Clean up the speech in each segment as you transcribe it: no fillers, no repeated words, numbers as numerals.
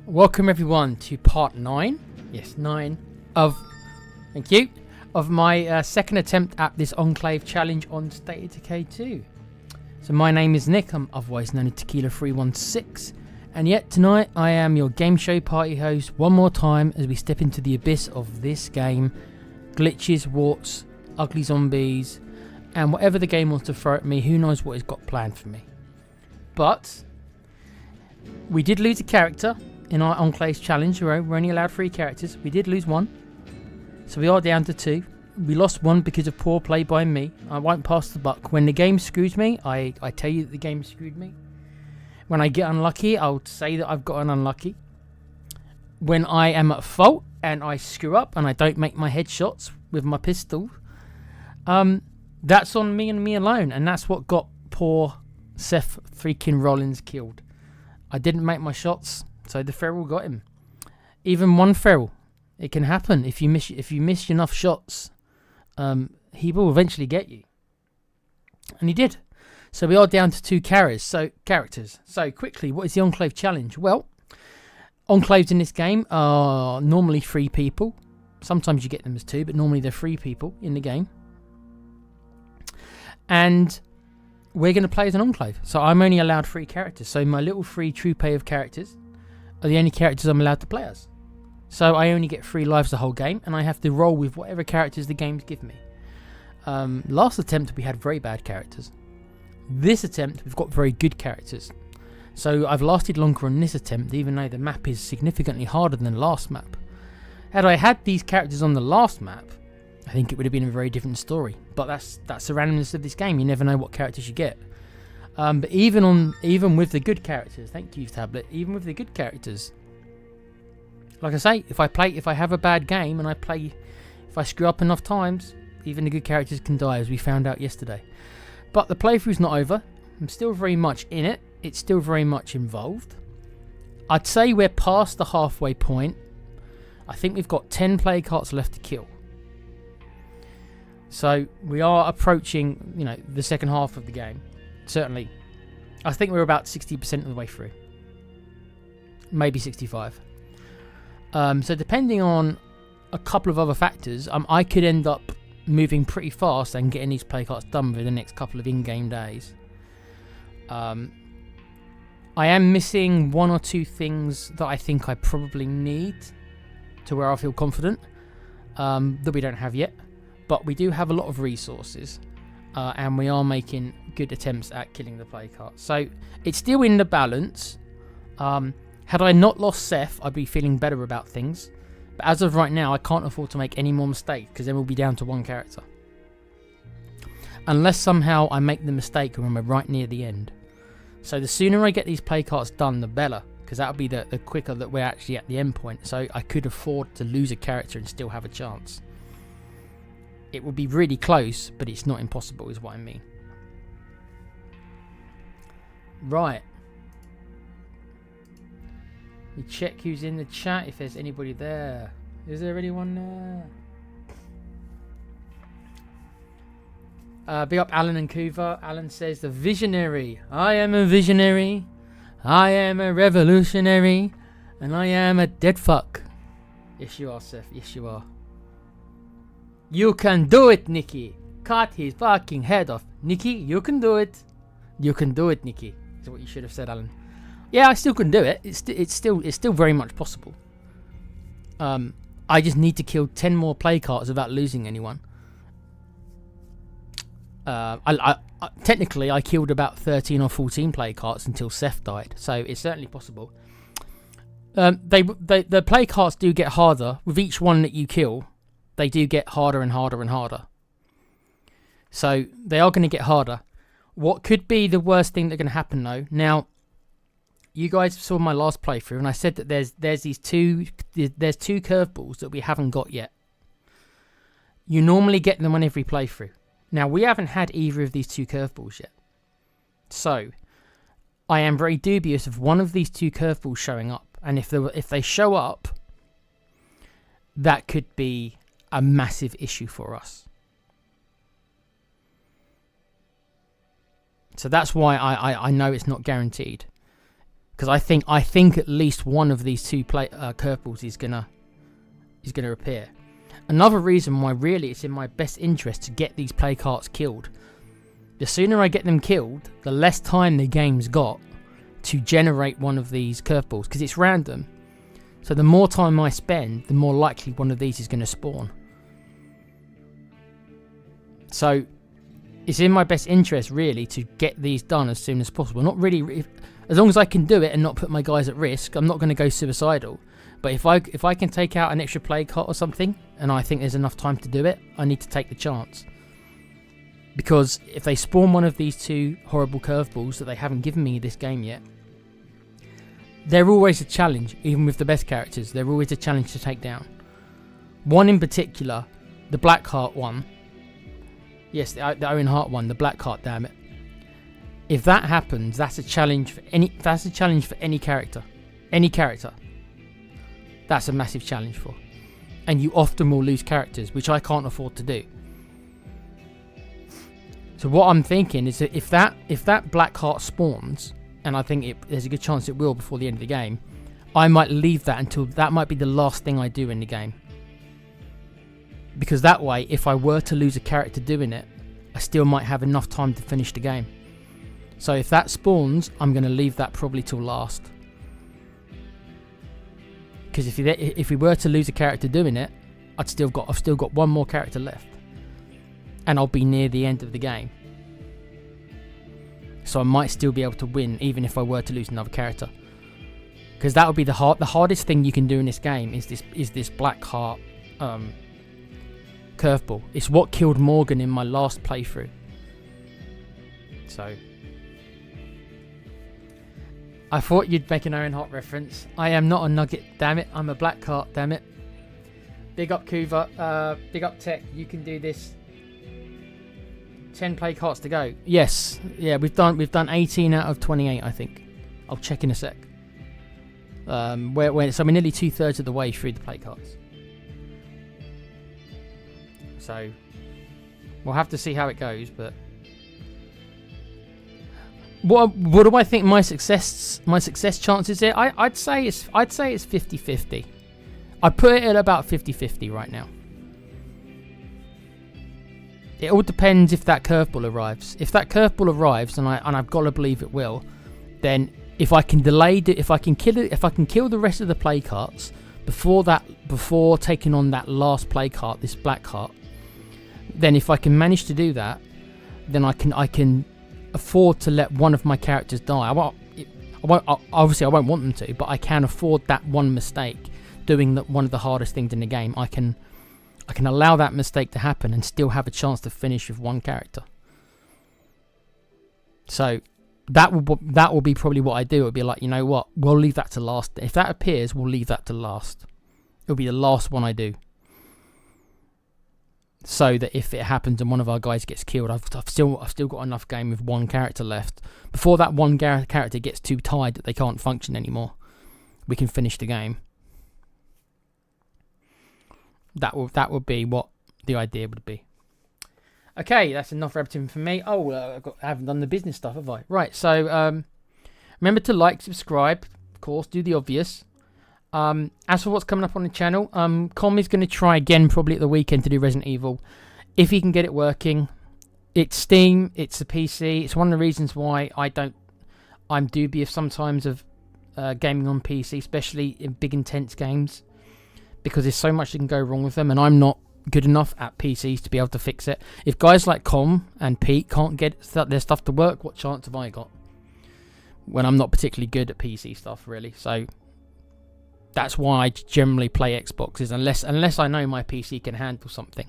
Welcome everyone to part 9, yes 9, of, thank you, of my second attempt at this Enclave challenge on State of Decay 2. So my name is Nick, I'm otherwise known as Tequila 316, and yet tonight I am your game show party host one more time as we step into the abyss of this game. Glitches, warts, ugly zombies, and whatever the game wants to throw at me, who knows what it's got planned for me. But we did lose a character in our Enclave challenge. We're only allowed 3 characters. We did lose 1, so we are down to 2. We lost 1 because of poor play by me. I won't pass the buck. When the game screws me, I tell you that the game screwed me. When I get unlucky, I'll say that I've gotten unlucky. When I am at fault and I screw up and I don't make my headshots with my pistol, that's on me and me alone, and that's what got poor Seth freaking Rollins killed. I didn't make my shots, so the feral got him. Even one feral, it can happen. If you miss enough shots, he will eventually get you, and he did. So we are down to 2 characters. So quickly, what is the Enclave challenge? Well, Enclaves in this game are normally 3 people. Sometimes you get them as 2, but normally they're 3 people in the game. And we're going to play as an Enclave. So I'm only allowed 3 characters. So my little 3 troupe of characters are the only characters I'm allowed to play as. So I only get 3 lives the whole game, and I have to roll with whatever characters the games give me. Last attempt we had very bad characters. This attempt we've got very good characters. So I've lasted longer on this attempt, even though the map is significantly harder than the last map. Had I had these characters on the last map, I think it would have been a very different story. But that's the randomness of this game. You never know what characters you get. But even with the good characters, thank you, tablet. Even with the good characters, like I say, if I have a bad game and if I screw up enough times, even the good characters can die, as we found out yesterday. But the playthrough's not over. I'm still very much in it. It's still very much involved. I'd say we're past the halfway point. I think we've got 10 play cards left to kill. So we are approaching, the second half of the game. Certainly. I think we're about 60% of the way through. Maybe 65. So depending on a couple of other factors, I could end up moving pretty fast and getting these play cards done within the next couple of in-game days. I am missing 1 or 2 things that I think I probably need to where I feel confident, that we don't have yet. But we do have a lot of resources, and we are making good attempts at killing the play cards. So it's still in the balance. Had I not lost Seth, I'd be feeling better about things. But as of right now, I can't afford to make any more mistakes, because then we'll be down to 1 character. Unless somehow I make the mistake when we're right near the end. So the sooner I get these play cards done, the better, because that'll be the quicker that we're actually at the end point. So I could afford to lose a character and still have a chance. It will be really close, but it's not impossible, is what I mean. Right. We check who's in the chat, if there's anybody there. Is there anyone there? Big up Alan and Kuva. Alan says, the visionary. I am a visionary. I am a revolutionary. And I am a dead fuck. Yes, you are, Seth. Yes, you are. You can do it, Nikki. Cut his fucking head off. Nikki, you can do it. You can do it, Nikki. Is what you should have said, Alan. Yeah, I still can do it. It's still very much possible. I just need to kill 10 more play cards without losing anyone. Technically, I killed about 13 or 14 play cards until Seth died, so it's certainly possible. The play cards do get harder with each one that you kill. They do get harder and harder and harder. So they are going to get harder. What could be the worst thing that's going to happen though? Now, you guys saw my last playthrough, and I said that there's 2 curveballs that we haven't got yet. You normally get them on every playthrough. Now, we haven't had either of these 2 curveballs yet. So, I am very dubious of one of these 2 curveballs showing up. And if they show up, that could be a massive issue for us. So that's why I know it's not guaranteed. because I think at least one of these two curveballs is gonna appear. Another reason why really it's in my best interest to get these play cards killed. The sooner I get them killed, the less time the game's got to generate one of these curveballs, because it's random. So the more time I spend, the more likely one of these is going to spawn. So it's in my best interest really to get these done as soon as possible. Not really, as long as I can do it and not put my guys at risk. I'm not going to go suicidal. But if I can take out an extra play card or something, and I think there's enough time to do it, I need to take the chance. Because if they spawn one of these two horrible curveballs that they haven't given me this game yet, they're always a challenge. Even with the best characters, they're always a challenge to take down. One in particular, the Black Heart one. Yes, the Owen Hart one, the Black Heart. Damn it! If that happens, that's a challenge for any. That's a challenge for any character. Any character. That's a massive challenge for. And you often will lose characters, which I can't afford to do. So what I'm thinking is that if that Black Heart spawns, and I think there's a good chance it will before the end of the game, I might leave that until that might be the last thing I do in the game. Because that way, if I were to lose a character doing it, I still might have enough time to finish the game. So if that spawns, I'm going to leave that probably till last. Because if we were to lose a character doing it, I've still got one more character left, and I'll be near the end of the game. So I might still be able to win even if I were to lose another character. Because that would be the hardest thing you can do in this game is this Black Heart curveball. It's what killed Morgan in my last playthrough. So I thought you'd make an Owen Hart reference. I am not a nugget, damn it. I'm a Black Heart, damn it. Big up Kuva, big up Tech. You can do this. 10 play cards to go. Yes, yeah, we've done 18 out of 28, I think. I'll check in a sec. So we're nearly 2/3 of the way through the play cards. So we'll have to see how it goes, but what do I think my success chances here? I'd say it's 50-50. I put it at about 50-50 right now. It all depends if that curveball arrives. If that curveball arrives, and I've got to believe it will, then if I can kill the rest of the play cards before taking on that last play card, this Black Heart, then if I can manage to do that, then I can afford to let one of my characters die. Obviously I won't want them to, but I can afford that one mistake, doing one of the hardest things in the game. I can allow that mistake to happen and still have a chance to finish with one character. So that will be probably what I do. It'll be like, you know what, we'll leave that to last. If that appears, we'll leave that to last. It'll be the last one I do. So that if it happens and one of our guys gets killed, I've still got enough game with one character left. Before that one character gets too tired that they can't function anymore, we can finish the game. That would be what the idea would be. Okay, that's enough repetition for me. Oh, I haven't done the business stuff, have I? Right, so remember to like, subscribe, of course, do the obvious. As for what's coming up on the channel, Com is going to try again probably at the weekend to do Resident Evil. If he can get it working. It's Steam, it's a PC. It's one of the reasons why I'm dubious sometimes of gaming on PC, especially in big intense games. Because there's so much that can go wrong with them, and I'm not good enough at PCs to be able to fix it. If guys like Com and Pete can't get their stuff to work, what chance have I got? When I'm not particularly good at PC stuff, really. So that's why I generally play Xboxes, unless I know my PC can handle something.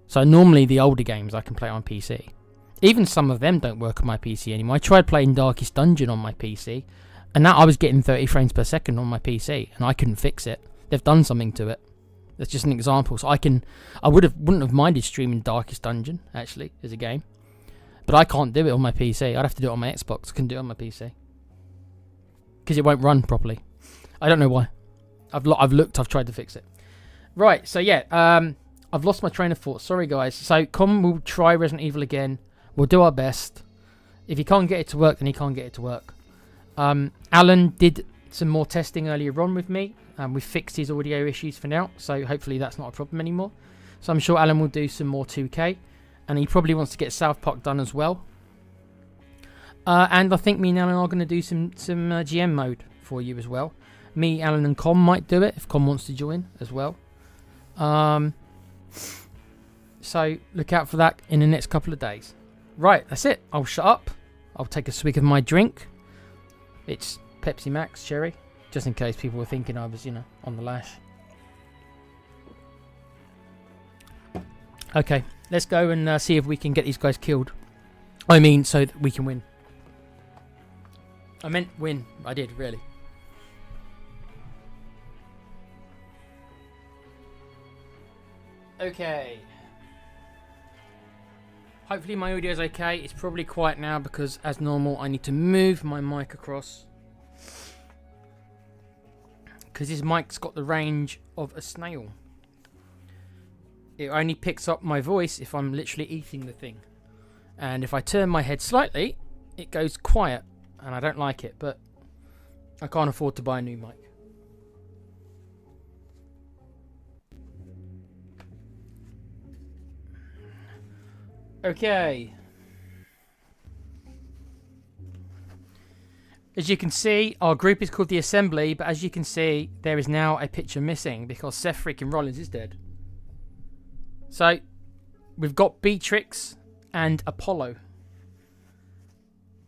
So normally the older games I can play on PC. Even some of them don't work on my PC anymore. I tried playing Darkest Dungeon on my PC, and now I was getting 30 frames per second on my PC, and I couldn't fix it. They've done something to it. That's just an example. So I wouldn't have minded streaming Darkest Dungeon actually as a game, but I can't do it on my PC. I'd have to do it on my Xbox. I couldn't do it on my PC because it won't run properly. I don't know why. I've looked. I've tried to fix it. Right. So yeah. I've lost my train of thought. Sorry guys. So we'll try Resident Evil again. We'll do our best. If he can't get it to work, then he can't get it to work. Alan did some more testing earlier on with me. We've fixed his audio issues for now, so hopefully that's not a problem anymore. So I'm sure Alan will do some more 2K, and he probably wants to get South Park done as well. And I think me and Alan are going to do some GM mode for you as well. Me, Alan, and Com might do it if Com wants to join as well. So look out for that in the next couple of days. Right, that's it. I'll shut up. I'll take a swig of my drink. It's Pepsi Max cherry, just in case people were thinking I was, on the lash. Okay, let's go and see if we can get these guys killed. I mean, so that we can win. I meant win. I did, really. Okay. Hopefully my audio is okay. It's probably quiet now because, as normal, I need to move my mic across. Because this mic's got the range of a snail. It only picks up my voice if I'm literally eating the thing. And if I turn my head slightly, it goes quiet. And I don't like it, but I can't afford to buy a new mic. Okay. As you can see, our group is called the Assembly, but as you can see, there is now a picture missing because Seth freaking Rollins is dead. So, we've got Beatrix and Apollo.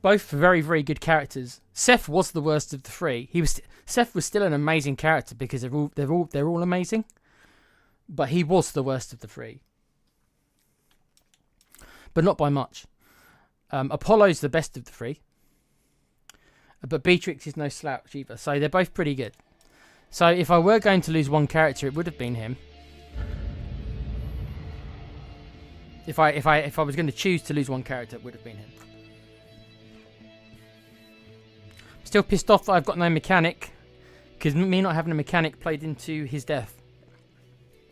Both very, very good characters. Seth was the worst of the three. Seth was still an amazing character because they're all amazing, but he was the worst of the three. But not by much. Apollo's the best of the three. But Beatrix is no slouch either. So they're both pretty good. So if I were going to lose one character, it would have been him. If I was going to choose to lose one character, it would have been him. Still pissed off that I've got no mechanic. Because me not having a mechanic played into his death.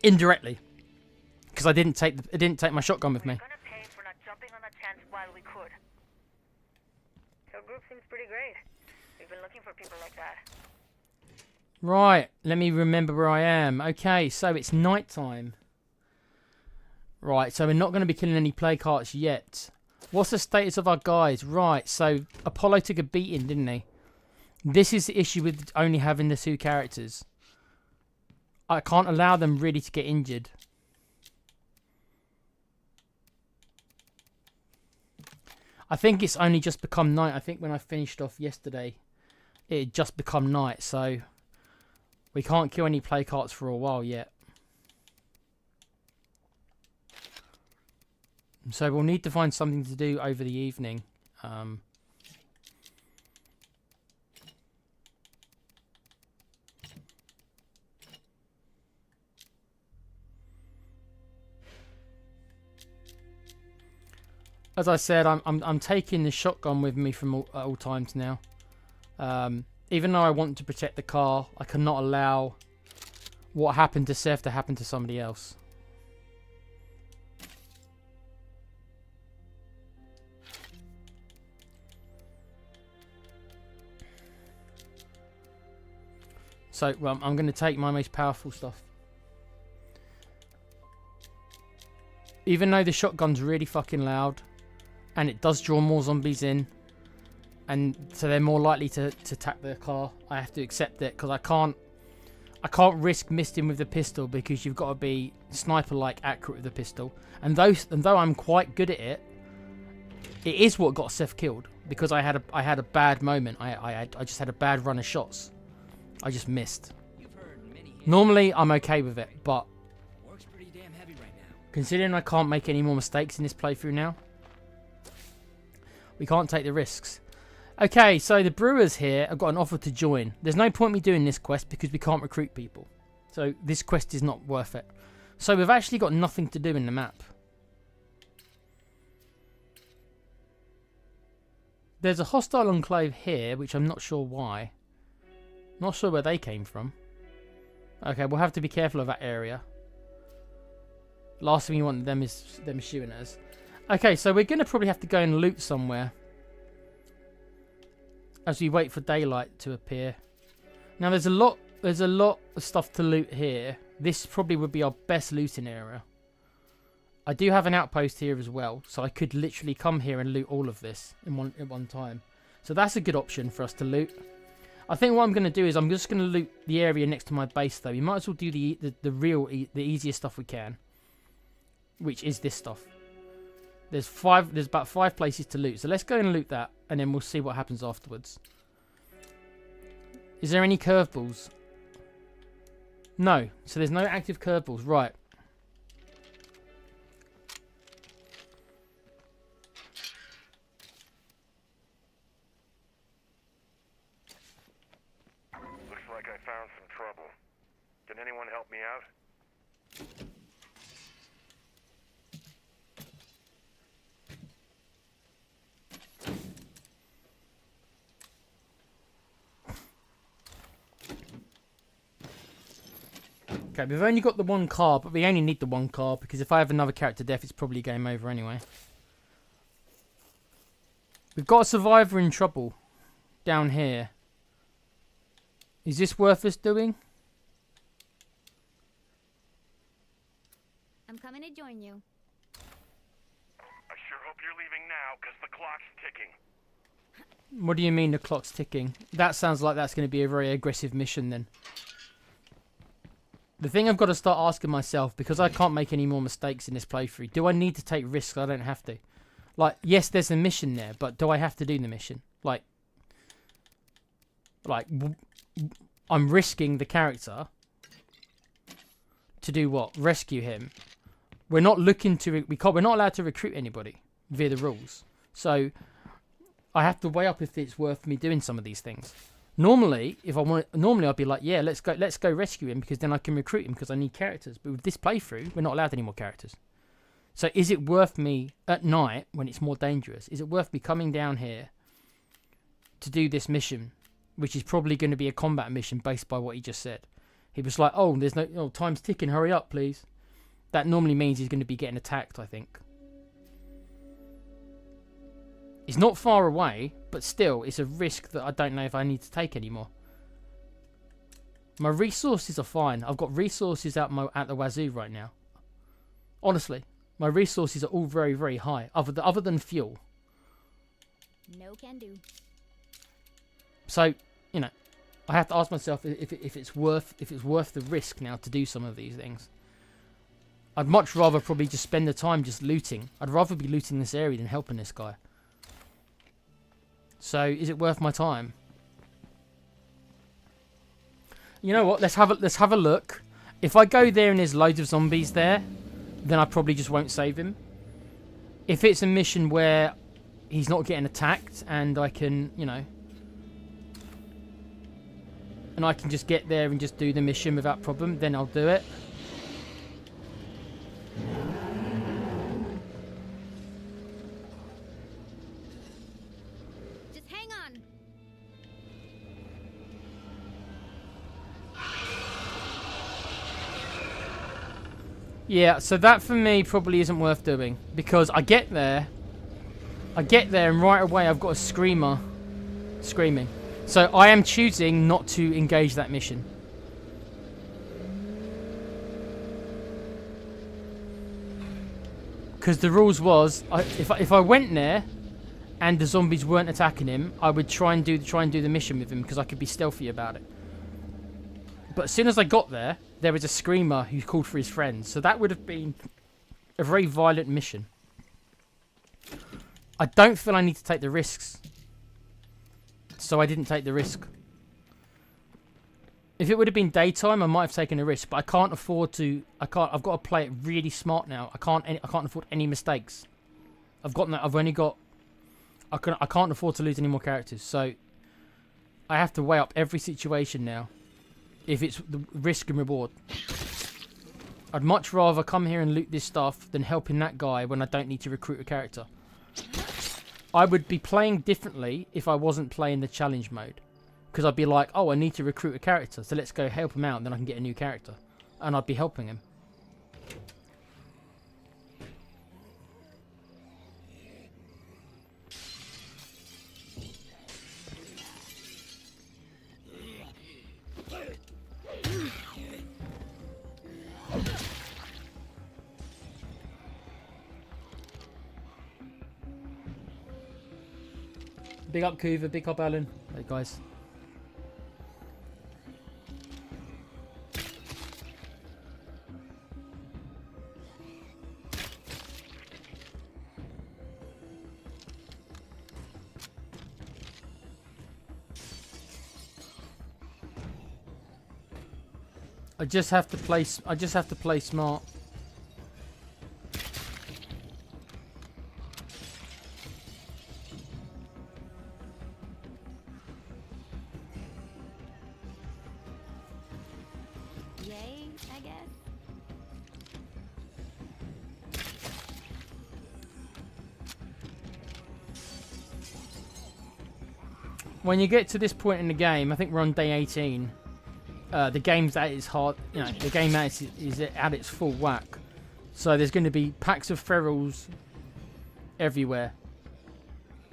Indirectly. Because I didn't take my shotgun with me. While we could. Your group seems pretty great. We've been looking for people like that. Right, let me remember where I am. Okay, so it's night time. Right, so we're not going to be killing any play carts yet. What's the status of our guys? Right, so Apollo took a beating, didn't he? This is the issue with only having the two characters. I can't allow them really to get injured. I think it's only just become night. I think when I finished off yesterday, it had just become night. So we can't kill any play carts for a while yet. So we'll need to find something to do over the evening. As I said, I'm taking the shotgun with me from all times now. Even though I want to protect the car, I cannot allow what happened to Seth to happen to somebody else. So, well, I'm going to take my most powerful stuff. Even though the shotgun's really fucking loud, and it does draw more zombies in, and so they're more likely to attack the car, I have to accept it, because I can't risk missing with the pistol, because you've got to be sniper-like accurate with the pistol. And though I'm quite good at it, it is what got Seth killed, because I had a bad moment. I just had a bad run of shots. I just missed. Normally I'm okay with it, but considering I can't make any more mistakes in this playthrough now, we can't take the risks. Okay, so the Brewers here have got an offer to join. There's no point me doing this quest because we can't recruit people. So this quest is not worth it. So we've actually got nothing to do in the map. There's a hostile enclave here, which I'm not sure why. Not sure where they came from. Okay, we'll have to be careful of that area. Last thing we want them is them shooting at us. Okay, so we're going to probably have to go and loot somewhere. as we wait for daylight to appear. Now there's a lot of stuff to loot here. This probably would be our best looting area. I do have an outpost here as well, so I could literally come here and loot all of this at one time. So that's a good option for us to loot. I think what I'm going to do is I'm just going to loot the area next to my base though. We might as well do the easiest stuff we can, which is this stuff. There's about 5 places to loot, so let's go and loot that, and then we'll see what happens afterwards. Is there any curveballs? No, so there's no active curveballs, right. Looks like I found some trouble. Can anyone help me out? Okay, we've only got the one car, but we only need the one car because if I have another character death, it's probably game over anyway. We've got a survivor in trouble down here. Is this worth us doing? I'm coming to join you. I sure hope you're leaving now, because the clock's ticking. What do you mean the clock's ticking? That sounds like that's going to be a very aggressive mission then. The thing I've got to start asking myself, because I can't make any more mistakes in this playthrough, do I need to take risks? I don't have to. Like, yes, there's a mission there, but do I have to do the mission? Like I'm risking the character to do what? Rescue him. We're not looking to, we're not allowed to recruit anybody via the rules. So I have to weigh up if it's worth me doing some of these things. Normally, I'd be like, yeah, let's go rescue him because then I can recruit him because I need characters. But with this playthrough, we're not allowed any more characters. So is it worth me at night when it's more dangerous? Is it worth me coming down here to do this mission, which is probably going to be a combat mission based by what he just said? He was like, oh, there's no time's ticking. Hurry up, please. That normally means he's going to be getting attacked, I think. It's not far away, but still, it's a risk that I don't know if I need to take anymore. My resources are fine. I've got resources at the wazoo right now. Honestly, my resources are all very, very high, other than fuel. No can do. So, you know, I have to ask myself if it's worth the risk now to do some of these things. I'd much rather probably just spend the time just looting. I'd rather be looting this area than helping this guy. So, is it worth my time? You know what? Let's have a look. If I go there and there's loads of zombies there, then I probably just won't save him. If it's a mission where he's not getting attacked and I can, you know, and I can just get there and just do the mission without problem, then I'll do it. Yeah, so that for me probably isn't worth doing because I get there and right away I've got a screamer screaming. So I am choosing not to engage that mission. Because the rules was, if I went there and the zombies weren't attacking him, I would try and do the mission with him because I could be stealthy about it. But as soon as I got there, there was a screamer who called for his friends. So that would have been a very violent mission. I don't feel I need to take the risks. So I didn't take the risk. If it would have been daytime, I might have taken a risk. But I can't afford to. I've got to play it really smart now. I can't afford any mistakes. I can't afford to lose any more characters. So I have to weigh up every situation now. If it's the risk and reward. I'd much rather come here and loot this stuff than helping that guy when I don't need to recruit a character. I would be playing differently if I wasn't playing the challenge mode. Because I'd be like, oh, I need to recruit a character, so let's go help him out and then I can get a new character. And I'd be helping him. Big up Coover, big up Alan. Hey guys. I just have to play smart. Yay, I guess. When you get to this point in the game, I think we're on day 18. The game's at its hard, the game is at its full whack. So there's going to be packs of ferals everywhere,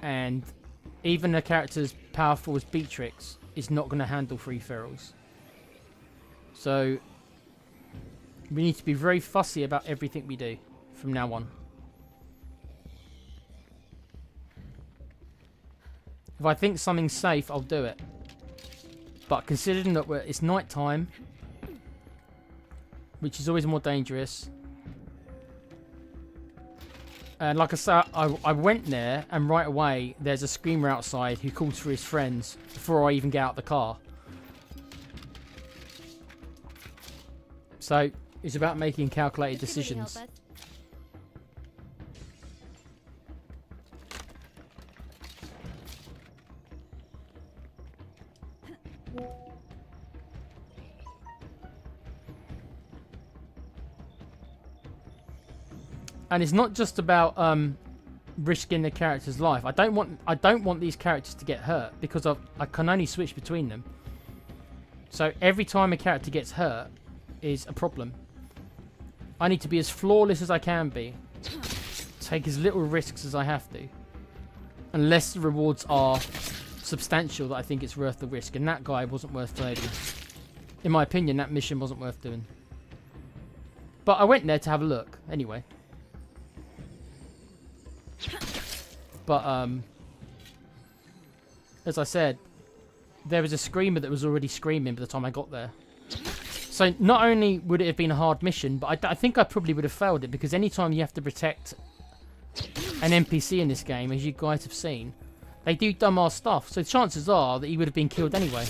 and even a character as powerful as Beatrix is not going to handle 3 ferals. So we need to be very fussy about everything we do from now on. If I think something's safe, I'll do it. But considering that it's night time, which is always more dangerous, and like I said, I went there, and right away there's a screamer outside who calls for his friends before I even get out the car. So it's about making calculated decisions. Help us. And it's not just about risking the character's life. I don't want these characters to get hurt because I can only switch between them. So every time a character gets hurt is a problem. I need to be as flawless as I can be. Take as little risks as I have to. Unless the rewards are substantial that I think it's worth the risk. And that guy wasn't worth doing. In my opinion, that mission wasn't worth doing. But I went there to have a look anyway. But as I said, there was a screamer that was already screaming by the time I got there. So not only would it have been a hard mission, but I think I probably would have failed it, because anytime you have to protect an NPC in this game, as you guys have seen, they do dumbass stuff. So chances are that he would have been killed anyway.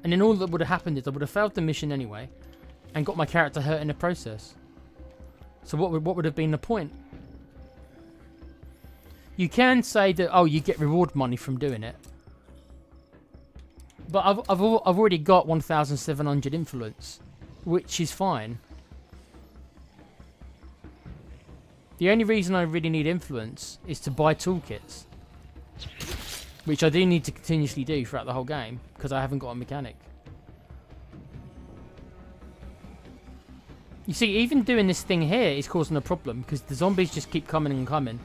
And then all that would have happened is I would have failed the mission anyway, and got my character hurt in the process. So what would have been the point? You can say that, oh, you get reward money from doing it. But I've already got 1,700 influence, which is fine. The only reason I really need influence is to buy toolkits, which I do need to continuously do throughout the whole game, because I haven't got a mechanic. You see, even doing this thing here is causing a problem, because the zombies just keep coming and coming.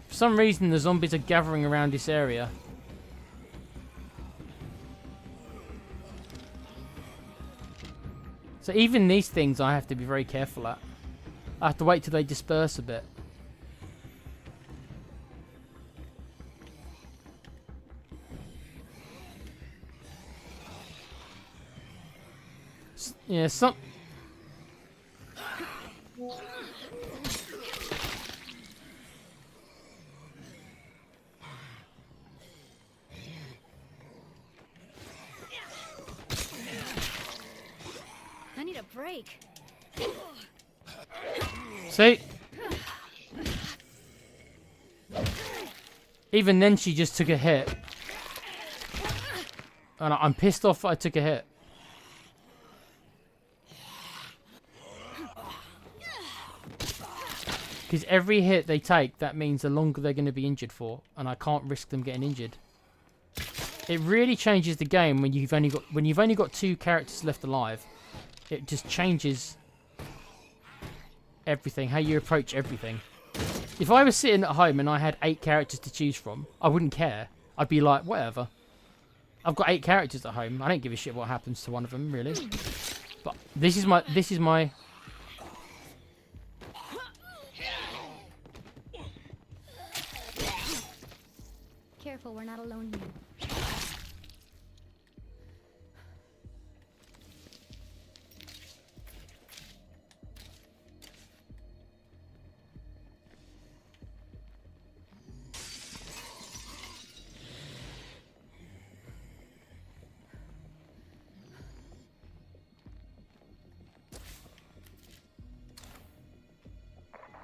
For some reason, the zombies are gathering around this area. So even these things I have to be very careful at. I have to wait till they disperse a bit. Yeah, some... I need a break. See? Even then she just took a hit. And I'm pissed off that I took a hit. Because every hit they take, that means the longer they're going to be injured for. And I can't risk them getting injured. It really changes the game when you've only got 2 characters left alive. It just changes everything, how you approach everything. If I was sitting at home and I had 8 characters to choose from, I wouldn't care. I'd be like, whatever. I've got 8 characters at home. I don't give a shit what happens to one of them, really. But this is my careful we're not alone here.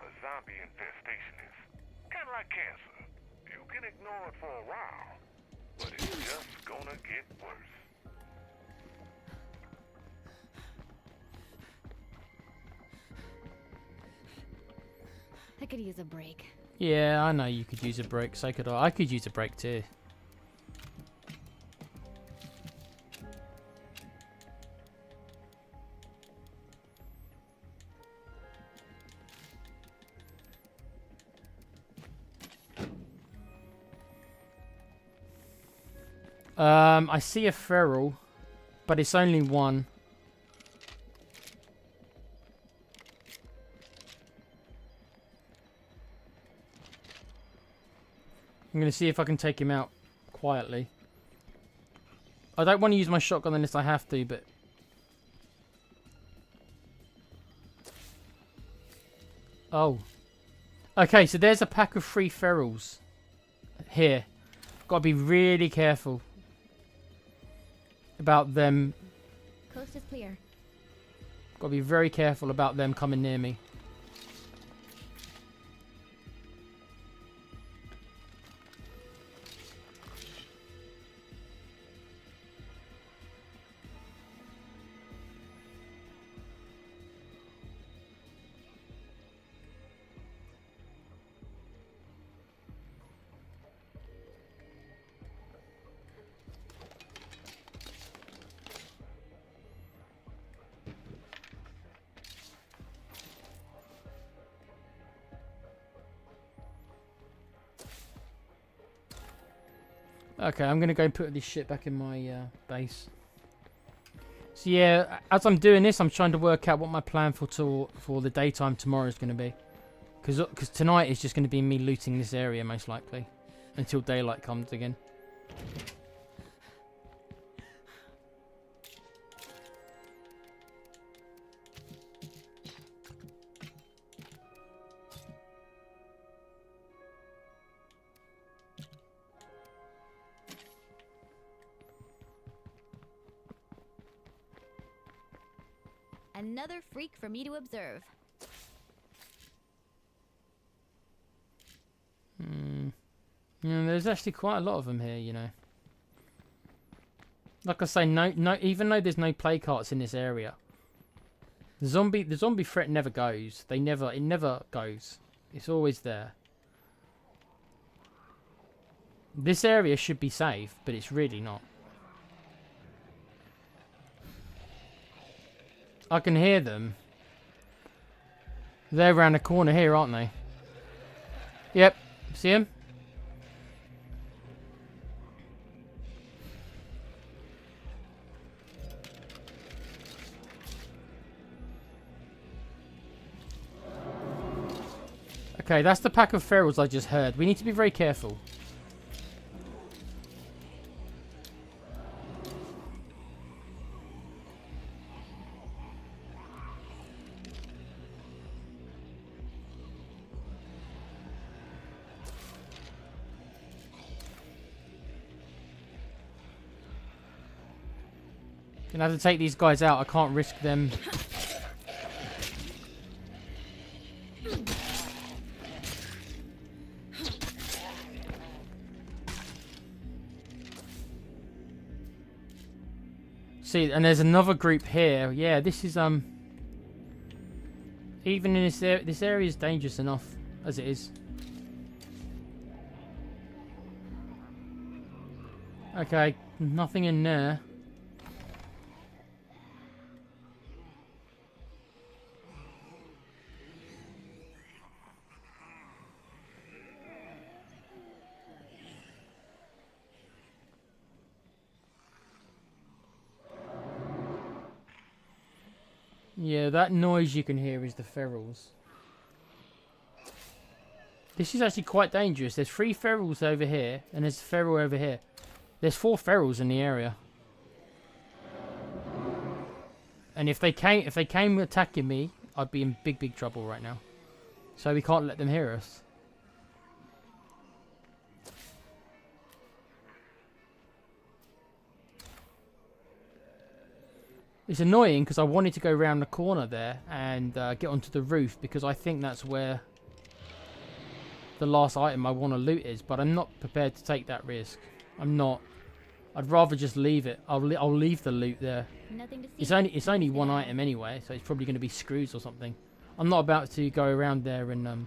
A zombie infestation is kind of like cancer. You can ignore it for a while, but it's just gonna get worse. I could use a break. Yeah, I know you could use a break. So could I. I could use a break too. I see a feral, but it's only one. I'm going to see if I can take him out quietly. I don't want to use my shotgun unless I have to, but... Oh. Okay, so there's a pack of 3 ferals here. Got to be really careful about them. Coast is clear. Got to be very careful about them coming near me. Okay, I'm going to go and put this shit back in my base. So yeah, as I'm doing this, I'm trying to work out what my plan for the daytime tomorrow is going to be. Because tonight is just going to be me looting this area, most likely. Until daylight comes again. Another freak for me to observe. Yeah, there's actually quite a lot of them here, you know. Like I say, no. Even though there's no play carts in this area, the zombie threat never goes. It never goes. It's always there. This area should be safe, but it's really not. I can hear them. They're around the corner here, aren't they? Yep. See them? Okay, that's the pack of ferals I just heard. We need to be very careful. Gonna have to take these guys out. I can't risk them. See, and there's another group here. Yeah, this is even in this area is dangerous enough as it is. Okay, nothing in there. Yeah, that noise you can hear is the ferals. This is actually quite dangerous. There's 3 ferals over here, and there's a feral over here. There's 4 ferals in the area. And if they came attacking me, I'd be in big, big trouble right now. So we can't let them hear us. It's annoying because I wanted to go around the corner there and get onto the roof because I think that's where the last item I want to loot is, but I'm not prepared to take that risk. I'm not. I'd rather just leave it. I'll leave the loot there. Nothing to see. It's only one item anyway, so it's probably going to be screws or something. I'm not about to go around there and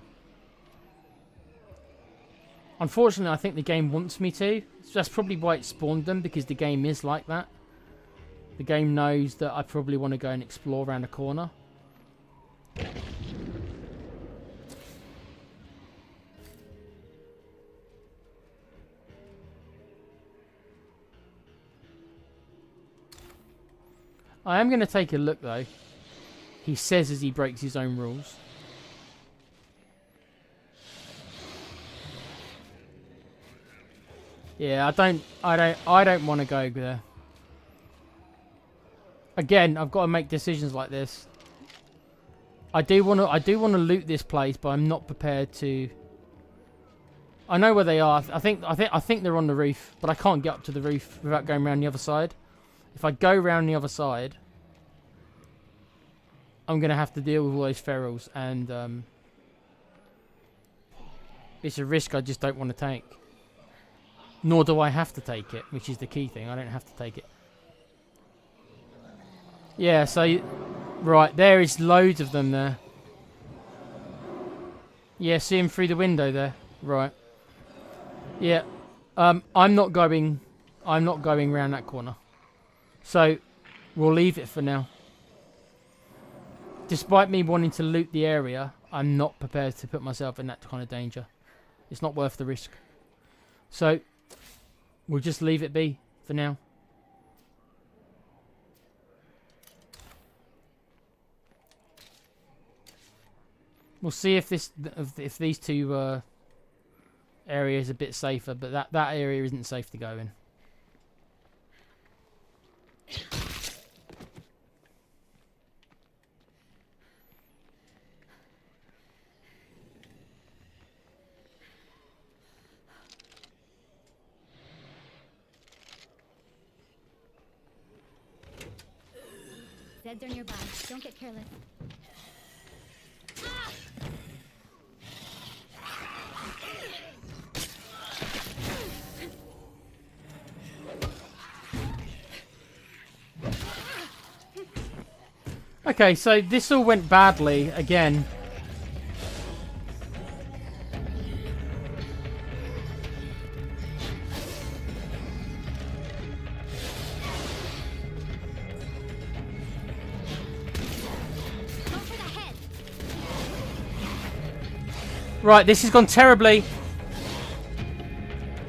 unfortunately, I think the game wants me to. So that's probably why it spawned them, because the game is like that. The game knows that I probably want to go and explore around the corner. I am going to take a look though. He says as he breaks his own rules. Yeah, I don't want to go there. Again, I've got to make decisions like this. I do want to loot this place, but I'm not prepared to. I know where they are. I think they're on the roof, but I can't get up to the roof without going around the other side. If I go around the other side, I'm gonna have to deal with all those ferals, and it's a risk I just don't want to take. Nor do I have to take it, which is the key thing. I don't have to take it. Yeah, so right there is loads of them there. Yeah, see them through the window there. Right. Yeah. I'm not going round that corner. So we'll leave it for now. Despite me wanting to loot the area, I'm not prepared to put myself in that kind of danger. It's not worth the risk. So we'll just leave it be for now. We'll see if these two areas are a bit safer, but that area isn't safe to go in. Zeds are nearby. Don't get careless. Okay, so this all went badly again. Right, this has gone terribly.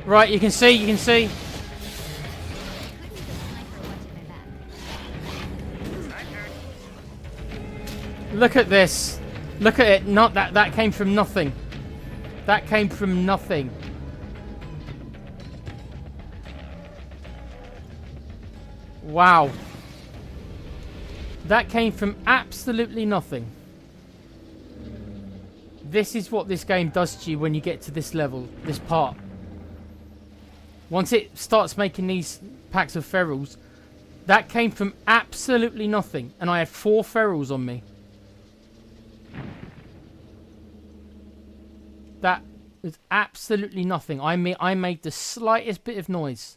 Right, you can see. Look at this. Look at it. Not that came from nothing. That came from nothing. Wow. That came from absolutely nothing. This is what this game does to you when you get to this level, this part. Once it starts making these packs of ferals, that came from absolutely nothing. And I had 4 ferals on me. That was absolutely nothing. I made the slightest bit of noise.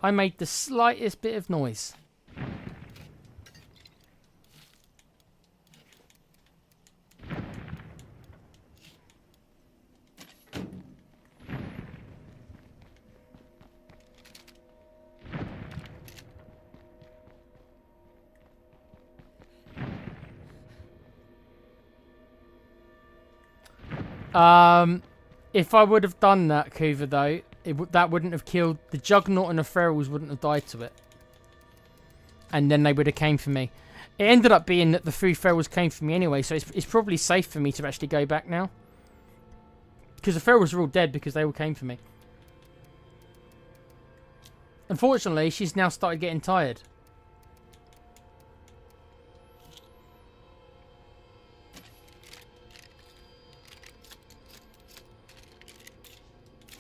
I made the slightest bit of noise. If I would have done that, Kuva, though, that wouldn't have killed the Juggernaut, and the ferals wouldn't have died to it. And then they would have came for me. It ended up being that the 3 ferals came for me anyway, so it's probably safe for me to actually go back now. Because the ferals are all dead because they all came for me. Unfortunately, she's now started getting tired.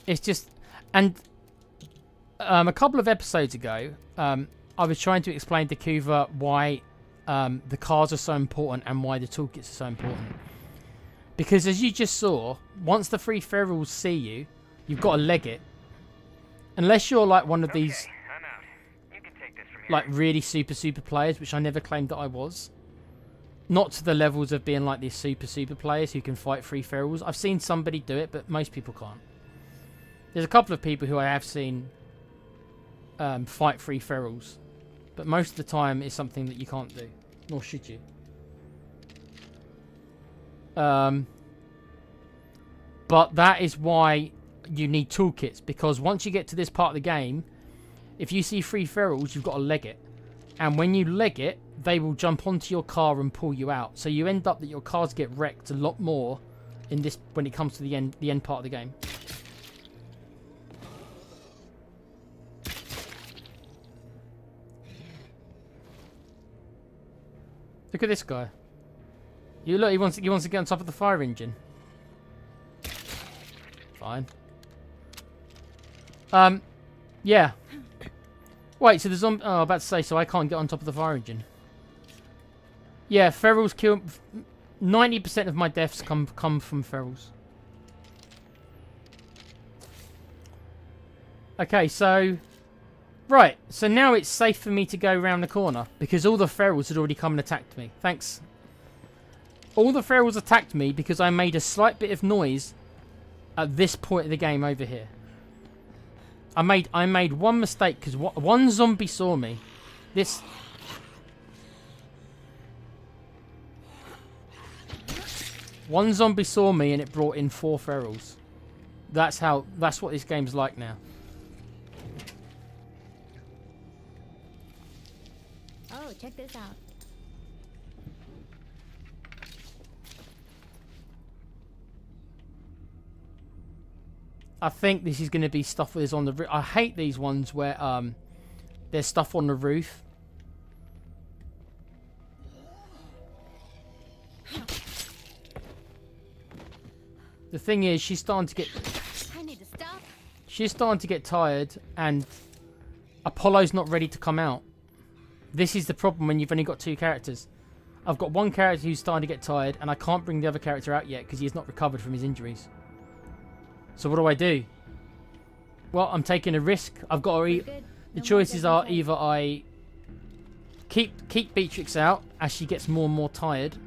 It's just... And a couple of episodes ago, I was trying to explain to Kuva why the cars are so important and why the toolkits are so important. Because as you just saw, once the 3 ferals see you, you've got to leg it. Unless you're like one of these, I'm out. You can take this from here. like really super players, which I never claimed that I was. Not to the levels of being like these super players who can fight 3 ferals. I've seen somebody do it, but most people can't. There's a couple of people who I have seen fight 3 ferals, but most of the time it's something that you can't do, nor should you. But that is why you need toolkits, because once you get to this part of the game, if you see 3 ferals, you've got to leg it. And when you leg it, they will jump onto your car and pull you out. So you end up that your cars get wrecked a lot more in this when it comes to the end part of the game. Look at this guy. You look, he wants to get on top of the fire engine. Fine. Yeah. Wait, so the zombie... Oh, I was about to say, so I can't get on top of the fire engine. Yeah, ferals kill... 90% of my deaths come from ferals. Okay, so... Right, so now it's safe for me to go around the corner, because all the ferals had already come and attacked me. Thanks. All the ferals attacked me because I made a slight bit of noise at this point of the game over here. I made one mistake because one zombie saw me. One zombie saw me and it brought in 4 ferals. That's what this game's like now. Oh, check this out. I think this is going to be stuff that is on the roof. I hate these ones where there's stuff on the roof. The thing is, she's starting to get... I need to stop. She's starting to get tired, and Apollo's not ready to come out. This is the problem when you've only got 2 characters. I've got one character who's starting to get tired, and I can't bring the other character out yet because he has not recovered from his injuries. So what do I do? Well, I'm taking a risk. I've got to eat. The choices are either I keep Beatrix out as she gets more and more tired,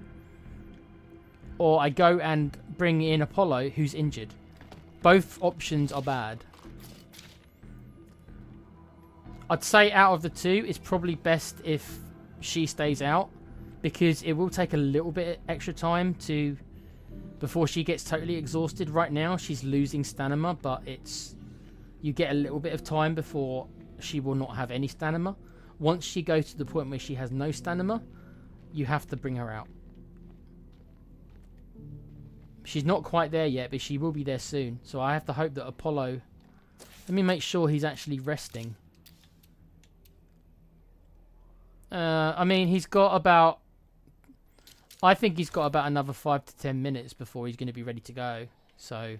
or I go and bring in Apollo who's injured. Both options are bad. I'd say out of the 2, it's probably best if she stays out, because it will take a little bit extra time before she gets totally exhausted. Right now she's losing stamina, but you get a little bit of time before she will not have any stamina. Once she goes to the point where she has no stamina, you have to bring her out. She's not quite there yet, but she will be there soon. So I have to hope that Apollo... Let me make sure he's actually resting. I mean, he's got about... I think he's got about another 5 to 10 minutes before he's going to be ready to go. So...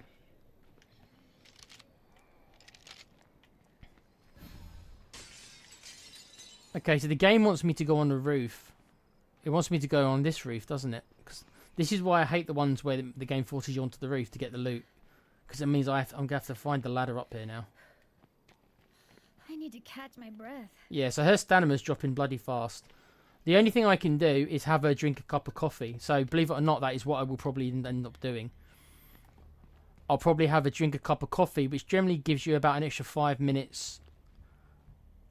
Okay, so the game wants me to go on the roof. It wants me to go on this roof, doesn't it? 'Cause this is why I hate the ones where the game forces you onto the roof to get the loot. Because it means I'm going to have to find the ladder up here now. I need to catch my breath. Yeah, so her stamina's dropping bloody fast. The only thing I can do is have her drink a cup of coffee. So, believe it or not, that is what I will probably end up doing. I'll probably have her drink a cup of coffee, which generally gives you about an extra 5 minutes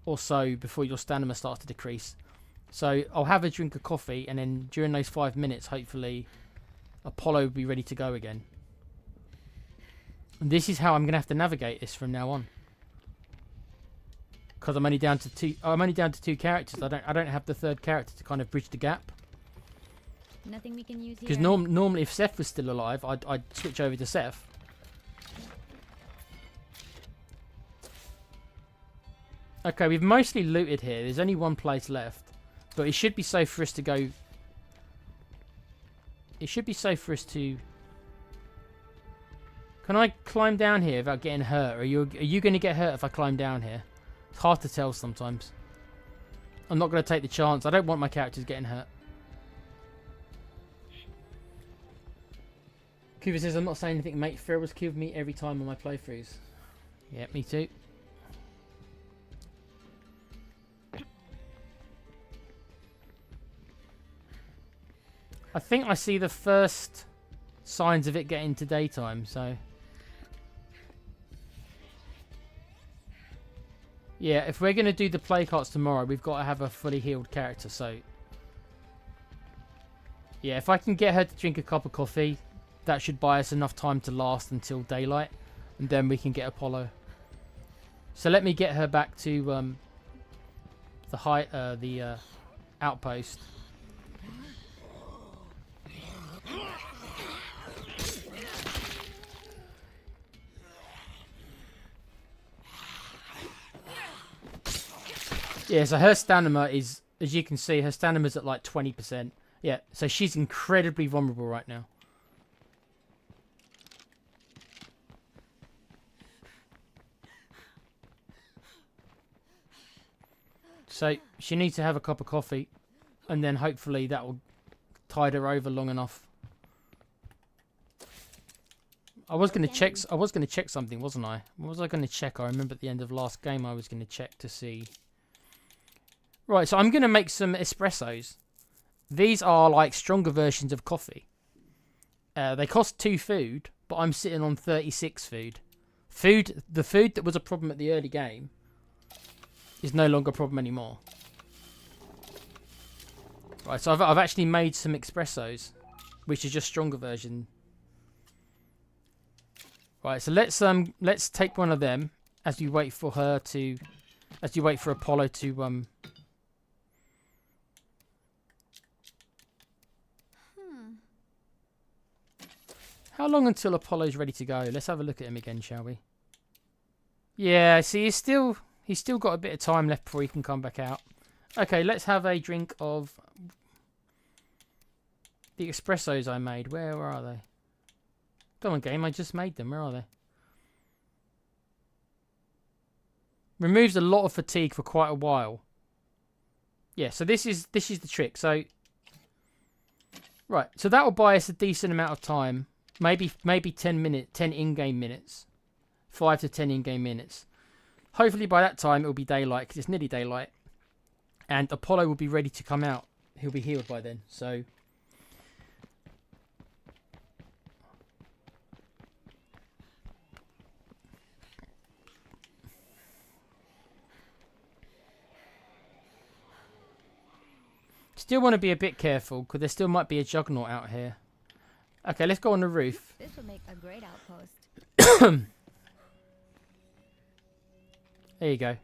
or so before your stamina starts to decrease. So, I'll have her drink a coffee, and then during those 5 minutes, hopefully, Apollo will be ready to go again. And this is how I'm going to have to navigate this from now on. Because I'm only down to 2. I'm only down to 2 characters. I don't have the 3rd character to kind of bridge the gap. Nothing we can use here. Because normally, if Seth was still alive, I'd switch over to Seth. Okay, we've mostly looted here. There's only one place left. But it should be safe for us to go... It should be safe for us to... Can I climb down here without getting hurt? Are you going to get hurt if I climb down here? It's hard to tell sometimes. I'm not going to take the chance. I don't want my characters getting hurt. Cooper says, I'm not saying anything, mate. Ferals killed me every time on my playthroughs. Yeah, me too. I think I see the first signs of it getting to daytime, so... Yeah, if we're going to do the play carts tomorrow, we've got to have a fully healed character, so... Yeah, if I can get her to drink a cup of coffee, that should buy us enough time to last until daylight, and then we can get Apollo. So let me get her back to the outpost. Yeah, so her stamina is, as you can see, her stamina's at like 20%. Yeah, so she's incredibly vulnerable right now. So she needs to have a cup of coffee, and then hopefully that will tide her over long enough. I was going to check. I was going to check something, wasn't I? What was I going to check? I remember at the end of last game, I was going to check to see. Right, so I'm going to make some espressos. These are like stronger versions of coffee. They cost 2 food, but I'm sitting on 36 food. The food that was a problem at the early game is no longer a problem anymore. Right, so I've actually made some espressos, which is just stronger version. Right, so let's take one of them as you wait for her to, as you wait for Apollo to How long until Apollo's ready to go? Let's have a look at him again, shall we? Yeah, see, he's still got a bit of time left before he can come back out. Okay, let's have a drink of the espressos I made. Where are they? Come on, game, I just made them. Where are they? Removes a lot of fatigue for quite a while. Yeah, so this is the trick. So right, so that will buy us a decent amount of time. Maybe 10 in-game minutes. 5 to 10 in-game minutes. Hopefully by that time it will be daylight, because it's nearly daylight. And Apollo will be ready to come out. He'll be healed by then, so... Still want to be a bit careful, because there still might be a juggernaut out here. Okay, let's go on the roof. This will make a great outpost. There you go.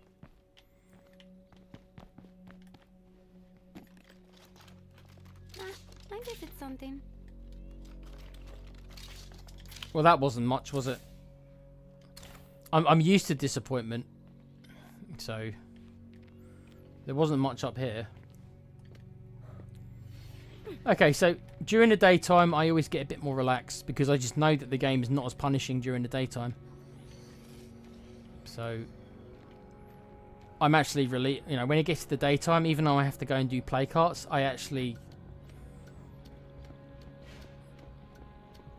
I guess it's something. Well, that wasn't much, was it? I'm used to disappointment, so there wasn't much up here. Okay, so during the daytime, I always get a bit more relaxed because I just know that the game is not as punishing during the daytime. So I'm actually really, you know, when it gets to the daytime, even though I have to go and do play carts, I actually...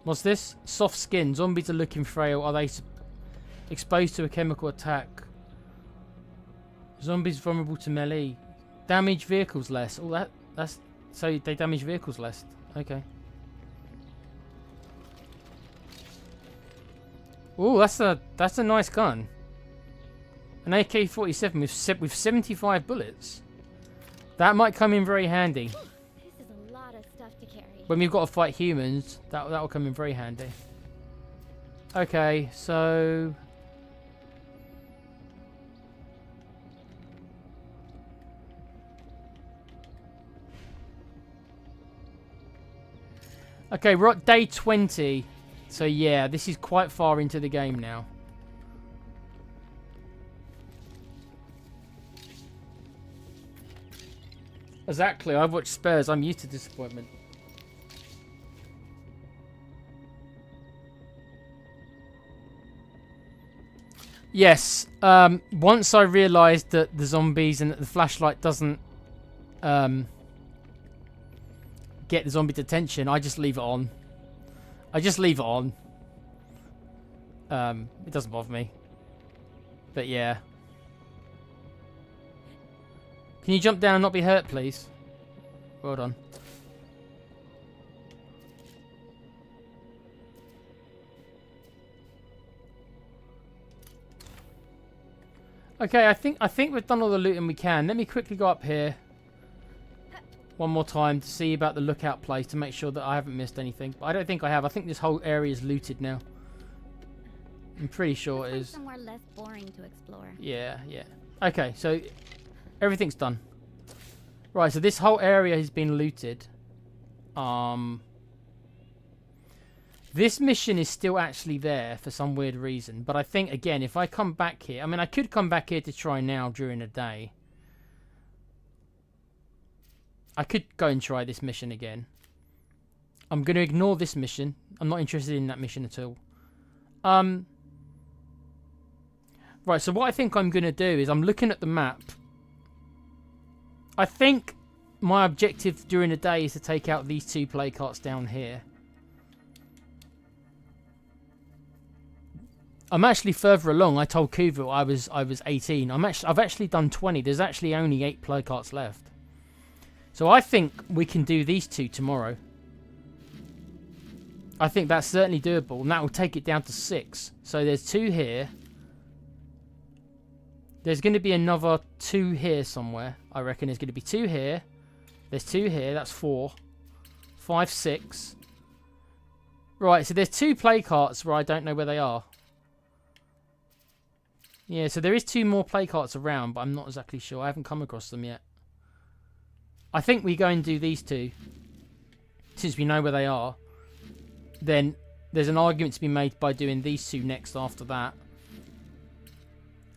What's this? Soft skin. Zombies are looking frail. Are they exposed to a chemical attack? Zombies vulnerable to melee. Damage vehicles less. Oh, that's... So they damage vehicles less. Okay. Oh, that's a nice gun. An AK-47 with 75 bullets. That might come in very handy. This is a lot of stuff to carry. When we've got to fight humans, that'll come in very handy. Okay, so... Okay, we're at day 20. So yeah, this is quite far into the game now. Exactly. I've watched Spurs. I'm used to disappointment. Yes. Once I realised that the zombies and that the flashlight doesn't get the zombie's attention, I just leave it on. I just leave it on. It doesn't bother me. But yeah. Can you jump down and not be hurt, please? Well done. Okay, I think we've done all the looting we can. Let me quickly go up here one more time to see about the lookout place to make sure that I haven't missed anything. But I don't think I have. I think this whole area is looted now. I'm pretty sure it is. Somewhere less boring to explore. Yeah, yeah. Okay, so everything's done. Right, so this whole area has been looted. This mission is still actually there for some weird reason. But I think, again, if I come back here... I mean, I could come back here to try now during the day. I could go and try this mission again. I'm going to ignore this mission. I'm not interested in that mission at all. Right, so what I think I'm going to do is I'm looking at the map. I think my objective during the day is to take out these 2 play carts down here. I'm actually further along. I told Kuvil I was 18. I've actually done 20. There's actually only 8 play carts left. So I think we can do these 2 tomorrow. I think that's certainly doable, and that will take it down to 6. So there's 2 here. There's going to be another 2 here somewhere. I reckon there's going to be 2 here. There's 2 here. That's 4. 5, 6. Right, so there's 2 play carts where I don't know where they are. Yeah, so there is 2 more play carts around, but I'm not exactly sure. I haven't come across them yet. I think we go and do these 2. Since we know where they are. Then there's an argument to be made by doing these 2 next after that.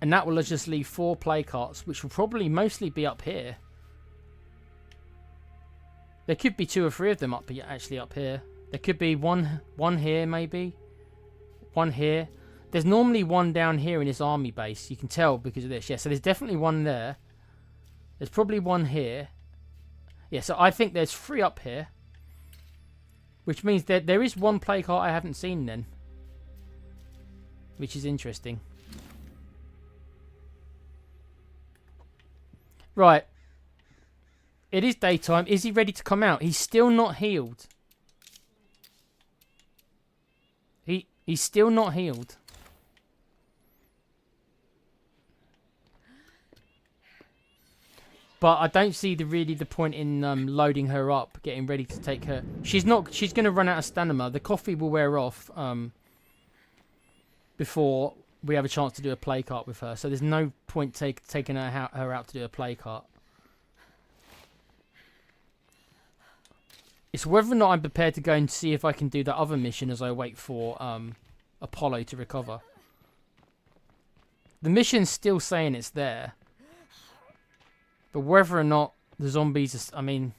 And that will just leave 4 play carts, which will probably mostly be up here. There could be 2 or 3 of them up here, actually up here. There could be one here, maybe. 1 here. There's normally 1 down here in this army base. You can tell because of this. Yeah, so there's definitely 1 there. There's probably 1 here. Yeah, so I think there's 3 up here. Which means that there is 1 play cart I haven't seen then. Which is interesting. Right. It is daytime. Is he ready to come out? He's still not healed. He's still not healed. But I don't see really the point in loading her up, getting ready to take her. She's going to run out of stamina. The coffee will wear off before we have a chance to do a play cart with her. So there's no point taking her out to do a play cart. It's whether or not I'm prepared to go and see if I can do that other mission as I wait for Apollo to recover. The mission's still saying it's there. But whether or not the zombies... I mean...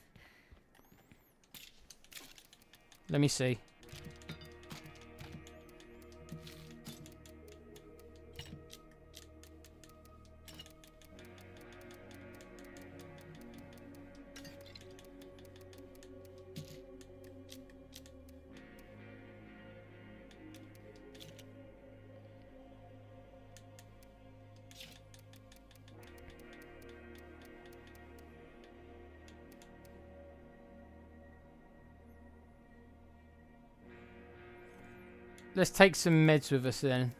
Let me see. Let's take some meds with us then.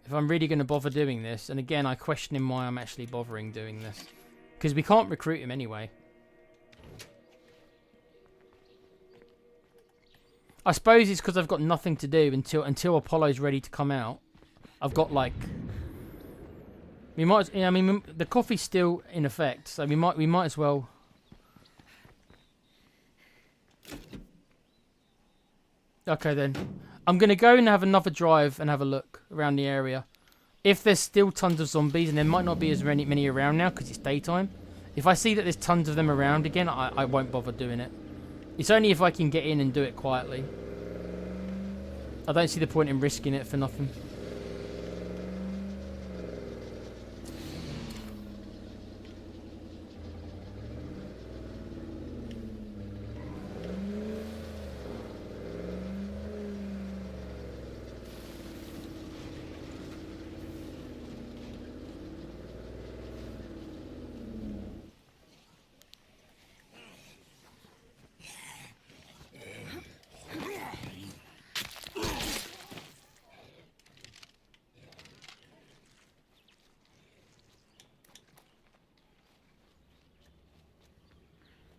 If I'm really going to bother doing this. And again, I question him why I'm actually bothering doing this. Because we can't recruit him anyway. I suppose it's because I've got nothing to do until Apollo's ready to come out. I've got like... We might... Yeah, I mean, the coffee's still in effect. So we might as well... Okay then. I'm going to go and have another drive and have a look around the area. If there's still tons of zombies, and there might not be as many around now because it's daytime. If I see that there's tons of them around again, I won't bother doing it. It's only if I can get in and do it quietly. I don't see the point in risking it for nothing.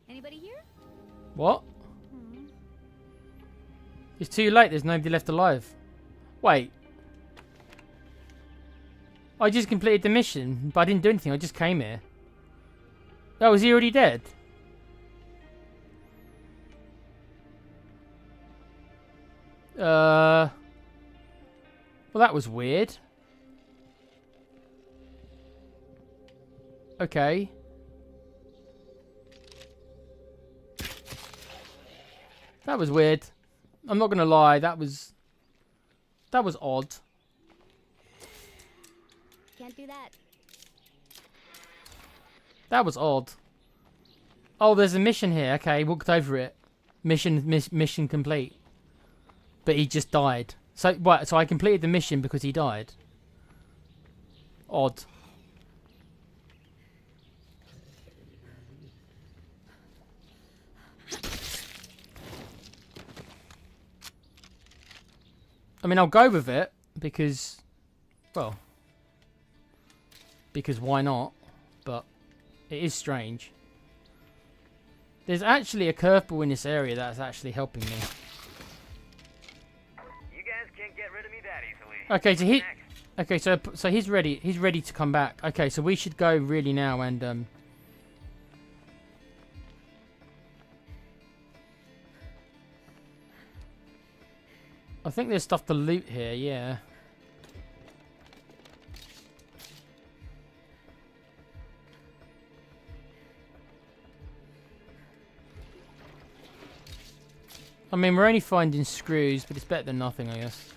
Anybody here? What? It's too late. There's nobody left alive. Wait. I just completed the mission, but I didn't do anything. I just came here. Oh, is he already dead? Well, that was weird. Okay. That was weird. I'm not gonna lie, that was odd. Can't do that. That was odd. Oh, there's a mission here. Okay, walked over it. Mission complete. But he just died. So what? So I completed the mission because he died. Odd. I mean, I'll go with it because, well, because why not? But it is strange. There's actually a curveball in this area that's actually helping me. You guys can't get rid of me that easily. Okay, so so he's ready. He's ready to come back. Okay, so we should go really now and I think there's stuff to loot here, yeah. I mean, we're only finding screws, but it's better than nothing, I guess.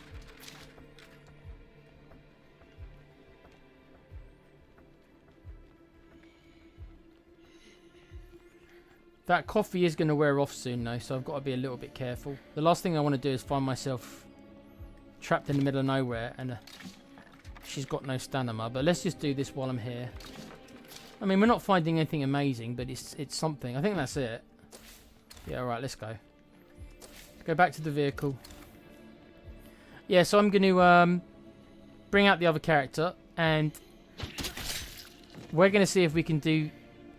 That coffee is going to wear off soon, though, so I've got to be a little bit careful. The last thing I want to do is find myself trapped in the middle of nowhere, and she's got no stamina. But let's just do this while I'm here. I mean, we're not finding anything amazing, but it's something. I think that's it. Yeah, alright, let's go. Go back to the vehicle. Yeah, so I'm going to bring out the other character, and we're going to see if we can do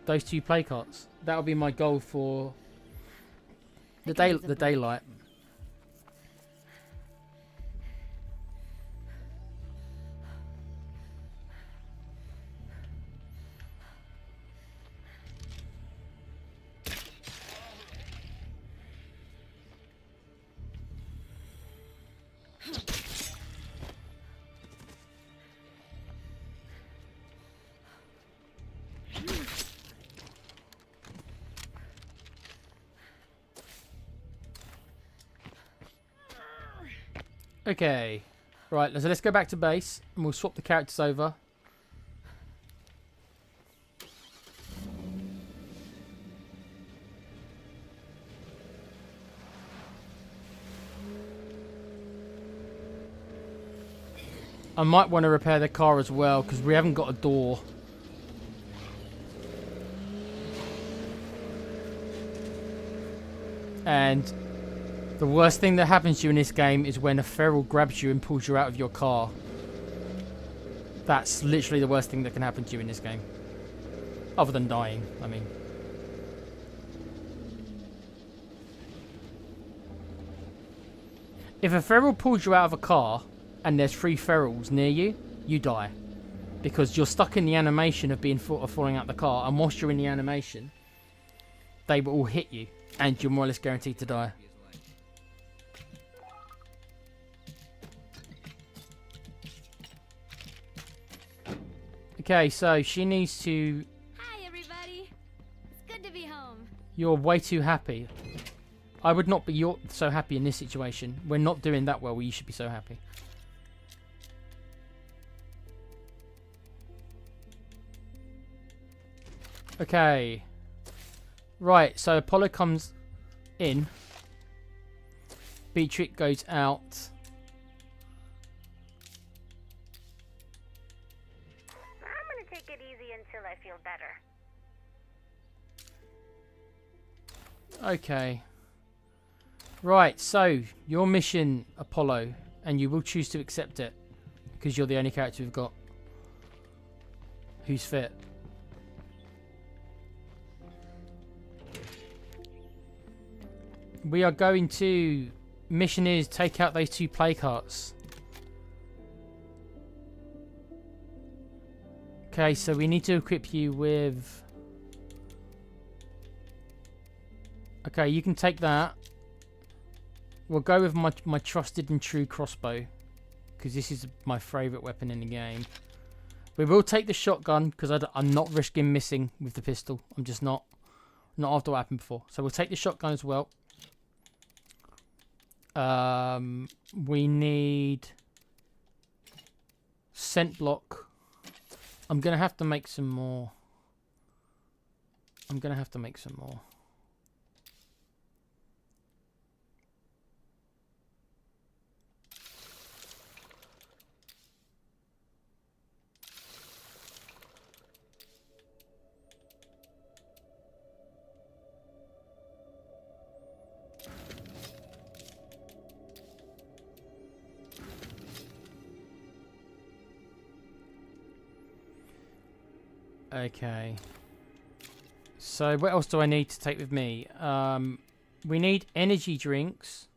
those 2 play carts. That'll be my goal for the daylight. Okay, right, so let's go back to base and we'll swap the characters over. I might want to repair the car as well because we haven't got a door. And the worst thing that happens to you in this game is when a feral grabs you and pulls you out of your car. That's literally the worst thing that can happen to you in this game. Other than dying, I mean. If a feral pulls you out of a car and there's 3 ferals near you, you die. Because you're stuck in the animation of falling out the car, and whilst you're in the animation, they will all hit you, and you're more or less guaranteed to die. Okay, so she needs to... Hi, everybody. good to be home. You're way too happy. I would not be so happy in this situation. We're not doing that well where you should be so happy. Okay. Right, so Apollo comes in. Beatrix goes out. I'm gonna take it easy until I feel better. Okay. Right, so your mission, Apollo, and you will choose to accept it because you're the only character we've got who's fit. We are going to mission is take out those 2 play carts. Okay, so we need to equip you with... Okay, you can take that. We'll go with my trusted and true crossbow because this is my favourite weapon in the game. We will take the shotgun because I'm not risking missing with the pistol. I'm just not after what happened before. So we'll take the shotgun as well. We need scent block. I'm gonna have to make some more. Okay. So what else do I need to take with me? We need energy drinks.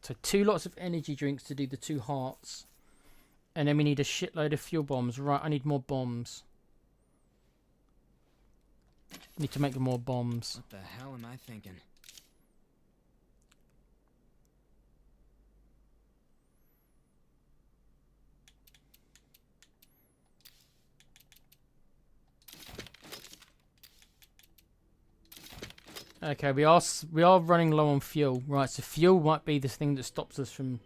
So 2 lots of energy drinks to do the 2 hearts. And then we need a shitload of fuel bombs. Right, I need more bombs. Need to make more bombs. What the hell am I thinking? Okay, we are running low on fuel. Right, so fuel might be the thing that stops us from...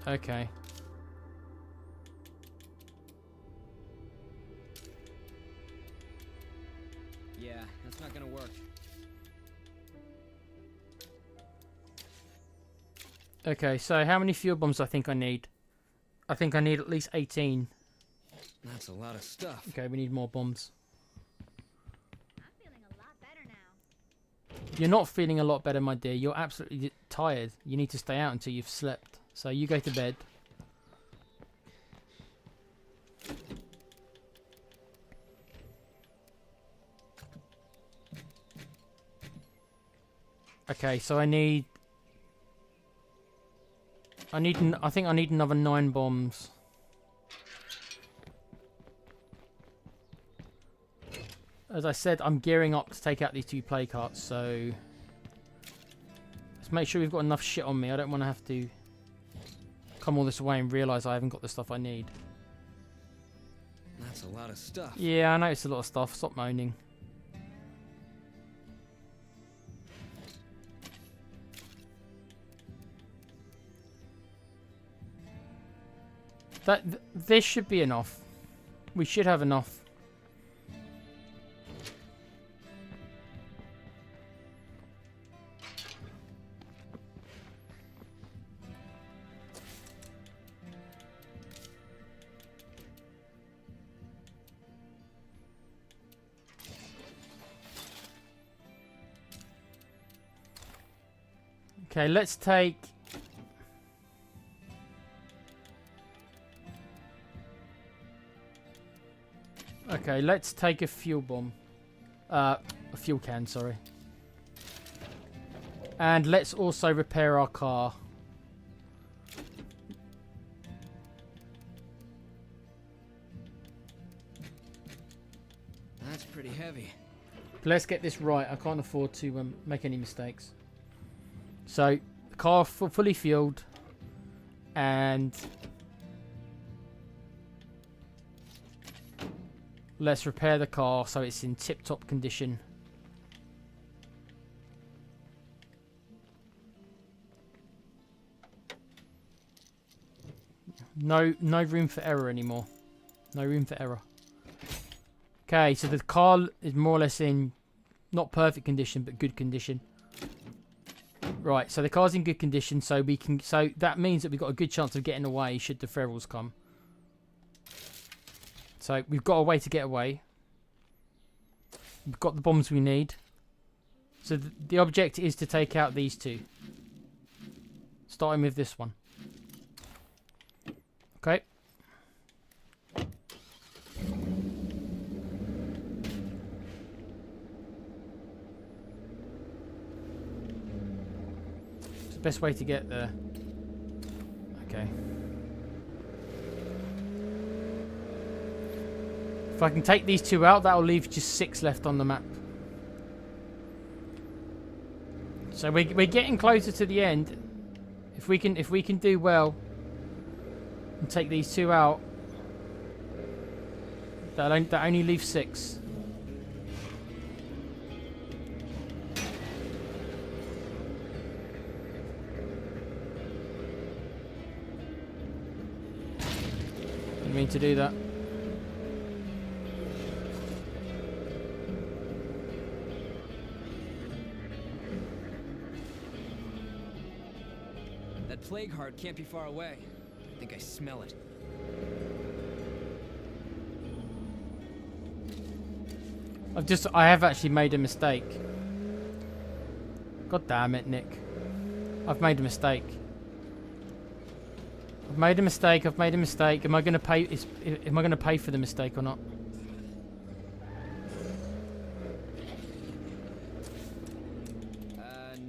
Okay. Yeah, that's not gonna work. Okay, so how many fuel bombs do I think I need? I think I need at least 18. That's a lot of stuff. Okay, we need more bombs. I'm feeling a lot better now. You're not feeling a lot better, my dear. You're absolutely tired. You need to stay out until you've slept. So you go to bed. Okay, so I think I need another 9 bombs. As I said, I'm gearing up to take out these 2 play carts, so let's make sure we've got enough shit on me. I don't want to have to come all this way and realise I haven't got the stuff I need. That's a lot of stuff. Yeah, I know it's a lot of stuff. Stop moaning. This should be enough. We should have enough. Okay, let's take... Okay, let's take a fuel bomb. A fuel can, sorry. And let's also repair our car. That's pretty heavy. But let's get this right. I can't afford to make any mistakes. So, the car fully fueled, and let's repair the car so it's in tip-top condition. No room for error anymore. No room for error. Okay, so the car is more or less in not perfect condition, but good condition. Right, so the car's in good condition, so we can. So that means that we've got a good chance of getting away should the ferals come. So we've got a way to get away. We've got the bombs we need. So the object is to take out these two. Starting with this one. Okay. It's the best way to get there. Okay. If I can take these two out, that'll leave just 6 left on the map. So we're getting closer to the end. If we can do well and take these 2 out, that only leaves 6. Didn't mean to do that. That plague heart can't be far away. I think I smell it. I have actually made a mistake. God damn it, Nick. I've made a mistake. I've made a mistake. Am I going to pay? Am I going to pay for the mistake or not?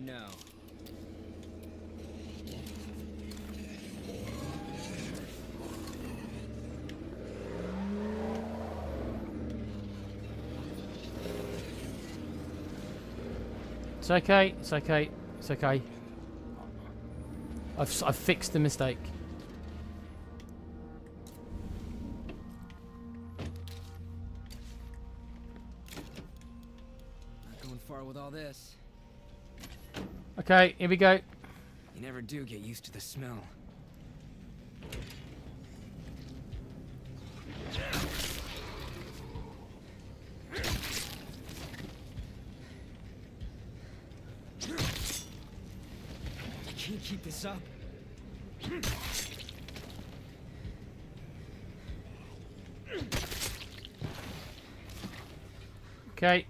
No. It's okay. It's okay. It's okay. I've fixed the mistake. Not going far with all this. Okay, here we go. You never do get used to the smell. You can't keep this up. Okay.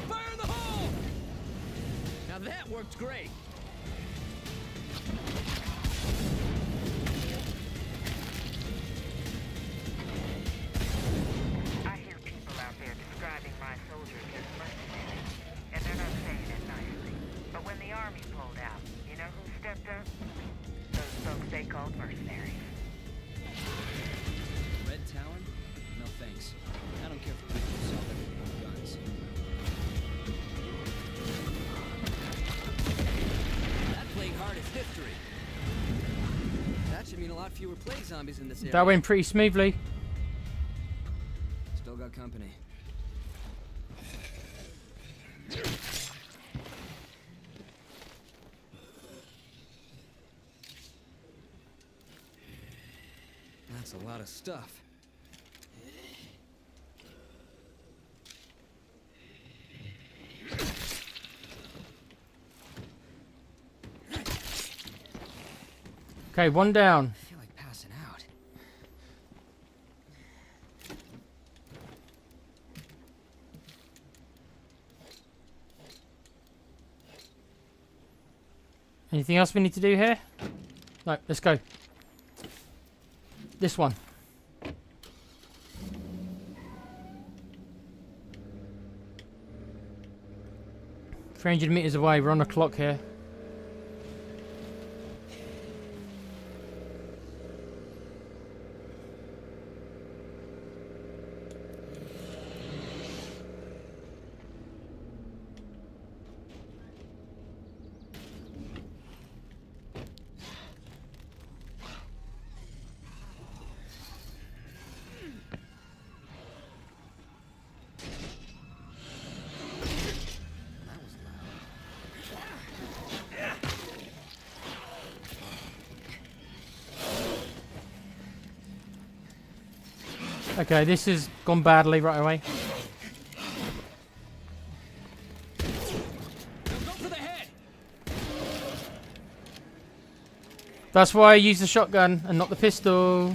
Fire in the hole! Now that worked great. I hear people out there describing my soldiers as mercenaries, and they're not saying it nicely. But when the army pulled out, you know who stepped up? Those folks they called mercenaries. Red Talon? No thanks. I don't care for people who sell everything with guns. That plague heart is history. That should mean a lot fewer plague zombies in this area. That went pretty smoothly. Still got company. That's a lot of stuff. Okay, one down. I feel like passing Anything else we need to do here? No, let's go. This one. 300 meters away, we're on the clock here. Okay, this has gone badly right away. Go for the head. That's why I use the shotgun and not the pistol.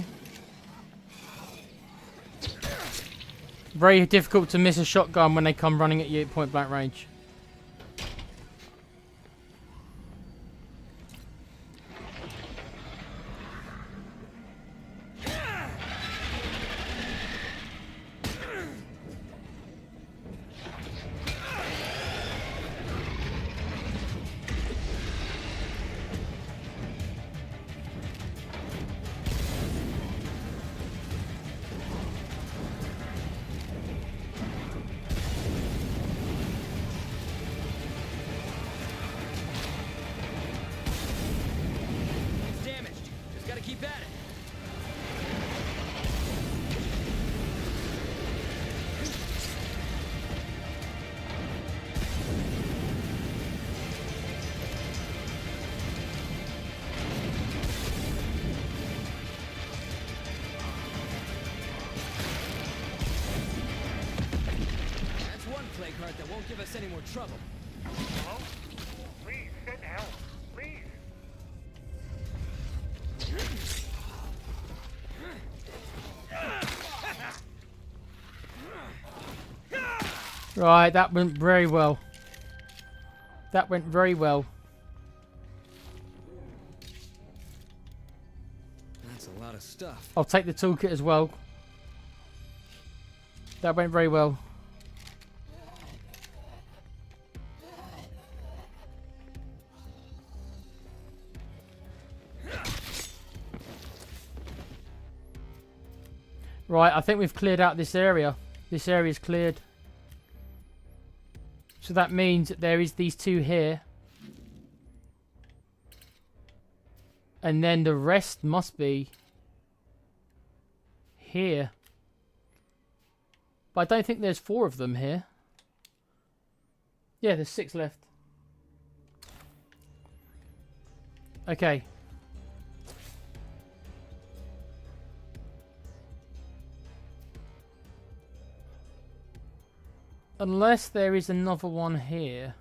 Very difficult to miss a shotgun when they come running at you at point blank range. It's damaged. Just gotta keep at it. That's one plague heart that won't give us any more trouble. Hello? Please, send help. Please. Right, that went very well. That went very well. That's a lot of stuff. I'll take the toolkit as well. That went very well. Right, I think we've cleared out this area. This area is cleared. So that means that there is these two here. And then the rest must be here. But I don't think there's 4 of them here. Yeah, there's 6 left. Okay. Unless there is another one here.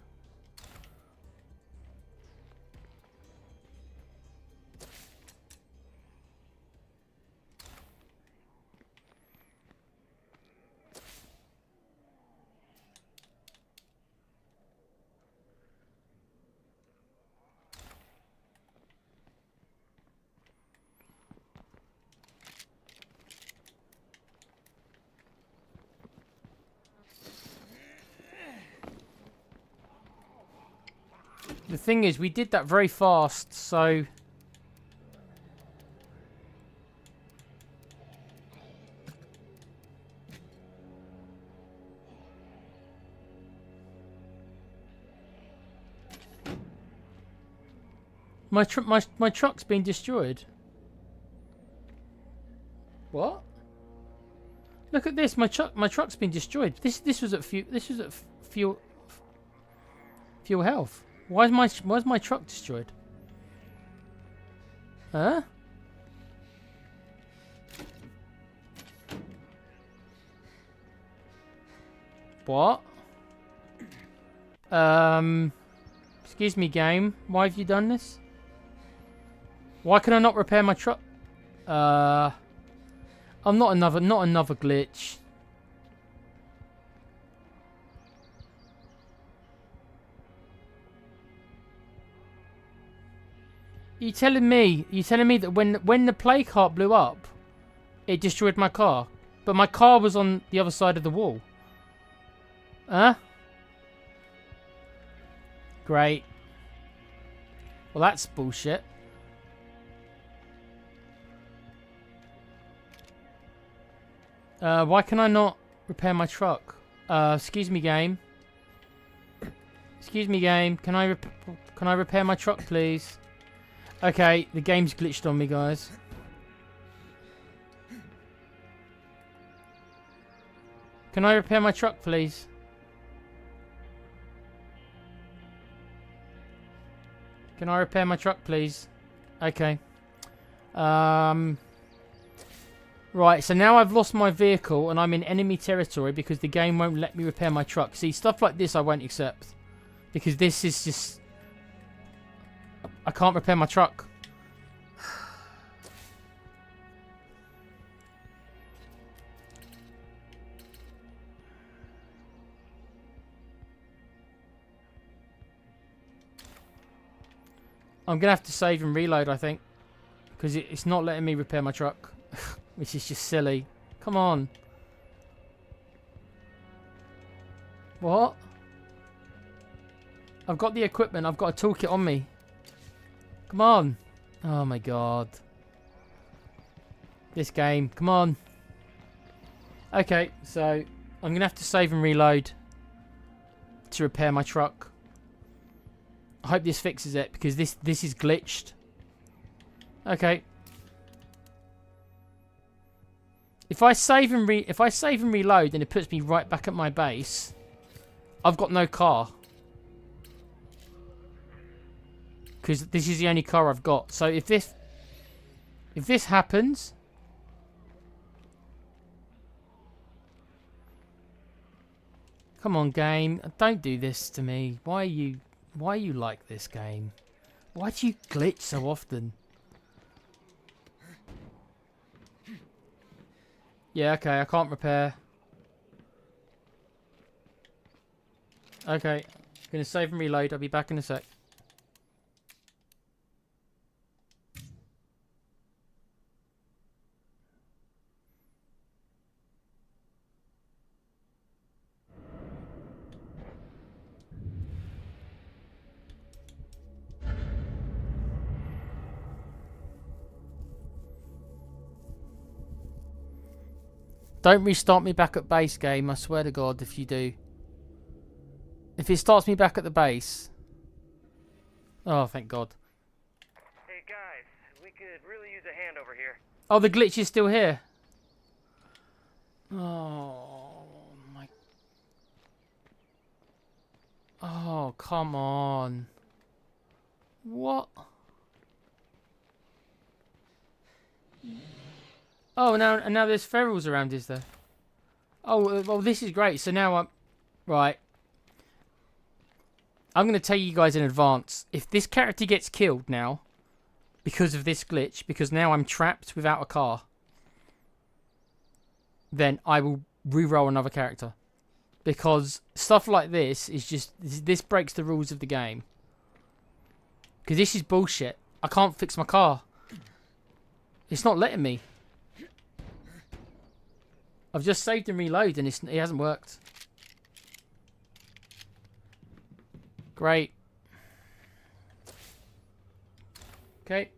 The thing is, we did that very fast, so... My truck's been destroyed. What? Look at this, my truck's been destroyed. This was at fuel health. Why is my truck destroyed? Huh? What? Excuse me, game. Why have you done this? Why can I not repair my truck? I'm not another glitch. You telling me that when the play cart blew up, it destroyed my car, but my car was on the other side of the wall. Huh? Great. Well, that's bullshit. Why can I not repair my truck? Excuse me, game. Excuse me, game. Can I repair my truck, please? Okay, the game's glitched on me, guys. Can I repair my truck, please? Can I repair my truck, please? Okay. Right, so now I've lost my vehicle and I'm in enemy territory because the game won't let me repair my truck. See, stuff like this I won't accept. Because this is just... I can't repair my truck. I'm going to have to save and reload, I think. Because it's not letting me repair my truck. Which is just silly. Come on. What? I've got the equipment. I've got a toolkit on me. Come on. Oh my god. This game. Come on. Okay, so I'm going to have to save and reload to repair my truck. I hope this fixes it because this is glitched. Okay. If I save and reload, then it puts me right back at my base. I've got no car. Because this is the only car I've got. So if this happens, come on, game, don't do this to me. Why are you like this, game? Why do you glitch so often? Yeah, okay, I can't repair. Okay, gonna save and reload. I'll be back in a sec. Don't restart me back at base, game. I swear to God, if you do. If it starts me back at the base. Oh, thank God. Hey guys, we could really use a hand over here. Oh, the glitch is still here. Oh, my. Oh, come on. What? Oh, now there's ferals around, is there? Oh, well, this is great. So now I'm... Right. I'm going to tell you guys in advance. If this character gets killed now, because of this glitch, because now I'm trapped without a car, then I will re-roll another character. Because stuff like this is just... This breaks the rules of the game. Because this is bullshit. I can't fix my car. It's not letting me. I've just saved and reload and it hasn't worked. Great. Okay.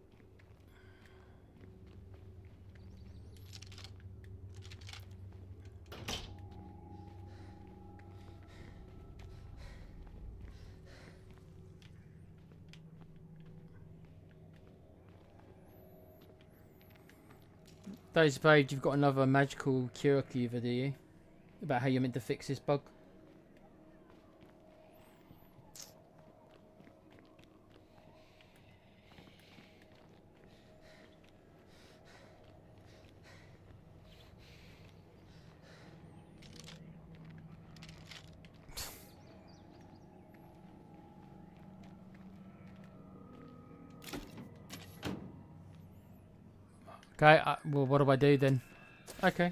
Don't suppose you've got another magical cure cleaver, do you? About how you're meant to fix this bug? Okay, well, what do I do then? Okay.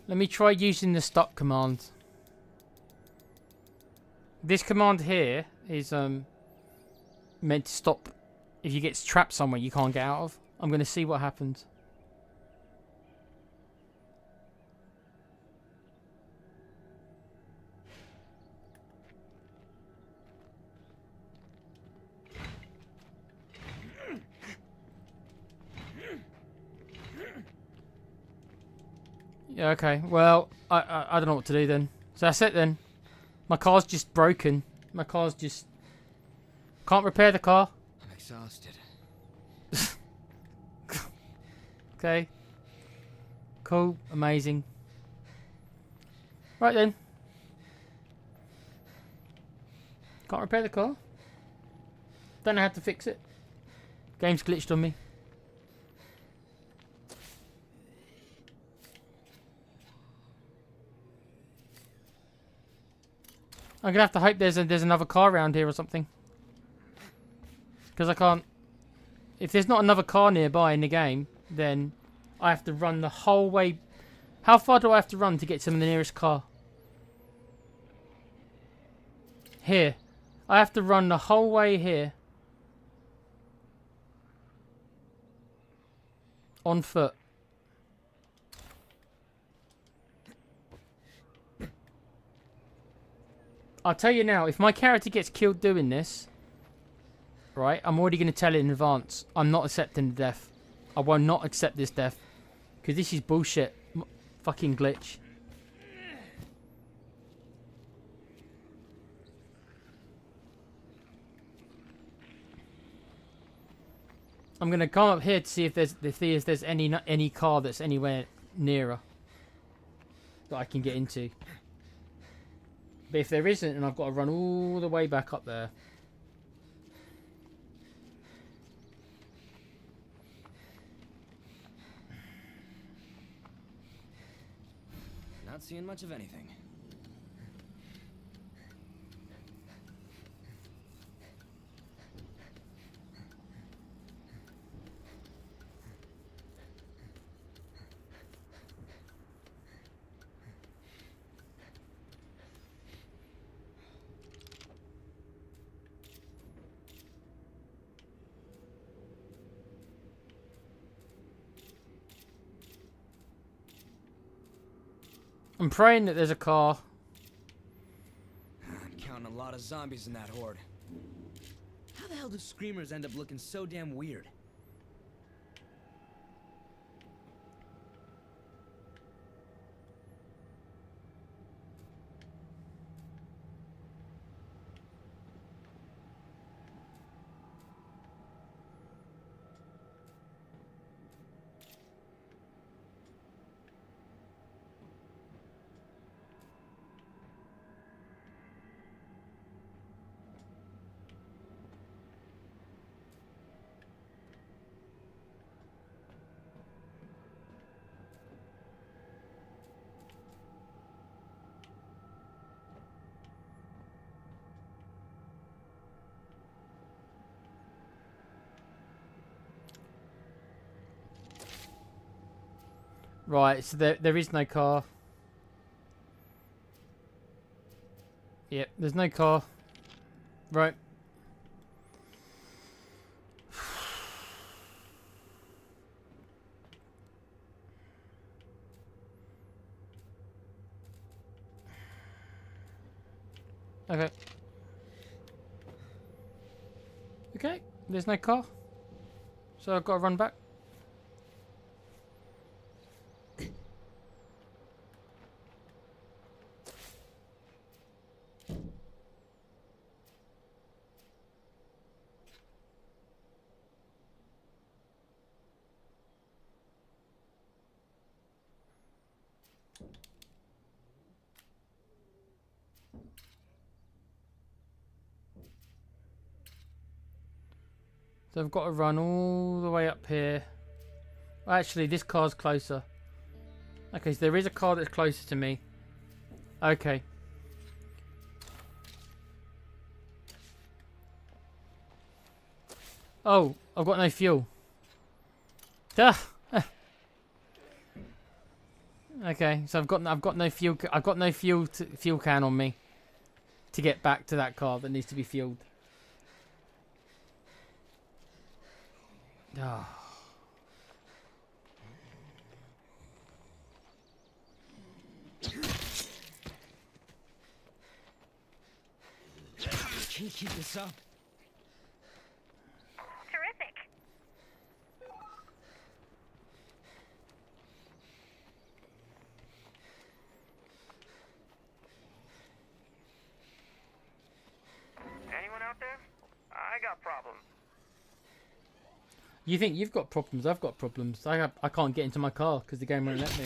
Let me try using the stop command. This command here is meant to stop if you get trapped somewhere you can't get out of. I'm going to see what happens. Yeah, okay. Well, I don't know what to do then. So that's it then. My car's just broken. My car's just... Can't repair the car. I'm exhausted. Okay. Cool. Amazing. Right then. Can't repair the car. Don't know how to fix it. Game's glitched on me. I'm gonna have to hope there's another car around here or something. Because I can't... If there's not another car nearby in the game, then I have to run the whole way... How far do I have to run to get to the nearest car? Here. I have to run the whole way here. On foot. I'll tell you now, if my character gets killed doing this, right, I'm already going to tell it in advance. I'm not accepting the death. I will not accept this death. Because this is bullshit. Fucking glitch. I'm going to come up here to see if there's any car that's anywhere nearer that I can get into. But if there isn't, and I've got to run all the way back up there. Not seeing much of anything. I'm praying that there's a car. I'm counting a lot of zombies in that horde. How the hell do screamers end up looking so damn weird? Right, so there is no car. Yep, there's no car. Right. Okay. Okay, there's no car. So I've got to run back. So I've got to run all the way up here. Actually, this car's closer. Okay, so there is a car that's closer to me. Okay. Oh, I've got no fuel. Duh. Okay, so I've got no fuel. I've got no fuel can on me to get back to that car that needs to be fueled. Ah. Can't keep this up. Terrific. Anyone out there? I got problems. You think you've got problems? I've got problems. I can't get into my car because the game won't let me.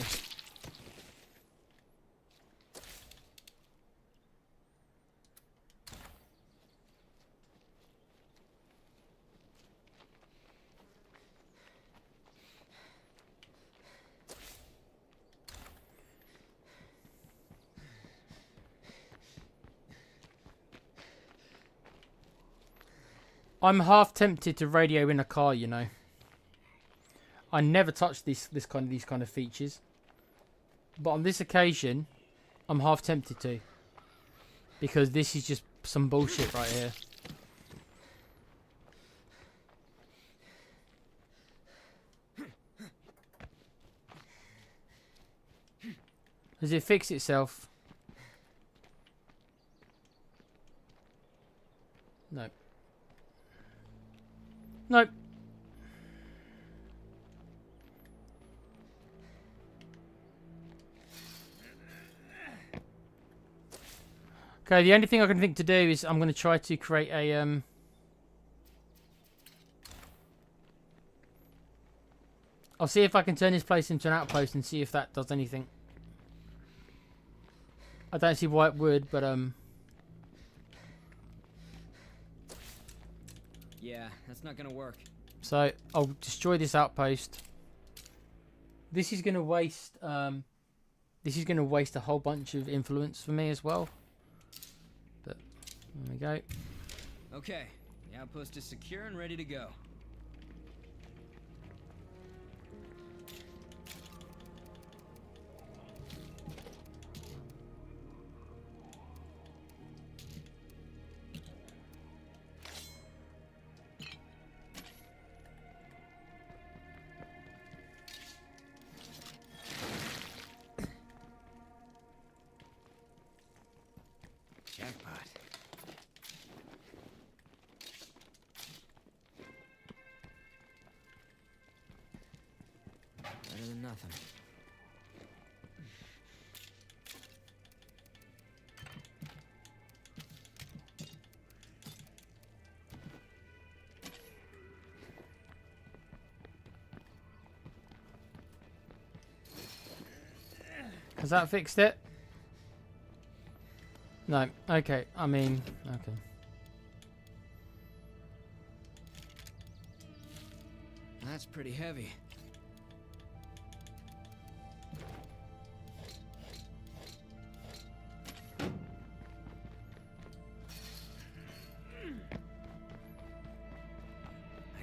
I'm half tempted to radio in a car, you know. I never touch these kind of features, but on this occasion, I'm half tempted to, because this is just some bullshit right here. Does it fix itself? No. Nope. Okay, the only thing I can think to do is I'm going to try to create a I'll see if I can turn this place into an outpost and see if that does anything. I don't see why it would, but Yeah, that's not gonna work. so I'll destroy this outpost. This is going to waste a whole bunch of influence for me as well. But there we go. Okay, the outpost is secure and ready to go. Jackpot. Better than nothing. Has that fixed it? No. Okay. I mean, okay. That's pretty heavy. I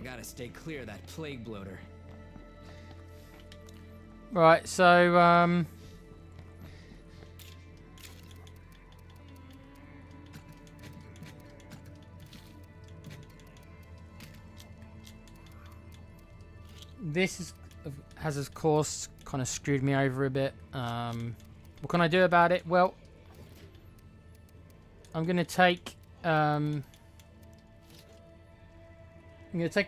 gotta stay clear of that plague bloater. Right. So this has of course kind of screwed me over a bit. What can I do about it? Well, I'm gonna take a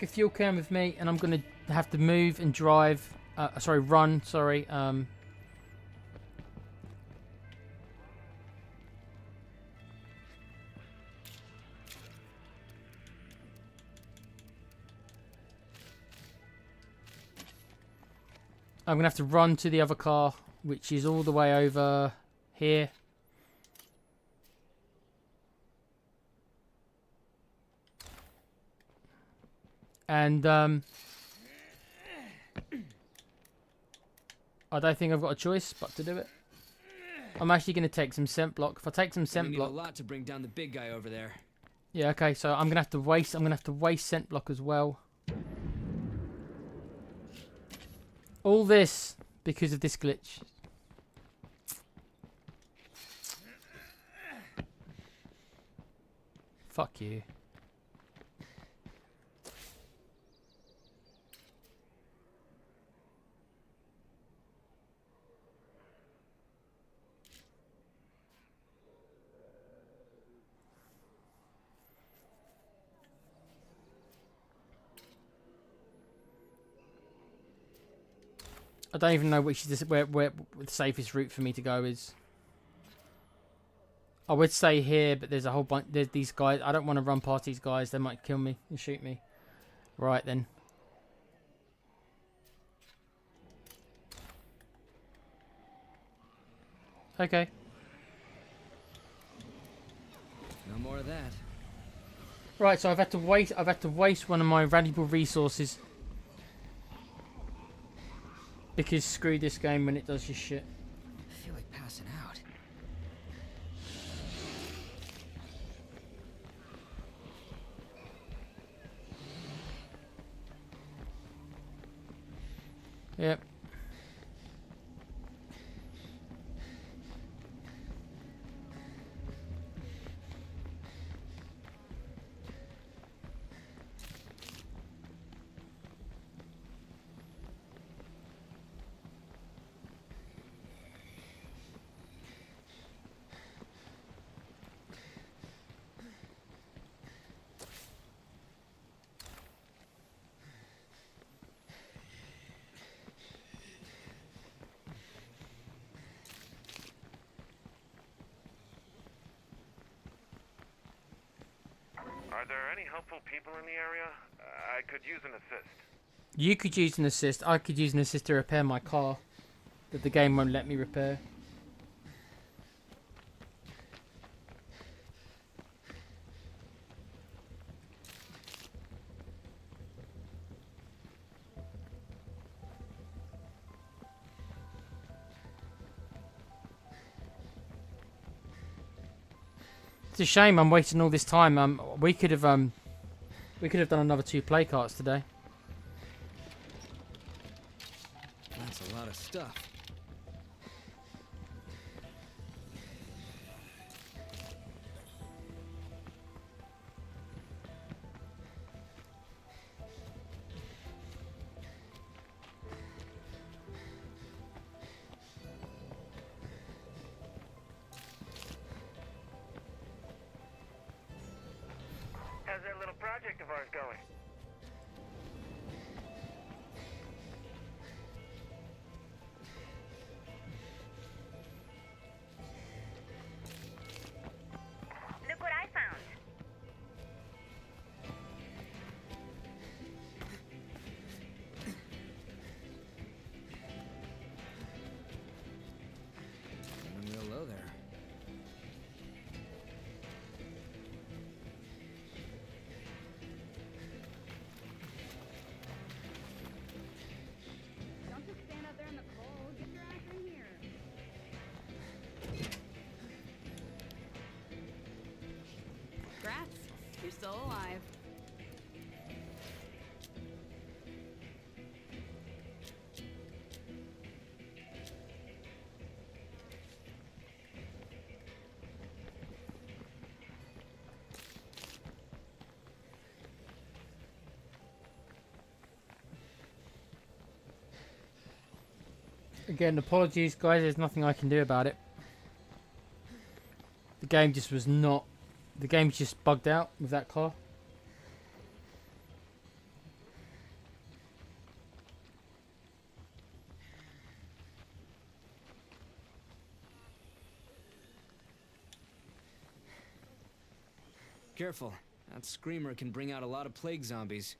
fuel can with me, and I'm gonna have to move and drive. Run. Sorry. I'm going to have to run to the other car, which is all the way over here. And I don't think I've got a choice but to do it. I'm actually going to take some scent block. If I take some scent block, We need a lot to bring down the big guy over there. yeah, okay. So I'm going to have to waste. I'm going to have to waste scent block as well. All this because of this glitch. Fuck you. I don't even know which is where the safest route for me to go is. I would say here, but there's a whole bunch. There's these guys. I don't want to run past these guys. They might kill me and shoot me. Right then. Okay. No more of that. Right, so I've had to waste one of my valuable resources. Because screw this game when it does your shit. I feel like passing out. Yep. Are there any helpful people in the area? I could use an assist. You could use an assist. I could use an assist to repair my car that the game won't let me repair. It's a shame I'm wasting all this time. We could have done another 2 play carts today. That's a lot of stuff. How's that little project of ours going? Look what I found. I'm real low there. Don't just stand out there in the cold. Get your ass in here. Congrats. You're still alive. Again, apologies guys, there's nothing I can do about it. The game just was not... The game's just bugged out with that car. Careful. That screamer can bring out a lot of plague zombies.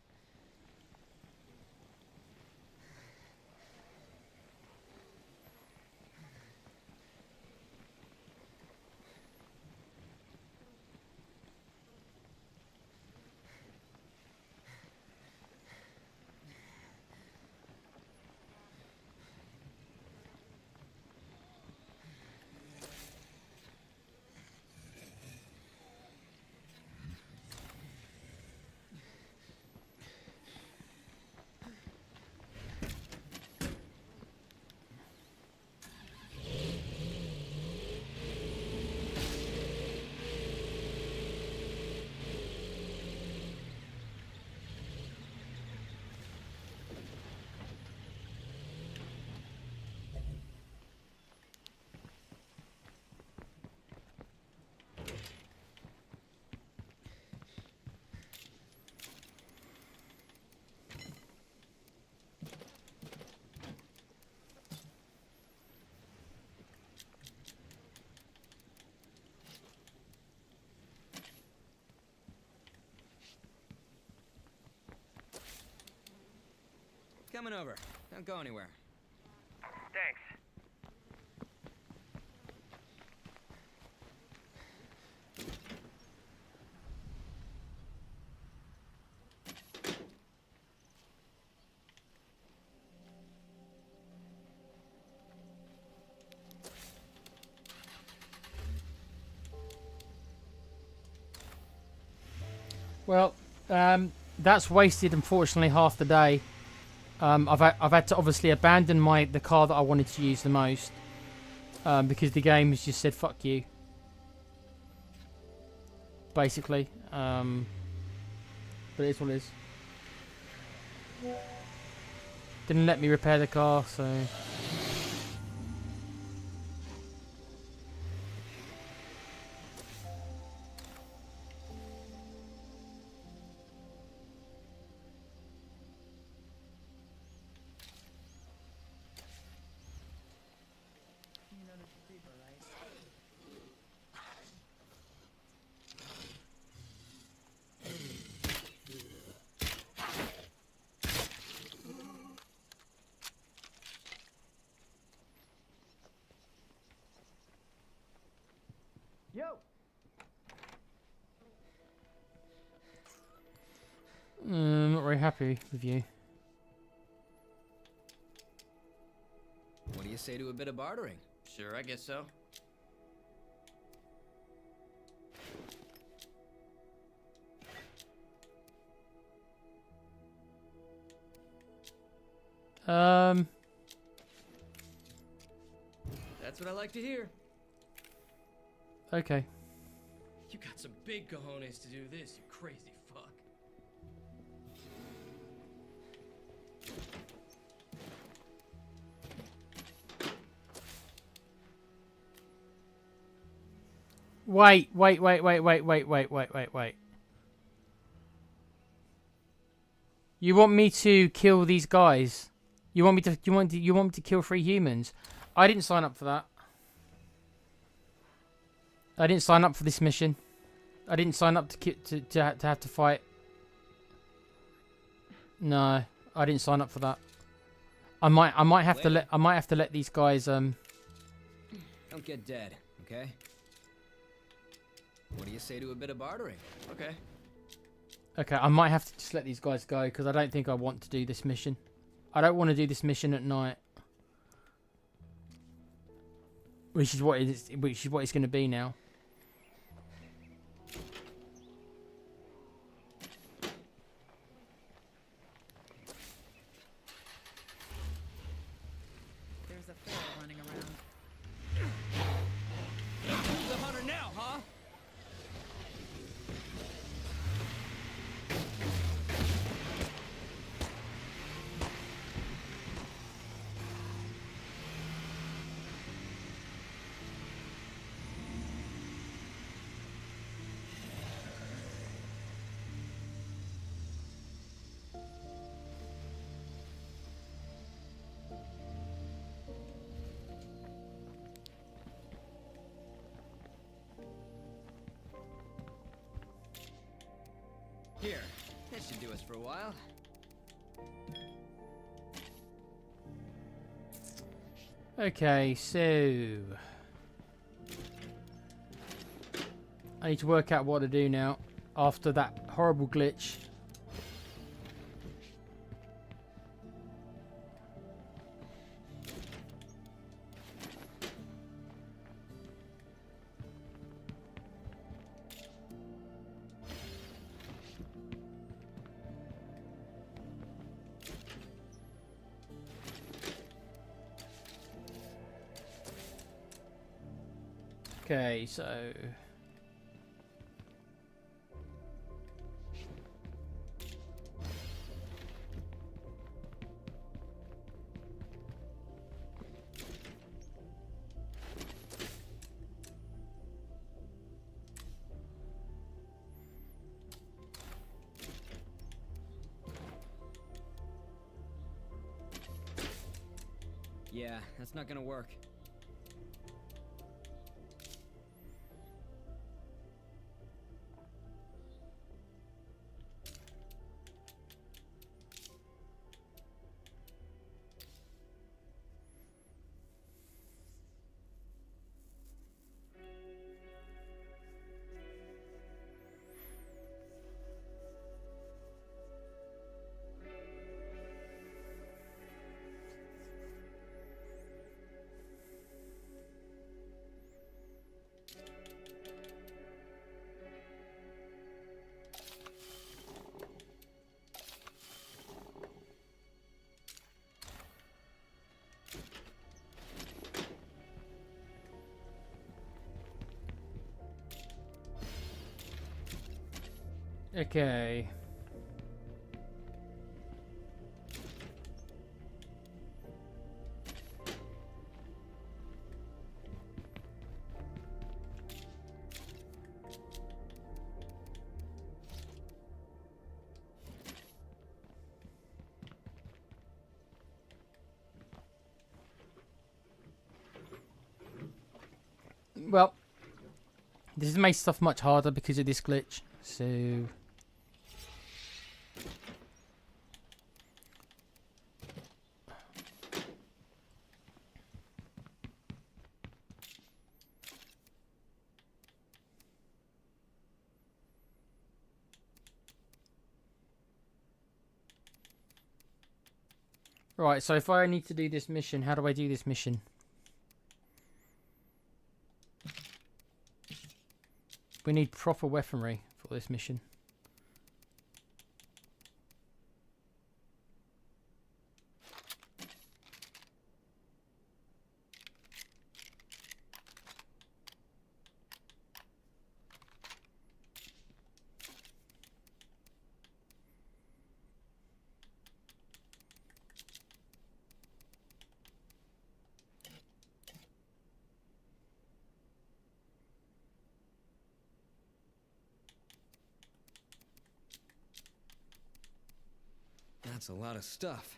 Coming over. Don't go anywhere. Thanks. Well, that's wasted, unfortunately, half the day. I've had to obviously abandon the car that I wanted to use the most because the game has just said fuck you, basically. But it is what it is. Didn't let me repair the car, so. Yo! Not very happy with you. What do you say to a bit of bartering? Sure, I guess so. That's what I like to hear. Okay. You got some big cojones to do this, you crazy fuck. Wait. You want me to kill these guys? You want me to kill 3 humans? I didn't sign up for that. I didn't sign up for this mission. I didn't sign up to have to fight. No, I didn't sign up for that. I might have to let these guys Don't get dead, okay? What do you say to a bit of bartering? Okay. Okay, I might have to just let these guys go because I don't think I want to do this mission. I don't want to do this mission at night. Which is what it's going to be now. There's a ferret running around. Who's the hunter now, huh? Here, that should do us for a while. Okay, so I need to work out what to do now after that horrible glitch. Okay, so Yeah, that's not gonna work. Okay. Well, this has made stuff much harder because of this glitch. So right, so if I need to do this mission, how do I do this mission? We need proper weaponry for this mission. That's a lot of stuff.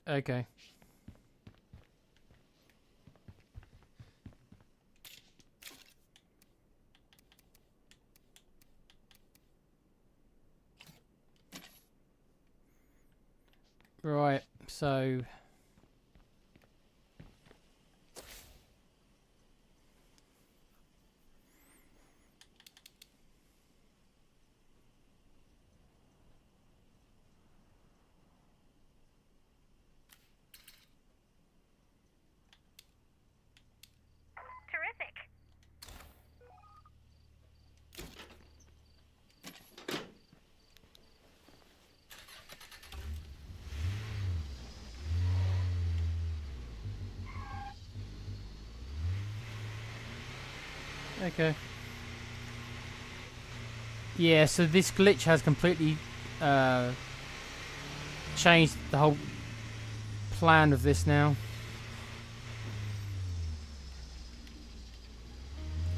Okay. Right, so Terrific. okay. Yeah, so this glitch has completely changed the whole plan of this now.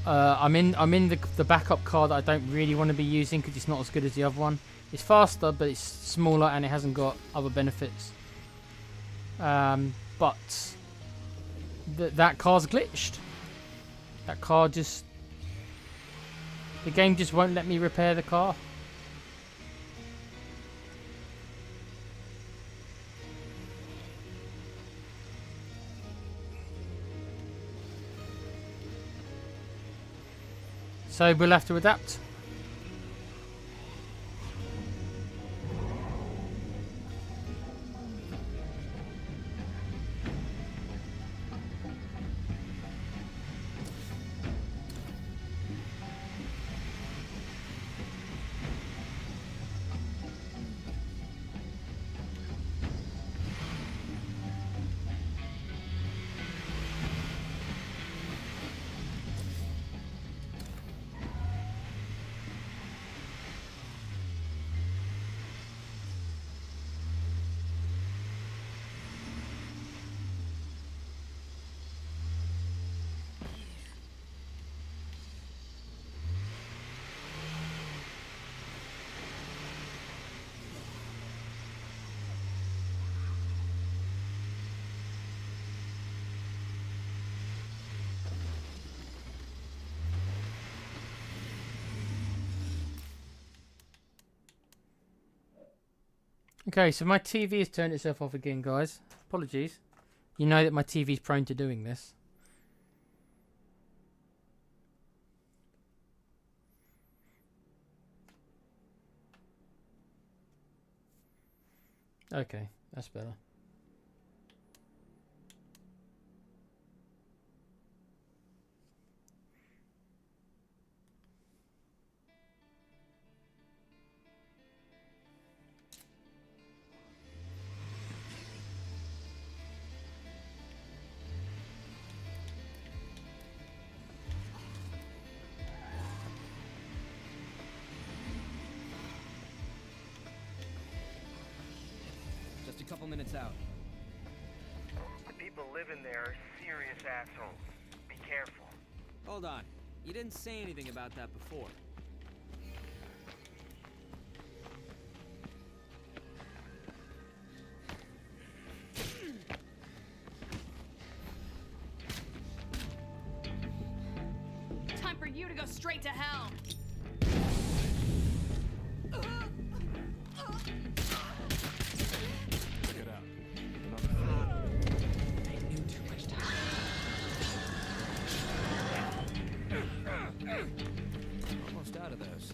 I'm in the backup car that I don't really want to be using because it's not as good as the other one. It's faster, but it's smaller and it hasn't got other benefits. But that car's glitched. That car just... The game just won't let me repair the car. So we'll have to adapt. Okay, so my TV has turned itself off again, guys. Apologies. You know that my TV is prone to doing this. Okay, that's better. a couple minutes out. The people living there are serious assholes. Be careful. Hold on. You didn't say anything about that before. Time for you to go straight to hell. Check it out. I knew too much time. Almost out of those.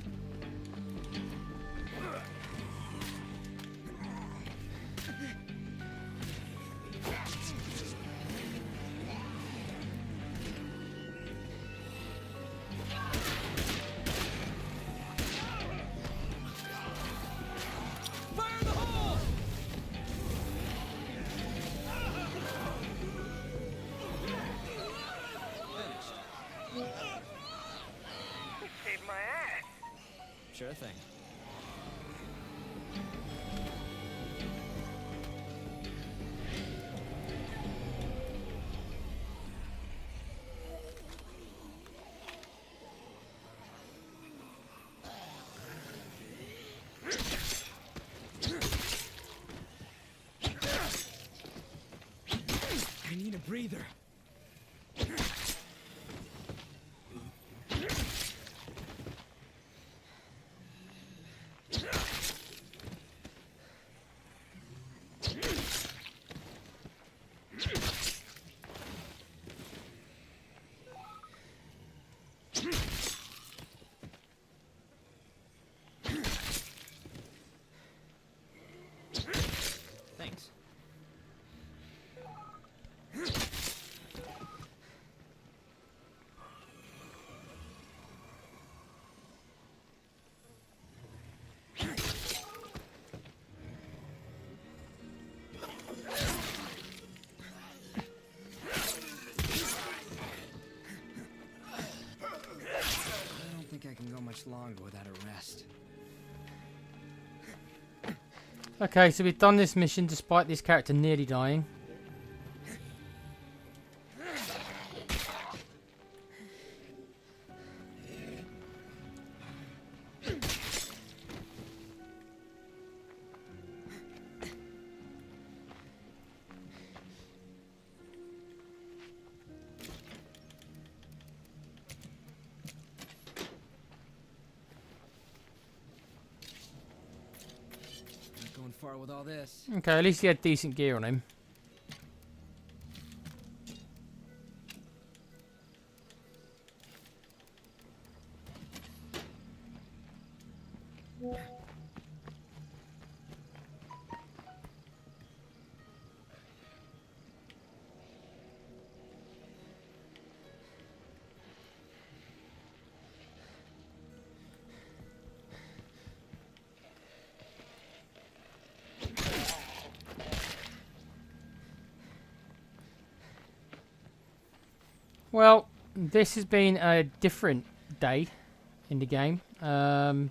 Fire in the hole! Finished. Saved my ass. Sure thing. I need a breather. Thanks. I don't think I can go much longer without a rest. Okay, so we've done this mission despite this character nearly dying. Not going far with all this. Okay, at least he had decent gear on him. Well, this has been a different day in the game. Not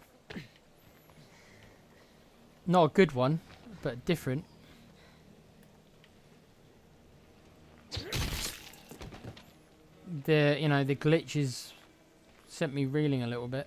a good one, but different. The glitches sent me reeling a little bit.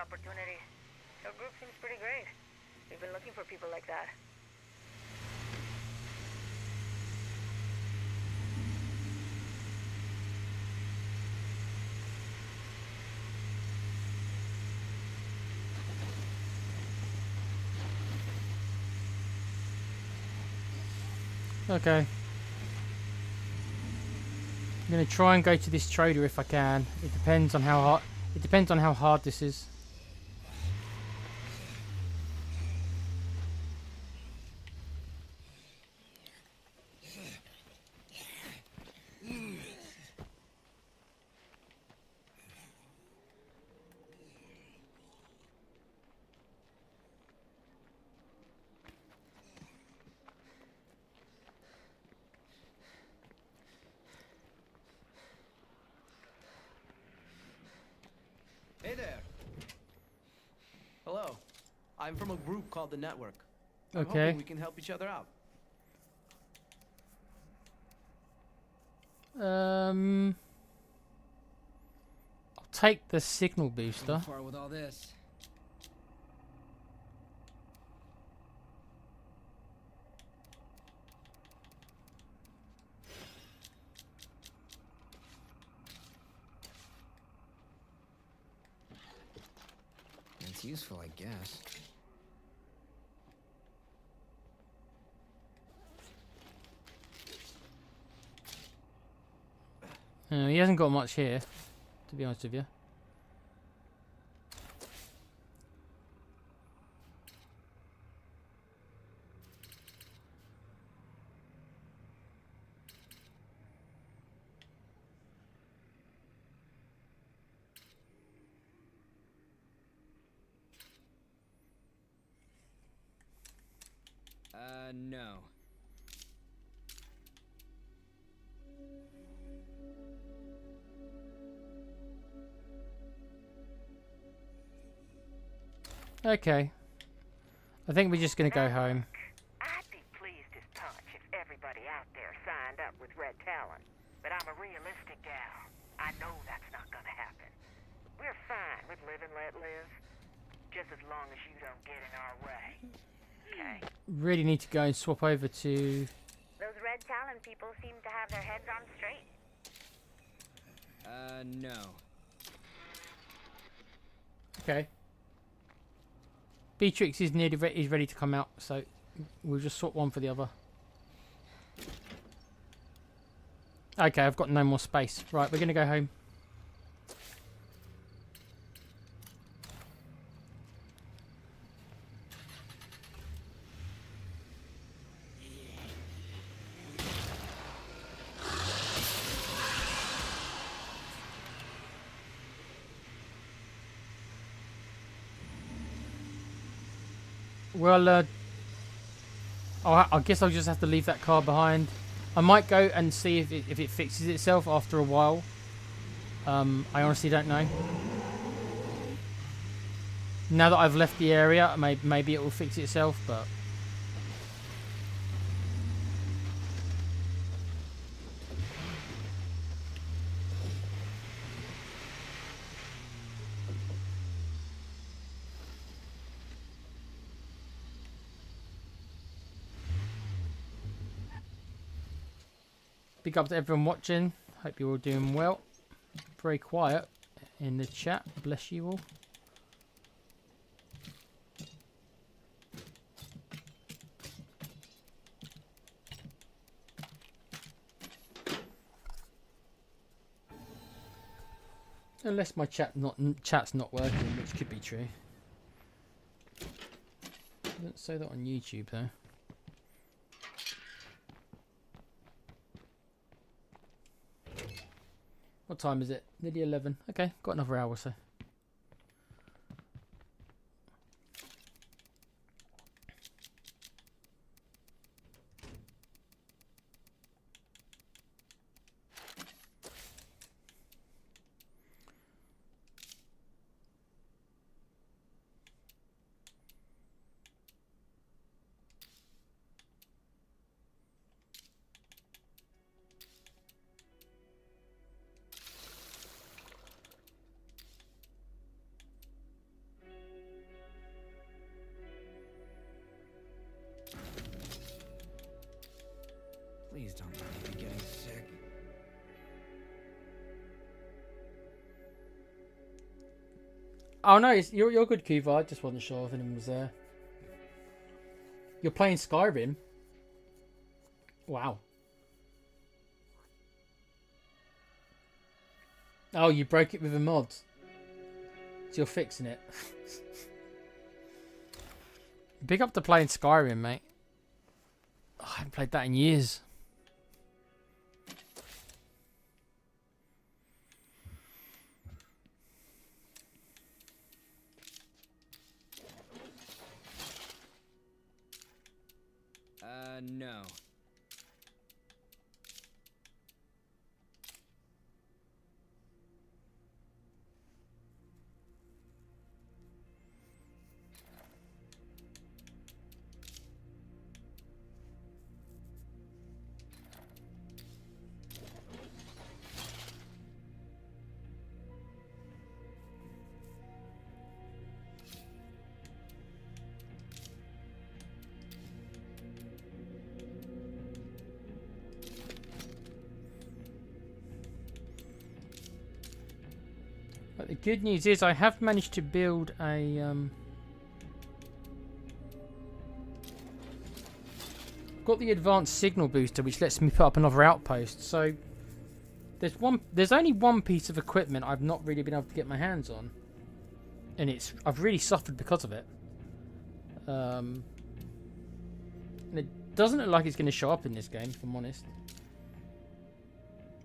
opportunity. Your group seems pretty great. We've been looking for people like that. Okay. I'm gonna try and go to this trader if I can. It depends on how hard. It depends on how hard this is. Hey there. Hello. I'm from a group called the Network. I'm Okay. hoping we can help each other out. I'll take the signal booster. Going far with all this. It's useful, I guess. He hasn't got much here, to be honest with you. No. Okay. I think we're just gonna go home. I'd be pleased as punch if everybody out there signed up with Red Talon. But I'm a realistic gal. I know that's not gonna happen. We're fine with live and let live. Just as long as you don't get in our way. Okay? Really need to go and swap over to. Those Red Talon people seem to have their heads on straight. No. Okay. Beatrix is is ready to come out, so we'll just swap one for the other. Okay, I've got no more space. Right, we're gonna go home. Well, I guess I'll just have to leave that car behind. I might go and see if it fixes itself after a while. I honestly don't know. Now that I've left the area, maybe it will fix itself, but... Big up to everyone watching. Hope you're all doing well. Very quiet in the chat. Bless you all. Unless my chat's not working, which could be true. Doesn't say that on YouTube though. What time is it? Nearly 11. Okay, got another hour or so. Oh no, you're good, Kuva. I just wasn't sure if anyone was there. You're playing Skyrim. Wow. Oh, you broke it with a mod. So you're fixing it. Big up to playing Skyrim, mate. Oh, I haven't played that in years. No. But the good news is I have managed to build a got the advanced signal booster, which lets me put up another outpost. So there's only one piece of equipment I've not really been able to get my hands on, and I've really suffered because of it. And it doesn't look like it's going to show up in this game, if I'm honest.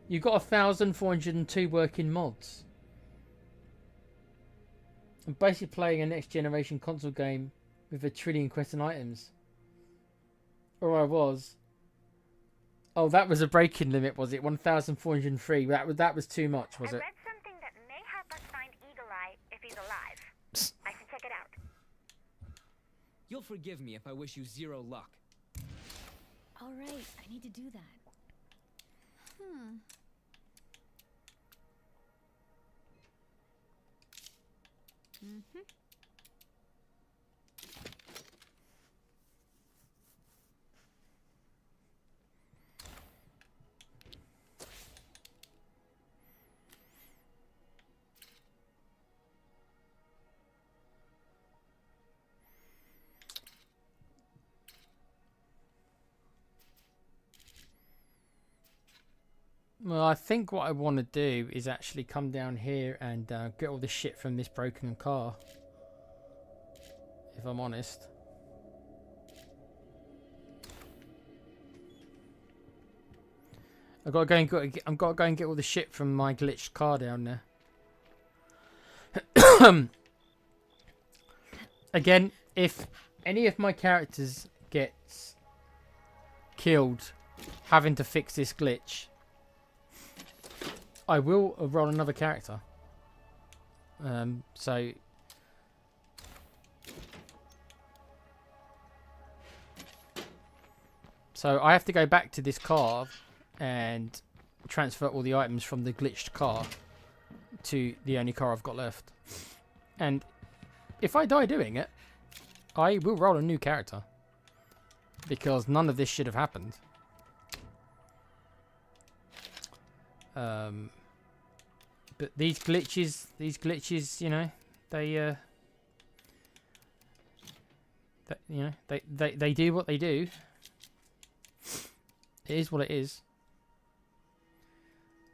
You've got 1,402 working mods. I'm basically playing a next generation console game with 1 trillion quests and items. Or I was. Oh, that was a break-in limit, was it? 1,403. That was too much, was it? I read something that may help us find Eagle Eye if he's alive. I can check it out. You'll forgive me if I wish you zero luck. All right, I need to do that. Well, I think what I want to do is actually come down here and get all the shit from this broken car. If I'm honest. I've got to go and get all the shit from my glitched car down there. Again, if any of my characters gets killed having to fix this glitch, I will roll another character. So I have to go back to this car and transfer all the items from the glitched car to the only car I've got left. And if I die doing it, I will roll a new character. Because none of this should have happened. But these glitches, you know, they do what they do. It is what it is.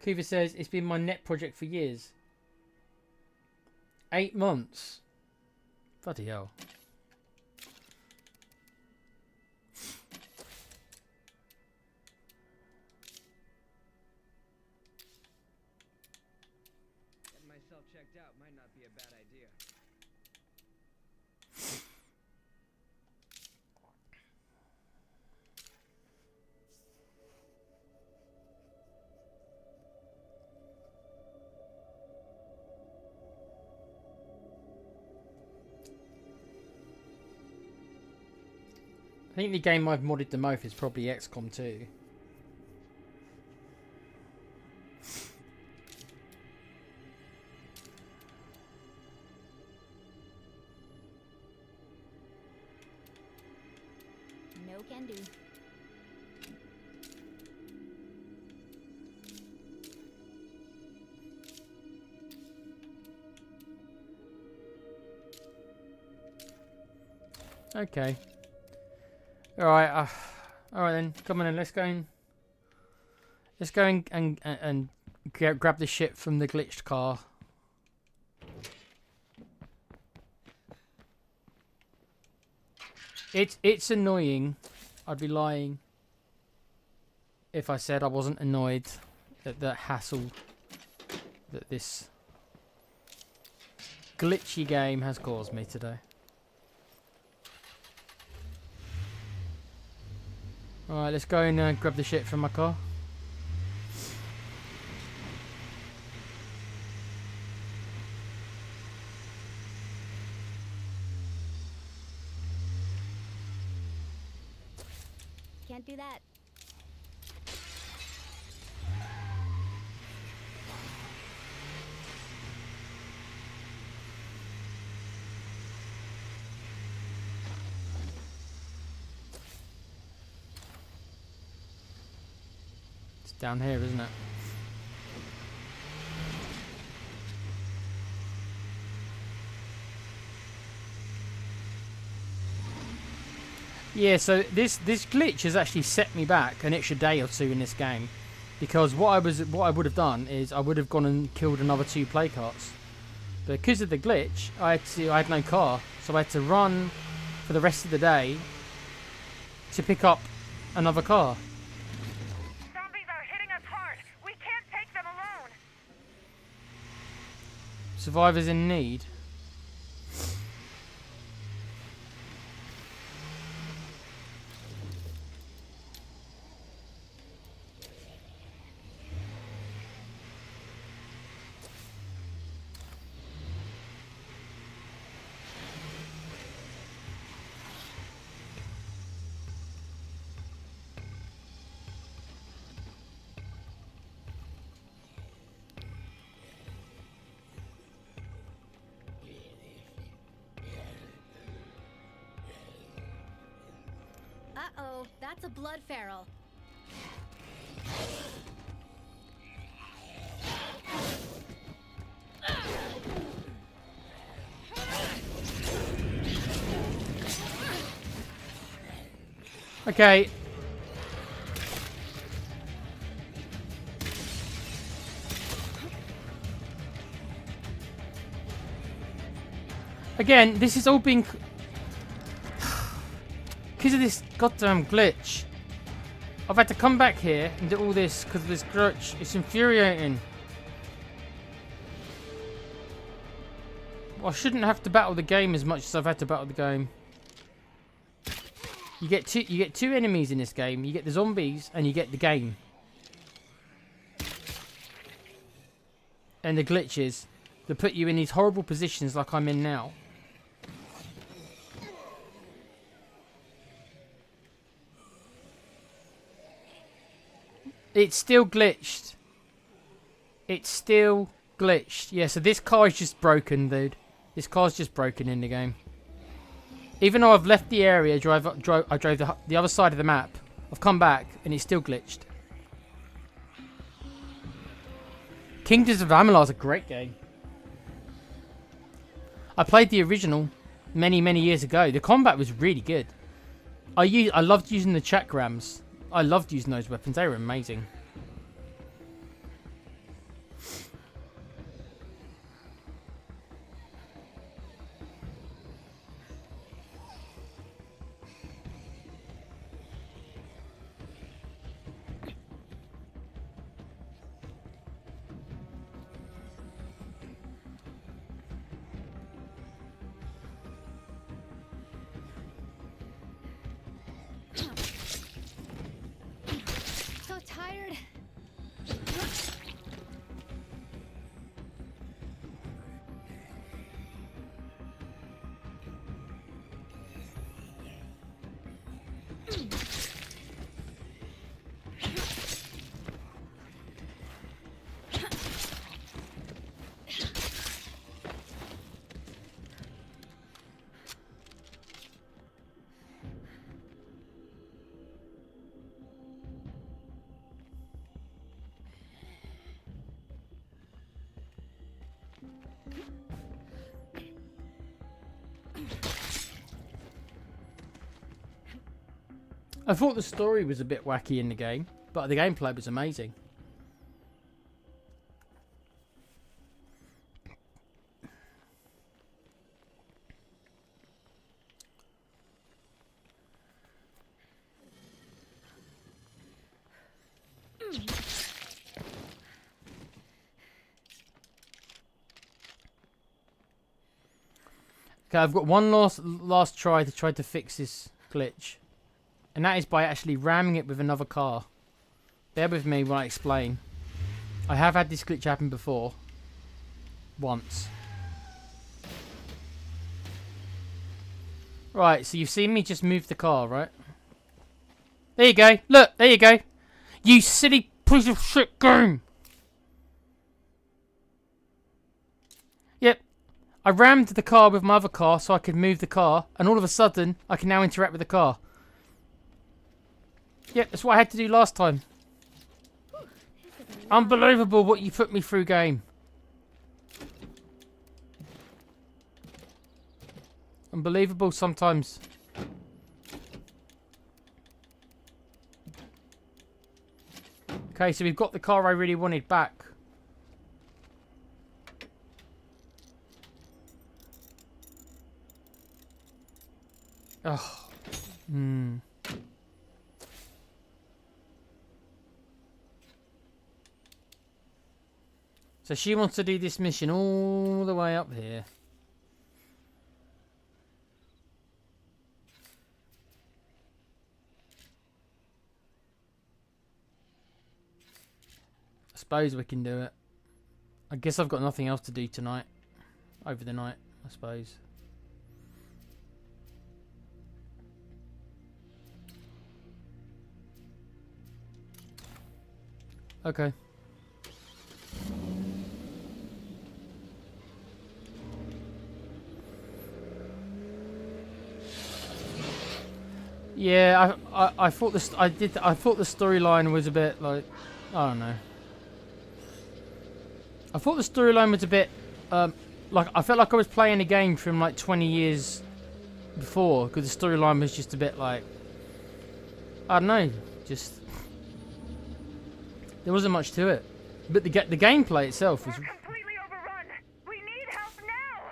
Kuva says, it's been my net project for years. 8 months. Bloody hell. Getting myself checked out might not be a bad idea. I think the game I've modded the most is probably XCOM 2. No can do. Okay. Alright, alright then. Come on then, let's go and grab the shit from the glitched car. It's annoying. I'd be lying if I said I wasn't annoyed at the hassle that this glitchy game has caused me today. Alright, let's go and grab the shit from my car. Can't do that. It's down here, isn't it? Yeah, so this glitch has actually set me back an extra day or two in this game, because what I would have done is I would have gone and killed another 2 play carts. But because of the glitch, I had no car, so I had to run for the rest of the day to pick up another car. Zombies are hitting us hard. We can't take them alone. Survivors in need. Uh-oh, that's a blood feral. Okay. Again, this is all being because of this goddamn glitch. I've had to come back here and do all this because of this glitch. It's infuriating. I shouldn't have to battle the game as much as I've had to battle the game. You get two enemies in this game. You get the zombies and you get the game. And the glitches that put you in these horrible positions like I'm in now. It's still glitched. It's still glitched. Yeah, so this car is just broken, dude. This car's just broken in the game. Even though I've left the area, I drove the other side of the map. I've come back and it's still glitched. Kingdoms of Amalur is a great game. I played the original many years ago. The combat was really good. I loved using the chakrams. I loved using those weapons. They were amazing. So tired. I thought the story was a bit wacky in the game, but the gameplay was amazing. Okay, I've got one last try to fix this glitch. And that is by actually ramming it with another car. Bear with me when I explain. I have had this glitch happen before. Once. Right, so you've seen me just move the car, right? There you go. Look, there you go. You silly piece of shit game. Yep. I rammed the car with my other car so I could move the car, and all of a sudden, I can now interact with the car. Yep, that's what I had to do last time. Unbelievable what you put me through, game. Unbelievable sometimes. Okay, so we've got the car I really wanted back. Oh. So she wants to do this mission all the way up here. I suppose we can do it. I guess I've got nothing else to do tonight. Over the night, I suppose. Okay. Yeah, I thought this I thought the storyline was a bit like, I don't know. I thought the storyline was a bit like I felt like I was playing a game from like 20 years before, because the storyline was just a bit like, I don't know, just there wasn't much to it. But the gameplay itself was. We're completely overrun. We need help now.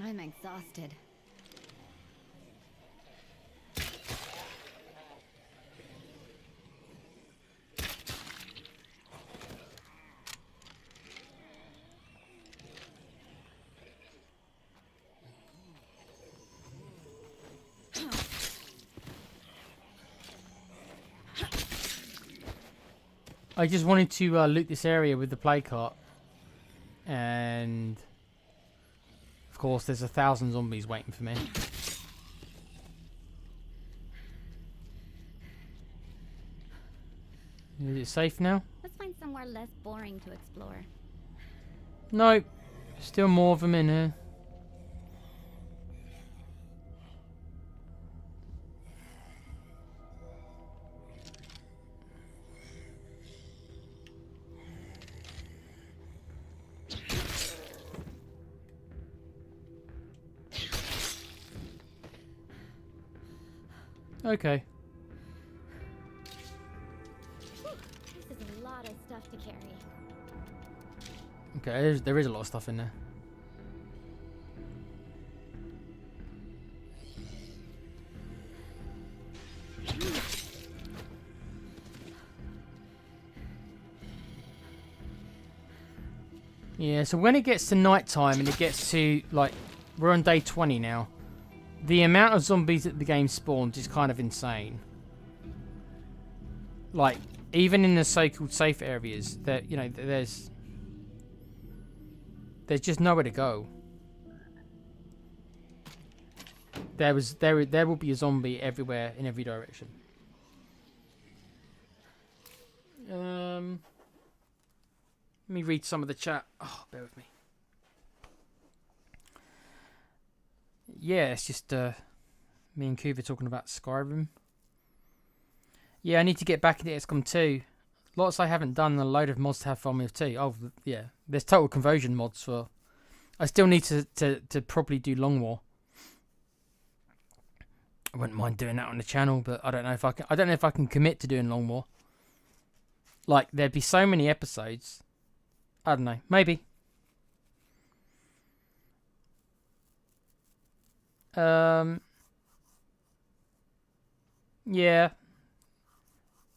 I'm exhausted. I just wanted to loot this area with the play cart, and of course there's 1,000 zombies waiting for me. Is it safe now? Let's find somewhere less boring to explore. Nope. Still more of them in here. Okay. This is a lot of stuff to carry. Okay, there is a lot of stuff in there. Yeah, so when it gets to night time and it gets to, like, we're on day 20 now, the amount of zombies that the game spawns is kind of insane. Like, even in the so-called safe areas, that you know, there's just nowhere to go. There will be a zombie everywhere in every direction. Let me read some of the chat. Oh, bear with me. Yeah, it's just me and Kuva talking about Skyrim. Yeah, I need to get back into XCOM 2. Lots I haven't done and a load of mods to have fun with too. Oh, yeah. There's total conversion mods for... I still need to properly do Long War. I wouldn't mind doing that on the channel, but I don't know if I can. I don't know if I can commit to doing Long War. Like, there'd be so many episodes. I don't know. Maybe. Yeah.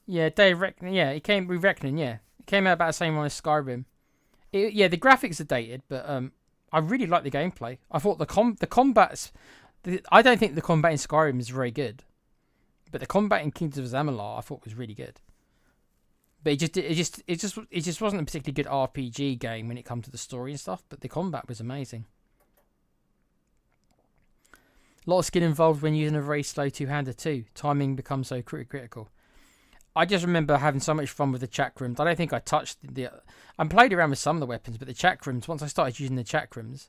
Yeah, Day of Reckoning. Yeah, it came with Reckoning. Yeah, it came out about the same one as Skyrim. Yeah, the graphics are dated, but I really like the gameplay. I thought the combat's. I don't think the combat in Skyrim is very good, but the combat in Kingdoms of Amalur I thought was really good. But it just wasn't a particularly good RPG game when it comes to the story and stuff. But the combat was amazing. A lot of skill involved when using a very slow two-hander too. Timing becomes so critical. I just remember having so much fun with the chakrams. I don't think I touched the... I played around with some of the weapons, but the chakrams, once I started using the chakrams,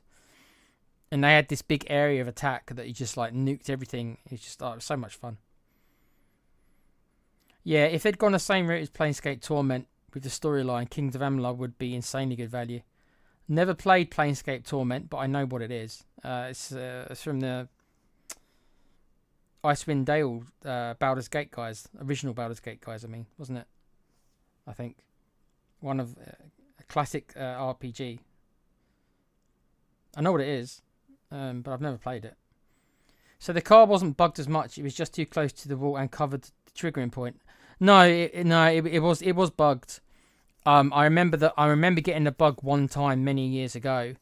and they had this big area of attack that you just like nuked everything. It's just, it was so much fun. Yeah, if they'd gone the same route as Planescape Torment with the storyline, Kings of Amalur would be insanely good value. Never played Planescape Torment, but I know what it is. It's from the Icewind Dale Baldur's Gate guys, original Baldur's Gate guys. I mean, wasn't it? I think one of a classic RPG. I know what it is, but I've never played it. So the car wasn't bugged as much. It was just too close to the wall and covered the triggering point. No, it was bugged. I remember getting the bug one time many years ago,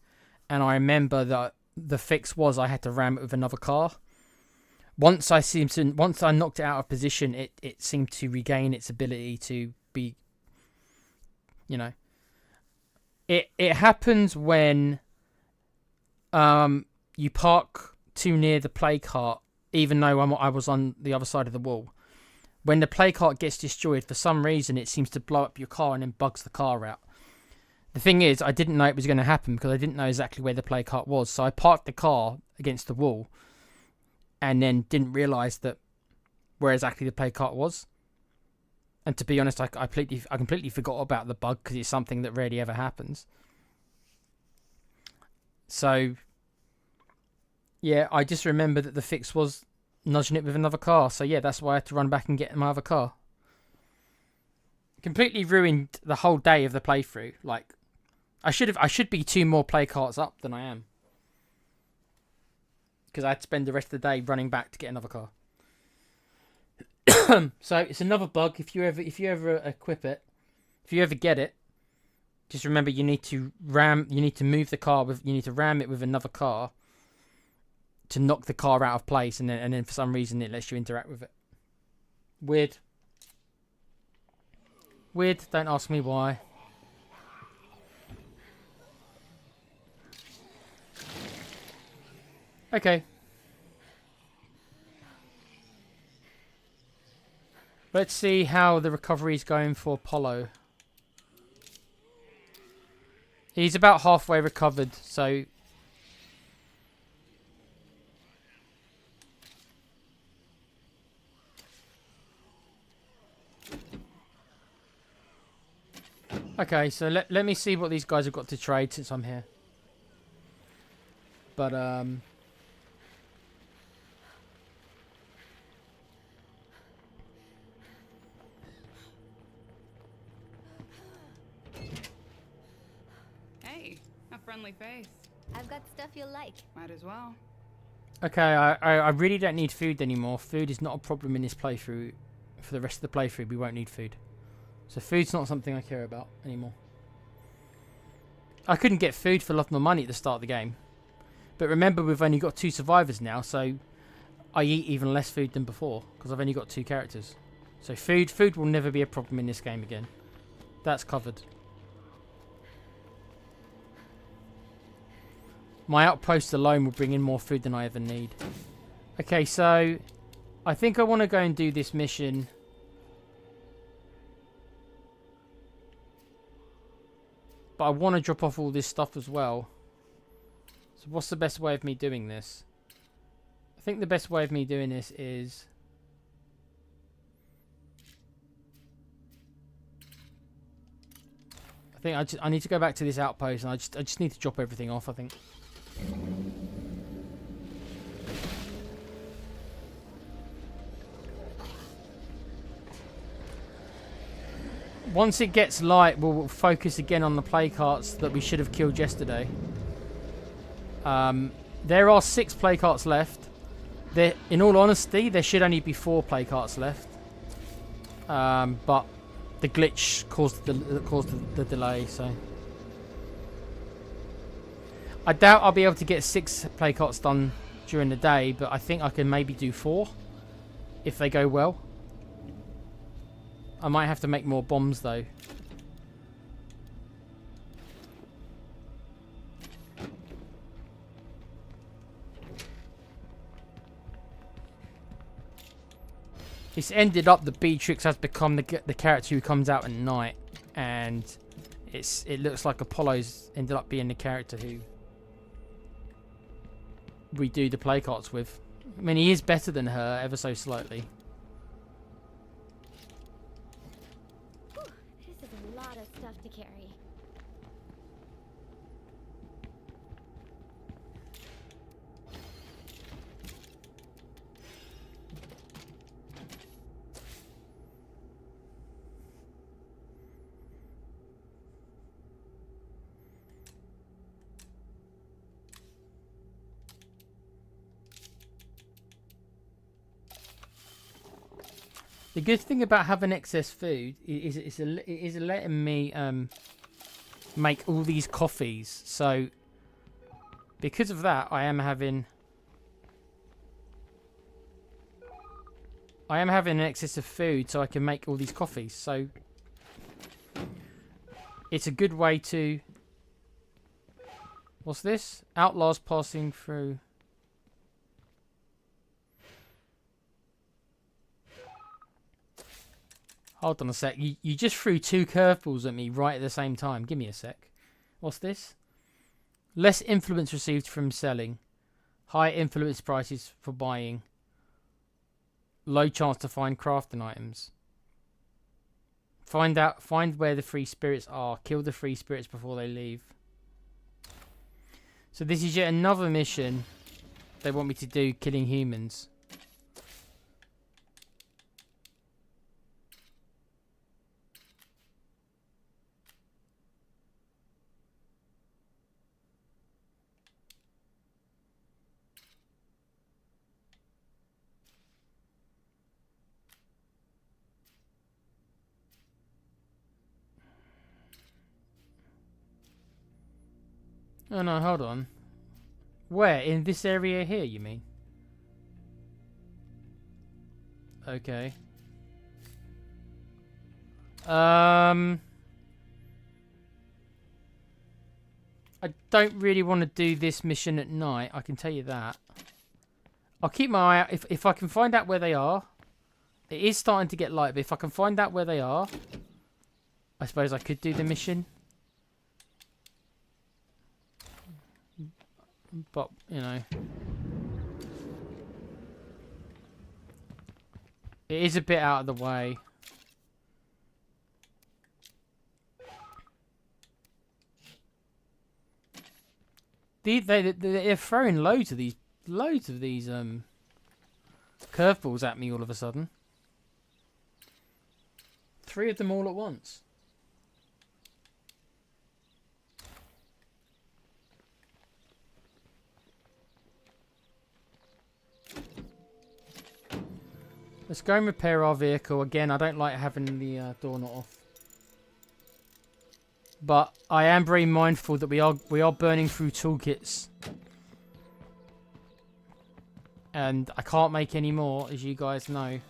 and I remember that the fix was I had to ram it with another car. Once I knocked it out of position, it seemed to regain its ability to be, you know. It happens when you park too near the play cart, even though I was on the other side of the wall. When the play cart gets destroyed, for some reason, it seems to blow up your car and then bugs the car out. The thing is, I didn't know it was going to happen because I didn't know exactly where the play cart was. So I parked the car against the wall and then didn't realise that where exactly the play cart was. And to be honest, I completely forgot about the bug because it's something that rarely ever happens. So, yeah, I just remember that the fix was nudging it with another car. So yeah, that's why I had to run back and get my other car. Completely ruined the whole day of the playthrough. Like, I should be 2 more play carts up than I am. Because I had to spend the rest of the day running back to get another car. So it's another bug. If you ever equip it, if you ever get it, just remember you need to move the car you need to ram it with another car to knock the car out of place, and then for some reason it lets you interact with it. Weird, don't ask me why. Okay. Let's see how the recovery is going for Apollo. He's about halfway recovered, so... Okay, so let me see what these guys have got to trade since I'm here. But, Hey, a friendly face. I've got stuff you'll like. Might as well. okay, I really don't need food anymore. Food is not a problem in this playthrough. For the rest of the playthrough, we won't need food. So food's not something I care about anymore. I couldn't get food for love nor money at the start of the game. But remember, we've only got 2 survivors now, so I eat even less food than before, because I've only got 2 characters. So food will never be a problem in this game again. That's covered. My outpost alone will bring in more food than I ever need. Okay, so I think I want to go and do this mission. But I want to drop off all this stuff as well. So what's the best way of me doing this? I think the best way of me doing this is... I think I need to go back to this outpost and I just need to drop everything off, I think. Once it gets light, we'll focus again on the play carts that we should have killed yesterday. There are 6 play carts left. In all honesty, there should only be 4 play carts left. But the glitch caused the delay, so... I doubt I'll be able to get 6 play carts done during the day, but I think I can maybe do 4 if they go well. I might have to make more bombs though. It's ended up that Beatrix has become the character who comes out at night, and it looks like Apollo's ended up being the character who we do the play carts with. I mean, he is better than her ever so slightly. This is a lot of stuff to carry. The good thing about having excess food is it is letting me make all these coffees. So because of that, I am having an excess of food, so I can make all these coffees. So it's a good way to... What's this? Outlaws passing through... Hold on a sec. You just threw 2 curveballs at me right at the same time. Give me a sec. What's this? Less influence received from selling. High influence prices for buying. Low chance to find crafting items. Find where the free spirits are. Kill the free spirits before they leave. So this is yet another mission they want me to do, killing humans. Oh no, hold on. Where? In this area here, you mean? Okay. I don't really want to do this mission at night, I can tell you that. I'll keep my eye out. If I can find out where they are, It is starting to get light, but if I can find out where they are, I suppose I could do the mission. But, you know. It is a bit out of the way. They're throwing loads of these curveballs at me all of a sudden. 3 of them all at once. Let's go and repair our vehicle. Again, I don't like having the door not off. But I am very mindful that we are burning through toolkits. And I can't make any more, as you guys know.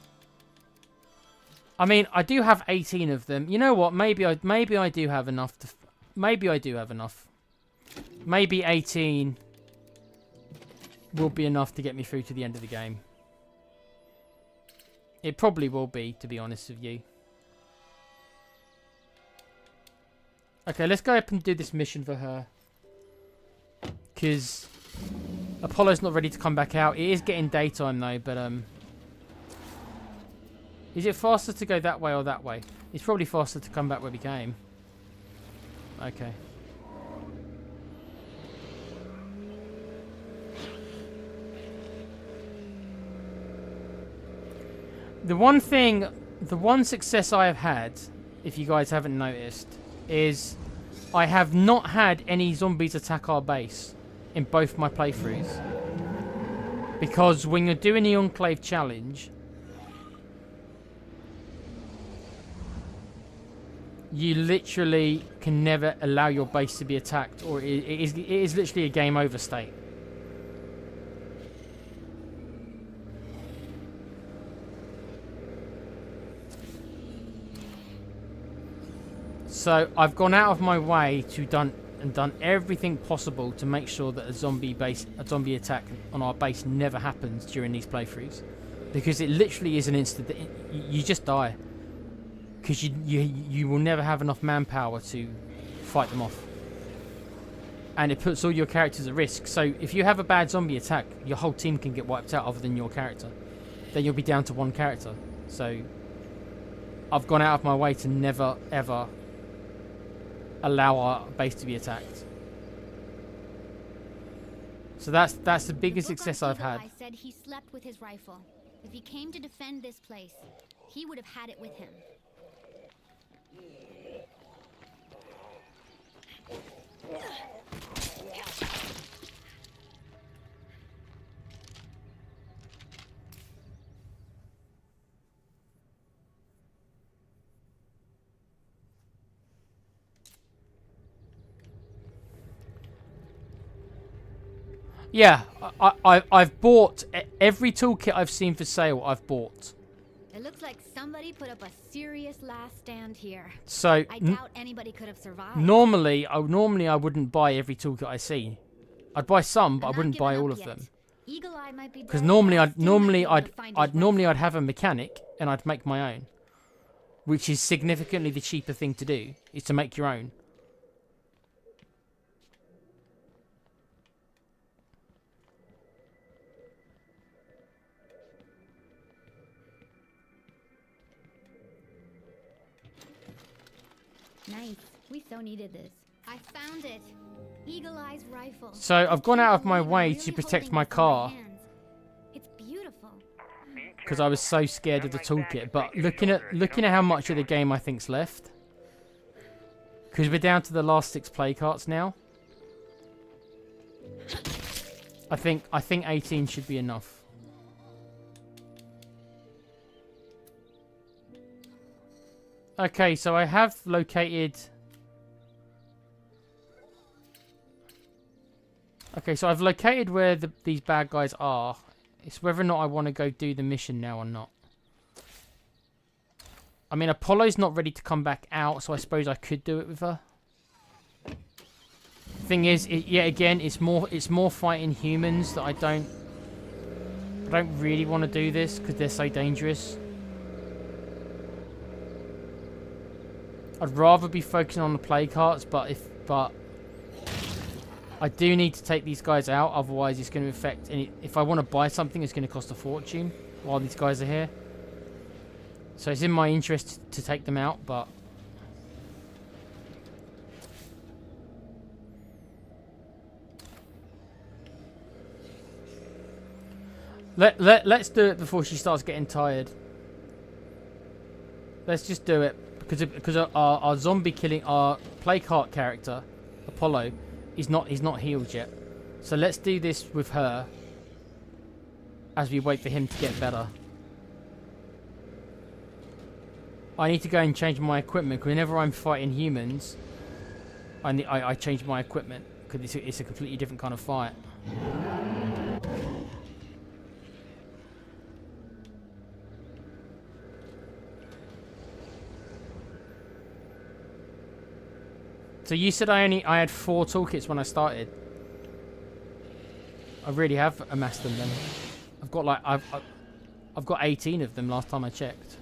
I mean, I do have 18 of them. You know what? Maybe I do have enough to... Maybe I do have enough. Maybe 18 will be enough to get me through to the end of the game. It probably will be, to be honest with you. Okay, let's go up and do this mission for her. Because Apollo's not ready to come back out. It is getting daytime though, but is it faster to go that way or that way? It's probably faster to come back where we came. Okay. The one success I have had, if you guys haven't noticed, is I have not had any zombies attack our base in both my playthroughs. Because when you're doing the Enclave challenge, you literally can never allow your base to be attacked, or it is literally a game over state. So I've gone out of my way to done everything possible to make sure that a zombie attack on our base never happens during these playthroughs, because it literally is an instant that you just die, because you will never have enough manpower to fight them off, and it puts all your characters at risk. So if you have a bad zombie attack, your whole team can get wiped out other than your character. Then you'll be down to one character. So I've gone out of my way to never ever allow our base to be attacked. So that's the biggest success I've had. I said he slept with his rifle. If he came to defend this place, he would have had it with him. Yeah, I've bought every toolkit I've seen for sale. I've bought. It looks like somebody put up a serious last stand here. So I doubt anybody could have survived. Normally I wouldn't buy every toolkit I see. I'd buy some, but I wouldn't buy all of them. Eagle Eye might be because normally I'd have a mechanic and I'd make my own, which is significantly the cheaper thing to do, is to make your own. Nice. We so needed this. I found it. Eagle Eye's rifle. So I've gone out of my way to protect my car. It's beautiful. Because I was so scared of the toolkit. But looking at how much of the game I think's left, because we're down to the last 6 play carts now. I think 18 should be enough. Okay, so I have located... Okay, so I've located where these bad guys are. It's whether or not I want to go do the mission now or not. I mean, Apollo's not ready to come back out, so I suppose I could do it with her. Thing is, yet again, it's more fighting humans that I don't really want to do this, because they're so dangerous. I'd rather be focusing on the play carts, but I do need to take these guys out, otherwise it's going to affect any. If I want to buy something, it's going to cost a fortune while these guys are here. So it's in my interest to take them out, but let's do it before she starts getting tired. Let's just do it because our zombie killing, our play cart character Apollo, he's not healed yet. So let's do this with her as we wait for him to get better. I need to go and change my equipment, because whenever I'm fighting humans, I change my equipment, because it's a completely different kind of fight. So you said I had 4 toolkits when I started. I really have amassed them then. I've got like I've got 18 of them last time I checked.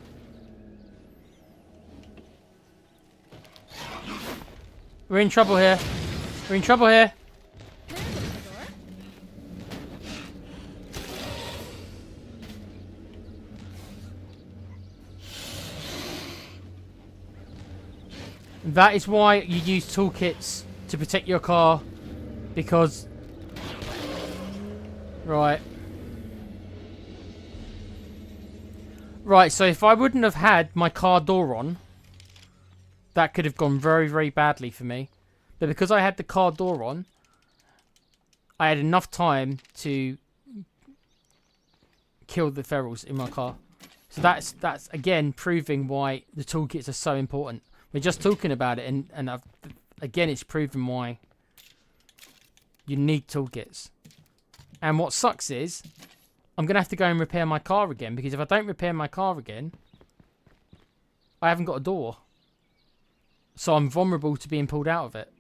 We're in trouble here. We're in trouble here. That is why you use toolkits to protect your car, because... Right. Right, so if I wouldn't have had my car door on, that could have gone very, very badly for me. But because I had the car door on, I had enough time to kill the ferals in my car. So that's again proving why the toolkits are so important. We're just talking about it, and again, it's proven why you need toolkits. And what sucks is, I'm going to have to go and repair my car again, because if I don't repair my car again, I haven't got a door. So I'm vulnerable to being pulled out of it.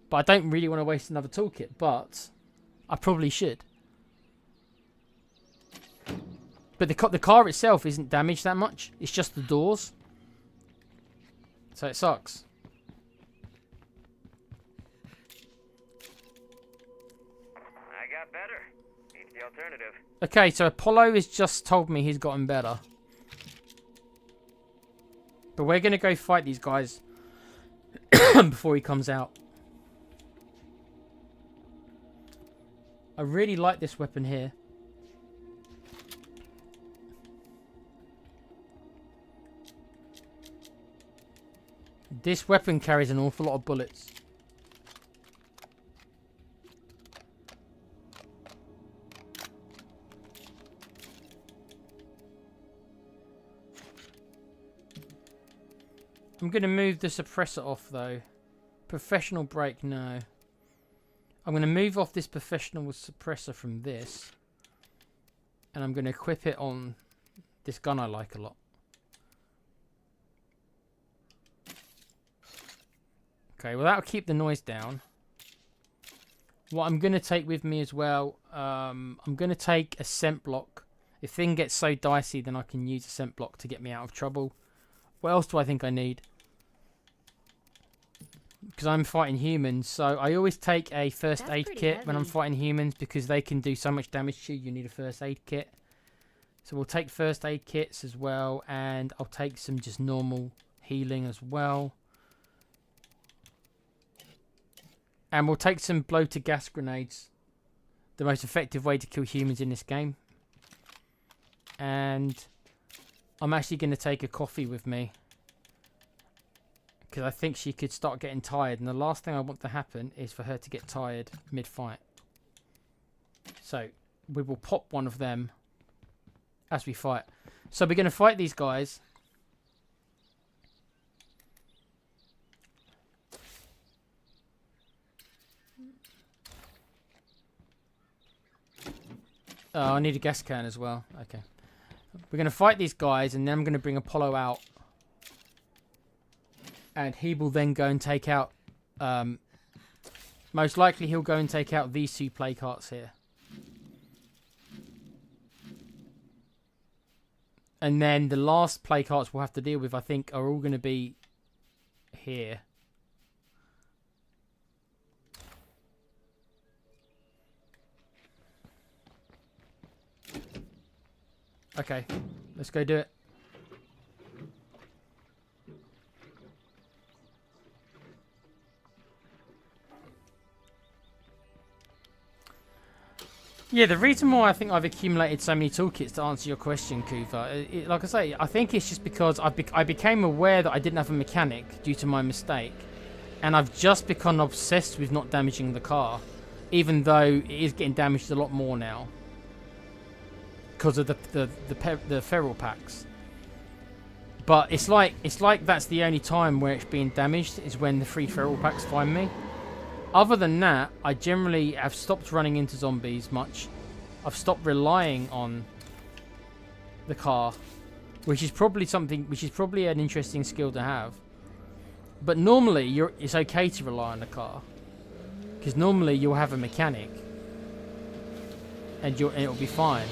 But I don't really want to waste another toolkit, but I probably should. But the car itself isn't damaged that much. It's just the doors. So it sucks. I got better. Needs the alternative. Okay, so Apollo has just told me he's gotten better. But we're going to go fight these guys before he comes out. I really like this weapon here. This weapon carries an awful lot of bullets. I'm going to move the suppressor off though. Professional brake, no. I'm going to move off this professional suppressor from this. And I'm going to equip it on this gun I like a lot. Okay, well that'll keep the noise down. What I'm going to take with me as well, I'm going to take a scent block. If thing gets so dicey, then I can use a scent block to get me out of trouble. What else do I think I need? Because I'm fighting humans, so I always take a first aid kit when I'm fighting humans, because they can do so much damage to you. You need a first aid kit. So we'll take first aid kits as well, and I'll take some just normal healing as well. And we'll take some bloated gas grenades. The most effective way to kill humans in this game. And I'm actually going to take a coffee with me, because I think she could start getting tired. And the last thing I want to happen is for her to get tired mid-fight. So we will pop one of them as we fight. So we're going to fight these guys. Oh, I need a gas can as well. Okay. We're going to fight these guys, and then I'm going to bring Apollo out. And he will then go and take out... most likely he'll go and take out these 2 play carts here. And then the last play carts we'll have to deal with, I think, are all going to be here. Okay, let's go do it. Yeah, the reason why I think I've accumulated so many toolkits to answer your question, Kuva, like I say, I think it's just because I became aware that I didn't have a mechanic due to my mistake, and I've just become obsessed with not damaging the car, even though it is getting damaged a lot more now because of the feral packs. But it's like that's the only time where it's being damaged is when the 3 feral packs find me. Other than that, I generally have stopped running into zombies much. I've stopped relying on the car, which is probably an interesting skill to have. But normally, it's okay to rely on the car, because normally you'll have a mechanic, and it'll be fine.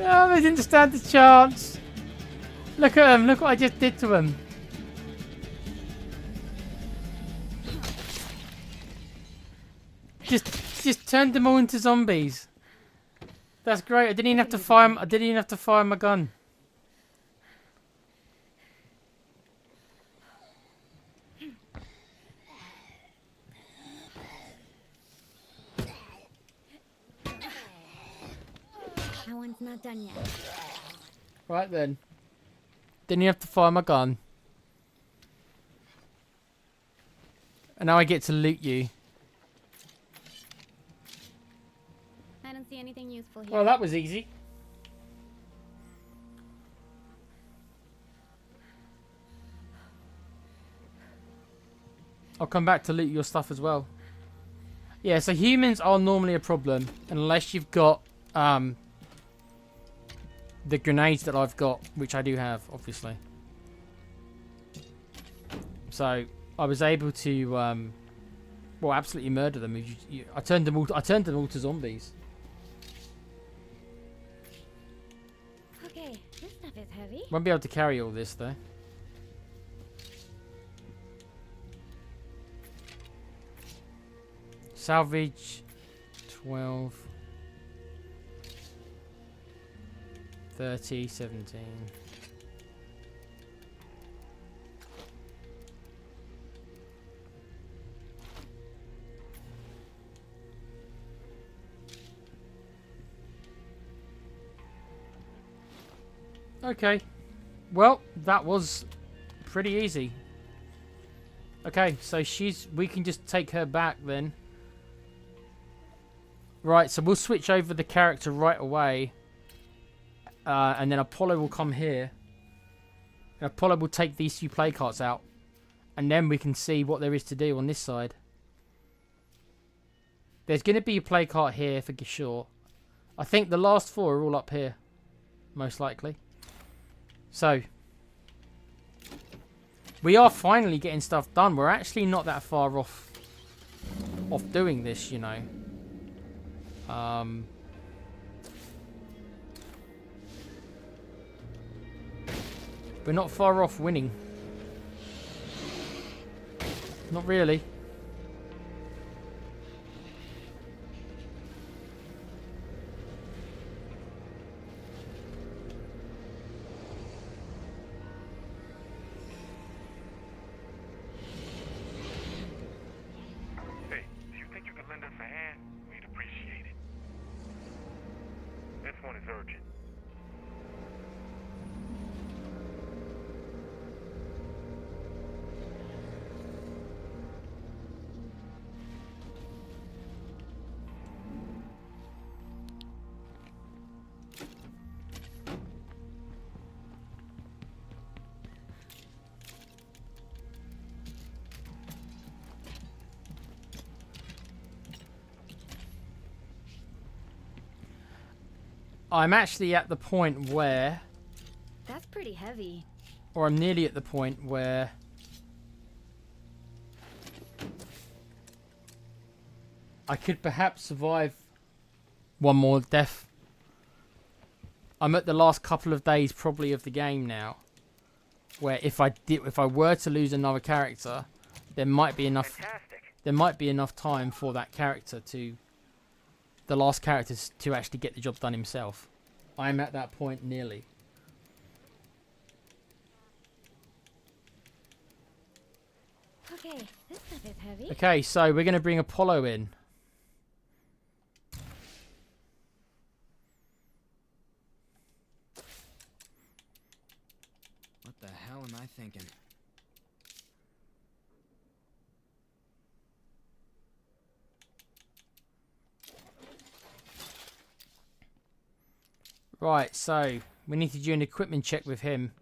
Oh, they didn't stand a chance. Look at them. Look what I just did to them. Just turned them all into zombies. That's great. I didn't even have to fire. I didn't even have to fire my gun. That one's not done yet. Right then. Didn't even have to fire my gun. And now I get to loot you. I don't see anything useful here. Well, that was easy. I'll come back to loot your stuff as well. Yeah, so humans are normally a problem unless you've got the grenades that I've got, which I do have, obviously. So I was able to, well, absolutely murder them. I turned them all to zombies. Okay, this stuff is heavy. Won't be able to carry all this though. Salvage 12 30 17. Okay. Well, that was pretty easy. Okay, so we can just take her back then. Right, so we'll switch over the character right away. And then Apollo will come here. And Apollo will take these 2 play carts out. And then we can see what there is to do on this side. There's going to be a play cart here for sure. I think the last 4 are all up here. Most likely. So. We are finally getting stuff done. We're actually not that far off doing this, you know. We're not far off winning. Not really. I'm actually at the point where, That's pretty heavy. or I'm nearly at the point where I could perhaps survive one more death. I'm at the last couple of days probably of the game now, where if I were to lose another character, there might be enough time for that character to, the last character to actually get the job done himself. I'm at that point nearly. Okay, this stuff is heavy. Okay, so we're going to bring Apollo in. What the hell am I thinking? Right, so we need to do an equipment check with him.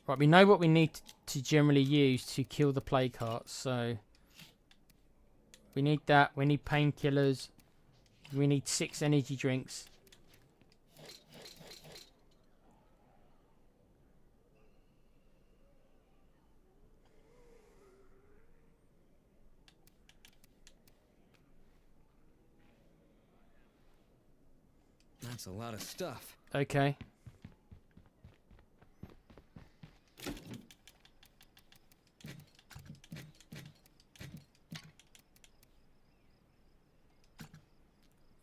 Right, we know what we need to generally use to kill the plague hearts, so we need that. We need painkillers. We need 6 energy drinks. That's a lot of stuff. Okay.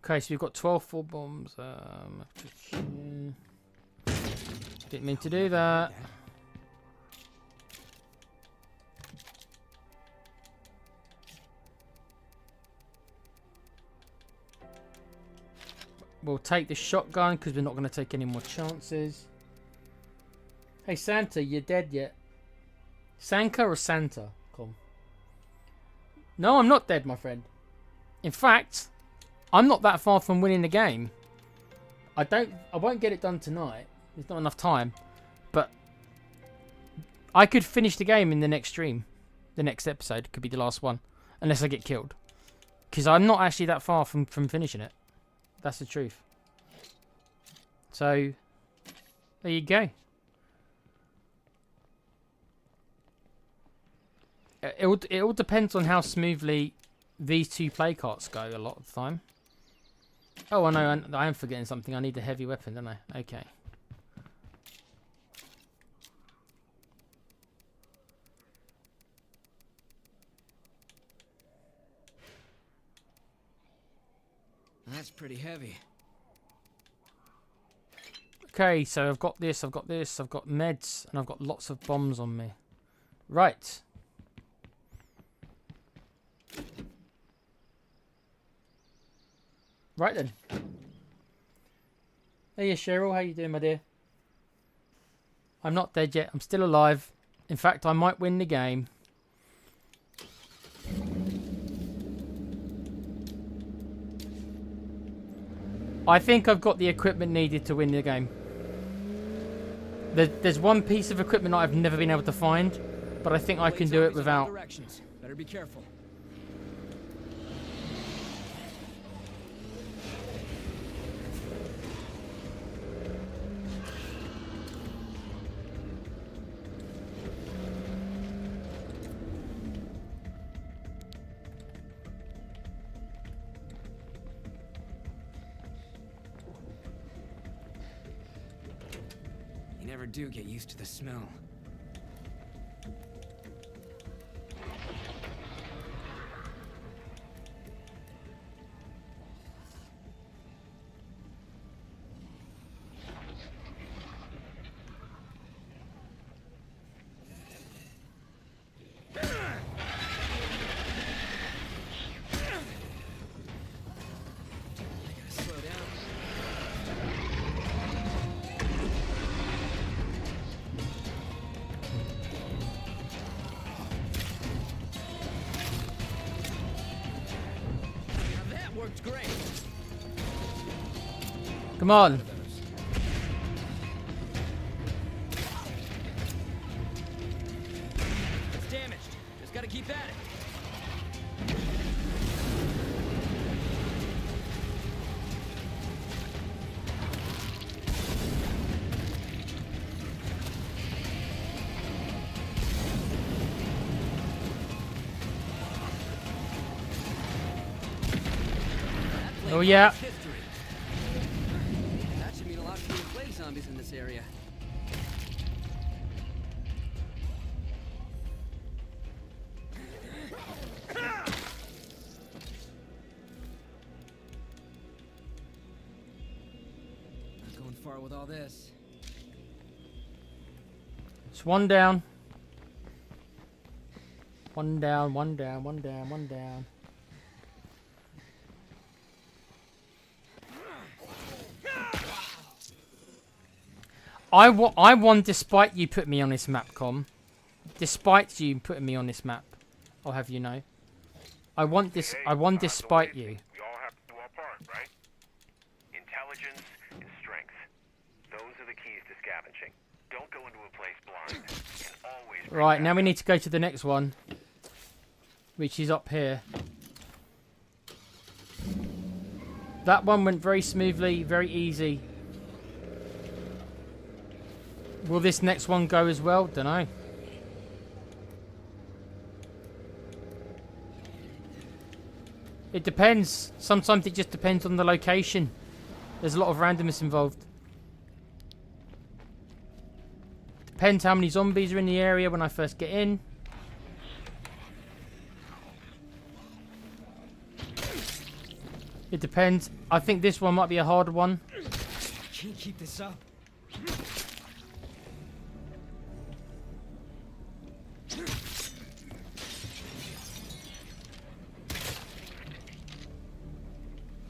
Okay, so we've got 12 full bombs. Didn't mean to do that. We'll take the shotgun because we're not going to take any more chances. Hey Santa, you dead yet? Sanka or Santa? Come. No, I'm not dead, my friend. In fact, I'm not that far from winning the game. I won't get it done tonight. There's not enough time. But I could finish the game in the next stream. The next episode could be the last one. Unless I get killed. Because I'm not actually that far from finishing it. That's the truth. So, there you go. It all depends on how smoothly these 2 play carts go a lot of the time. Oh, I know, I am forgetting something. I need a heavy weapon, don't I? Okay. That's pretty heavy. Okay, so I've got this, I've got this, I've got meds, and I've got lots of bombs on me. Right. Right then. Hey Cheryl, how you doing, my dear? I'm not dead yet, I'm still alive. In fact, I might win the game. I think I've got the equipment needed to win the game. There's one piece of equipment I've never been able to find, but I think I can do it without. Better be careful. You never do get used to the smell. Come on. It's damaged. Just gotta keep at it. Oh yeah. History. That should mean a lot fewer plague zombies in this area. Not going far with all this. It's one down. One down, one down, one down, one down. I won despite you put me on this map, Com. Despite you putting me on this map, I'll have you know. I won despite you. We all have to do our part, right? Intelligence and strength. Those are the keys to scavenging. Don't go into a place blind. And always Right, now we need to go to the next one, which is up here. That one went very smoothly, very easy. Will this next one go as well? Dunno. It depends. Sometimes it just depends on the location. There's a lot of randomness involved. Depends how many zombies are in the area when I first get in. It depends. I think this one might be a harder one. Can't keep this up.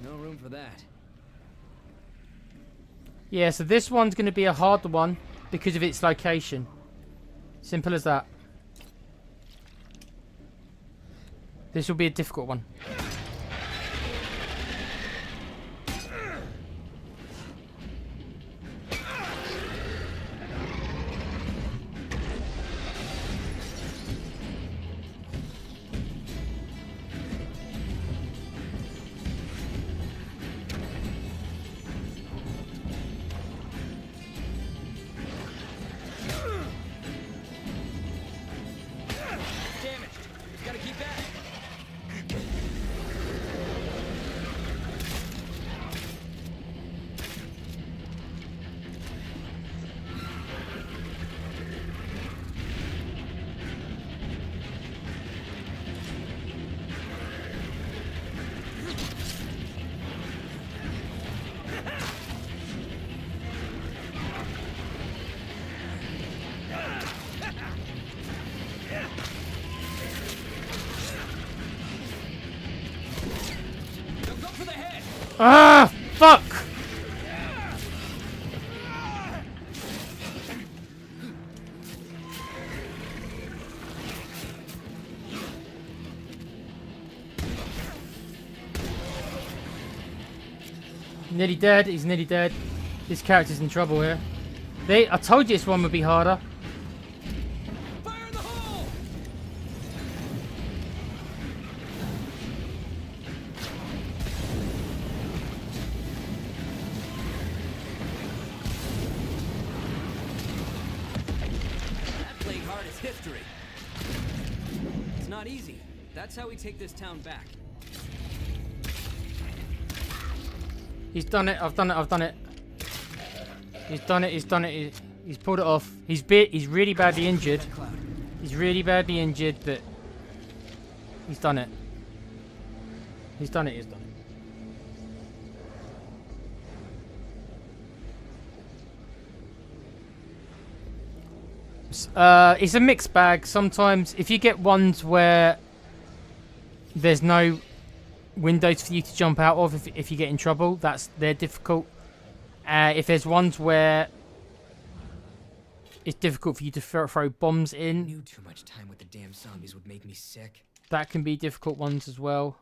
No room for that. Yeah, so this one's going to be a harder one because of its location. Simple as that. This will be a difficult one. Ah, fuck! Nearly dead. He's nearly dead. This character's in trouble here. I told you this one would be harder. Fire in the hole! That playing hard is history. It's not easy. That's how we take this town back. He's done it. I've done it. I've done it. He's done it. He's done it. He's pulled it off. He's really badly injured. He's really badly injured, but he's done it. He's done it. He's done it. It's a mixed bag. Sometimes, if you get ones where there's no windows for you to jump out of, if you get in trouble, they're difficult. If there's ones where it's difficult for you to throw bombs in, Knew too much time with the damn zombies would make me sick. that can be difficult ones as well.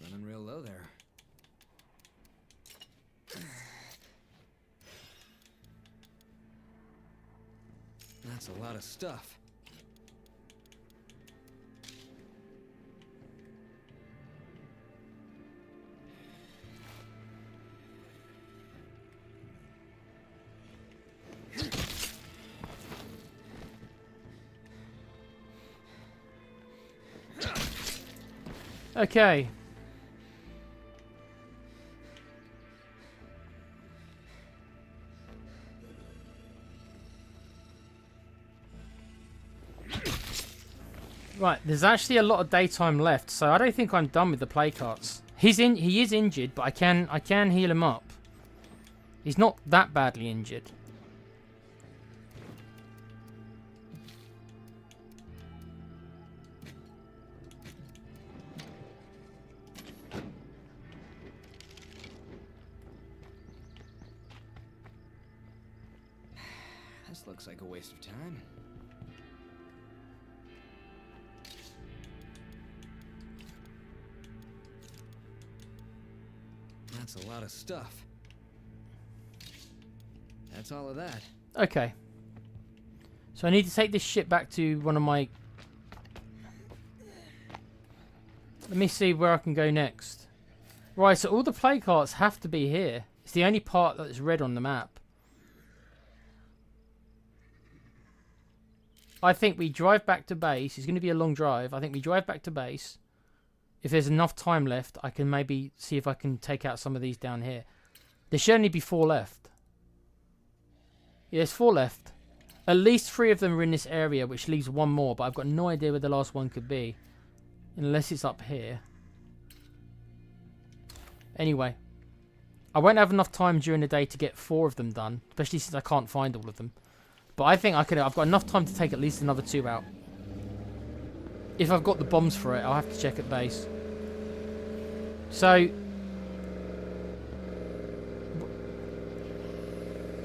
Running real low there. That's a lot of stuff. Okay. Right, there's actually a lot of daytime left, so I don't think I'm done with the play carts. He is injured, but I can heal him up. He's not that badly injured. This looks like a waste of time. That's a lot of stuff. That's all of that. Okay. So I need to take this shit back to one of my... Let me see where I can go next. Right, so all the play carts have to be here. It's the only part that's red on the map. I think we drive back to base. It's going to be a long drive. I think we drive back to base. If there's enough time left, I can maybe see if I can take out some of these down here. There should only be 4 left. Yeah, there's 4 left. At least 3 of them are in this area, which leaves 1 more, but I've got no idea where the last one could be. Unless it's up here. Anyway. I won't have enough time during the day to get 4 of them done, especially since I can't find all of them. But I think I've got enough time to take at least another 2 out. If I've got the bombs for it, I'll have to check at base. So,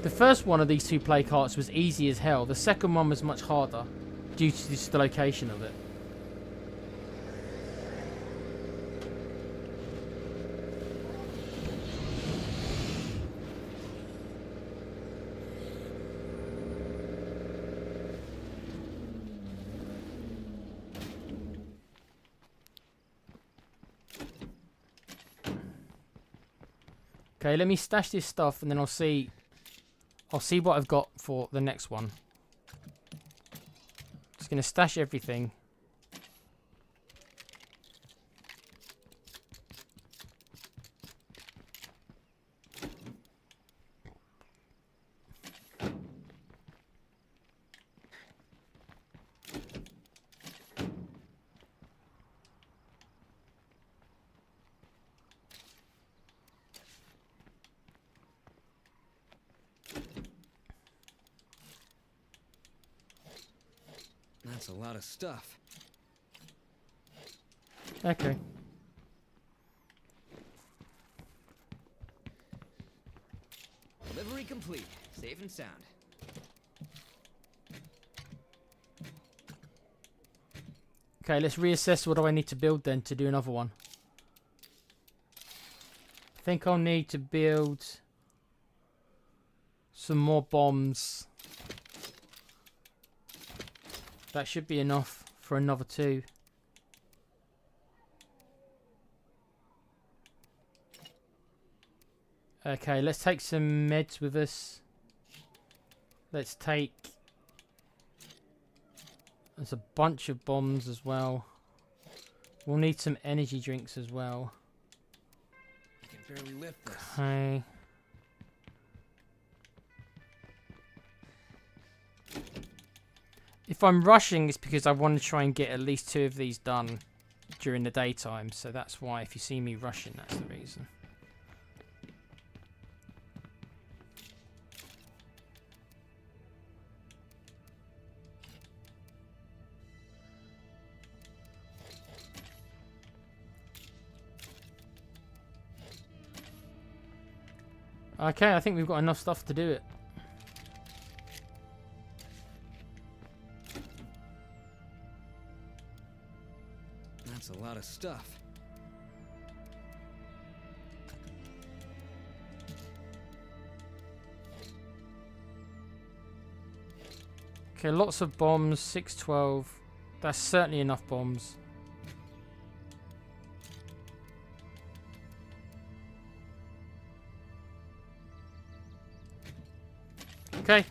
the first one of these 2 play carts was easy as hell. The second one was much harder due to just the location of it. Okay, let me stash this stuff and then I'll see what I've got for the next one. Just gonna stash everything. That's a lot of stuff. Okay. Delivery complete. Safe and sound. Okay, let's reassess what do I need to build then to do another one. I think I'll need to build some more bombs. That should be enough for another 2. Okay, let's take some meds with us. Let's take... There's a bunch of bombs as well. We'll need some energy drinks as well. I can barely lift this. Okay. If I'm rushing, it's because I want to try and get at least 2 of these done during the daytime. So that's why if you see me rushing, that's the reason. Okay, I think we've got enough stuff to do it. That's a lot of stuff. Okay, lots of bombs, 612. That's certainly enough bombs. Okay,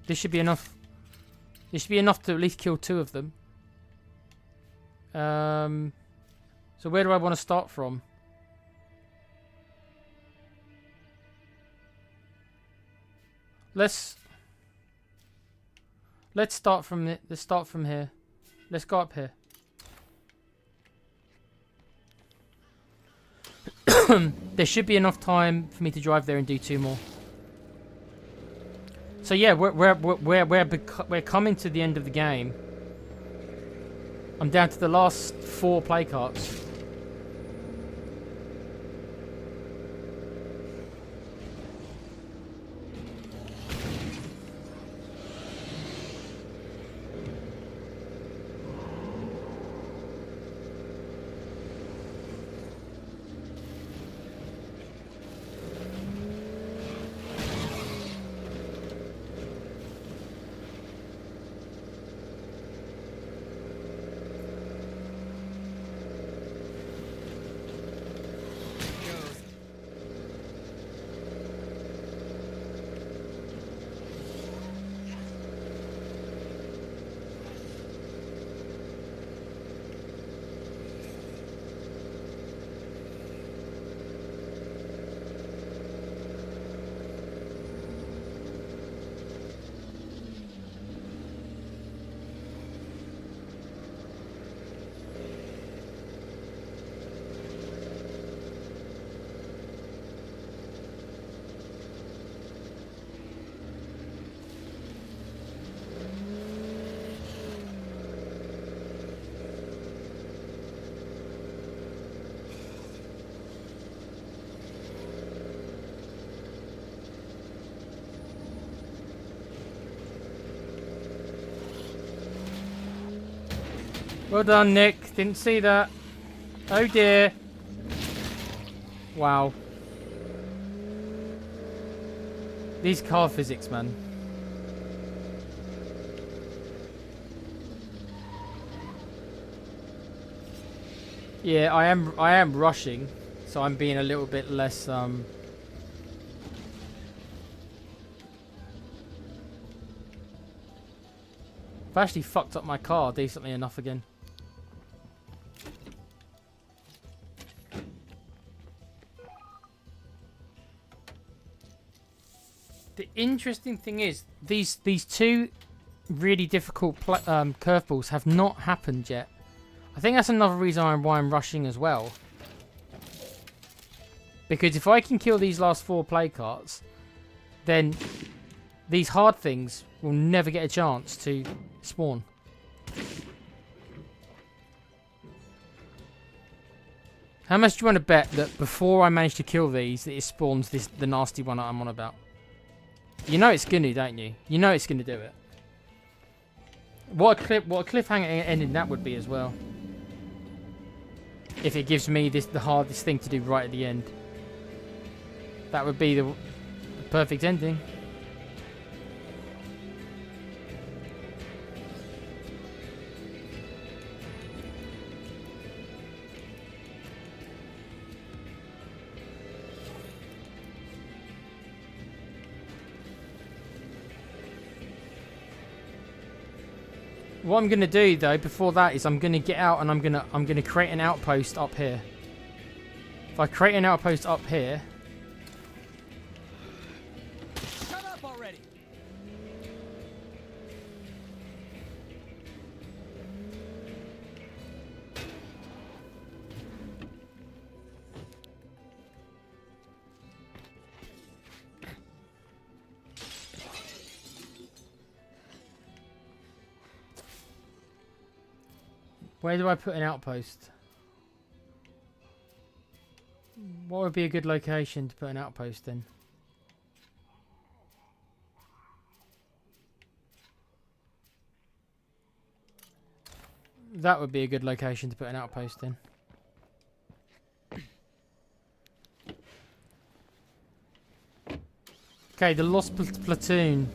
this should be enough. This should be enough to at least kill 2 of them. So where do I want to start from? Let's start from it. Let's start from here. Let's go up here. There should be enough time for me to drive there and do 2 more. So yeah, we're coming to the end of the game. I'm down to the last 4 play carts. Well done, Nick. Didn't see that. Oh dear. Wow. These car physics, man. Yeah, I am rushing, so I'm being a little bit less I've actually fucked up my car decently enough again. The interesting thing is, these 2 really difficult curveballs have not happened yet. I think that's another reason why I'm rushing as well. Because if I can kill these last 4 play carts, then these hard things will never get a chance to spawn. How much do you want to bet that before I manage to kill these, that it spawns the nasty one that I'm on about? You know it's gonna, don't you? You know it's gonna do it. What a cliffhanger ending that would be as well. If it gives me the hardest thing to do right at the end. That would be the perfect ending. What I'm gonna do though before that is I'm gonna get out and I'm gonna create an outpost up here. If I create an outpost up here, Shut up already. where do I put an outpost? What would be a good location to put an outpost in? That would be a good location to put an outpost in. Okay, the lost platoon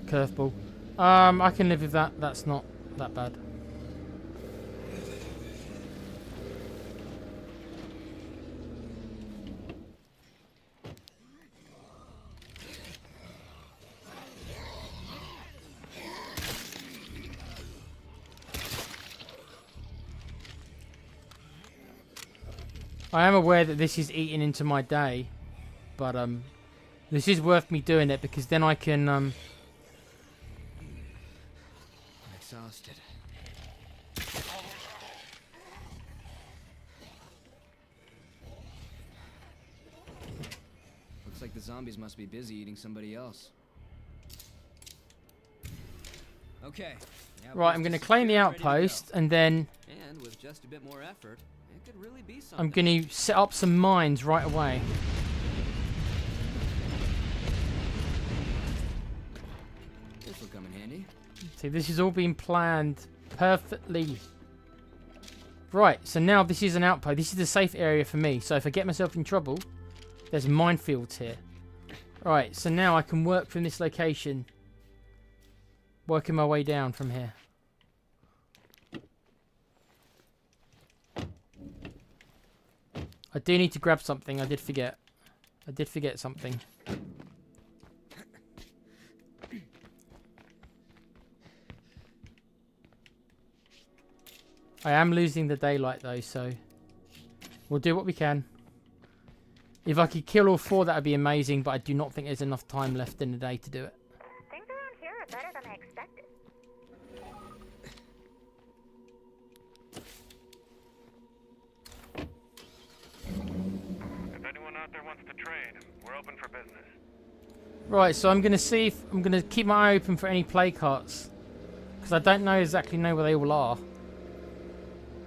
curveball. I can live with that. That's not that bad. I am aware that this is eating into my day, but this is worth me doing it because then I can I'm exhausted. Looks like the zombies must be busy eating somebody else. Okay. the right. I'm outpost going to is claim the secured, ready to go. outpost, and then And with just a bit more effort, it could really be something. I'm going to set up some mines right away. This will come in handy. See, this has all been planned perfectly. Right, so now this is an outpost. This is a safe area for me. So if I get myself in trouble, there's minefields here. Right, so now I can work from this location. Working my way down from here. I do need to grab something. I did forget. I did forget something. I am losing the daylight though, so we'll do what we can. If I could kill all 4, that would be amazing, but I do not think there's enough time left in the day to do it. Things around here are better than I expected. If anyone out there wants to trade, we're open for business. Right, so I'm going to see if I'm going to keep my eye open for any play carts, because I don't know exactly where they all are.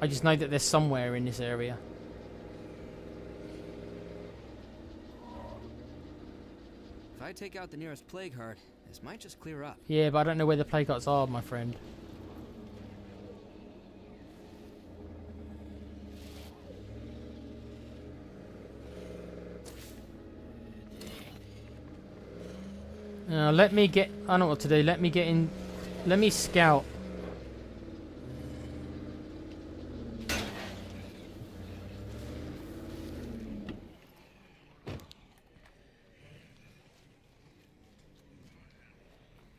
I just know that they're somewhere in this area. If I take out the nearest plague heart, this might just clear up. Yeah, but I don't know where the play carts are, my friend. Let me get... I know what to do. Let me get in... Let me scout.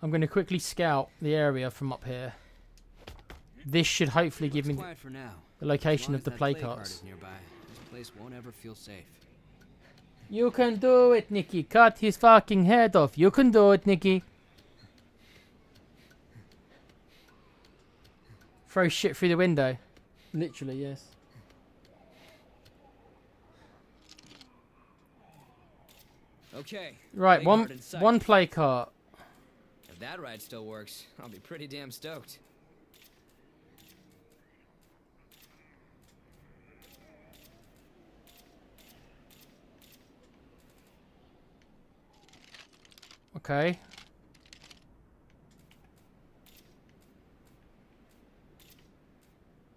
I'm going to quickly scout the area from up here. This should hopefully give me Quiet for now. the location As long of the as that play plague heart carts. is nearby, this place won't ever feel safe. You can do it, Nicky. Cut his fucking head off. You can do it, Nicky. Throw shit through the window. Literally, yes. Okay. Right, plague heart in sight. one play cart. If that ride still works, I'll be pretty damn stoked. Okay.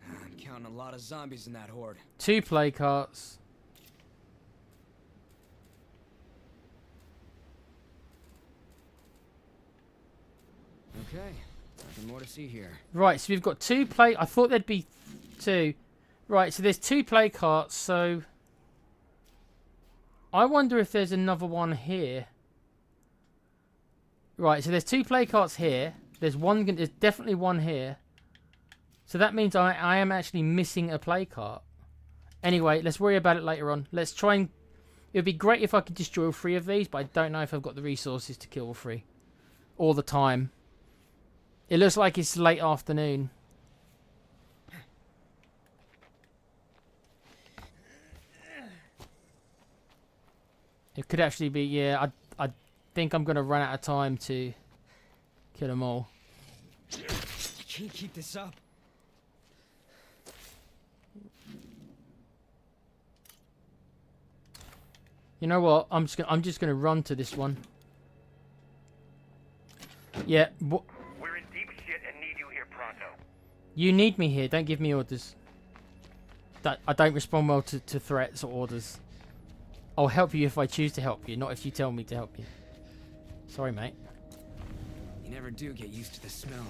I'm counting a lot of zombies in that horde. 2 play carts. Okay. Nothing more to see here. Right, so we've got 2 play... I thought there'd be 2. Right, so there's 2 play carts, so... I wonder if there's another one here. Right, so there's 2 play carts here. There's definitely one here. So that means I am actually missing a play cart. Anyway, let's worry about it later on. Let's try and... It would be great if I could destroy all 3 of these, but I don't know if I've got the resources to kill all 3. All the time. It looks like it's late afternoon. It could actually be, yeah, I think I'm going to run out of time to kill them all. You can't keep this up. You know what? I'm just going to run to this one. Yeah, We're in deep shit and need you here pronto. you need me here. Don't give me orders. I don't respond well to threats or orders. I'll help you if I choose to help you, not if you tell me to help you. Sorry, mate. You never do get used to the smell.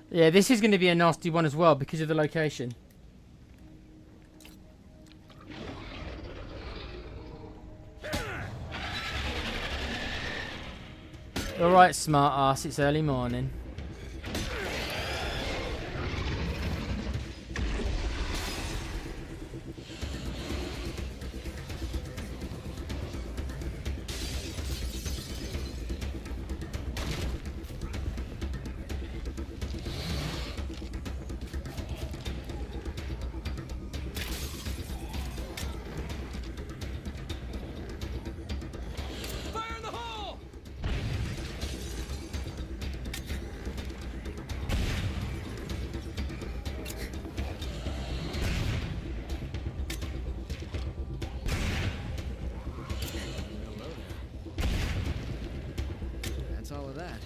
Yeah, this is going to be a nasty one as well because of the location. Alright, smart ass, it's early morning. Fire in the hole! Hello there. That's all of that.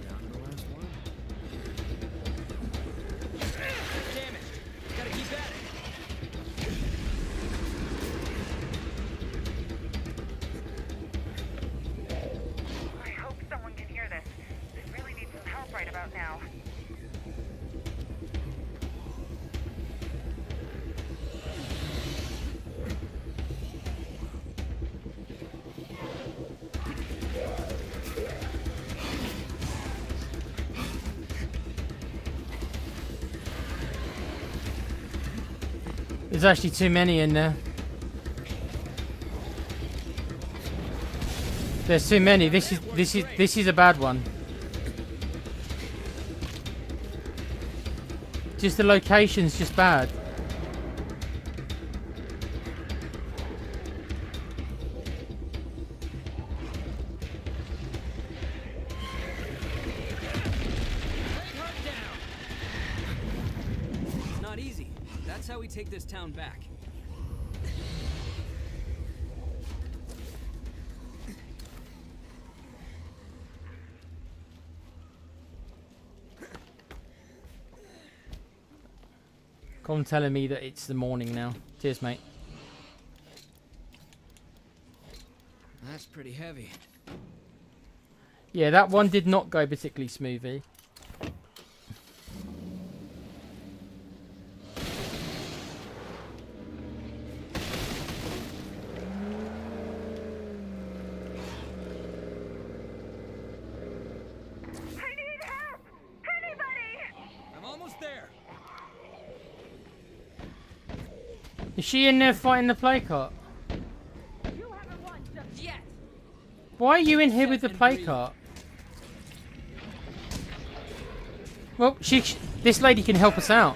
Down to the last one. Damn it! Gotta keep at it. I hope someone can hear this. They really need some help right about now. There's actually too many in there. There's too many. This is a bad one. Just the location's just bad. It's not easy. That's how we take this town back. Come telling me that it's the morning now. Cheers, mate. That's pretty heavy. Yeah, that one did not go particularly smoothly. I need help! Anybody! I'm almost there. Is she in there fighting the play cart? You haven't won just yet! Why are you in here with the play cart? Well, this lady can help us out.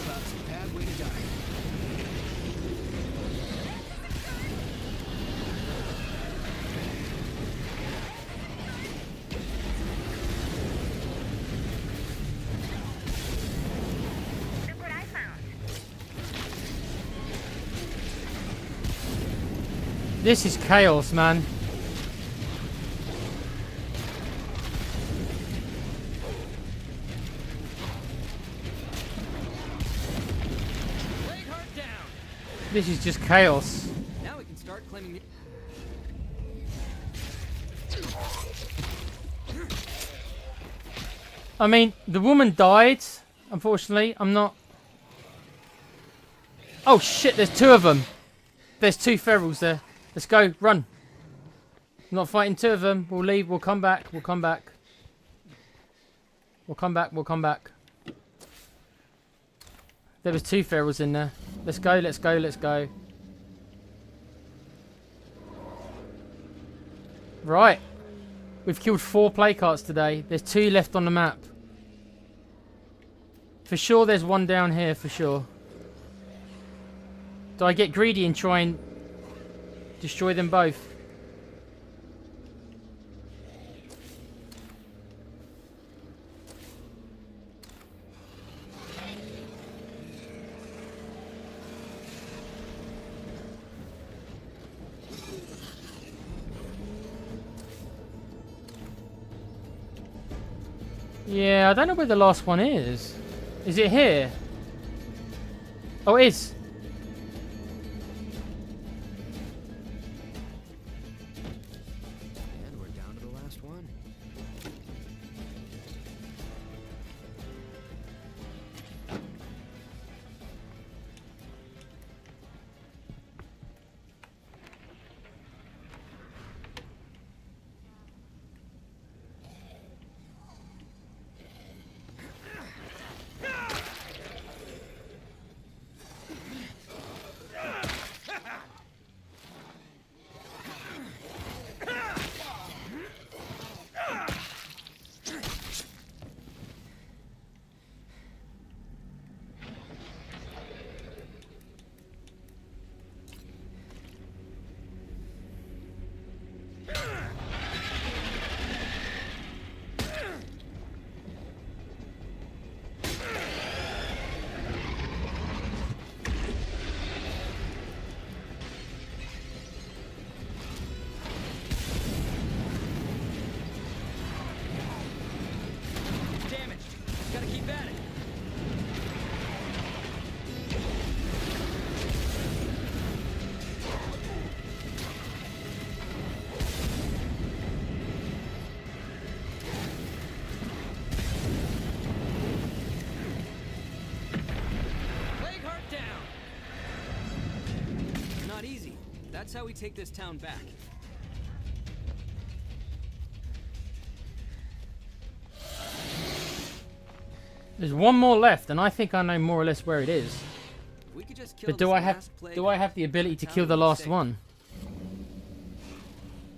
That's a bad way to die. Look what I found. This is chaos, man. Leg heart down. This is just chaos. Now we can start claiming the... I mean, the woman died. Unfortunately, I'm not... Oh shit, there's two of them. There's two ferals there. Let's go, run. I'm not fighting two of them. We'll leave, we'll come back, we'll come back. We'll come back, we'll come back. There was two ferals in there. Let's go, let's go, let's go. Right. We've killed 4 play carts today. There's 2 left on the map. For sure there's one down here, for sure. Do I get greedy and try and destroy them both? Yeah, I don't know where the last one is. Is it here? Oh, it is. And we're down to the last one. Gotta keep at it. Plague Heart down. Not easy. That's how we take this town back. There's one more left, and I think I know more or less where it is. We could just kill But do I have the ability to kill the last one?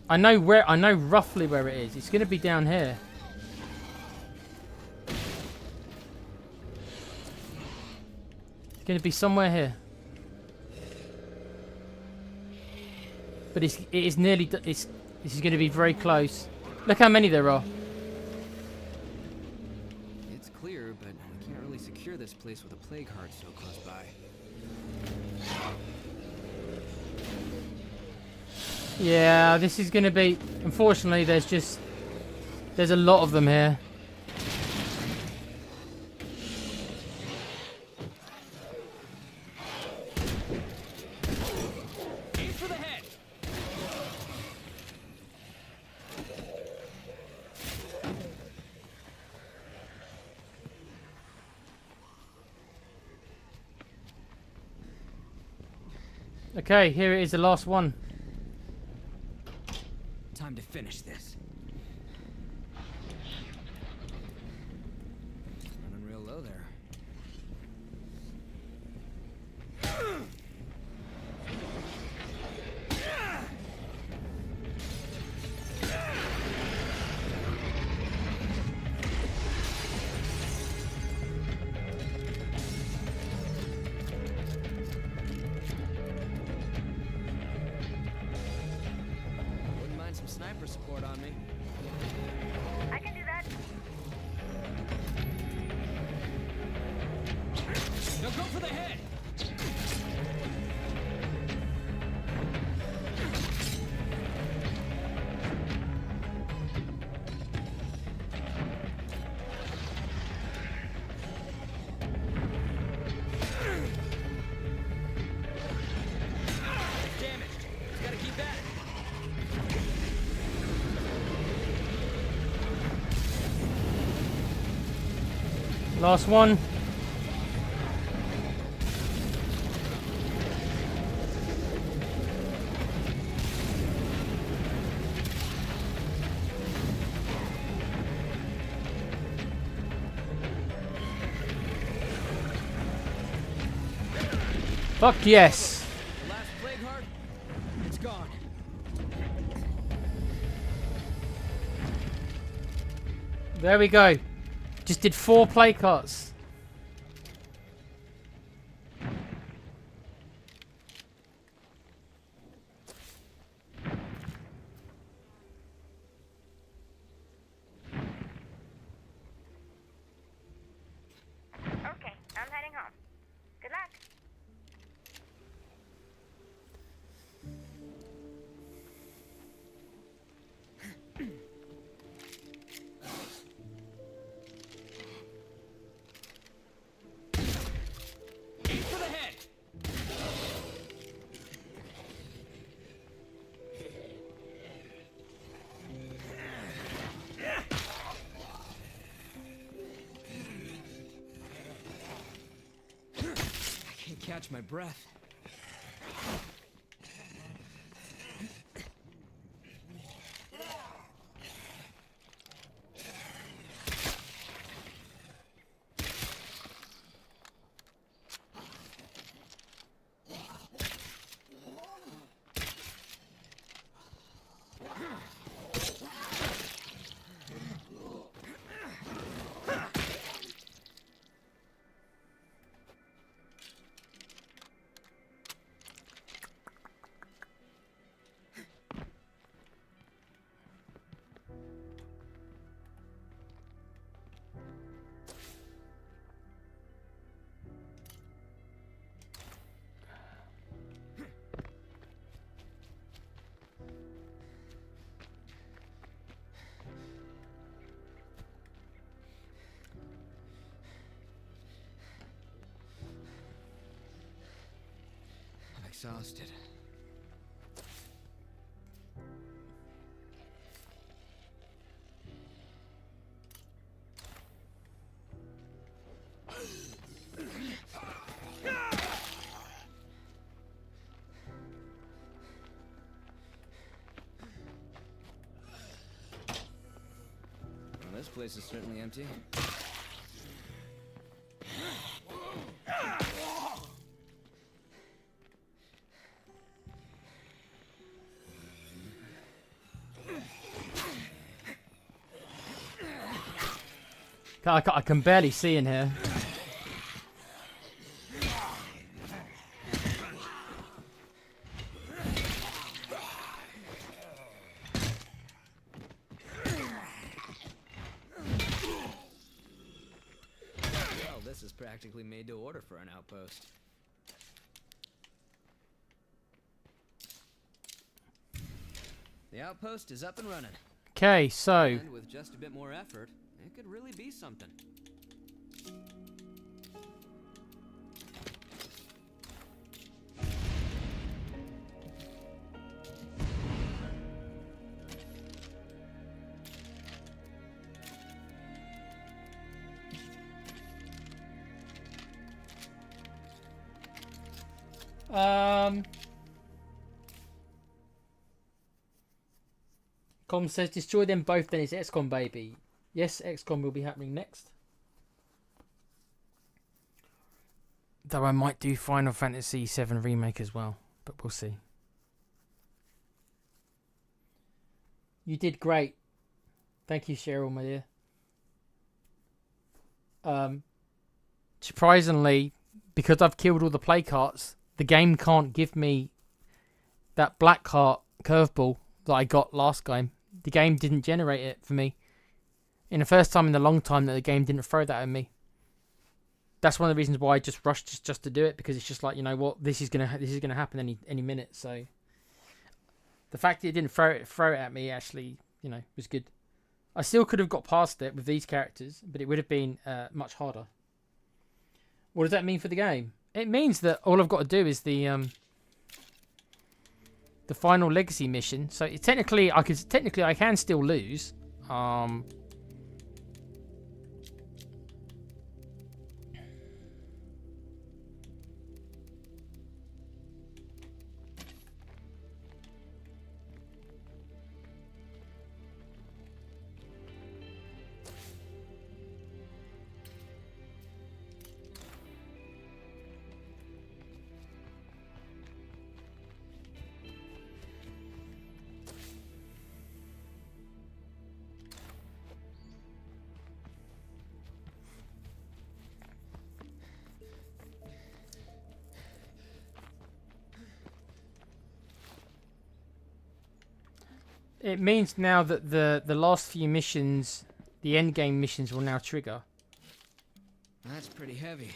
I know roughly where it is. It's going to be down here. It's going to be somewhere here. But it is nearly. This is going to be very close. Look how many there are. It's clear, but we can't really secure this place with a plague heart so close by. Yeah, this is going to be. Unfortunately, there's a lot of them here. Aim for the head. Okay, here it is, the last one. Time to finish this. Running real low there. Wouldn't mind some sniper support on me. I can do that. Now go for the head! Damaged. Gotta keep at it. Last one. Fuck yes. The last plague heart, it's gone. There we go. Just did 4 play cards. Okay, I'm heading home. Good luck. catch my breath. I'm exhausted. Well, this place is certainly empty. I can barely see in here. Well, this is practically made to order for an outpost. The outpost is up and running. Okay, so And with just a bit more effort, it could really be something. Com says destroy them both, then it's XCOM, baby. Yes, XCOM will be happening next. Though I might do Final Fantasy VII Remake as well, but we'll see. You did great. Thank you, Cheryl, my dear. Surprisingly, because I've killed all the play carts, the game can't give me that black cart curveball that I got last game. The game didn't generate it for me. In the first time in a long time that the game didn't throw that at me. That's one of the reasons why I just rushed just to do it, because it's just like, you know what, this is gonna happen any minute. So the fact that it didn't throw it at me actually, you know, was good. I still could have got past it with these characters, but it would have been much harder. What does that mean for the game? It means that all I've got to do is the final legacy mission. So technically I can still lose. It means now that the last few missions, the end game missions, will now trigger. That's pretty heavy.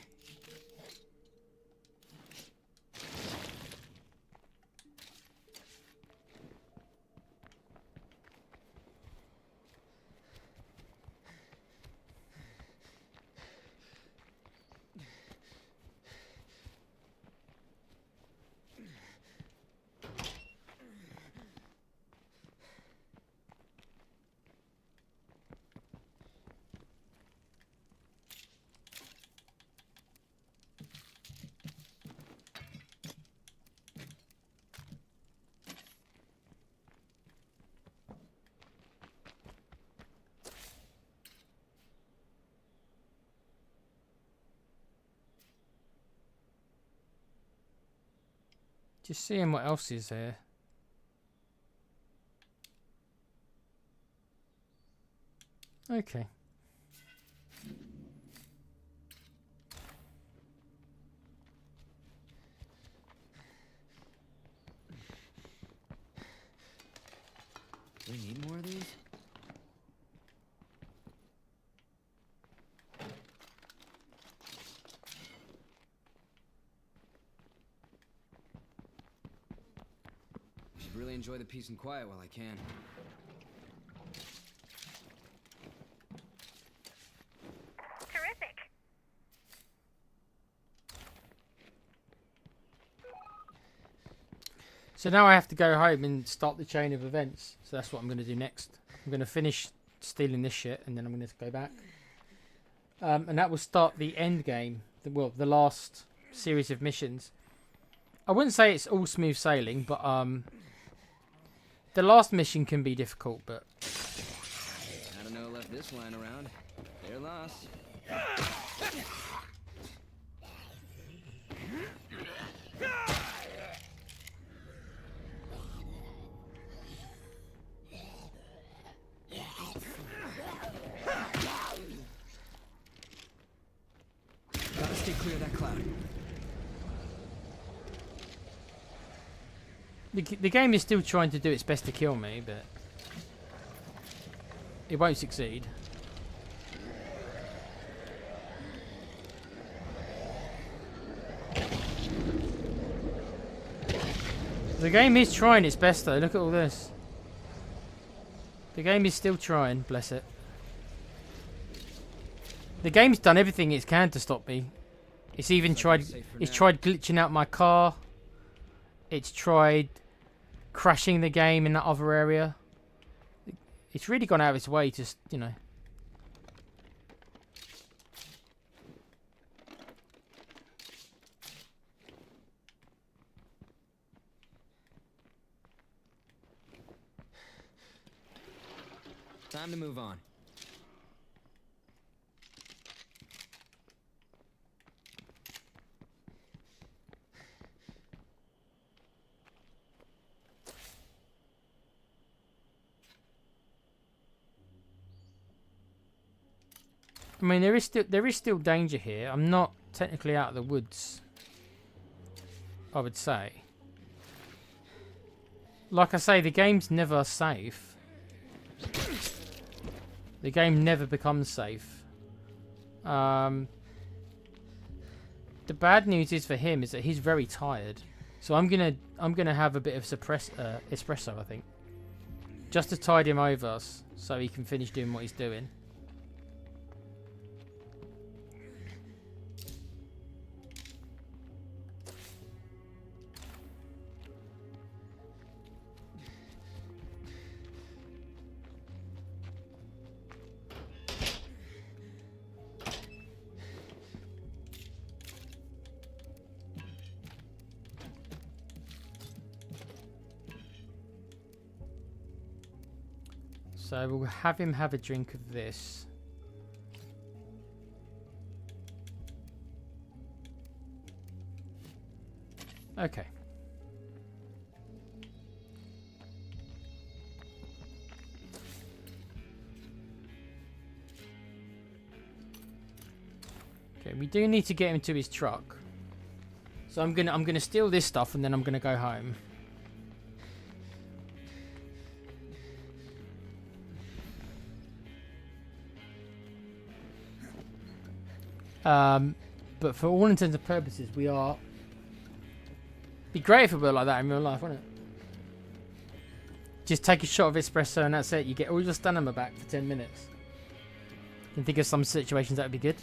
Just seeing what else is here. Okay. Do we need more of these? Should really enjoy the peace and quiet while I can. Terrific. So now I have to go home and start the chain of events. So that's what I'm going to do next. I'm going to finish stealing this shit and then I'm going to go back. And that will start the end game. The last series of missions. I wouldn't say it's all smooth sailing, but the last mission can be difficult, but... I don't know who left this line around. Their loss. Gotta stay clear of that cloud. The game is still trying to do its best to kill me, but it won't succeed. The game is trying its best though, look at all this. The game is still trying, bless it. The game's done everything it can to stop me. It's even tried glitching out my car. It's tried crashing the game in that other area. It's really gone out of its way to, you know. Time to move on. I mean, there is still danger here. I'm not technically out of the woods, I would say. Like I say, the game's never safe. The game never becomes safe. The bad news is for him is that he's very tired. So I'm gonna have a bit of espresso, I think, just to tide him over, so he can finish doing what he's doing. So we'll have him have a drink of this. Okay. Okay, we do need to get him to his truck. So I'm gonna steal this stuff and then I'm gonna go home. But for all intents and purposes, we are... Be great if it were like that in real life, wouldn't it? Just take a shot of espresso and that's it. You get all your stamina back for 10 minutes. You can think of some situations that would be good.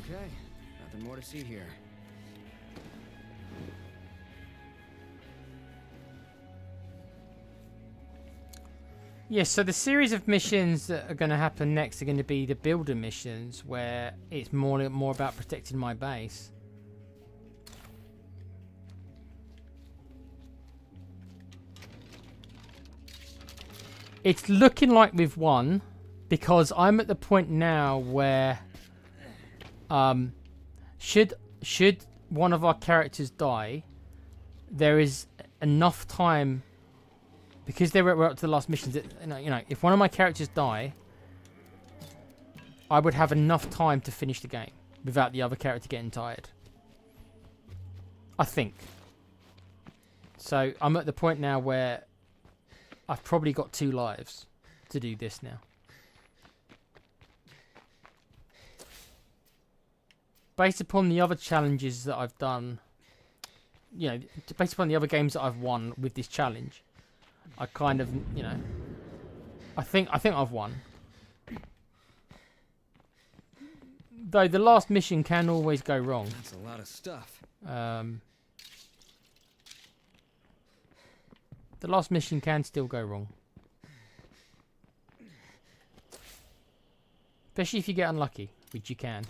Okay, nothing more to see here. Yes, so the series of missions that are going to happen next are going to be the builder missions, where it's more about protecting my base. It's looking like we've won because I'm at the point now where should one of our characters die, there is enough time because we're up to the last missions. You know, if one of my characters die, I would have enough time to finish the game without the other character getting tired. I think. So I'm at the point now where I've probably got 2 lives to do this now. Based upon the other challenges that I've done, you know, based upon the other games that I've won with this challenge, I kind of, you know, I think I've won. Though the last mission can always go wrong. That's a lot of stuff. The last mission can still go wrong. Especially if you get unlucky, which you can.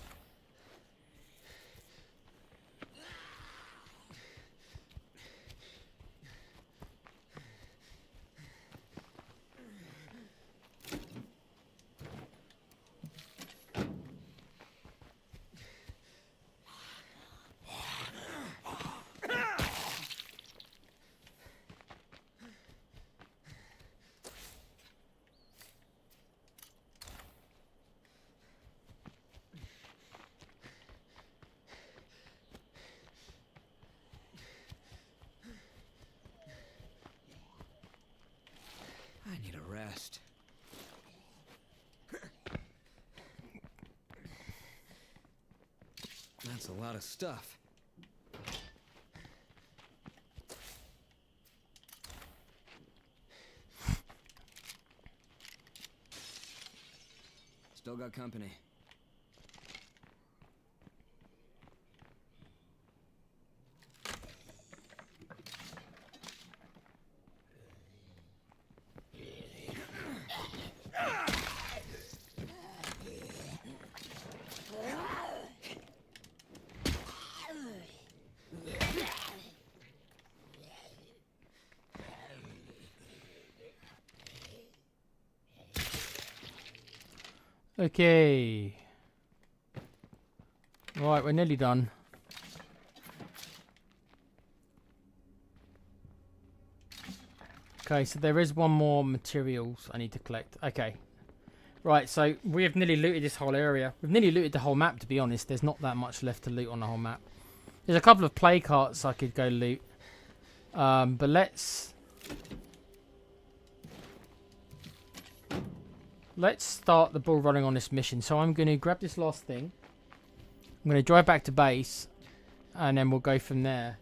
I need a rest. That's a lot of stuff. Still got company. Okay. Right, we're nearly done. Okay, so there is one more materials I need to collect. Okay. Right, so we have nearly looted this whole area. We've nearly looted the whole map, to be honest. There's not that much left to loot on the whole map. There's a couple of play carts I could go loot. But let's start the ball rolling on this mission. So I'm going to grab this last thing. I'm going to drive back to base. And then we'll go from there.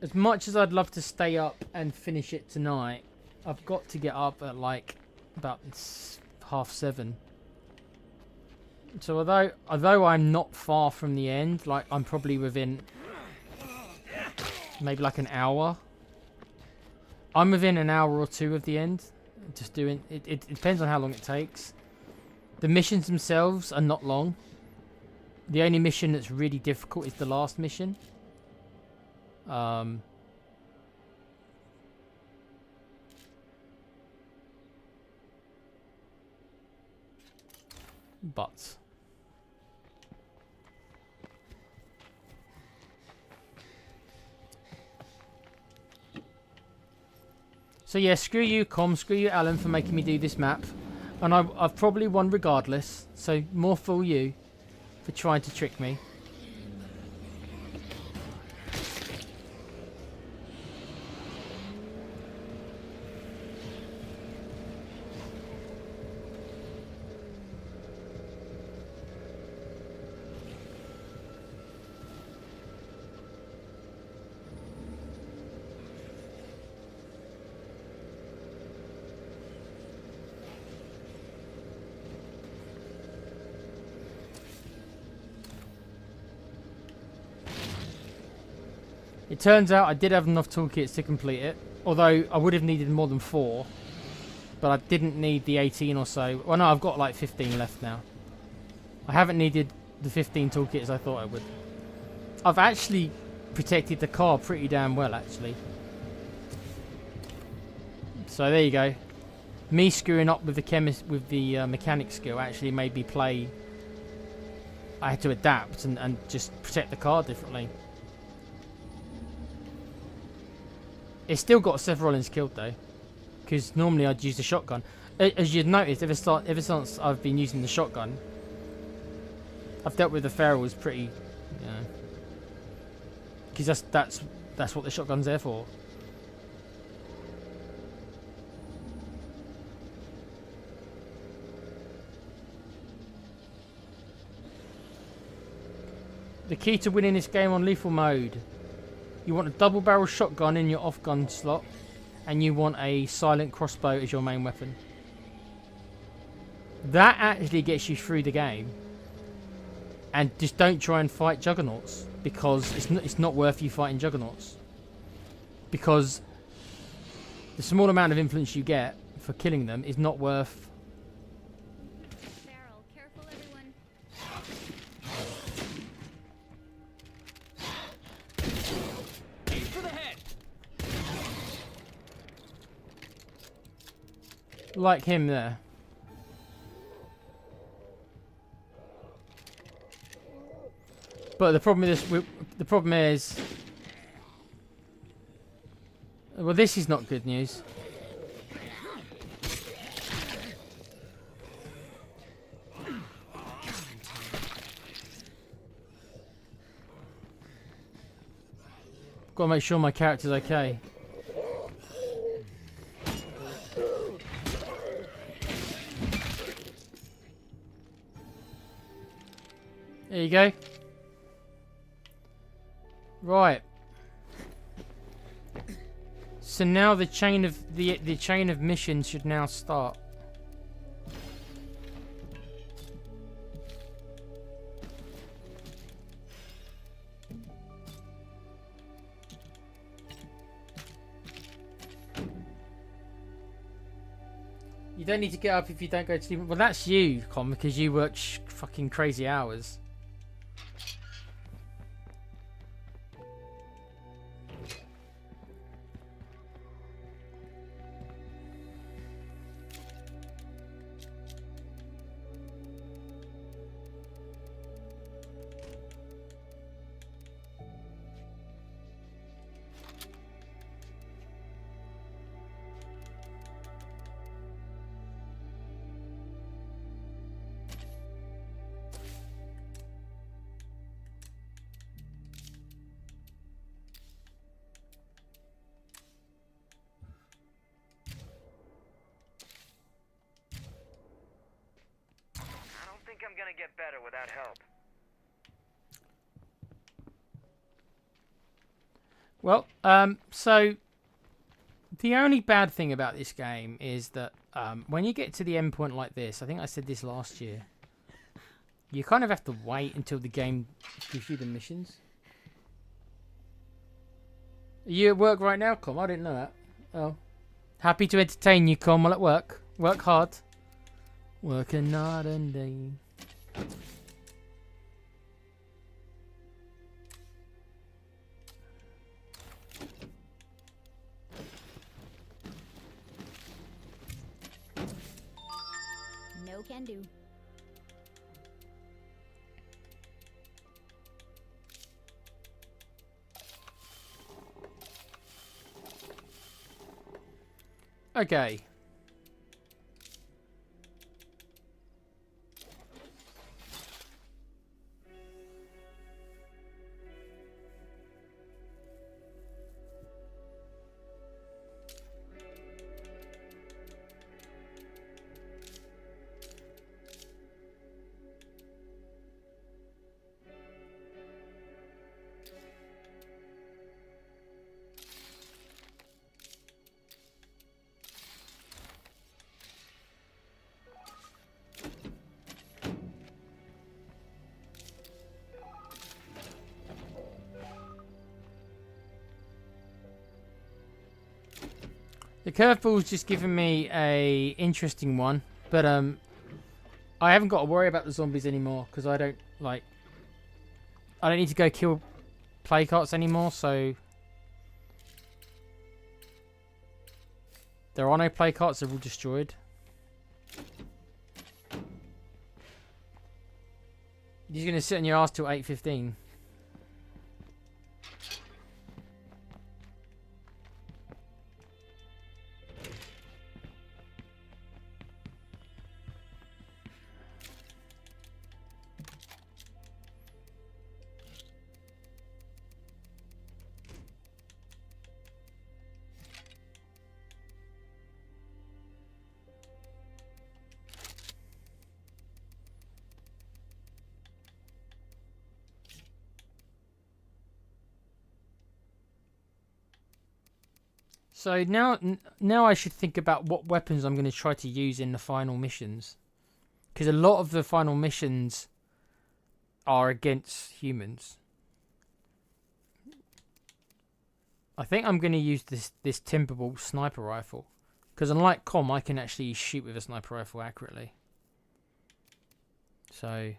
As much as I'd love to stay up and finish it tonight, I've got to get up at like about 7:30. So although I'm not far from the end, like I'm probably within maybe like an hour. I'm within an hour or 2 of the end. Just doing it. It depends on how long it takes. The missions themselves are not long. The only mission that's really difficult is the last mission. But so yeah, screw you, Com, screw you, Alan, for making me do this map. And I've probably won regardless, so more fool you for trying to trick me. It turns out I did have enough toolkits to complete it, although I would have needed more than 4, but I didn't need the 18 or so. Well, no, I've got like 15 left now. I haven't needed the 15 toolkits I thought I would. I've actually protected the car pretty damn well, actually. So there you go. Me screwing up with the mechanic skill actually made me play. I had to adapt and just protect the car differently. It's still got Seth Rollins killed though, because normally I'd use the shotgun. As you'd noticed, ever since I've been using the shotgun, I've dealt with the ferals pretty, you know, because that's what the shotgun's there for. The key to winning this game on lethal mode: you want a double barrel shotgun in your off gun slot, and you want a silent crossbow as your main weapon. That actually gets you through the game. And just don't try and fight juggernauts, because it's not worth you fighting juggernauts. Because the small amount of influence you get for killing them is not worth. Barrel, careful, everyone. Aim for the head. Like him there. But the problem is, well, this is not good news. Got to make sure my character's okay. There you go. Right. So now the chain of missions should now start. You don't need to get up if you don't go to sleep. Well, that's you, Con, because you work fucking crazy hours. I'm gonna get better without help. Well, so the only bad thing about this game is that when you get to the end point like this, I think I said this last year, you kind of have to wait until the game gives you the missions. Are you at work right now, Com? I didn't know that. Oh. Happy to entertain you, Com, while at work. Work hard. Working night and day. No can do. Okay. The curveball's just given me a interesting one, but I haven't got to worry about the zombies anymore because I don't need to go kill play carts anymore. So There are no play carts, they're all destroyed. You're going to sit on your ass till 8:15. So now I should think about what weapons I'm going to try to use in the final missions. Because a lot of the final missions are against humans. I think I'm going to use this Timberwolf sniper rifle. Because unlike Com, I can actually shoot with a sniper rifle accurately. So...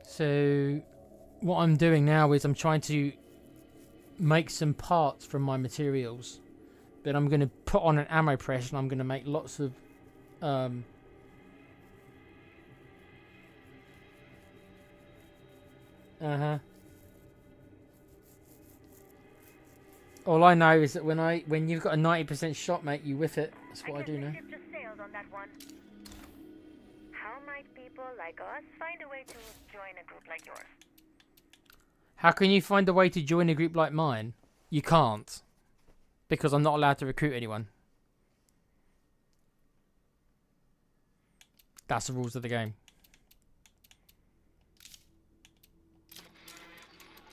So, what I'm doing now is I'm trying to make some parts from my materials. Then I'm going to put on an ammo press and I'm going to make lots of... All I know is that when you've got a 90% shot, mate, you whiff it. That's what I do now. The ship just sailed on that one. How might people like us find a way to join a group like yours? How can you find a way to join a group like mine? You can't. Because I'm not allowed to recruit anyone. That's the rules of the game.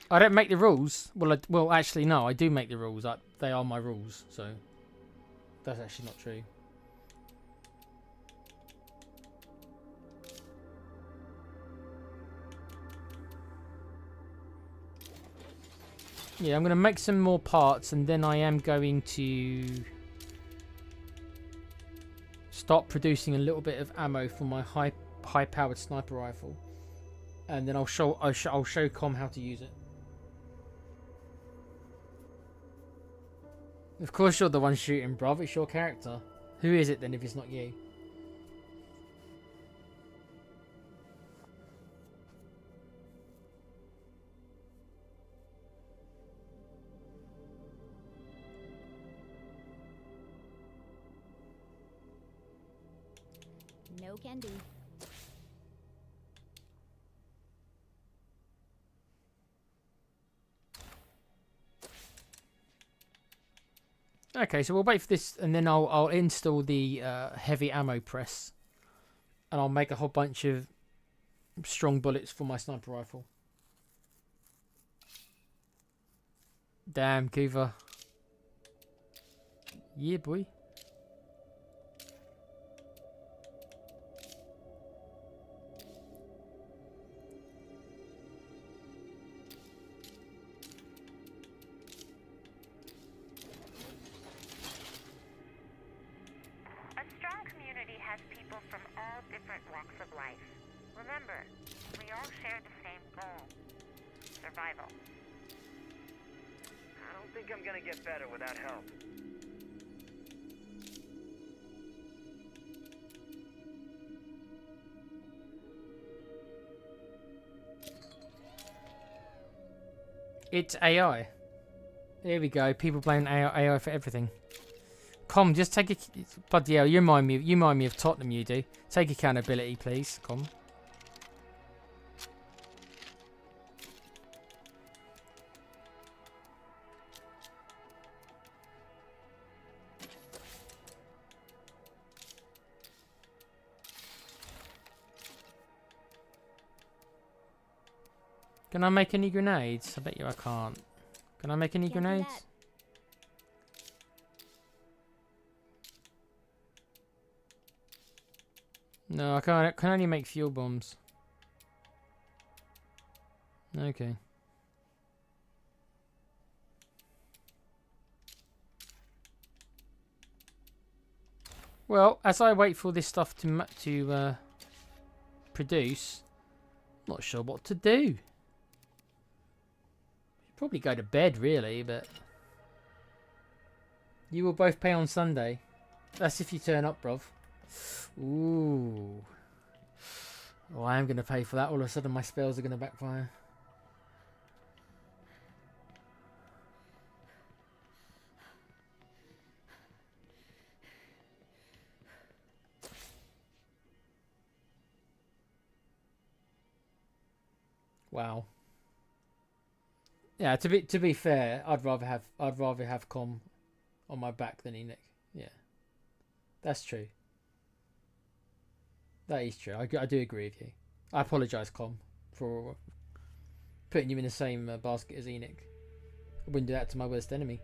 I don't make the rules. Well, actually, no, I do make the rules. They are my rules, so that's actually not true. Yeah, I'm going to make some more parts, and then I am going to start producing a little bit of ammo for my high-powered sniper rifle, and then I'll show Com how to use it. Of course you're the one shooting, bruv. It's your character. Who is it then if it's not you? No can do. Okay, so we'll wait for this, and then I'll install the heavy ammo press, and I'll make a whole bunch of strong bullets for my sniper rifle. Damn, Goover. Yeah, boy. Remember, we all share the same goal. Survival. I don't think I'm gonna get better without help. It's AI. There we go. People blame AI for everything. Com, just take it. Bloody hell, you remind me of Tottenham. You do. Take accountability, please. Com. Can I make any grenades? I bet you I can't. Can I make any Can't do grenades? that. No, I can't. I can only make fuel bombs. Okay. Well, as I wait for this stuff to produce, I'm not sure what to do. Probably go to bed, really, but you will both pay on Sunday. That's if you turn up, bruv. Ooh. Oh, I am going to pay for that. All of a sudden, my spells are going to backfire. Wow. Yeah, to be fair, I'd rather have Com on my back than Enoch. Yeah, that's true. That is true. I do agree with you. I apologise, Com, for putting you in the same basket as Enoch. I wouldn't do that to my worst enemy.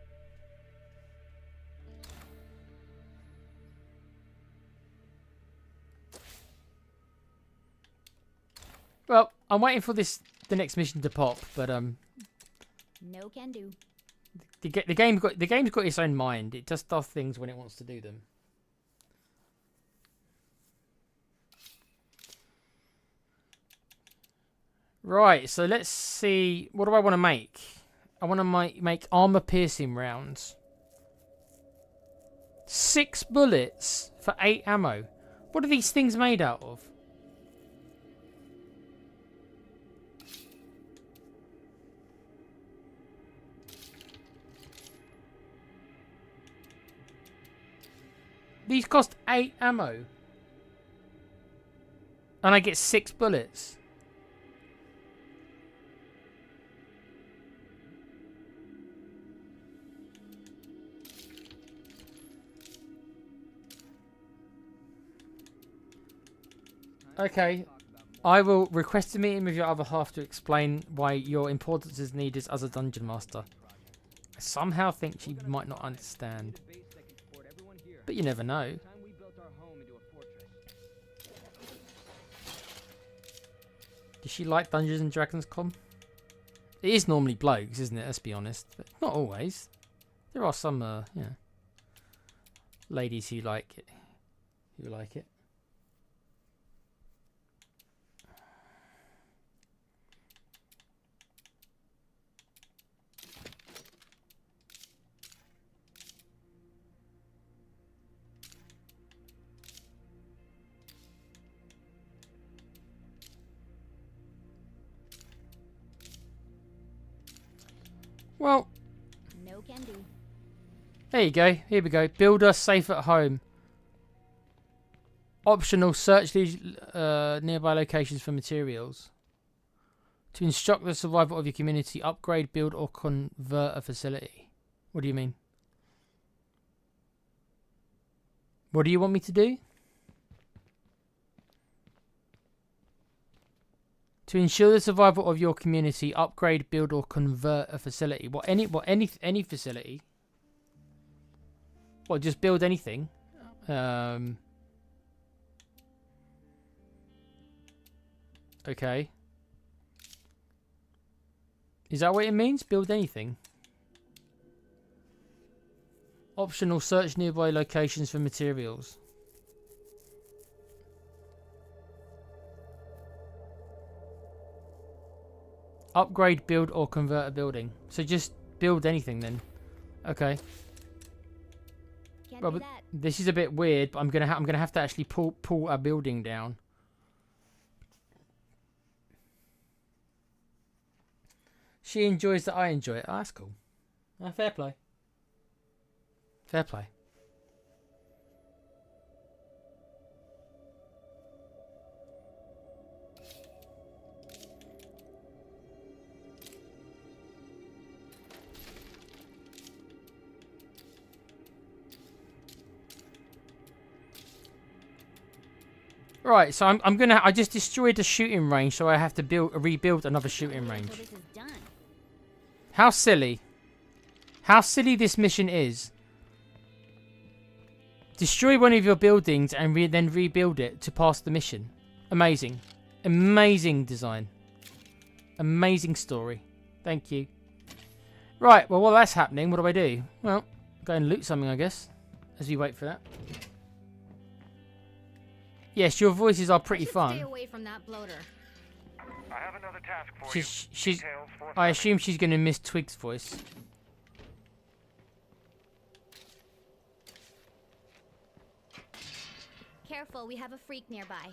Well, I'm waiting for the next mission to pop, but No can do. the game's got its own mind. It just does things when it wants to do them. Right, so let's see. What do I want to make? I want to make armor piercing rounds. 6 bullets for 8 ammo. What are these things made out of? These cost 8 ammo. And I get 6 bullets. Okay. I will request a meeting with your other half to explain why your importance is needed as a dungeon master. I somehow think she might not understand. But you never know. Does she like Dungeons and Dragons Com? It is normally blokes, isn't it? Let's be honest. But not always. There are some, ladies who like it. Who like it. Well, No can do. there you go. Here we go. Build us safe at home. Optional, search these nearby locations for materials. To instruct the survival of your community, upgrade, build, or convert a facility. What do you mean? What do you want me to do? To ensure the survival of your community, upgrade, build, or convert a facility. Any facility? Well, just build anything. Okay. Is that what it means? Build anything. Optional, search nearby locations for materials. Upgrade, build, or convert a building. So just build anything then. Okay. Can't Well, do but that. this is a bit weird, but I'm gonna have to actually pull a building down. She enjoys that I enjoy it. Oh, that's cool. Fair play. Fair play. Right, so I just destroyed a shooting range, so I have to rebuild another shooting range. So this is done. How silly. How silly this mission is. Destroy one of your buildings and then rebuild it to pass the mission. Amazing. Amazing design. Amazing story. Thank you. Right, well, while that's happening, what do? Well, go and loot something, I guess, as we wait for that. Yes, your voices are pretty Stay fun. away from that bloater. I have another task for you. She's. Details I forthcoming. assume she's going to miss Twig's voice. Careful, we have a freak nearby.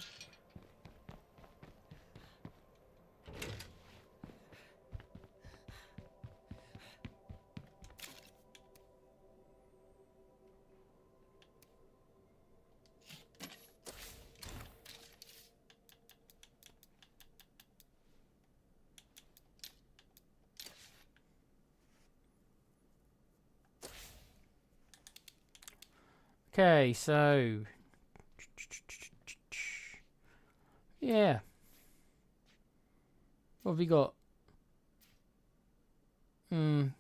Okay, so yeah, what have we got? I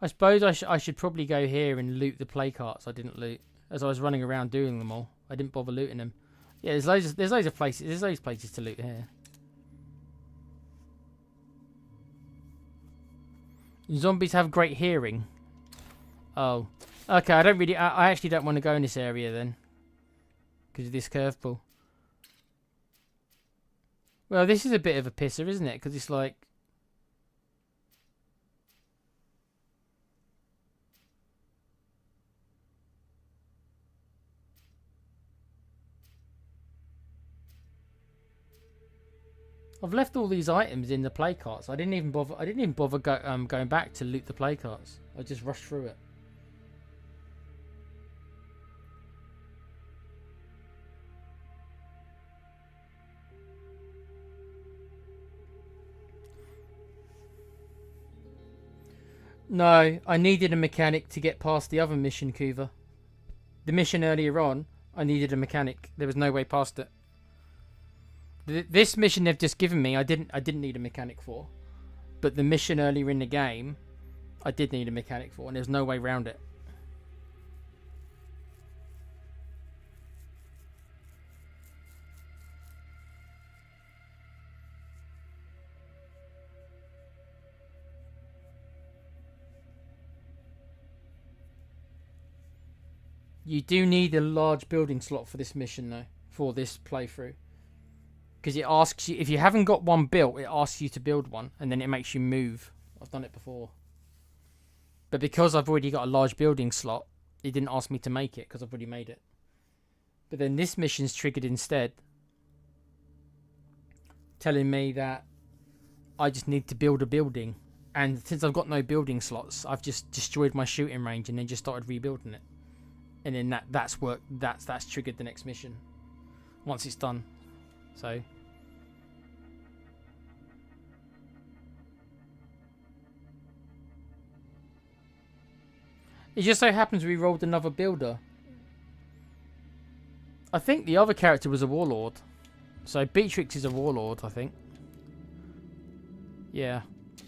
suppose I should probably go here and loot the play carts I didn't loot as I was running around doing them all. I didn't bother looting them. Yeah, there's loads of places. There's loads of places to loot here. Zombies have great hearing. Oh. Okay, I actually don't want to go in this area then. Because of this curveball. Well, this is a bit of a pisser, isn't it? Because it's like... I've left all these items in the play carts. I didn't even bother going back to loot the play carts. I just rushed through it. No, I needed a mechanic to get past the other mission, Kuva. The mission earlier on, I needed a mechanic. There was no way past it. This mission they've just given me, I didn't need a mechanic for. But the mission earlier in the game, I did need a mechanic for, and there's no way around it. You do need a large building slot for this mission, though, for this playthrough. Because it asks you, if you haven't got one built, it asks you to build one, and then it makes you move. I've done it before. But because I've already got a large building slot, it didn't ask me to make it, because I've already made it. But then this mission's triggered instead, telling me that I just need to build a building. And since I've got no building slots, I've just destroyed my shooting range and then just started rebuilding it. And then that's triggered the next mission once it's done. So it just so happens we rolled another builder. I think the other character was a warlord. So Beatrix is a warlord, I think. Yeah.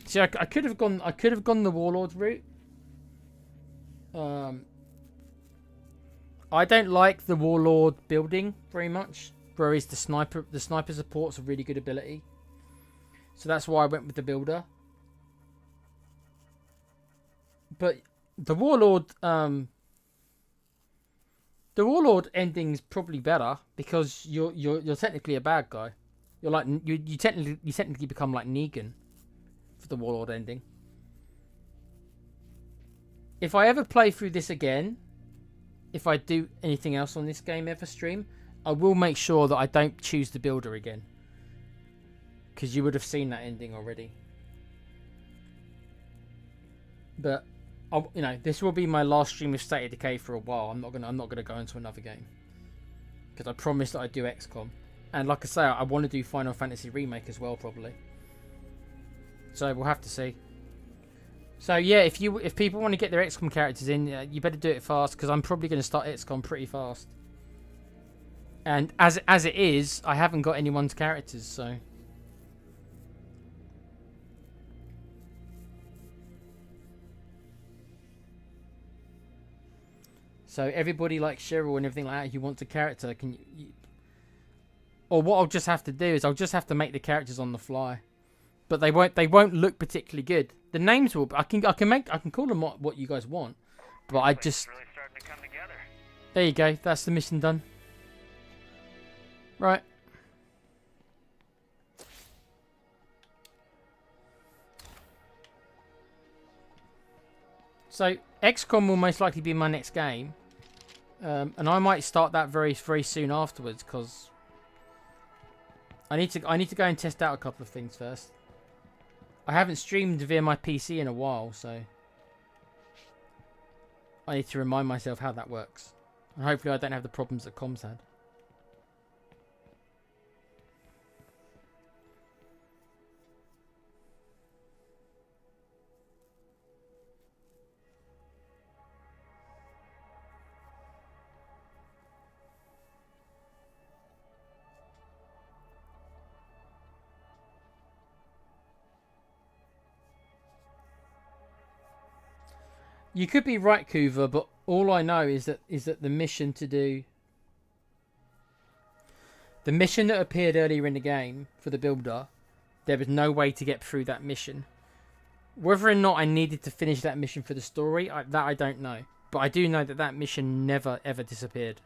See, I could have gone the warlord route. I don't like the warlord building very much, whereas the sniper support's a really good ability. So that's why I went with the builder. But the warlord ending's probably better because you're technically a bad guy. You're like you technically become like Negan for the warlord ending. If I ever play through this again, if I do anything else on this game ever stream, I will make sure that I don't choose the builder again. Because you would have seen that ending already. But, this will be my last stream of State of Decay for a while. I'm not gonna go into another game. Because I promised that I'd do XCOM. And like I say, I want to do Final Fantasy Remake as well, probably. So we'll have to see. So yeah, if people want to get their XCOM characters in, you better do it fast because I'm probably going to start XCOM pretty fast. And as it is, I haven't got anyone's characters, so. So everybody like Cheryl and everything like that who wants a character, can you, or what I'll just have to do is I'll just have to make the characters on the fly. But they won't look particularly good. The names will. I can call them what you guys want. But I just. Really starting to come together. There you go. That's the mission done. Right. So XCOM will most likely be my next game, and I might start that very soon afterwards because I need to go and test out a couple of things first. I haven't streamed via my PC in a while, so I need to remind myself how that works. And hopefully I don't have the problems that Comms had. You could be right, Kuva, but all I know is that the mission that appeared earlier in the game for the builder, there was no way to get through that mission. Whether or not I needed to finish that mission for the story, I don't know. But I do know that mission never ever disappeared.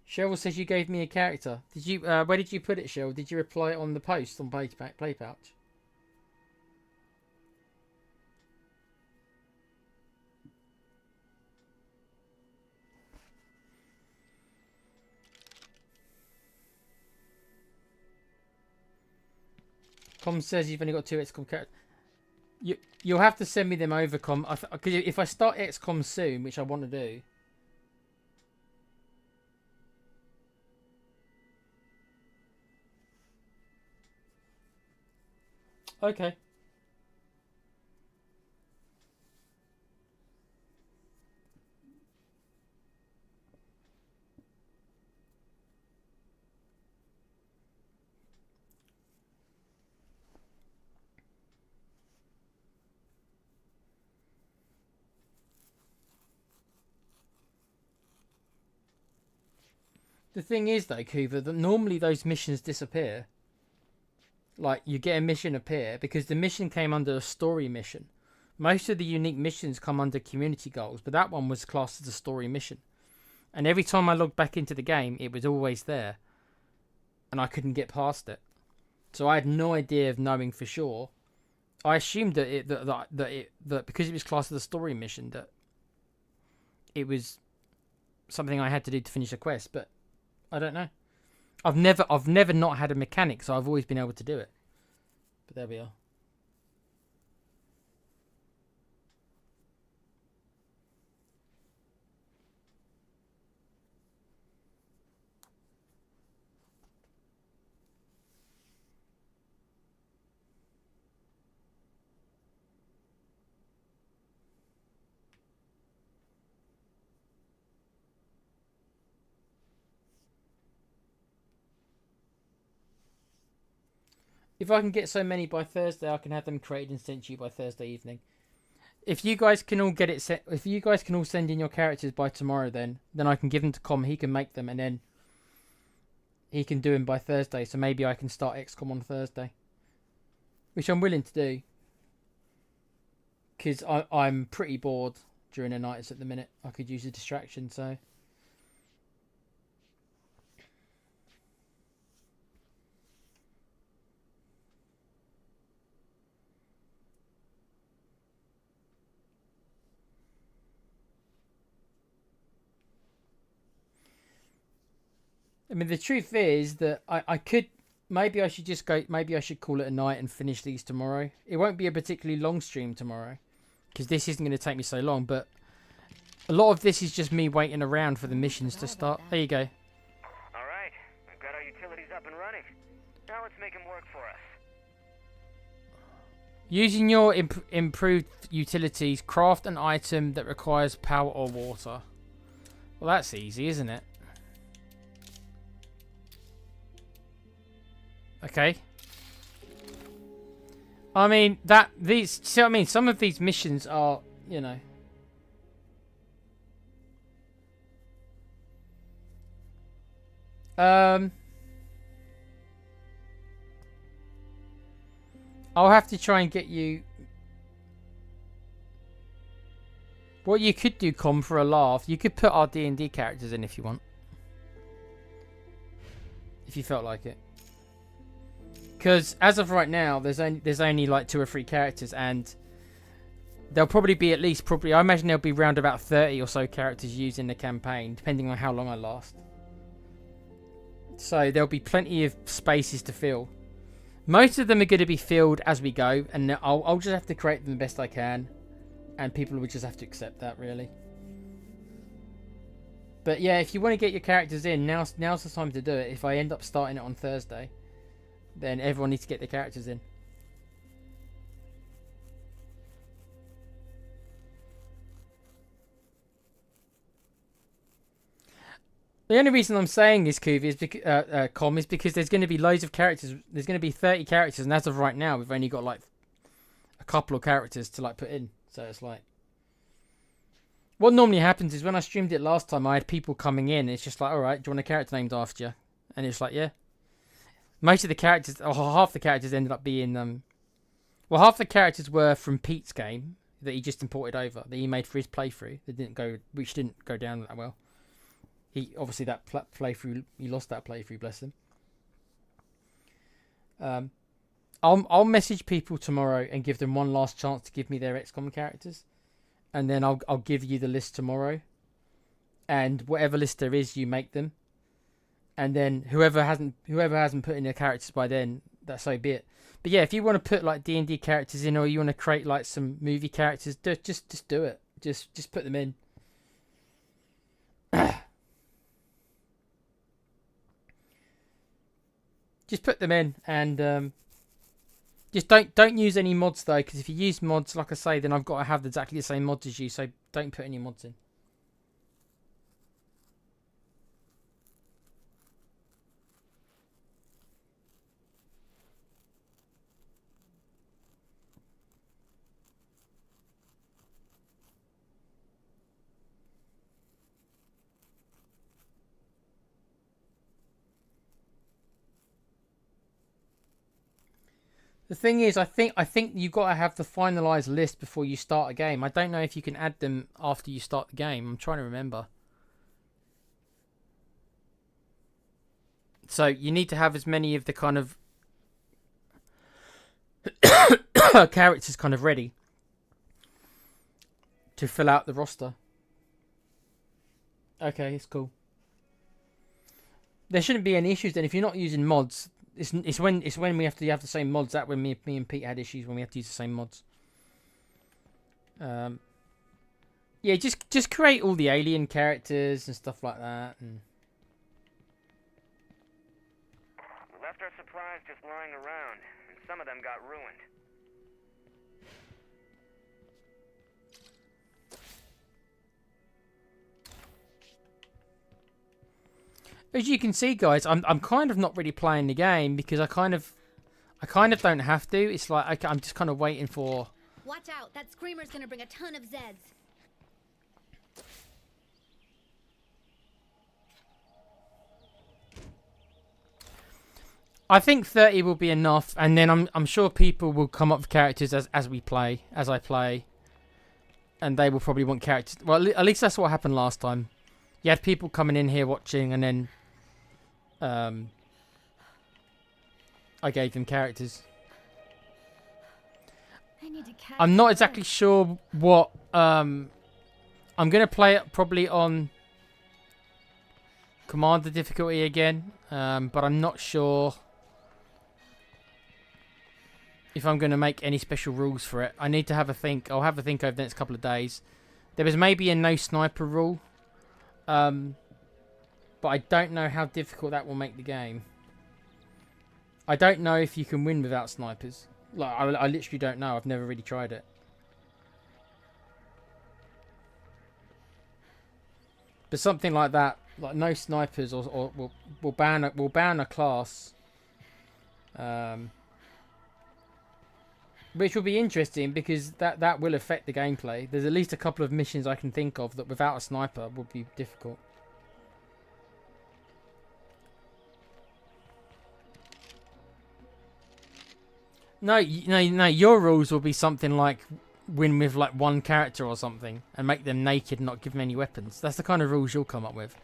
Cheryl says you gave me a character. Did you? Where did you put it, Cheryl? Did you reply on the post on Play Pouch? Com says you've only got 2 XCOM characters. You'll have to send me them over, Com. Because if I start XCOM soon, which I want to do. Okay. The thing is, though, Kuva, that normally those missions disappear. Like, you get a mission appear because the mission came under a story mission. Most of the unique missions come under community goals, but that one was classed as a story mission. And every time I logged back into the game, it was always there. And I couldn't get past it. So I had no idea of knowing for sure. I assumed that because it was classed as a story mission, that it was something I had to do to finish a quest, but I don't know. I've never not had a mechanic, so I've always been able to do it. But there we are. If I can get so many by Thursday, I can have them created and sent to you by Thursday evening. If you guys can all get it set, if you guys can all send in your characters by tomorrow, then I can give them to Com. He can make them, and then he can do them by Thursday. So maybe I can start XCOM on Thursday, which I'm willing to do, because I'm pretty bored during the nights at the minute. I could use a distraction, so. I mean, the truth is that I could, maybe I should just go, maybe I should call it a night and finish these tomorrow. It won't be a particularly long stream tomorrow, because this isn't going to take me so long, but a lot of this is just me waiting around for the missions to start. There you go. All right, we've got our utilities up and running. Now let's make them work for us. Using your improved utilities, craft an item that requires power or water. Well, that's easy, isn't it? Okay. I mean, see what I mean? Some of these missions are, you know. I'll have to try and get you. What you could do, Com, for a laugh, you could put our D&D characters in if you want. If you felt like it. Because as of right now, there's only like 2 or 3 characters, and there'll probably be at least I imagine there'll be around about 30 or so characters used in the campaign, depending on how long I last. So there'll be plenty of spaces to fill. Most of them are going to be filled as we go, and I'll just have to create them the best I can, and people will just have to accept that, really. But yeah, if you want to get your characters in, now's the time to do it. If I end up starting it on Thursday, then everyone needs to get their characters in. The only reason I'm saying this, Kuvi, is because there's going to be loads of characters. There's going to be 30 characters, and as of right now, we've only got like a couple of characters to like put in. So it's like, what normally happens is when I streamed it last time, I had people coming in. It's just like, all right, do you want a character named after you? And it's like, yeah. Most of the characters, or half the characters, ended up being well, half the characters were from Pete's game that he just imported over, that he made for his playthrough. Which didn't go down that well. He obviously that playthrough, he lost that playthrough, bless him. I'll message people tomorrow and give them one last chance to give me their XCOM characters, and then I'll give you the list tomorrow. And whatever list there is, you make them, and then whoever hasn't put in their characters by then, that's so be it. But yeah, if you want to put like D&D characters in, or you want to create like some movie characters, just do it. Just put them in. Just put them in, and just don't use any mods though, because if you use mods, like I say, then I've got to have exactly the same mods as you. So don't put any mods in. The thing is, I think you've got to have the finalised list before you start a game. I don't know if you can add them after you start the game. I'm trying to remember. So you need to have as many of the kind of characters kind of ready to fill out the roster. Okay, it's cool. There shouldn't be any issues then if you're not using mods. It's when we have to have the same mods. That when me and Pete had issues when we have to use the same mods. Yeah, just create all the alien characters and stuff like that. And We left our supplies just lying around, and some of them got ruined. as you can see, guys, I'm kind of not really playing the game because I kind of don't have to. It's like I'm just kind of waiting for. Watch out! That screamer's gonna bring a ton of Zeds. I think 30 will be enough, and then I'm sure people will come up with characters as I play, and they will probably want characters. Well, at least that's what happened last time. You had people coming in here watching, and then I gave them characters. I'm not exactly sure what I'm gonna play it probably on Commander difficulty again, but I'm not sure if I'm going to make any special rules for it. I need to have a think. I'll have a think over the next couple of days. There was maybe a no sniper rule, but I don't know how difficult that will make the game. I don't know if you can win without snipers. Like, I literally don't know. I've never really tried it. But something like that, like no snipers, or will ban a class, which will be interesting because that will affect the gameplay. There's at least a couple of missions I can think of that without a sniper would be difficult. No, your rules will be something like win with like one character or something and make them naked and not give them any weapons. That's the kind of rules you'll come up with.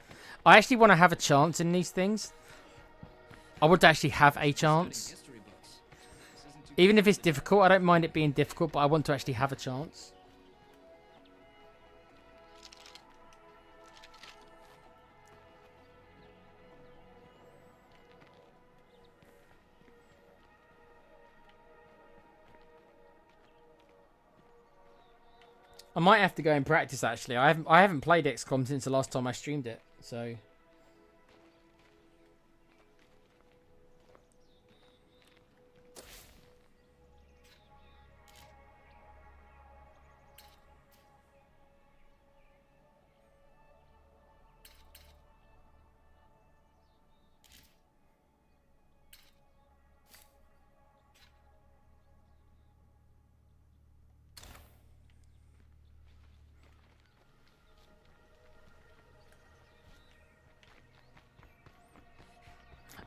I actually want to have a chance in these things. I want to actually have a chance. Even if it's difficult, I don't mind it being difficult, but I want to actually have a chance. I might have to go and practice actually. I haven't played XCOM since the last time I streamed it, so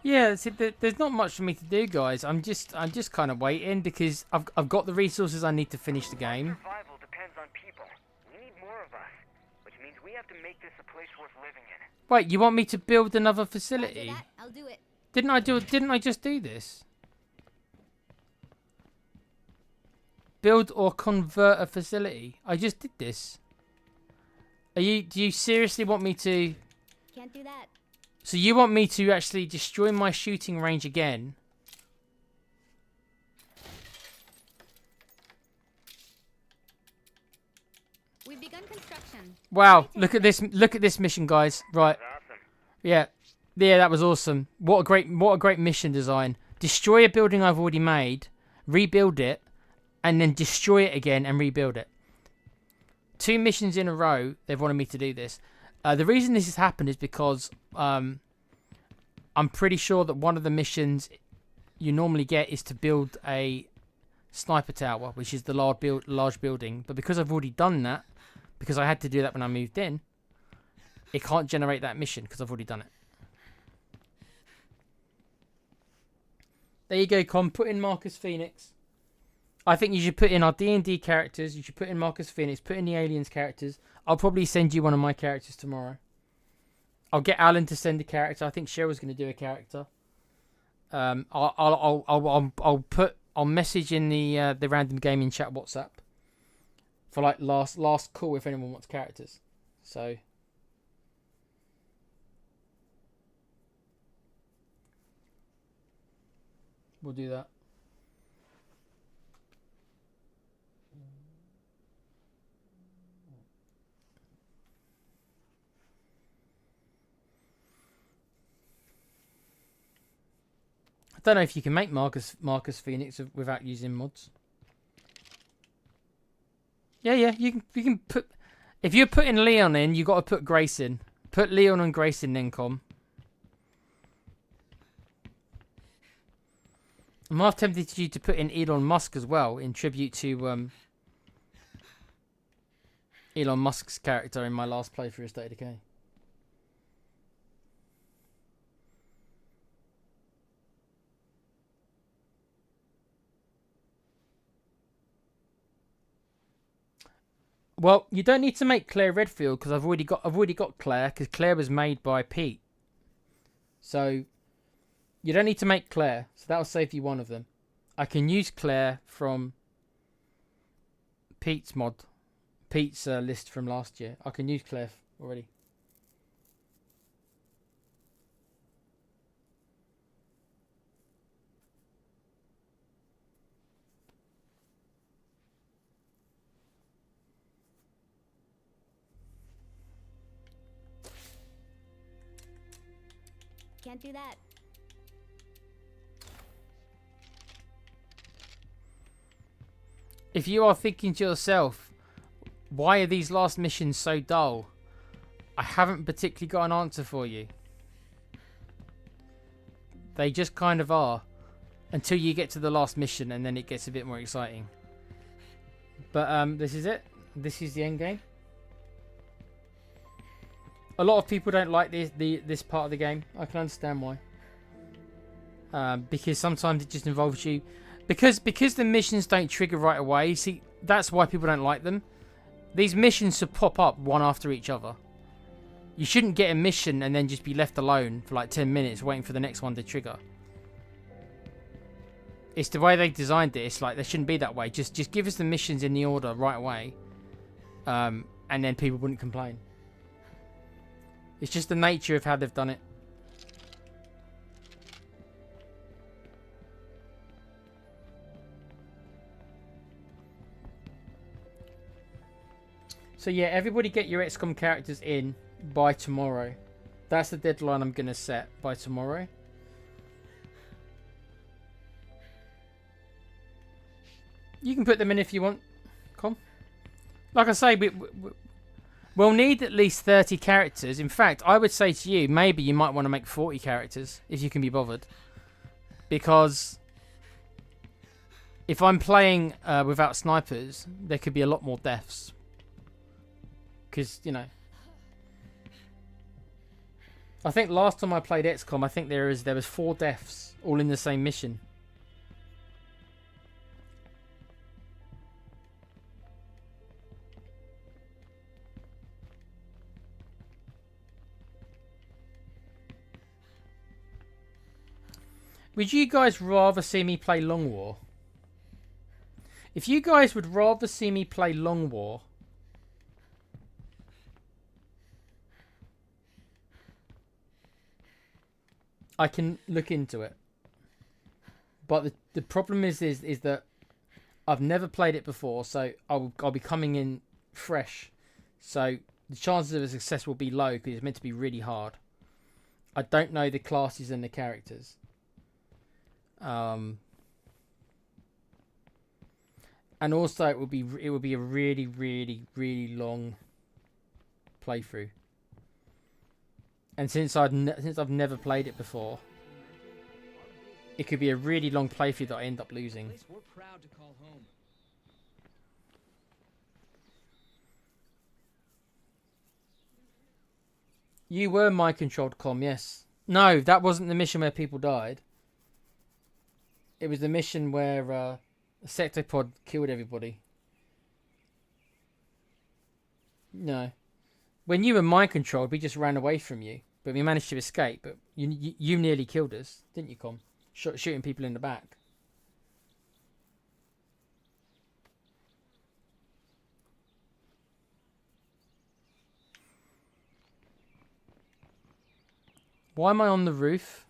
yeah, see, there's not much for me to do, guys. I'm just kind of waiting because I've got the resources I need to finish the game. Survival depends on people. We need more of us, which means we have to make this a place worth living in. Wait, you want me to build another facility? I'll do it. Didn't I just do this? Build or convert a facility. I just did this. Do you seriously want me to? Can't do that. So you want me to actually destroy my shooting range again? We've begun construction. Wow, look at this mission, guys. Right. Awesome. Yeah, that was awesome. What a great mission design. Destroy a building I've already made, rebuild it, and then destroy it again and rebuild it. 2 missions in a row, they've wanted me to do this. The reason this has happened is because I'm pretty sure that one of the missions you normally get is to build a sniper tower, which is the large building. But because I've already done that, because I had to do that when I moved in, it can't generate that mission because I've already done it. There you go, Con. Put in Marcus Phoenix. I think you should put in our D&D characters. You should put in Marcus Phoenix. Put in the Aliens characters. I'll probably send you one of my characters tomorrow. I'll get Alan to send a character. I think Cheryl's going to do a character. I'll message in the random gaming chat WhatsApp for like last call if anyone wants characters. So we'll do that. I don't know if you can make Marcus Phoenix without using mods. Yeah, you can put. If you're putting Leon in, you got to put Grace in. Put Leon and Grace in, Enclave. I'm half tempted you to put in Elon Musk as well, in tribute to Elon Musk's character in my last playthrough of State of Decay. Well, you don't need to make Claire Redfield because I've already got Claire because Claire was made by Pete. So you don't need to make Claire, so that'll save you one of them. I can use Claire from Pete's mod, Pete's list from last year. I can use Claire already. Can't do that. if you are thinking to yourself, why are these last missions so dull? I haven't particularly got an answer for you. They just kind of are. Until you get to the last mission, and then it gets a bit more exciting. But this is it. This is the end game. A lot of people don't like this part of the game. I can understand why. Because sometimes it just involves you. Because the missions don't trigger right away. See, that's why people don't like them. These missions should pop up one after each other. You shouldn't get a mission and then just be left alone for like 10 minutes waiting for the next one to trigger. It's the way they designed it. It's like they shouldn't be that way. Just give us the missions in the order right away, and then people wouldn't complain. It's just the nature of how they've done it. So yeah, everybody get your XCOM characters in by tomorrow. That's the deadline I'm gonna set, by tomorrow. You can put them in if you want. Come. Like I say, we'll need at least 30 characters. In fact, I would say to you, maybe you might want to make 40 characters if you can be bothered. Because if I'm playing without snipers, there could be a lot more deaths. Because, you know. I think last time I played XCOM, I think there was 4 deaths all in the same mission. Would you guys rather see me play Long War? If you guys would rather see me play Long War, I can look into it. But the problem is that I've never played it before, so I'll be coming in fresh. So the chances of a success will be low because it's meant to be really hard. I don't know the classes and the characters. And also it will be a really, really, really long playthrough. And since I've never played it before, it could be a really long playthrough that I end up losing. We're proud to call home. You were mind-controlled, Com, yes. No, that wasn't the mission where people died. It was the mission where a sectopod killed everybody. No. When you were mind-controlled, we just ran away from you. But we managed to escape. But you nearly killed us, didn't you, Com? Shooting people in the back. Why am I on the roof?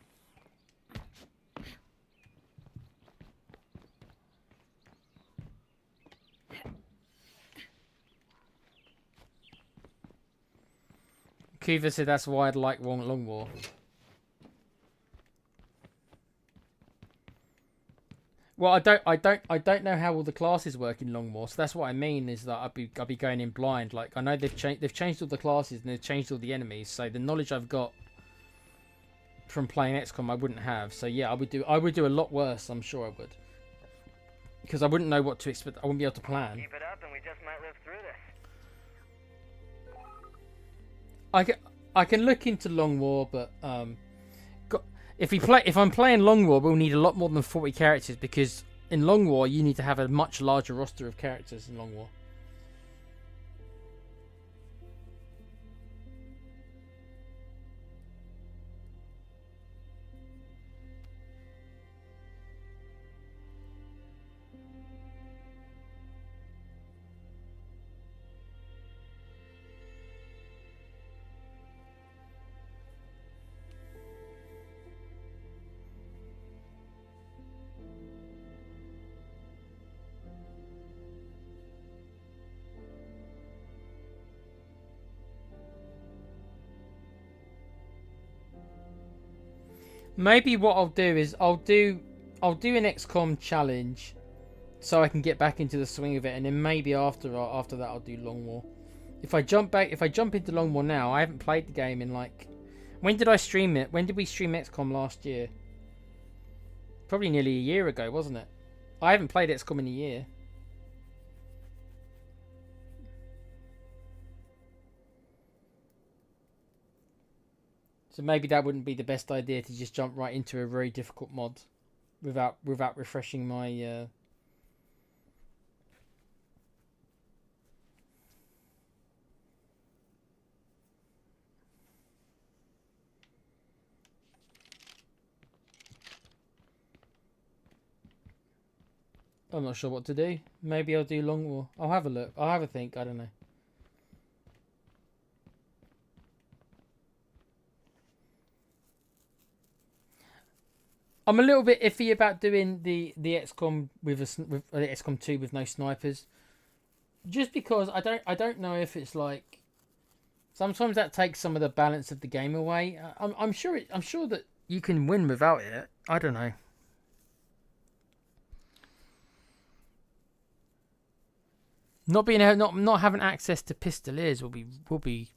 Kiva said that's why I'd like Long War. Well, I don't know how all the classes work in Long War, so that's what I mean is that I'll be going in blind. Like I know they've changed all the classes and they've changed all the enemies, so the knowledge I've got from playing XCOM I wouldn't have. So yeah, I would do a lot worse. I'm sure I would, because I wouldn't know what to expect. I wouldn't be able to plan. Keep it up and we just might live through this. I can look into Long War, but if I'm playing Long War, we'll need a lot more than 40 characters, because in Long War you need to have a much larger roster of characters in Long War. Maybe what I'll do is I'll do an XCOM challenge so I can get back into the swing of it, and then maybe after that I'll do Long War. If I jump into Long War now, I haven't played the game in like, when did I stream it? When did we stream XCOM last year? Probably nearly a year ago, wasn't it? I haven't played XCOM in a year. So maybe that wouldn't be the best idea to just jump right into a very difficult mod without refreshing my I'm not sure what to do. Maybe I'll do Long War. I'll have a look. I'll have a think. I don't know. I'm a little bit iffy about doing the XCOM with the XCOM 2 with no snipers, just because I don't know if it's like sometimes that takes some of the balance of the game away. I'm sure that you can win without it. I don't know. Not having access to pistoliers will be.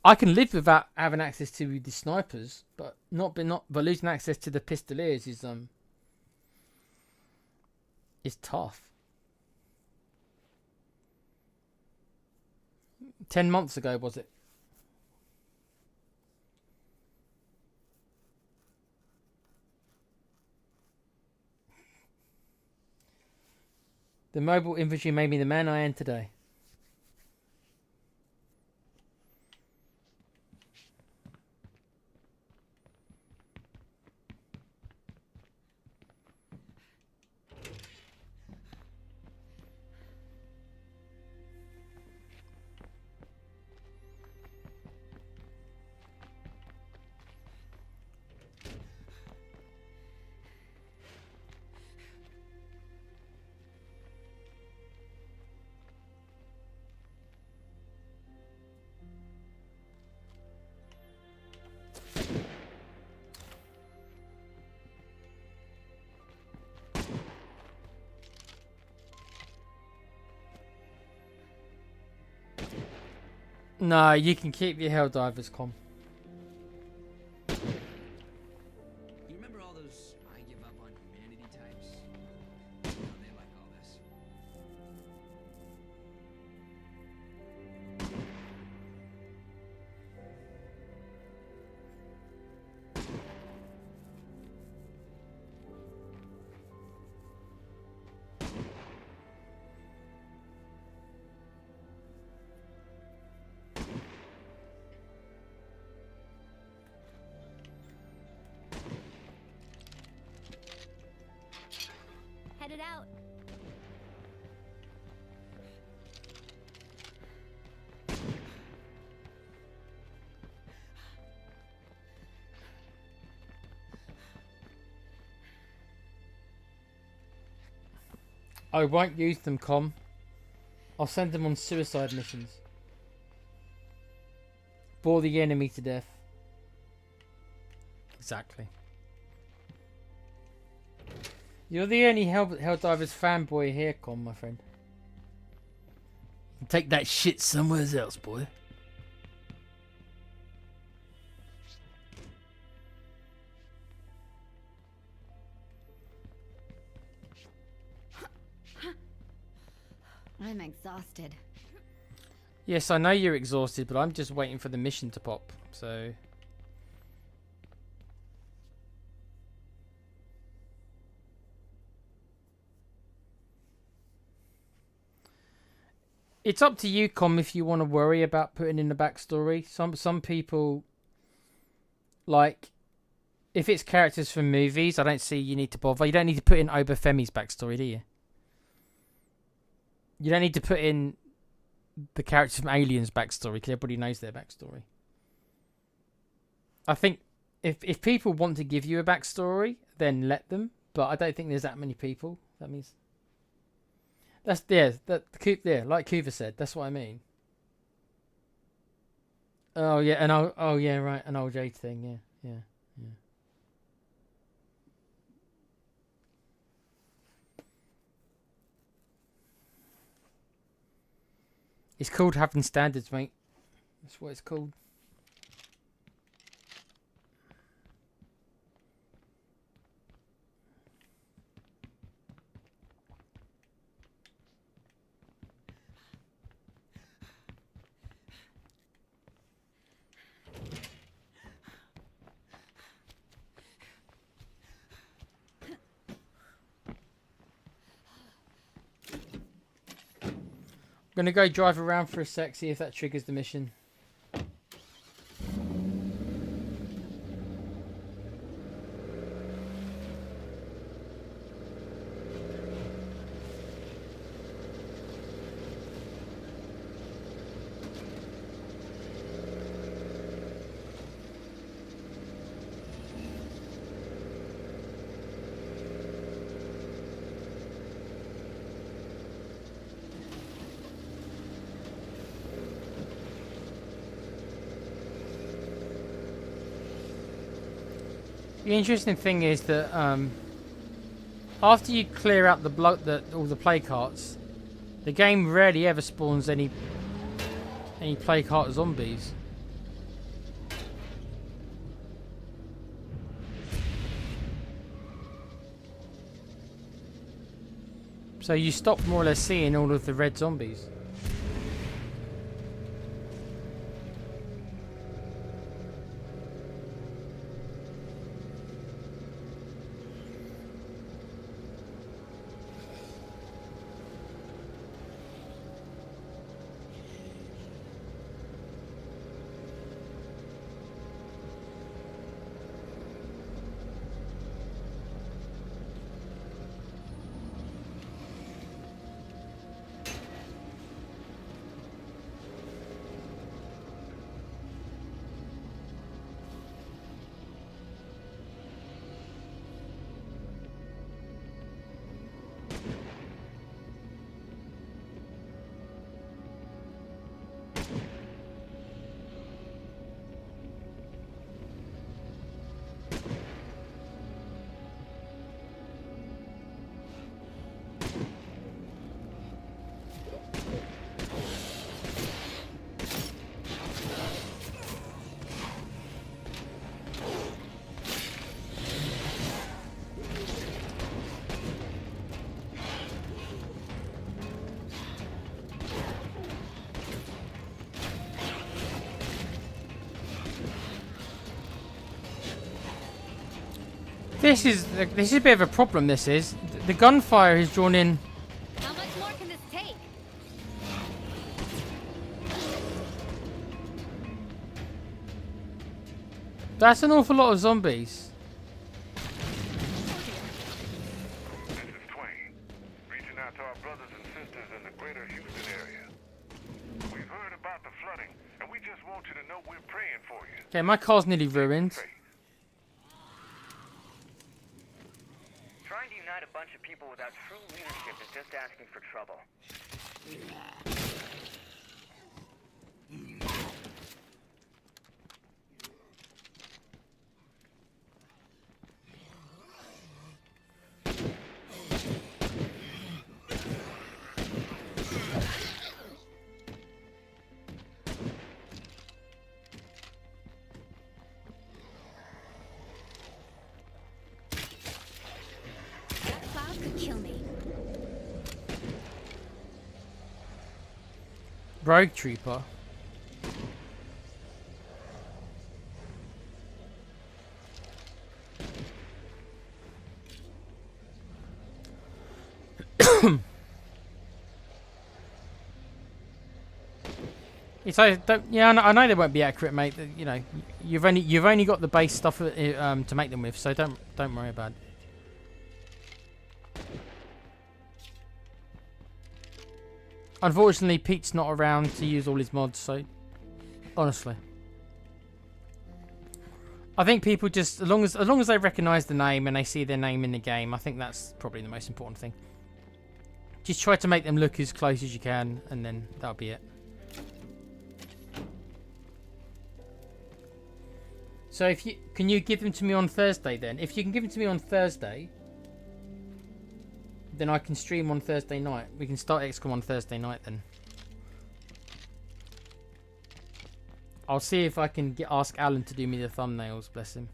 I can live without having access to the snipers, but losing access to the pistoliers is tough. 10 months ago, was it? The mobile infantry made me the man I am today. No, you can keep your Helldivers, Com. You remember all those I give up on humanity types? How they like all this. Headed out. I won't use them, Com. I'll send them on suicide missions. Bore the enemy to death. Exactly. You're the only Helldivers fanboy here, Com, my friend. Take that shit somewhere else, boy. I'm exhausted. Yes, I know you're exhausted, but I'm just waiting for the mission to pop, so... It's up to you, Com, if you want to worry about putting in the backstory. Some people, like, if it's characters from movies, I don't see you need to bother. You don't need to put in Obafemi's backstory, do you? You don't need to put in the characters from Aliens' backstory, because everybody knows their backstory. I think if people want to give you a backstory, then let them. But I don't think there's that many people. That means... That's like Kuva said. That's what I mean. Oh yeah, right, an old Jade thing. Yeah. It's called having standards, mate. That's what it's called. I'm gonna go drive around for a sec, see if that triggers the mission. The interesting thing is that after you clear out all the play carts, the game rarely ever spawns any play cart zombies. So you stop more or less seeing all of the red zombies. This is a bit of a problem. This is the gunfire is drawn in. How much more can this take? That's an awful lot of zombies. This is Twain, reaching out to our brothers and sisters in the greater Houston area. We've heard about the flooding, and we just want you to know we're praying for you. Okay, my car's nearly ruined. Trying to unite a bunch of people without true leadership is just asking for trouble. Cloud could kill me. Rogue Trooper. It's yeah, I know they won't be accurate, mate. You know, you've only got the base stuff to make them with, so don't worry about it. Unfortunately, Pete's not around to use all his mods, so honestly, I think people just as long as they recognise the name and they see their name in the game, I think that's probably the most important thing. Just try to make them look as close as you can, and then that'll be it. So can you give them to me on Thursday then? If you can give them to me on Thursday, then I can stream on Thursday night. We can start XCOM on Thursday night then. I'll see if I can ask Alan to do me the thumbnails. Bless him.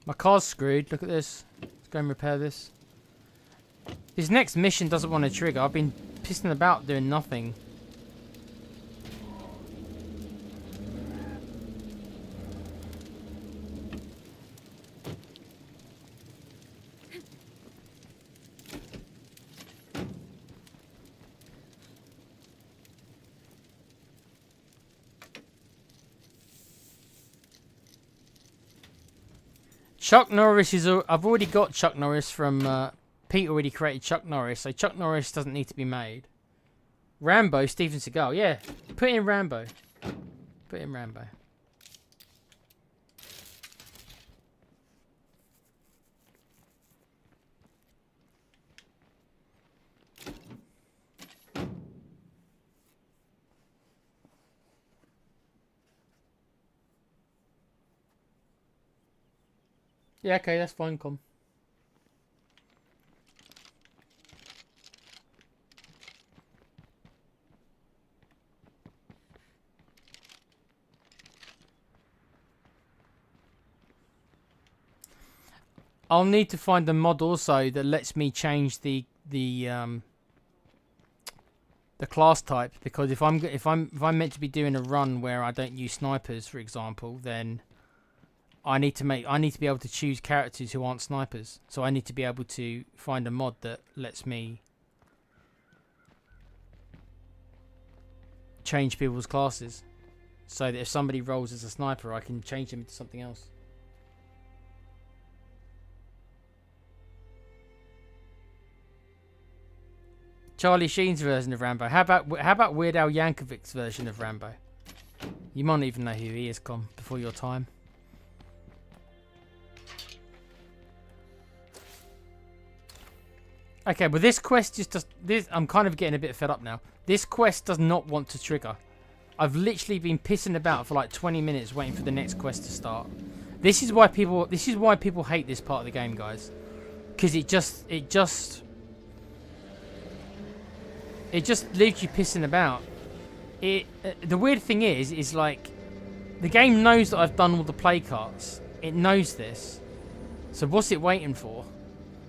My car's screwed. Look at this. Let's go and repair this. His next mission doesn't want to trigger. I've been pissing about doing nothing. Chuck Norris is... I've already got Chuck Norris from... Pete already created Chuck Norris, so Chuck Norris doesn't need to be made. Rambo, Steven Seagal. Yeah, put in Rambo. Put in Rambo. Yeah, okay, that's fine, Com. I'll need to find a mod also that lets me change the class type, because if I'm meant to be doing a run where I don't use snipers, for example, then I need to be able to choose characters who aren't snipers. So I need to be able to find a mod that lets me change people's classes, so that if somebody rolls as a sniper, I can change them into something else. Charlie Sheen's version of Rambo. How about Weird Al Yankovic's version of Rambo? You might not even know who he is, Com, before your time. Okay, but this quest just I'm kind of getting a bit fed up now. This quest does not want to trigger. I've literally been pissing about for like 20 minutes waiting for the next quest to start. This is why people hate this part of the game, guys. Because it just leaves you pissing about. The weird thing is like the game knows that I've done all the play carts. It knows this. So what's it waiting for?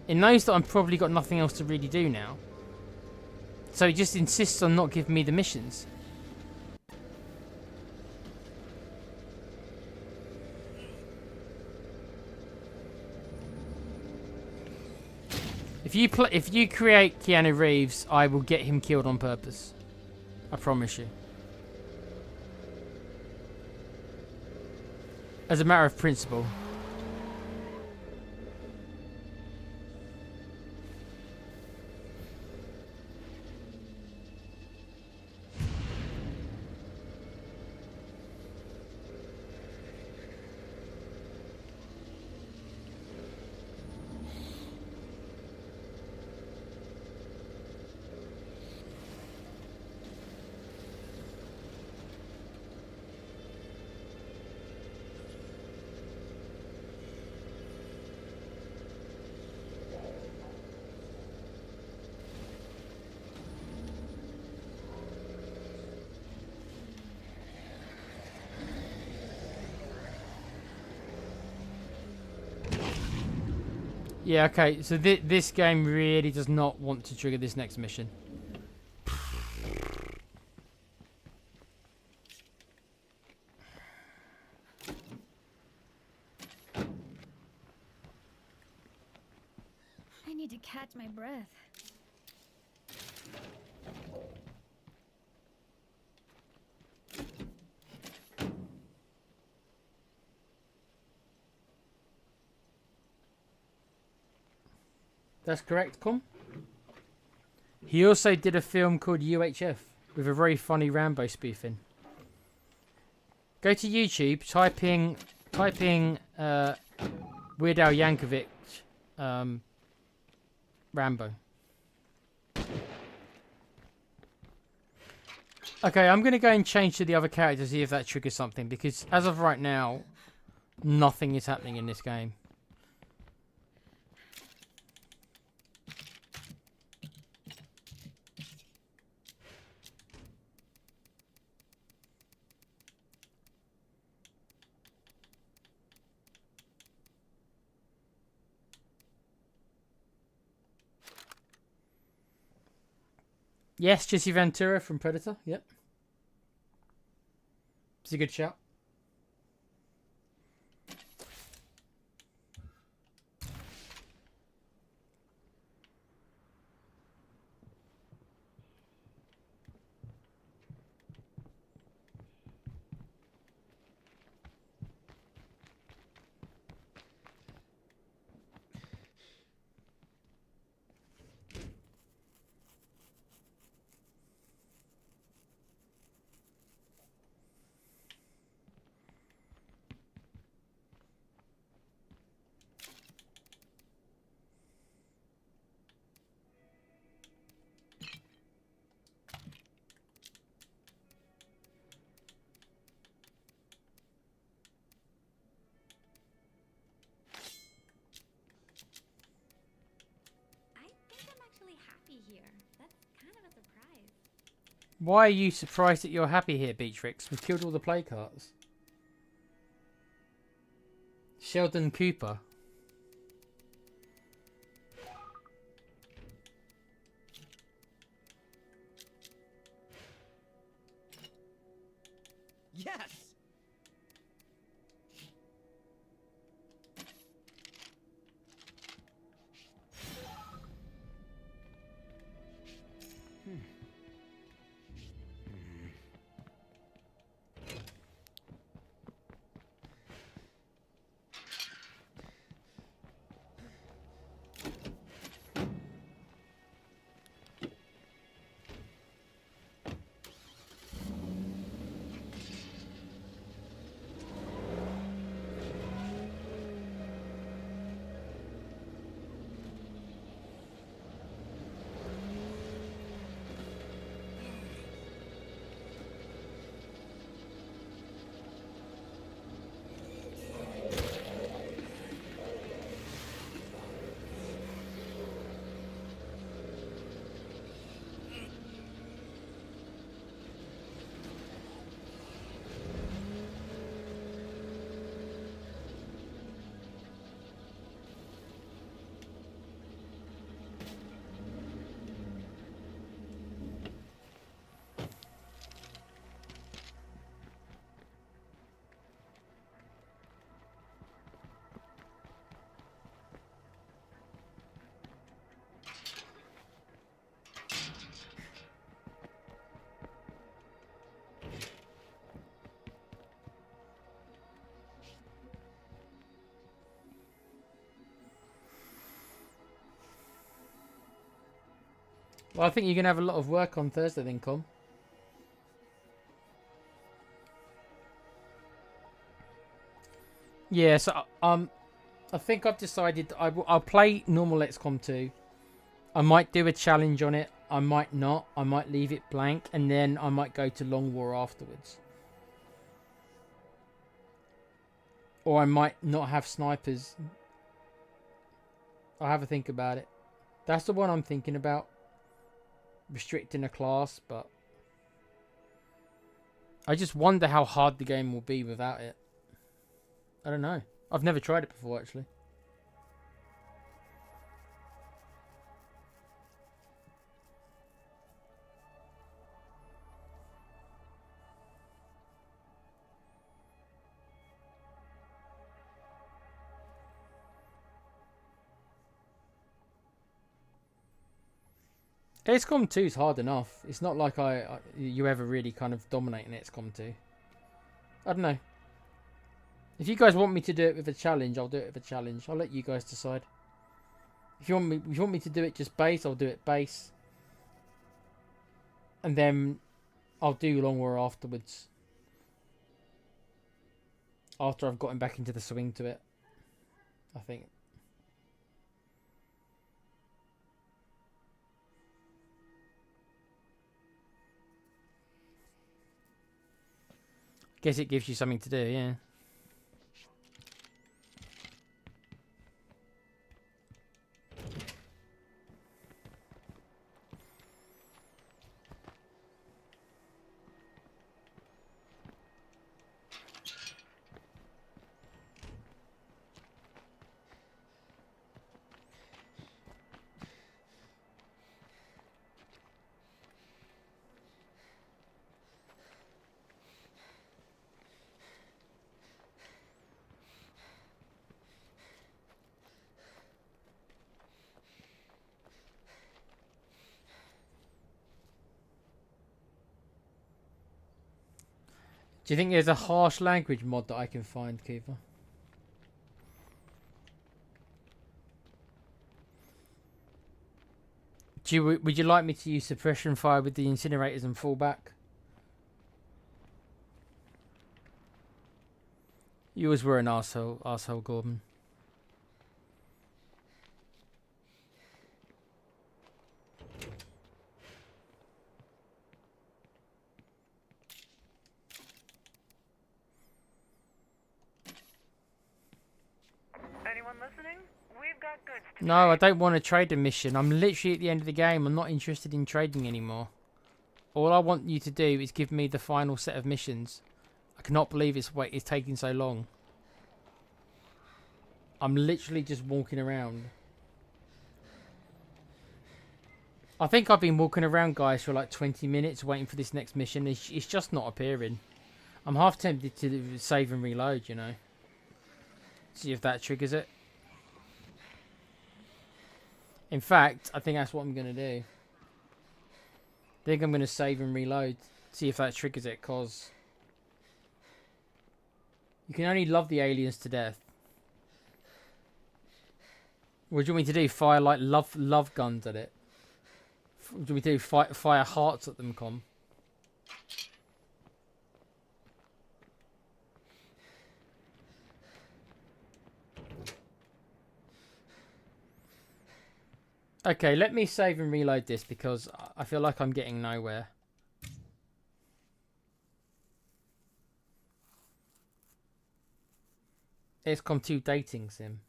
It knows that I've probably got nothing else to really do now. So it just insists on not giving me the missions. If you create Keanu Reeves, I will get him killed on purpose. I promise you. As a matter of principle. Yeah, okay, so this game really does not want to trigger this next mission. I need to catch my breath. That's correct, Com. He also did a film called UHF with a very funny Rambo spoofing. Go to YouTube, type in Weird Al Yankovic Rambo. Okay, I'm going to go and change to the other character to see if that triggers something, because as of right now, nothing is happening in this game. Yes, Jesse Ventura from Predator. Yep. It's a good shout. I think I'm actually happy here. That's kind of a surprise. Why are you surprised that you're happy here, Beatrix? We've killed all the play cards. Sheldon Cooper. Yes! Well, I think you're going to have a lot of work on Thursday then, Com. Yeah, so I think I've decided that I'll play normal XCOM 2. I might do a challenge on it. I might not. I might leave it blank, and then I might go to Long War afterwards. Or I might not have snipers. I'll have a think about it. That's the one I'm thinking about. Restricting a class, but I just wonder how hard the game will be without it. I don't know. I've never tried it before, actually. XCOM 2 is hard enough. It's not like you ever really kind of dominate in XCOM 2. I don't know. If you guys want me to do it with a challenge, I'll do it with a challenge. I'll let you guys decide. If you want me to do it just base, I'll do it base. And then I'll do Long War afterwards. After I've gotten back into the swing to it, I think. Guess it gives you something to do, yeah. Do you think there's a harsh language mod that I can find, Cooper? Would you like me to use suppression fire with the incinerators and fall back? You always were an arsehole, Gordon. Anyone listening? We've got goods to No, I don't want to trade a mission. I'm literally at the end of the game. I'm not interested in trading anymore. All I want you to do is give me the final set of missions. I cannot believe it's taking so long. I'm literally just walking around. I think I've been walking around, guys, for like 20 minutes waiting for this next mission. It's just not appearing. I'm half tempted to save and reload, you know. See if that triggers it. In fact, I think that's what I'm going to do. I think I'm going to save and reload. See if that triggers it, because you can only love the aliens to death. What do you want me to do? Fire like love guns at it? What do you want me to do? Fire hearts at them, Com? Okay, let me save and reload this because I feel like I'm getting nowhere. XCOM 2 dating sim.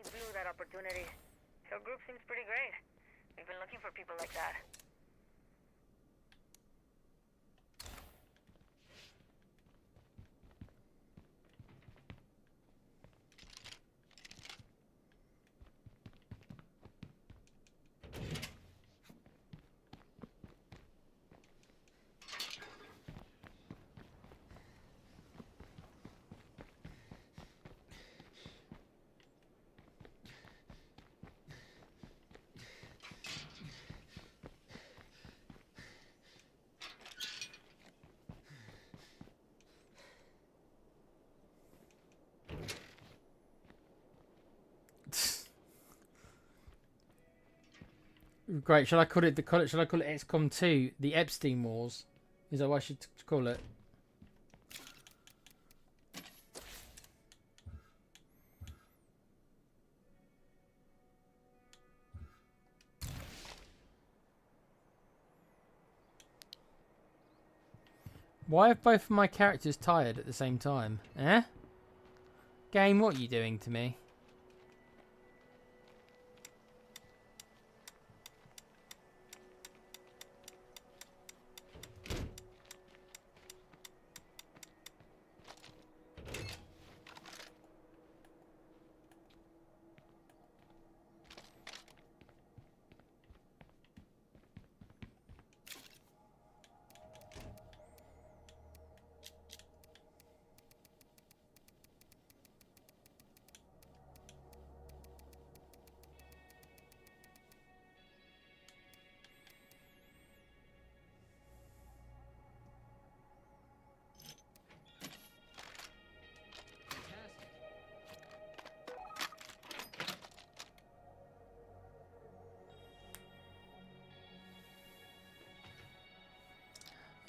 Blew that opportunity. Your group seems pretty great. We've been looking for people like that. Great. Shall I call it XCOM 2, the Epstein Wars? Is that what I should call it? Why have both of my characters tired at the same time? Eh? Game, what are you doing to me?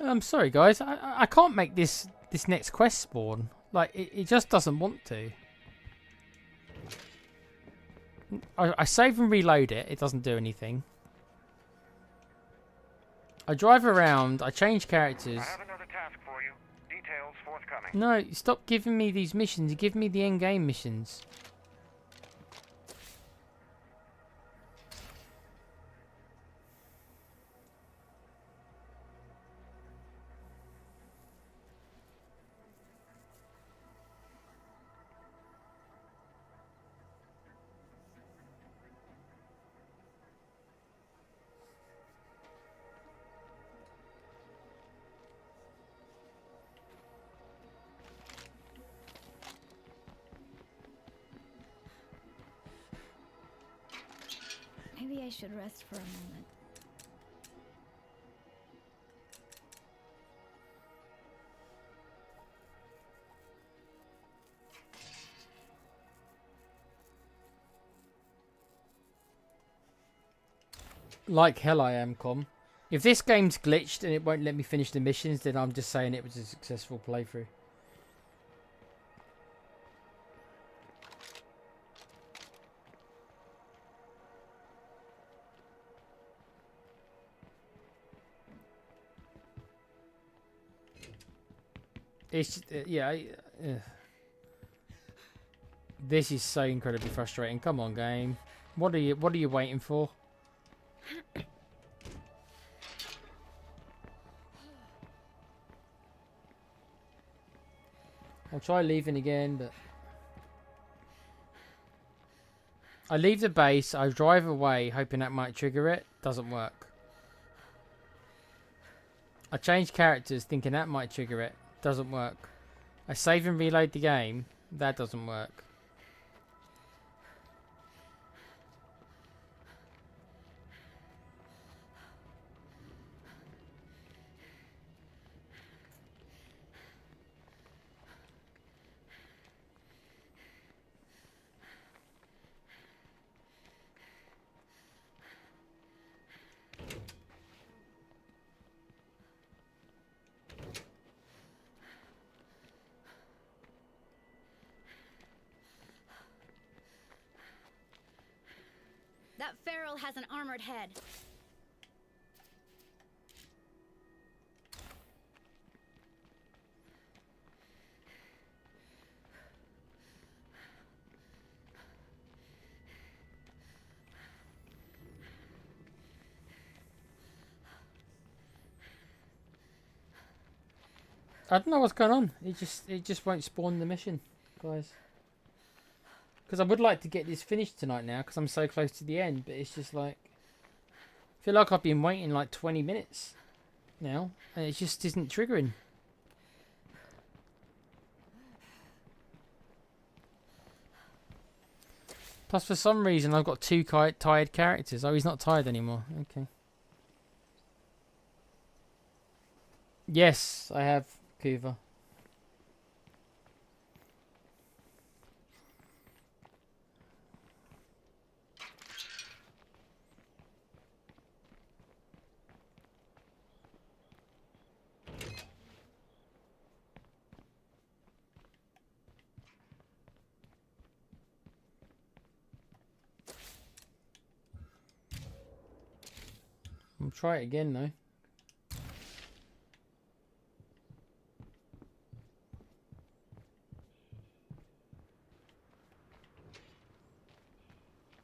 I'm sorry, guys. I can't make this next quest spawn. Like, it just doesn't want to. I save and reload it. It doesn't do anything. I drive around. I change characters. I have another task for you. Details forthcoming. No, stop giving me these missions. Give me the end game missions. Maybe I should rest for a moment. Like hell I am, Com. If this game's glitched and it won't let me finish the missions, then I'm just saying it was a successful playthrough. It's this is so incredibly frustrating. Come on, game. What are you waiting for? I'll try leaving again, but I leave the base, I drive away hoping that might trigger it. Doesn't work. I change characters thinking that might trigger it. Doesn't work. I save and reload the game. That doesn't work. That feral has an armored head. I don't know what's going on. It just won't spawn the mission, guys. Because I would like to get this finished tonight now, because I'm so close to the end. But it's just like, I feel like I've been waiting like 20 minutes now, and it just isn't triggering. Plus, for some reason, I've got two tired characters. Oh, he's not tired anymore. Okay. Yes, I have, Kuva. I'll try it again though.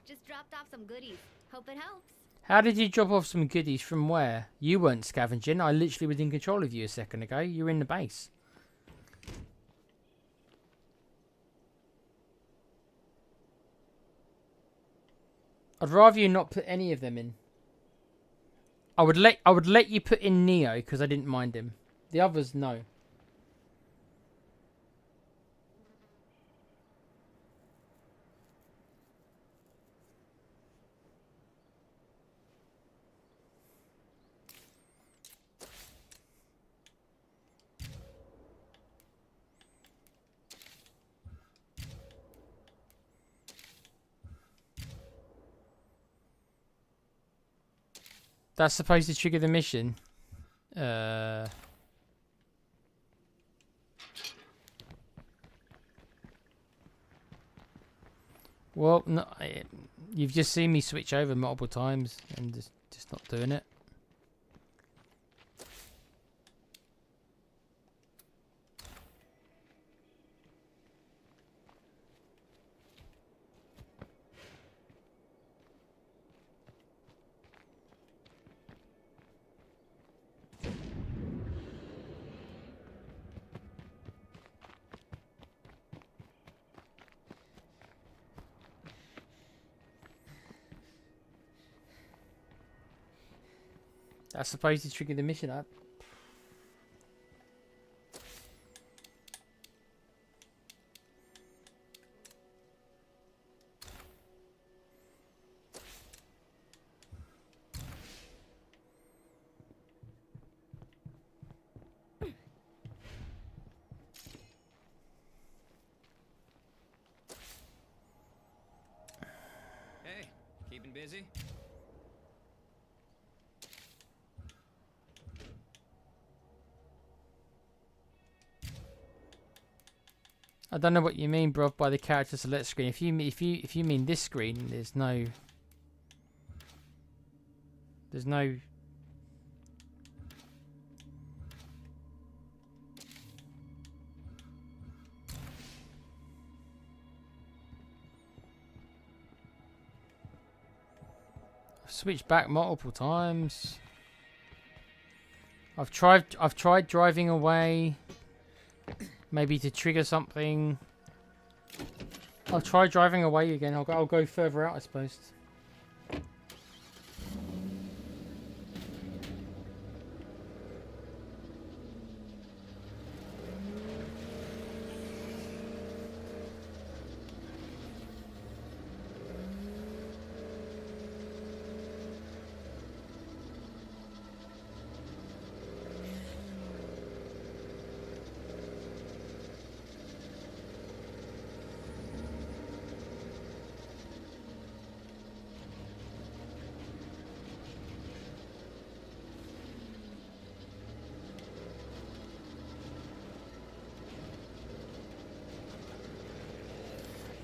Just dropped off some goodies. Hope it helps. How did you drop off some goodies from where? You weren't scavenging. I literally was in control of you a second ago. You were in the base. I'd rather you not put any of them in. I would let you put in Neo because I didn't mind him. The others, no. That's supposed to trigger the mission. Well, no, you've just seen me switch over multiple times and just not doing it. That's supposed to trigger the mission up. busy? I don't know what you mean, bro, by the character select screen. If you mean this screen, there's no. I've switched back multiple times. I've tried driving away. Maybe to trigger something. I'll try driving away again. I'll go further out, I suppose.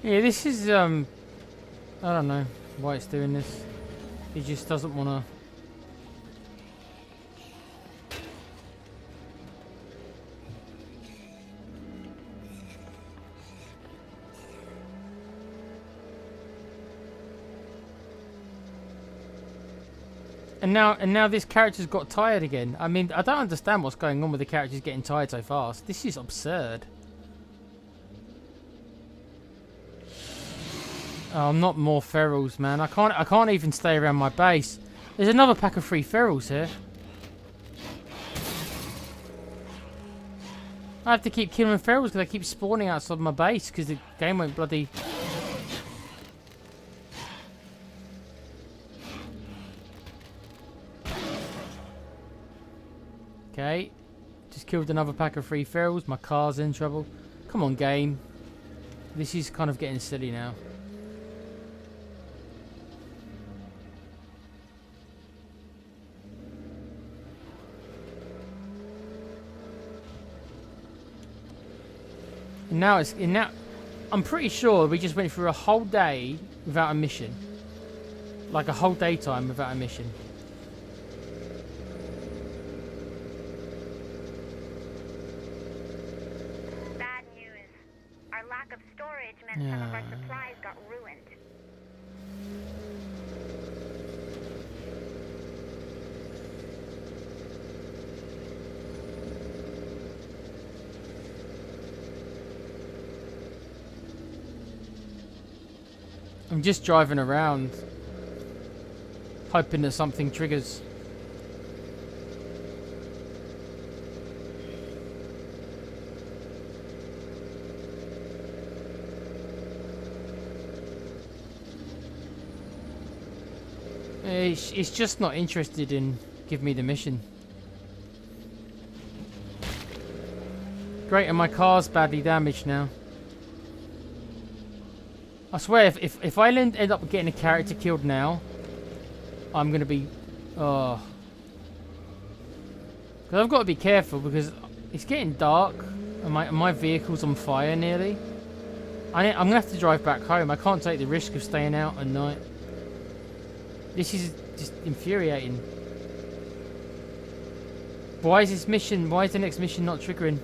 Yeah, this is, I don't know why it's doing this. It just doesn't want to. And now this character's got tired again. I mean, I don't understand what's going on with the characters getting tired so fast. This is absurd. Oh, not more ferals, man. I can't even stay around my base. There's another pack of 3 ferals here. I have to keep killing ferals because they keep spawning outside my base because the game won't bloody. Okay, just killed another pack of 3 ferals. My car's in trouble. Come on, game. This is kind of getting silly now. Now I'm pretty sure we just went through a whole day without a mission. Like a whole daytime without a mission. Bad news. Our lack of storage meant some of our supplies got ruined. I'm just driving around, hoping that something triggers. It's just not interested in giving me the mission. Great, and my car's badly damaged now. I swear, if I end up getting a character killed now, I'm going to be... Oh. Because I've got to be careful because it's getting dark and my vehicle's on fire nearly. I'm going to have to drive back home. I can't take the risk of staying out at night. This is just infuriating. Why is this mission... Why is the next mission not triggering?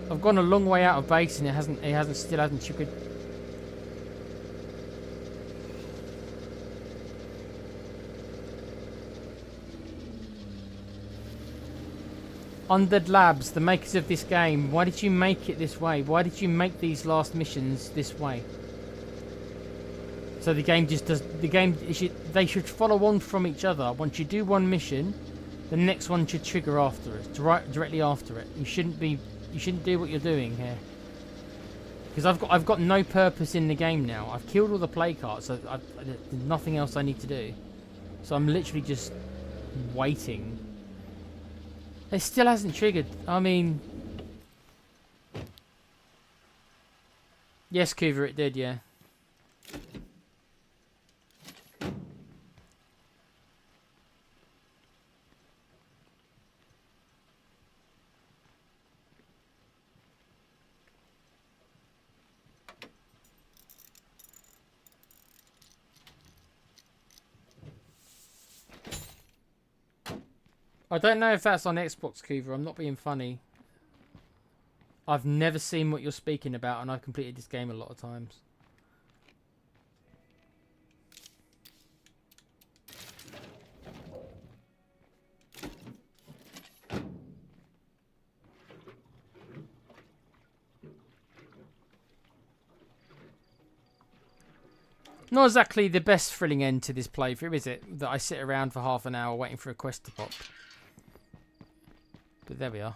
I've gone a long way out of base and it still hasn't triggered. Undead Labs, the makers of this game, why did you make it this way? Why did you make these last missions this way? So the game just does. They should follow on from each other. Once you do one mission, the next one should trigger after it, directly after it. You shouldn't do what you're doing here. Because I've got no purpose in the game now. I've killed all the play cards, so there's nothing else I need to do. So I'm literally just waiting. It still hasn't triggered. I mean, Yes, Coover, it did, yeah. I don't know if that's on Xbox, Coover. I'm not being funny. I've never seen what you're speaking about, and I've completed this game a lot of times. Not exactly the best thrilling end to this playthrough, is it? That I sit around for half an hour waiting for a quest to pop. But there we are.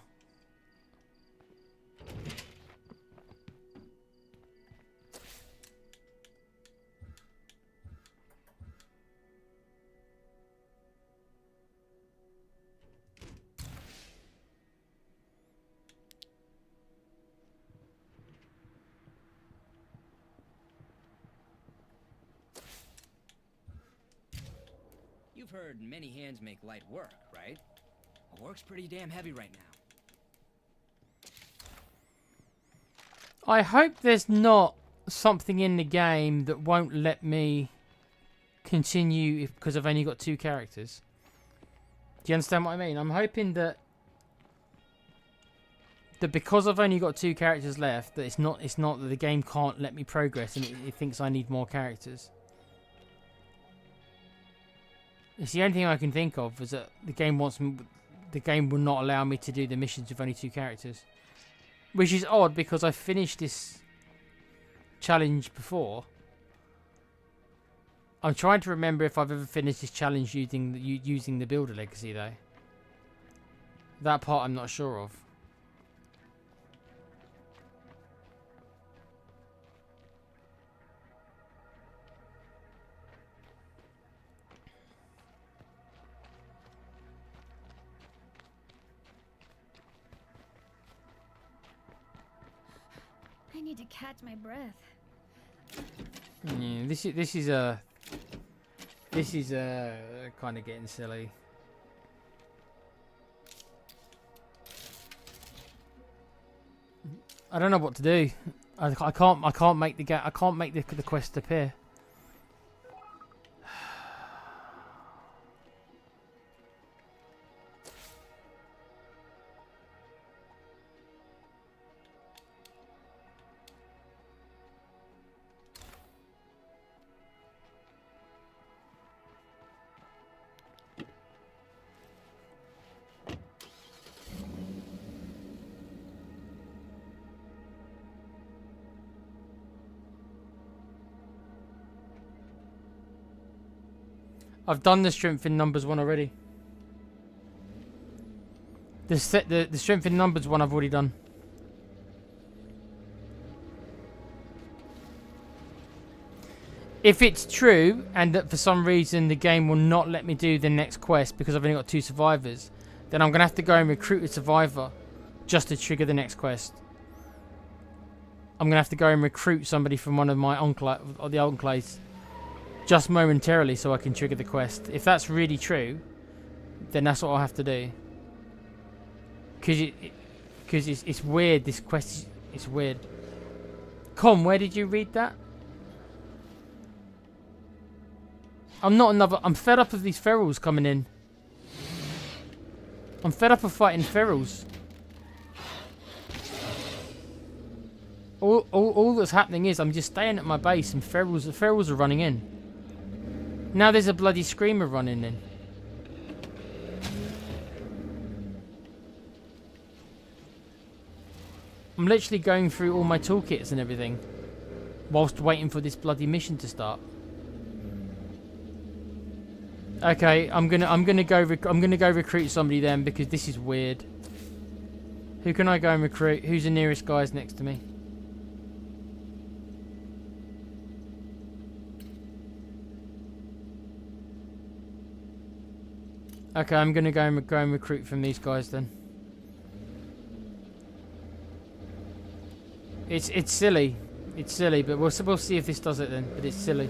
You've heard many hands make light work, right? Well, work's pretty damn heavy right now. I hope there's not something in the game that won't let me continue because I've only got 2 characters. Do you understand what I mean? I'm hoping that because I've only got 2 characters left, that it's not that the game can't let me progress and it thinks I need more characters. It's the only thing I can think of is that the game will not allow me to do the missions with only 2 characters. Which is odd because I finished this challenge before. I'm trying to remember if I've ever finished this challenge using the Builder Legacy though. That part I'm not sure of. I need to catch my breath. Yeah, this is kind of getting silly. I don't know what to do. I can't make the quest appear. I've done the strength in numbers one already. The strength in numbers one I've already done. If it's true, and that for some reason the game will not let me do the next quest because I've only got 2 survivors, then I'm going to have to go and recruit a survivor just to trigger the next quest. I'm going to have to go and recruit somebody from one of my enclaves just momentarily so I can trigger the quest. If that's really true, then that's what I'll have to do. Because it's weird, this quest is weird. Con, where did you read that? I'm fed up of these ferals coming in. I'm fed up of fighting ferals. All that's happening is I'm just staying at my base and ferals are running in. Now there's a bloody screamer running in. I'm literally going through all my toolkits and everything whilst waiting for this bloody mission to start. Okay, I'm gonna go recruit somebody then because this is weird. Who can I go and recruit? Who's the nearest guys next to me? Okay, I'm gonna go and recruit from these guys then. It's silly. It's silly, but we'll see if this does it then. But it's silly.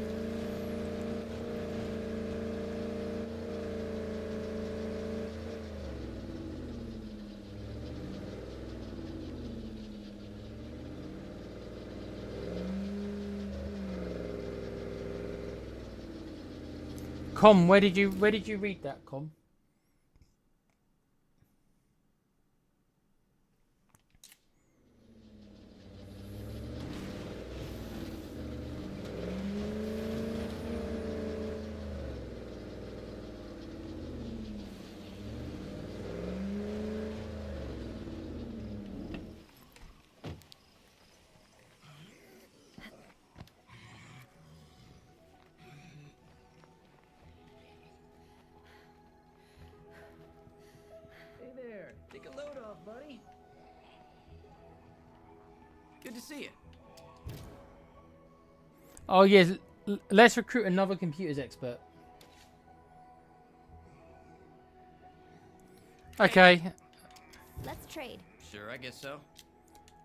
Com, where did you read that, Com? Hey there. Take a load off, buddy. Good to see you. Oh yes, let's recruit another computers expert. Okay, Let's trade. Sure, I guess so.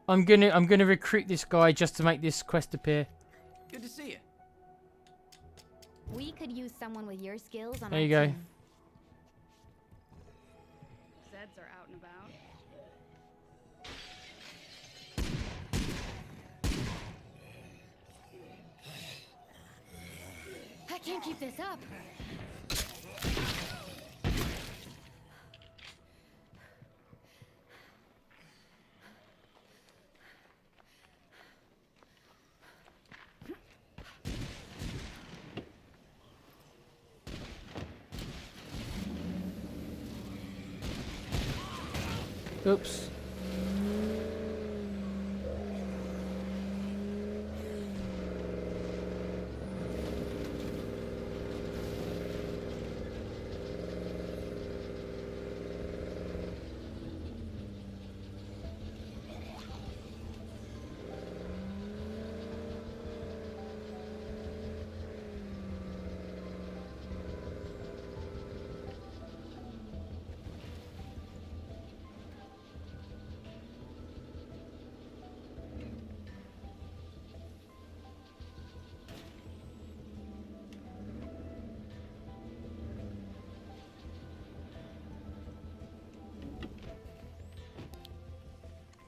I'm gonna recruit this guy just to make this quest appear. Good to see you. We could use someone with your skills on There our you go. team. Zeds are out and about. I can't keep this up. Oops.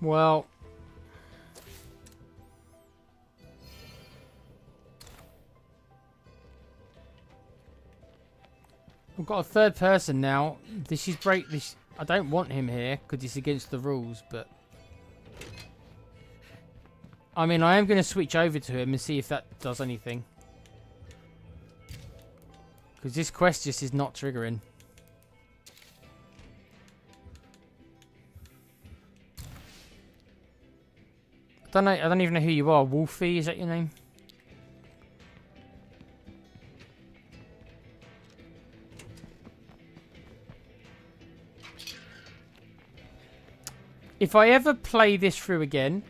Well, I've got a third person now. This is break. This I don't want him here because it's against the rules. But I mean, I am going to switch over to him and see if that does anything. Because this quest just is not triggering. I don't even know who you are. Wolfie, is that your name? If I ever play this through again,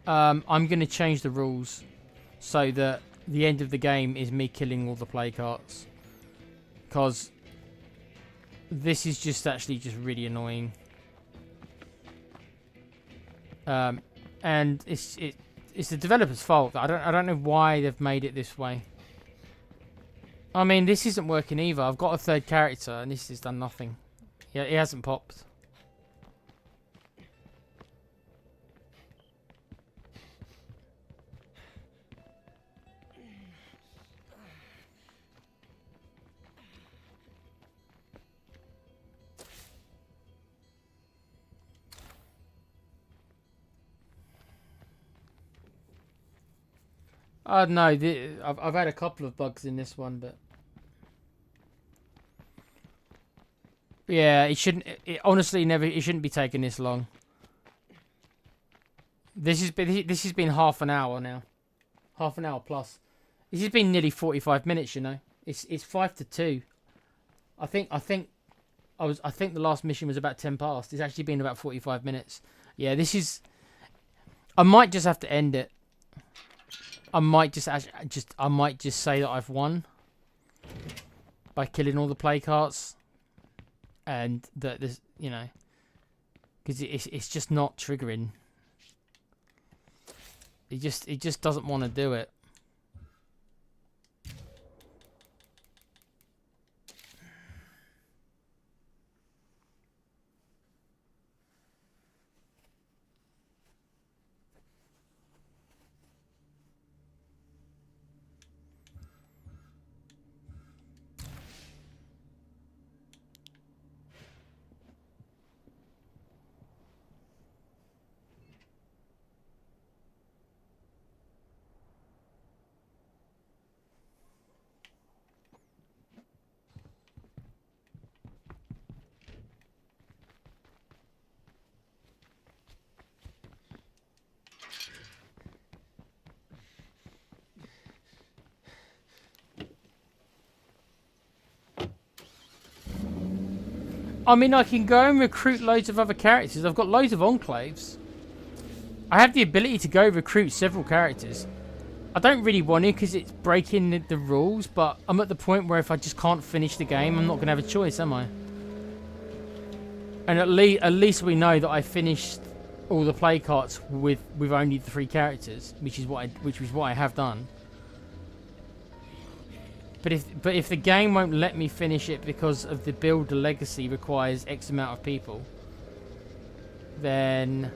I'm going to change the rules so that the end of the game is me killing all the play carts. Because this is just actually just really annoying. And it's the developer's fault. I don't know why they've made it this way. I mean, this isn't working either. I've got a third character and this has done nothing. Yeah, it hasn't popped. No, I've had a couple of bugs in this one, but yeah, it shouldn't. It honestly never. It shouldn't be taking this long. This has been half an hour now, half an hour plus. This has been nearly 45 minutes. You know, it's 5 to 2. I think the last mission was about 10 past. It's actually been about 45 minutes. Yeah, this is. I might just have to end it. I might just say that I've won by killing all the play carts, and that this, you know, because it's just not triggering. He just doesn't want to do it. I mean, I can go and recruit loads of other characters. I've got loads of enclaves. I have the ability to go recruit several characters. I don't really want to because it's breaking the rules, but I'm at the point where if I just can't finish the game, I'm not going to have a choice, am I? And at least we know that I finished all the play carts with only the 3 characters, which is what I have done. But if the game won't let me finish it because of the build the legacy requires X amount of people, then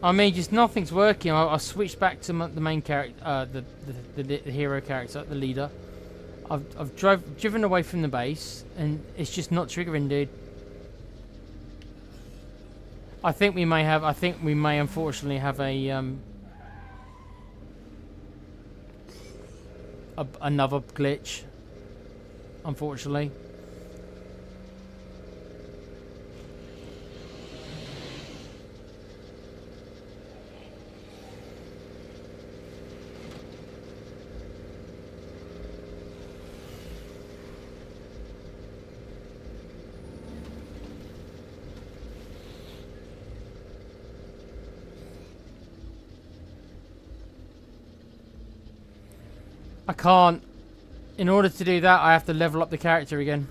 I mean, just nothing's working. I switched back to the main character, the hero character, the leader. I've driven away from the base, and it's just not triggering, dude. I think we may unfortunately have another glitch. Unfortunately. I can't. In order to do that, I have to level up the character again.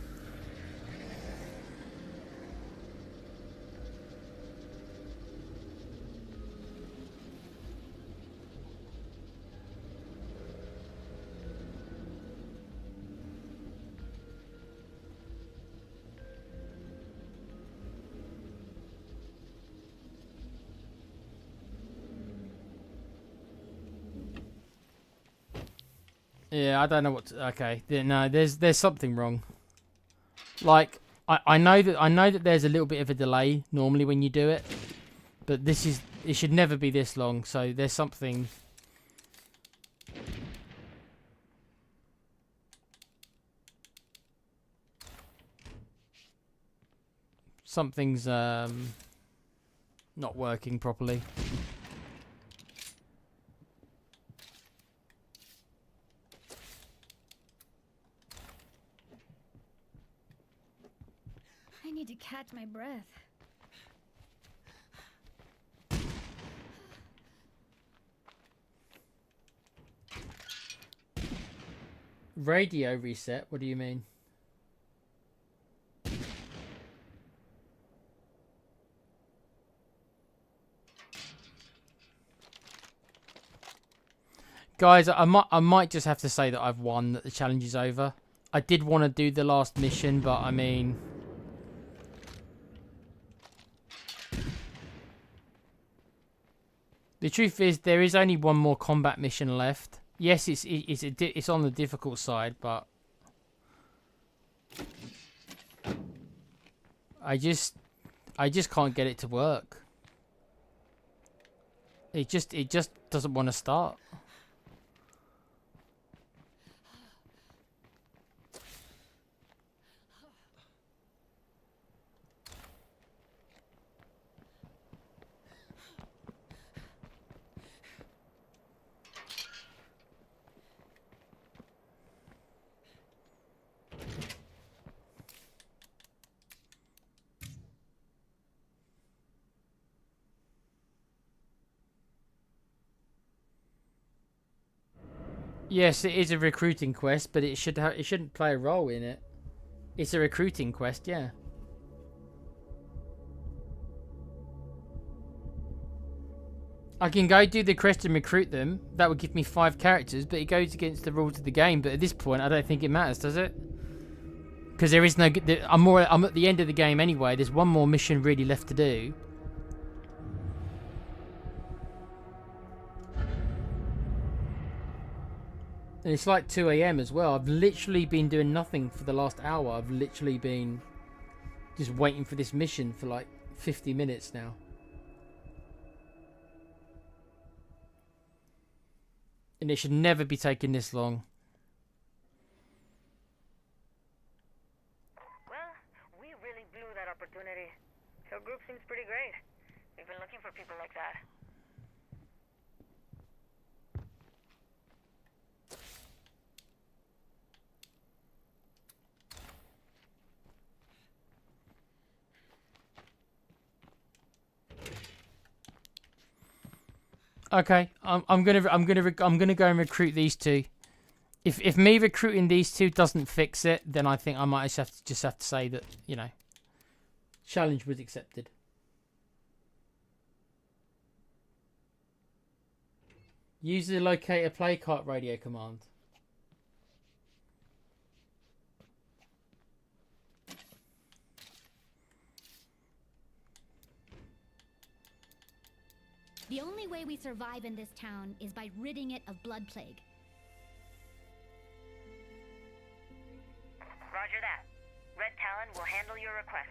Yeah, I don't know what to, okay. No, there's something wrong. Like I know that there's a little bit of a delay normally when you do it, but it should never be this long, so there's something. Something's not working properly. I need to catch my breath. Radio reset? What do you mean? Guys, I might just have to say that I've won, that the challenge is over. I did want to do the last mission, but I mean, the truth is there is only one more combat mission left. Yes, it's on the difficult side, but I just can't get it to work. It just doesn't want to start. Yes, it is a recruiting quest, but it shouldn't play a role in it. It's a recruiting quest, yeah. I can go do the quest and recruit them. That would give me 5 characters, but it goes against the rules of the game. But at this point, I don't think it matters, does it? Because there is no. I'm at the end of the game anyway. There's one more mission really left to do. And it's like 2 AM as well. I've literally been doing nothing for the last hour. I've literally been just waiting for this mission for like 50 minutes now. And it should never be taking this long. Well, we really blew that opportunity. Your group seems pretty great. We've been looking for people like that. Okay, I'm gonna go and recruit these two. If me recruiting these two doesn't fix it, then I think I might just have to say that, you know, challenge was accepted. Use the locator play cart radio command. The only way we survive in this town is by ridding it of blood plague. Roger that. Red Talon will handle your request.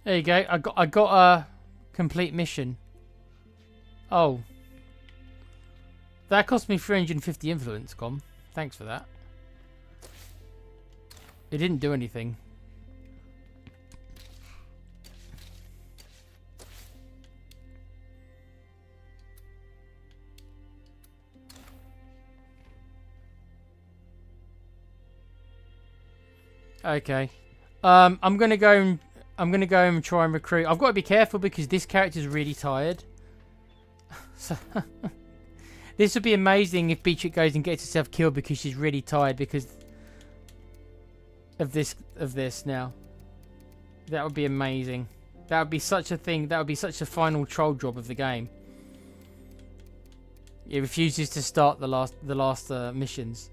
There you go. I got a complete mission. Oh. That cost me 350 influence, Com. Thanks for that. It didn't do anything. Okay. I'm gonna go and try and recruit. I've got to be careful because this character's really tired. So this would be amazing if Beatrix goes and gets herself killed because she's really tired because of this now. That would be amazing. That would be such a thing. That would be such a final troll job of the game. It refuses to start the last missions.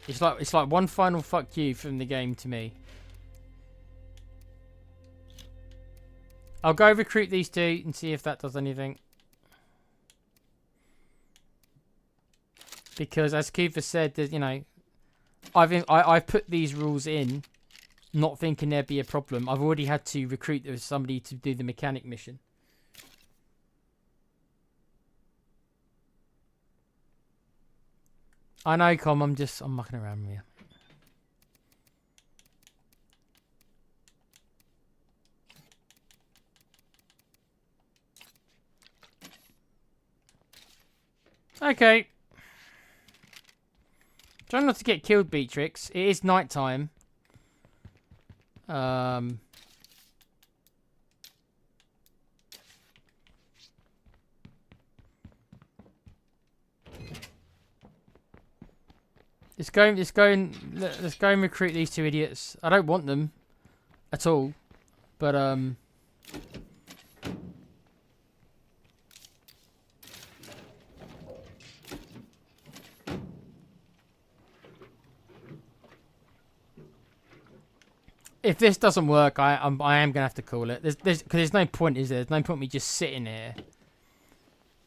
It's like one final fuck you from the game to me. I'll go recruit these two and see if that does anything. Because as Cooper said, that, you know, I've put these rules in, not thinking there'd be a problem. I've already had to recruit somebody to do the mechanic mission. I know, Com. I'm mucking around with you. Okay. Try not to get killed, Beatrix. It is night time. Let's go and recruit these two idiots. I don't want them at all, but if this doesn't work, I am gonna have to call it. There's no point, is there? There's no point me just sitting here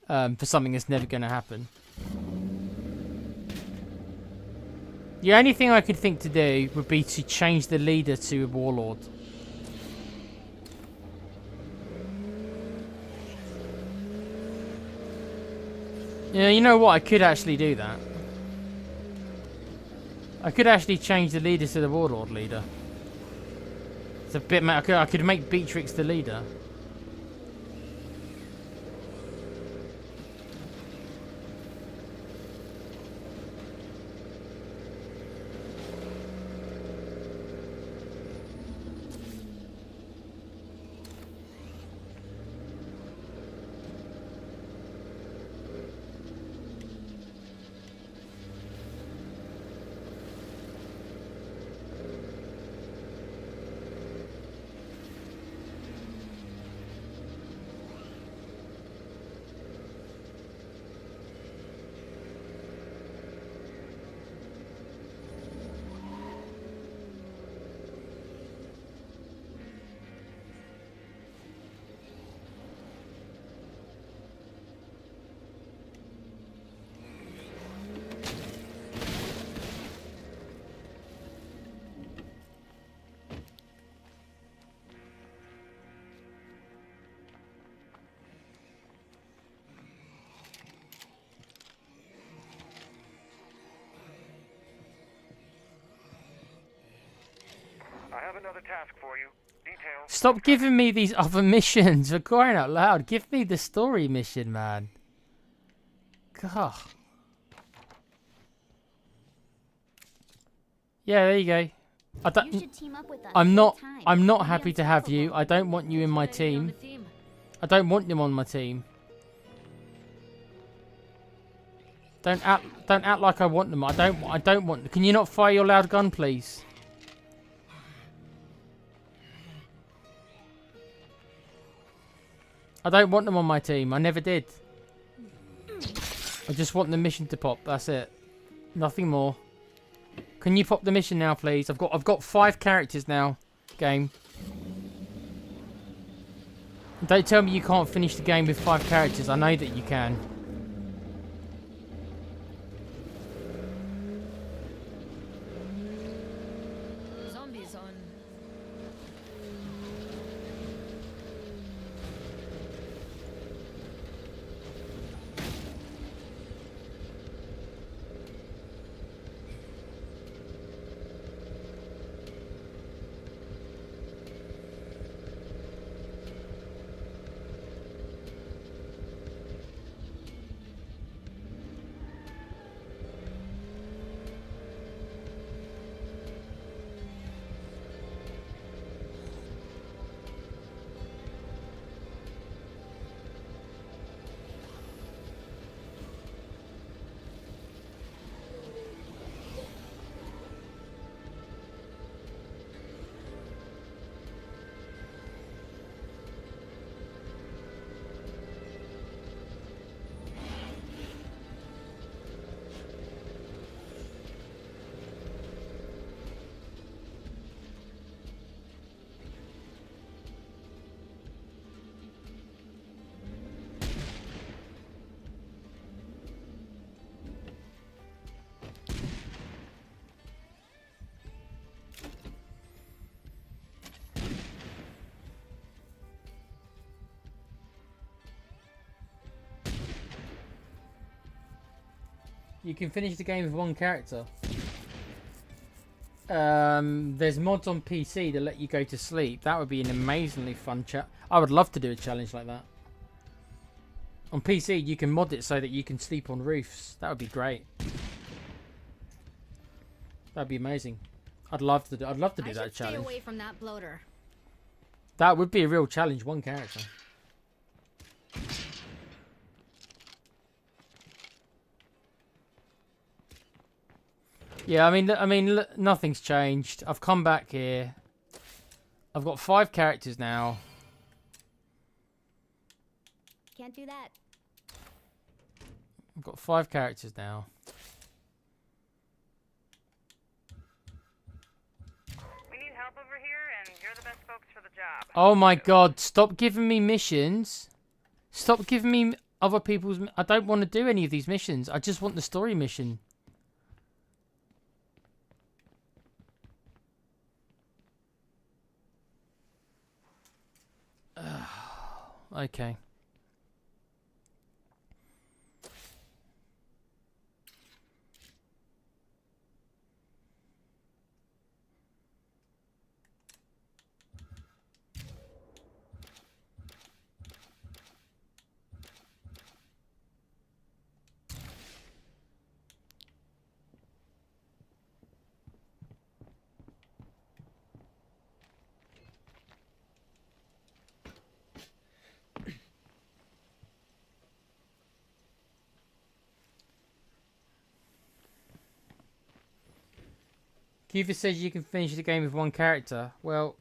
for something that's never gonna happen. The only thing I could think to do would be to change the leader to a warlord. Yeah, you know what? I could actually do that. I could actually change the leader to the warlord leader. It's a bit. I could make Beatrix the leader. have another task for you. Details. Stop giving me these other missions. For crying out loud. Give me the story mission, man. God. Yeah, there you go. You should team up with us. I'm not full-time. I'm not Be happy to have you. I don't want you in my team. I don't want them on my team. Don't act like I want them. I don't want. Can you not fire your loud gun, please? I don't want them on my team. I never did. I just want the mission to pop. That's it. Nothing more. Can you pop the mission now, please? I've got 5 characters now. Game. Don't tell me you can't finish the game with 5 characters. I know that you can. Zombies on. You can finish the game with 1 character. There's mods on PC that let you go to sleep. That would be an amazingly fun chat. I would love to do a challenge like that. On PC, you can mod it so that you can sleep on roofs. That would be great. That'd be amazing. I'd love to do that challenge. Stay away from that bloater. That would be a real challenge. 1 character. Yeah, I mean, look, nothing's changed. I've come back here. I've got 5 characters now. Can't do that. I've got 5 characters now. We need help over here, and you're the best folks for the job. Oh my God! Stop giving me missions. Stop giving me other people's. I don't want to do any of these missions. I just want the story mission. Okay. Cuba says you can finish the game with 1 character. Well,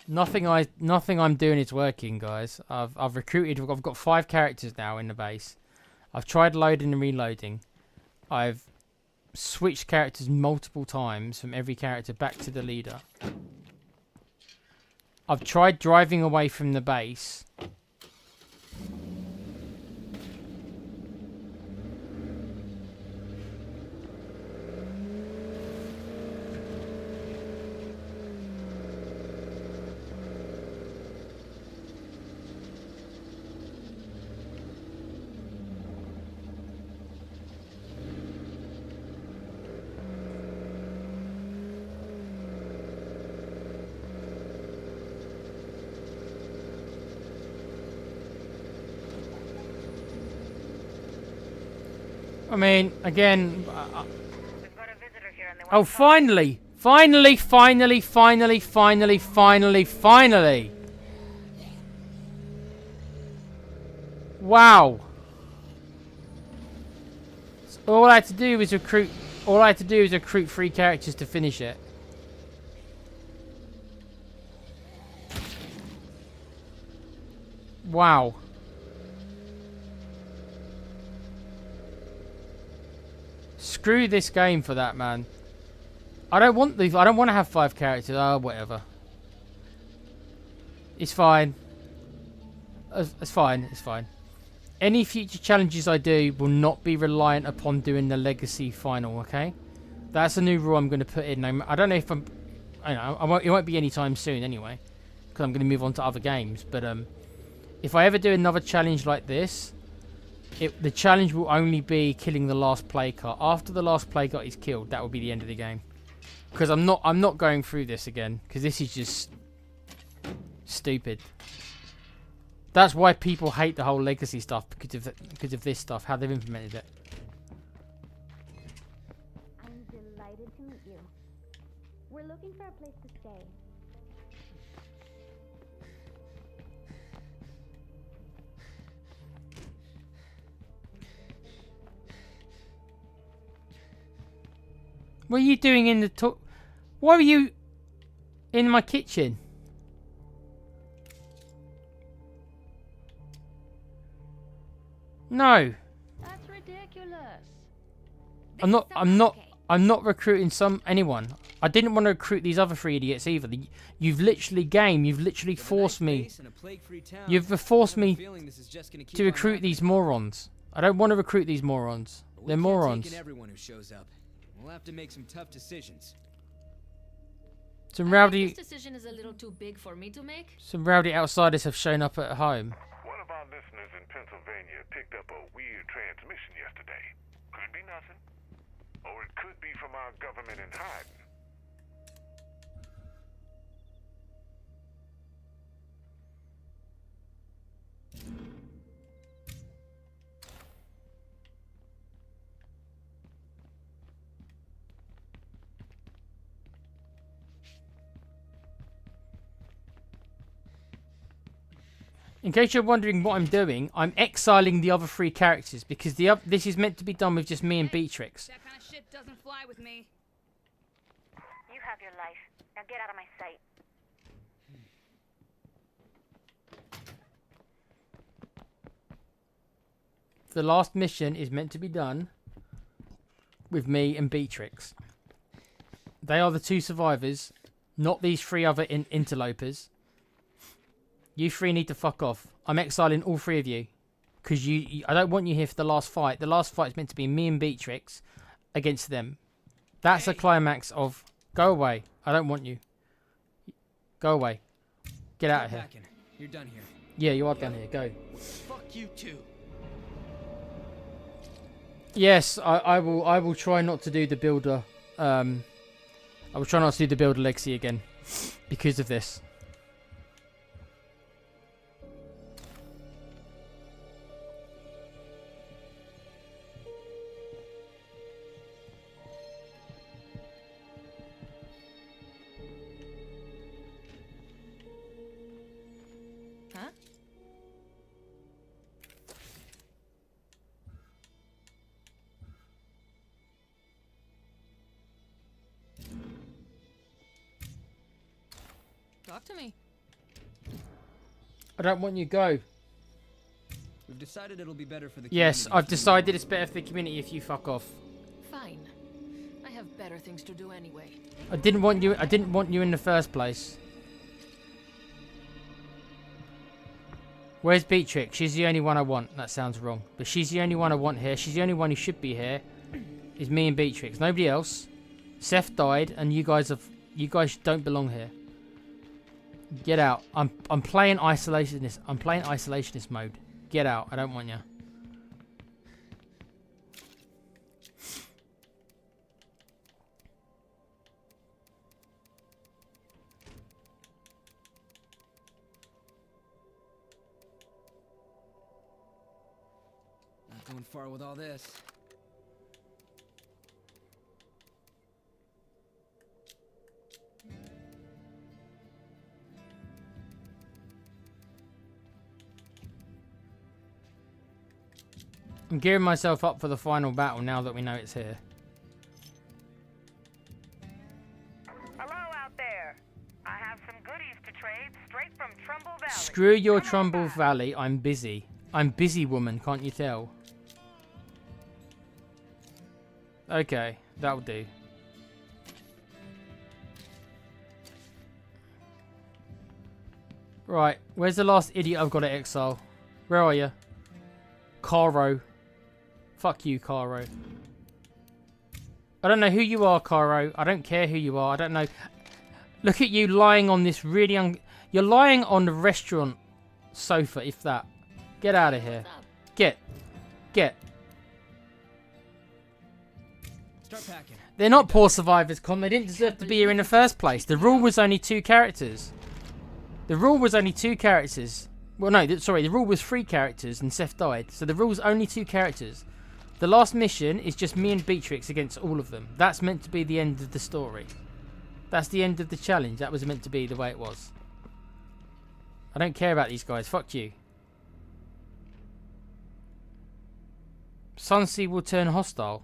nothing I'm doing is working, guys. I've recruited. I've got 5 characters now in the base. I've tried loading and reloading. I've switched characters multiple times from every character back to the leader. I've tried driving away from the base. I mean, again... We've got a visitor here and they want oh, to talk. finally! Finally, finally, finally, finally, finally, finally! Wow! All I had to do was recruit... All I had to do was recruit 3 characters to finish it. Wow. Screw this game for that, man. I don't want these. I don't want to have 5 characters. Oh, whatever. It's fine. It's fine. It's fine. Any future challenges I do will not be reliant upon doing the legacy final. Okay, that's a new rule I'm going to put in. I don't know if I'm. I know it won't be anytime soon anyway, because I'm going to move on to other games. But if I ever do another challenge like this, the challenge will only be killing the last play cart. After the last play cart is killed, that will be the end of the game. Because I'm not going through this again, because this is just stupid. That's why people hate the whole legacy stuff, because of this stuff, how they've implemented it. I'm delighted to meet you. We're looking for a place to stay. What are you doing in the Why were you in my kitchen? No. That's ridiculous. I'm not recruiting anyone. I didn't want to recruit these other 3 idiots either. You've literally forced me. You've forced me to recruit these morons. I don't want to recruit these morons. They're morons. Everyone who shows up. We'll have to make some tough decisions. Some rowdy This decision is a little too big for me to make. Some rowdy outsiders have shown up at home. One of our listeners in Pennsylvania picked up a weird transmission yesterday. Could be nothing. Or it could be from our government in hiding. In case you're wondering what I'm doing, I'm exiling the other 3 characters because this is meant to be done with just me and Beatrix. That kind of shit doesn't fly with me. You have your life. Now get out of my sight. The last mission is meant to be done with me and Beatrix. They are the 2 survivors, not these 3 other interlopers. You 3 need to fuck off. I'm exiling all 3 of you. Because I don't want you here for the last fight. The last fight is meant to be me and Beatrix against them. That's a climax of... Go away. I don't want you. Go away. Get out of here. You're done here. Yeah, you are done here. Go. Fuck you too. Yes, I will try not to do the builder. I will try not to do the builder legacy again. Because of this. Huh? Talk to me. I don't want you to go. We've decided it'll be better for the Yes, community I've decided it's better for the community if you fuck off. Fine. I have better things to do anyway. I didn't want you in the first place. Where's Beatrix? She's the only one I want. That sounds wrong. But she's the only one I want here. She's the only one who should be here. Is me and Beatrix. Nobody else. Seth died and you guys don't belong here. Get out. I'm playing isolationist. I'm playing isolationist mode. Get out. I don't want you. Not going far with all this. I'm gearing myself up for the final battle now that we know it's here. Hello out there. I have some goodies to trade straight from Trumbull Valley. Screw your Come on Trumbull by. Valley. I'm busy. I'm busy, woman. Can't you tell? Okay, that'll do. Right, where's the last idiot I've got to exile? Where are you? Caro. Fuck you, Caro. I don't know who you are, Caro. I don't care who you are. I don't know. Look at you lying on this really You're lying on the restaurant sofa, if that. Get out of here. Get. Start packing. They're not poor survivors, Con. They didn't deserve to be here in the first place. The rule was only 2 characters. The rule was only 2 characters. Well, no, sorry. The rule was 3 characters and Seth died. So the rule's only 2 characters. The last mission is just me and Beatrix against all of them. That's meant to be the end of the story. That's the end of the challenge. That was meant to be the way it was. I don't care about these guys. Fuck you. Sunsea will turn hostile.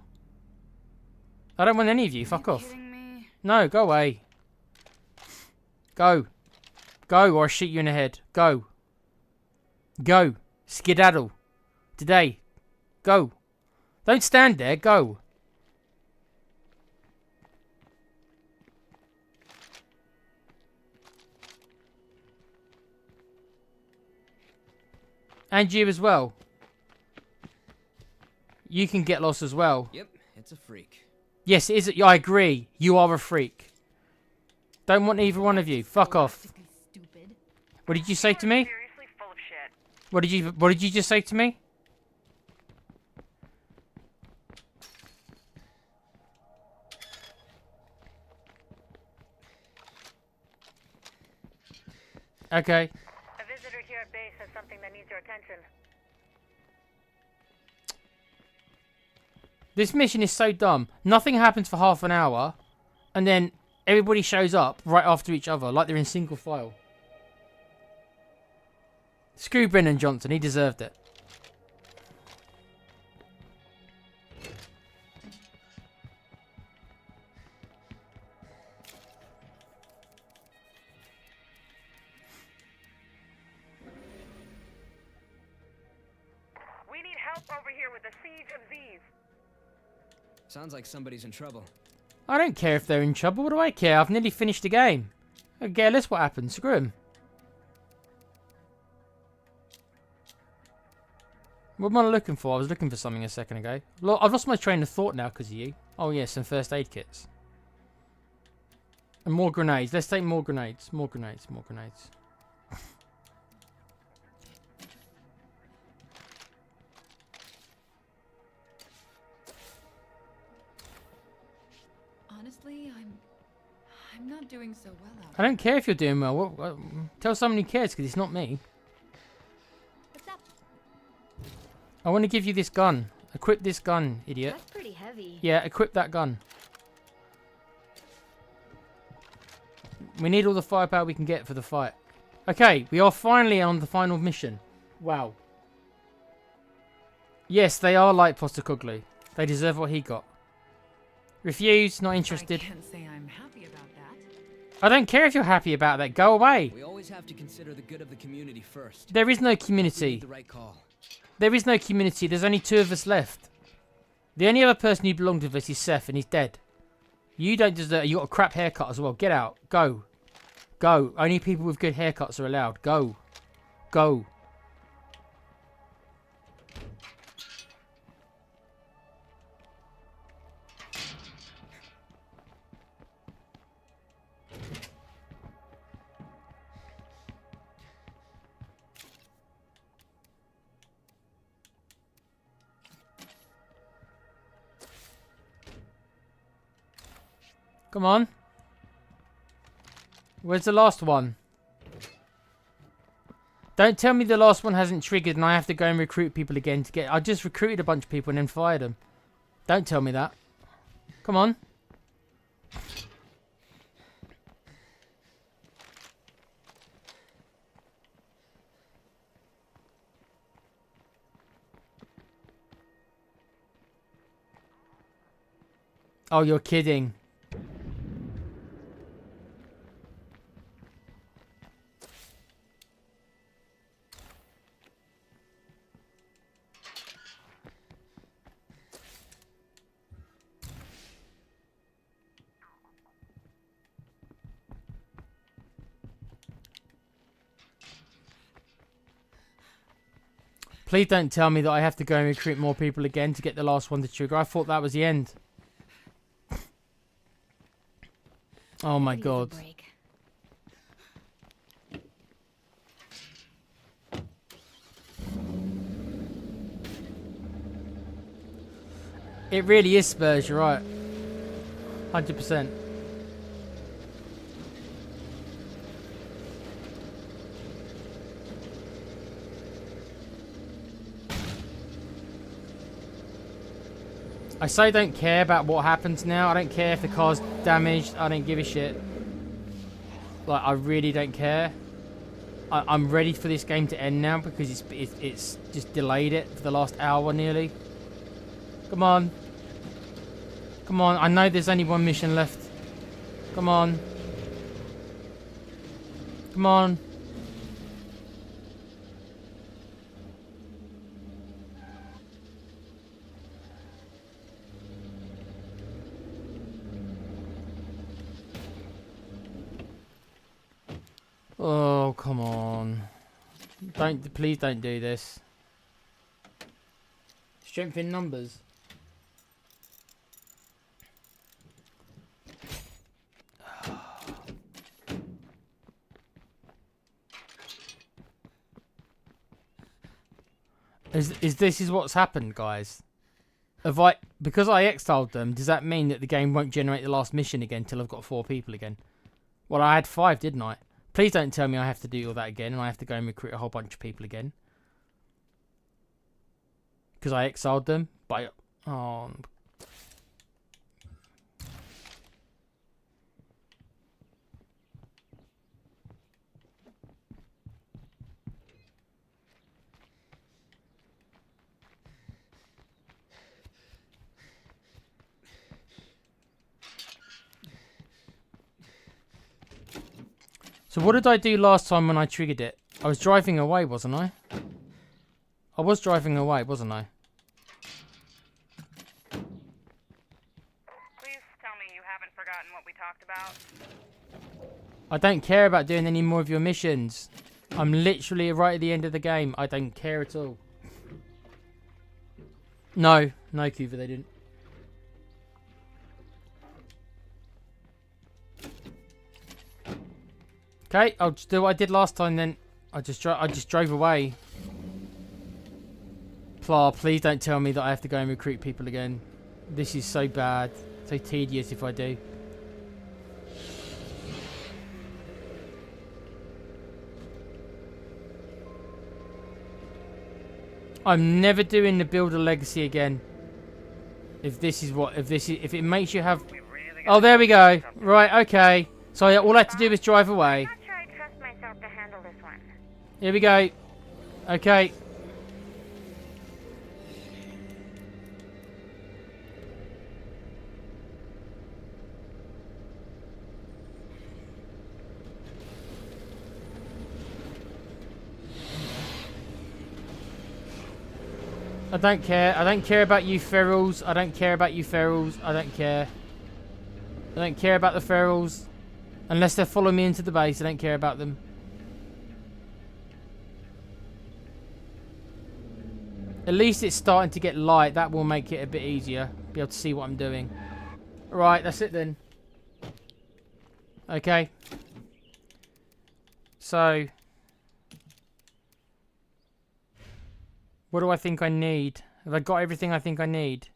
I don't want any of you. Fuck off. No, go away. Go. Go or I'll shoot you in the head. Go. Go. Skedaddle. Today. Go. Don't stand there. Go. And you as well. You can get lost as well. Yep, it's a freak. Yes, it is. I agree. You are a freak. Don't want either one of you. Fuck off. Stupid. What did you say to me? Seriously full of shit. What did you just say to me? Okay. A visitor here at base has something that needs your attention. This mission is so dumb. Nothing happens for half an hour, and then everybody shows up right after each other, like they're in single file. Screw Brennan Johnson, he deserved it. We need help over here with the siege of Z's. Sounds like somebody's in trouble. I don't care if they're in trouble. What do I care? I've nearly finished the game. I don't care less what happens. Screw him. What am I looking for? I was looking for something a second ago. I've lost my train of thought now because of you. Oh, yeah, some first aid kits. And more grenades. Let's take more grenades. More grenades. More grenades. Honestly, I'm not doing so well out I don't care if you're doing well. Tell someone who cares because it's not me. What's up? I want to give you this gun. Equip this gun, idiot. That's pretty heavy. Yeah, equip that gun. We need all the firepower we can get for the fight. Okay, we are finally on the final mission. Wow. Yes, they are like Postacoglu. They deserve what he got. Refuse, not interested. I can't say I'm happy about that. I don't care if you're happy about that. Go away. We always have to consider the good of the community first. There is no We community. made the right call. There is no community. There's only 2 of us left. The only other person who belonged with us is Seth, and he's dead. You don't deserve. You got a crap haircut as well. Get out. Go. Go. Only people with good haircuts are allowed. Go. Go. Come on. Where's the last one? Don't tell me the last one hasn't triggered and I have to go and recruit people again to get... I just recruited a bunch of people and then fired them. Don't tell me that. Come on. Oh, you're kidding. Please don't tell me that I have to go and recruit more people again to get the last one to trigger. I thought that was the end. Oh my god. It really is Spurs, you're right. 100%. I so don't care about what happens now. I don't care if the car's damaged. I don't give a shit. Like, I really don't care. I'm ready for this game to end now because it's just delayed it for the last hour nearly. Come on. Come on. I know there's only one mission left. Come on. Come on. Oh, come on. Please don't do this. Strength in numbers. Is this what's happened, guys? Because I exiled them, does that mean that the game won't generate the last mission again until I've got 4 people again? Well, I had 5, didn't I? Please don't tell me I have to do all that again and I have to go and recruit a whole bunch of people again. Because I exiled them. But oh. So what did I do last time when I triggered it? I was driving away, wasn't I? I was driving away, wasn't I? Please tell me you haven't forgotten what we talked about. I don't care about doing any more of your missions. I'm literally right at the end of the game. I don't care at all. No, Kuva, they didn't. Okay, I'll just do what I did last time then. I just drove away. Please don't tell me that I have to go and recruit people again. This is so bad. So tedious if I do. I'm never doing the Builder Legacy again. If it makes you have... Oh, there we go. Right, okay. So all I have to do is drive away. I'm not sure I trust myself to handle this one. Here we go. Okay. I don't care. I don't care about you ferals. I don't care about you ferals. I don't care. I don't care about the ferals. Unless they're following me into the base, I don't care about them. At least it's starting to get light. That will make it a bit easier. Be able to see what I'm doing. Right, that's it then. Okay. So. What do I think I need? Have I got everything I think I need?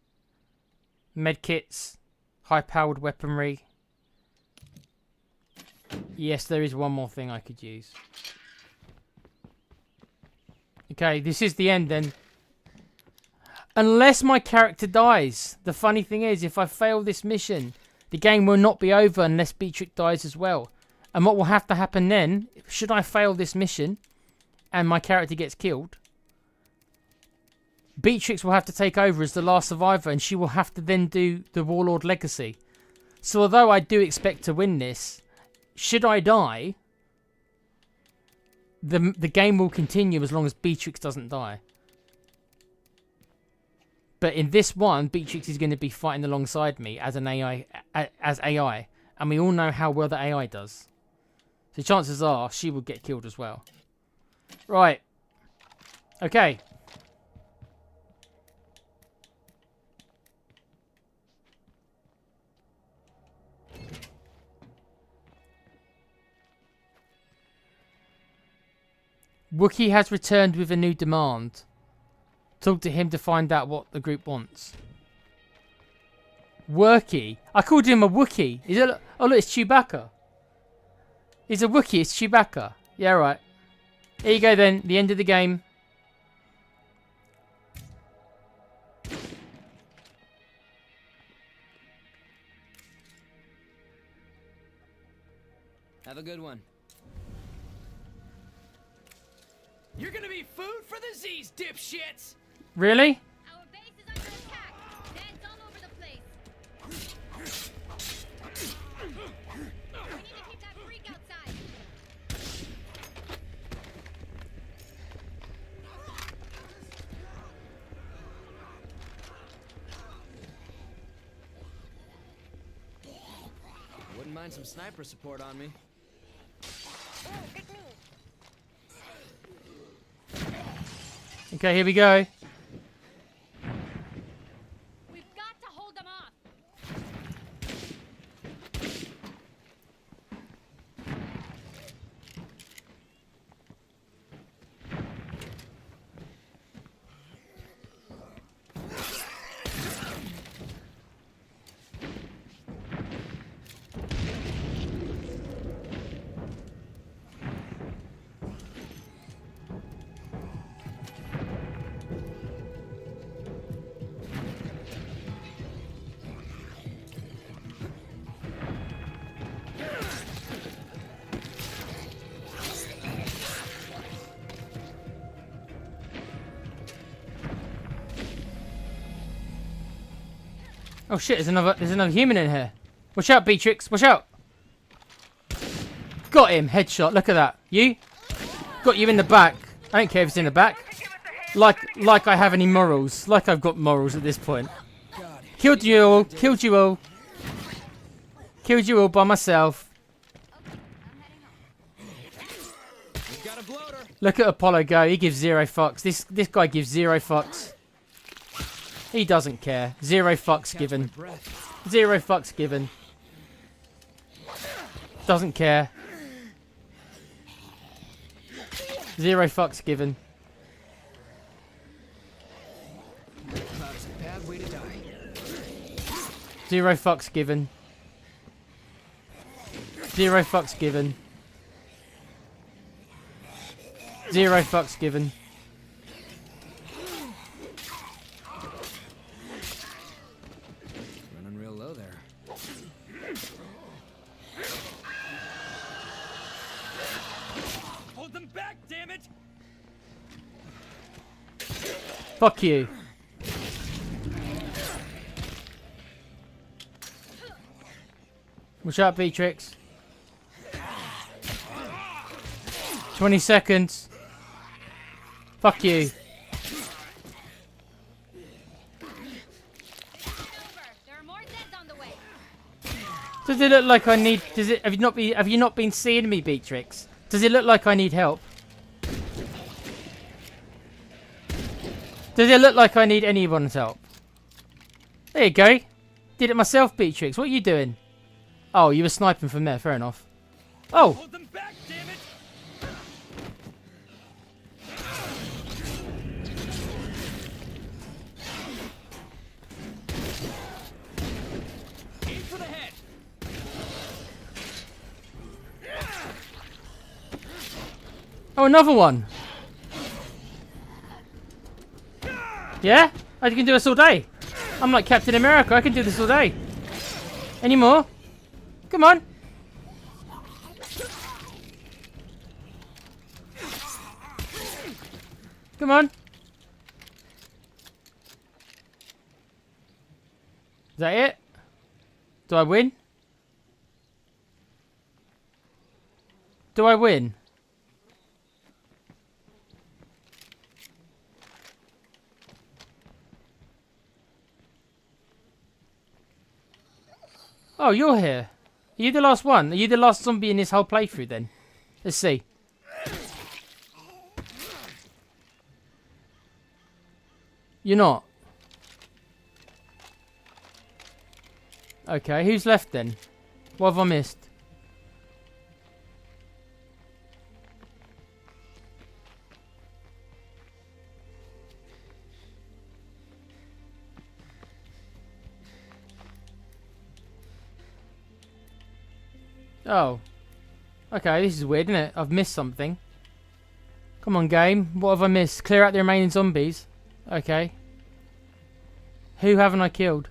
Medkits. High-powered weaponry. Yes, there is one more thing I could use. Okay, this is the end then. Unless my character dies. The funny thing is, if I fail this mission, the game will not be over unless Beatrix dies as well. And what will have to happen then, should I fail this mission and my character gets killed, Beatrix will have to take over as the last survivor, and she will have to then do the Warlord Legacy. So although I do expect to win this, should I die, the game will continue as long as Beatrix doesn't die. But in this one, Beatrix is going to be fighting alongside me as an AI, and we all know how well the AI does. So chances are she will get killed as well. Right. Okay. Wookiee has returned with a new demand. Talk to him to find out what the group wants. Worky. I called him a Wookiee. Is it? Oh look, it's Chewbacca. He's a Wookiee. It's Chewbacca. Yeah, right. Here you go then. The end of the game. Have a good one. You're gonna be food for the Z's, dipshits! Really? Our base is under attack. Ned's all over the place. We need to keep that freak outside. Wouldn't mind some sniper support on me. Okay, here we go. We've got to hold them off. Oh shit, there's another human in here. Watch out, Beatrix. Watch out. Got him. Headshot. Look at that. You? Got you in the back. I don't care if it's in the back. Like I have any morals. Like I've got morals at this point. Killed you all. Killed you all. Killed you all by myself. We've got a bloater. Look at Apollo go. He gives zero fucks. This guy gives zero fucks. He doesn't care. Zero fucks given. Zero fucks given. Doesn't care. Zero fucks given. That's a bad way to die. Zero fucks given. Zero fucks given. Zero fucks given. Running real low there. Hold them back, damn it! Fuck you. Watch out, Beatrix. 20 seconds. Fuck you. There are more Zeds on the way. Does it look like I need? Does it? Have you not been seeing me, Beatrix? Does it look like I need help? Does it look like I need anyone's help? There you go. Did it myself, Beatrix. What are you doing? Oh, you were sniping from there. Fair enough. Oh. Hold them back, damn it! Aim for the head! Oh, another one. Yeah? I can do this all day. I'm like Captain America. I can do this all day. Any more? Come on. Come on. Is that it? Do I win? Do I win? Oh, you're here. Are you the last one? Are you the last zombie in this whole playthrough then? Let's see. You're not. Okay, who's left then? What have I missed? Oh. Okay, this is weird, isn't it? I've missed something. Come on, game. What have I missed? Clear out the remaining zombies. Okay. Who haven't I killed?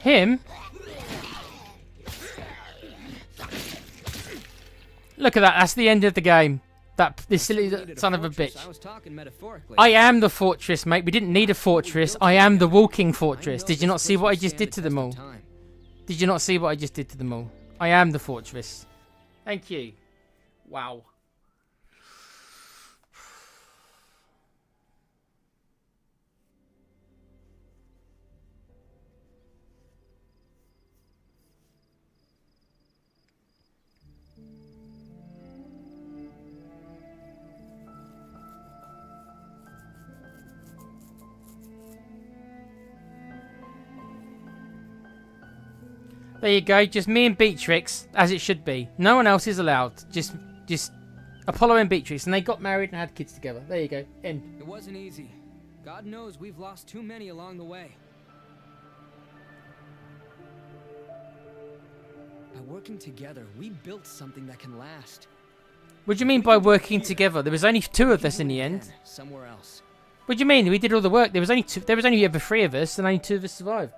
Him? Look at that. That's the end of the game. This silly son of a bitch. I was talking metaphorically. I am the fortress, mate. We didn't need a fortress. I am the walking fortress. Did you not see what I just did to them all? Did you not see what I just did to them all? I am the fortress. Thank you. Wow. There you go, just me and Beatrix, as it should be. No one else is allowed. Just Apollo and Beatrix, and they got married and had kids together. There you go, end. It wasn't easy. God knows we've lost too many along the way. By working together, we built something that can last. What do you mean by working together? There was only 2 of us in the end. Somewhere else. What do you mean? We did all the work. There was only ever 3 of us, and only 2 of us survived.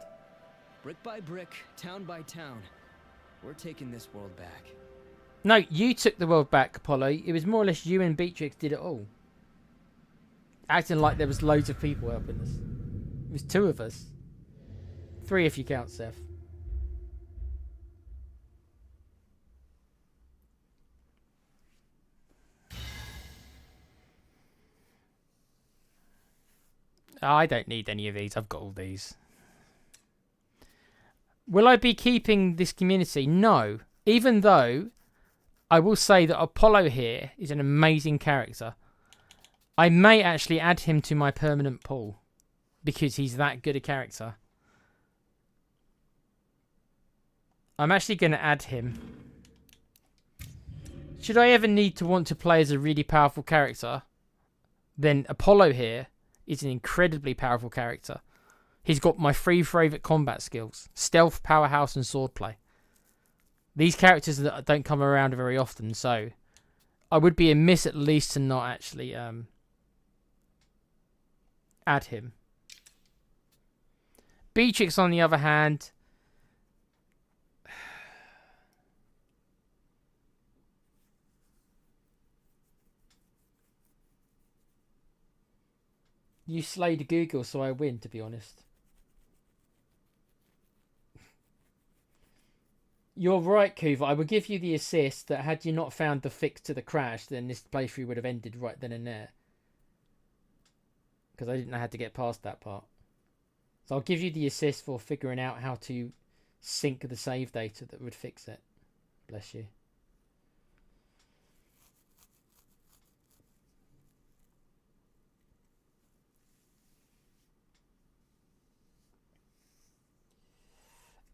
Brick by brick, town by town, we're taking this world back. No, you took the world back, Apollo. It was more or less you and Beatrix did it all. Acting like there was loads of people helping us. It was 2 of us. 3 if you count Seth. I don't need any of these. I've got all these. Will I be keeping this community? No. Even though I will say that Apollo here is an amazing character. I may actually add him to my permanent pool because he's that good a character. I'm actually going to add him. Should I ever need to want to play as a really powerful character, then Apollo here is an incredibly powerful character. He's got my 3 favourite combat skills. Stealth, powerhouse and swordplay. These characters that don't come around very often, so I would be amiss at least to not actually add him. Beatrix, on the other hand, you slayed Google, so I win, to be honest. You're right, Kuva. I would give you the assist that had you not found the fix to the crash, then this playthrough would have ended right then and there. Because I didn't know how to get past that part. So I'll give you the assist for figuring out how to sync the save data that would fix it. Bless you.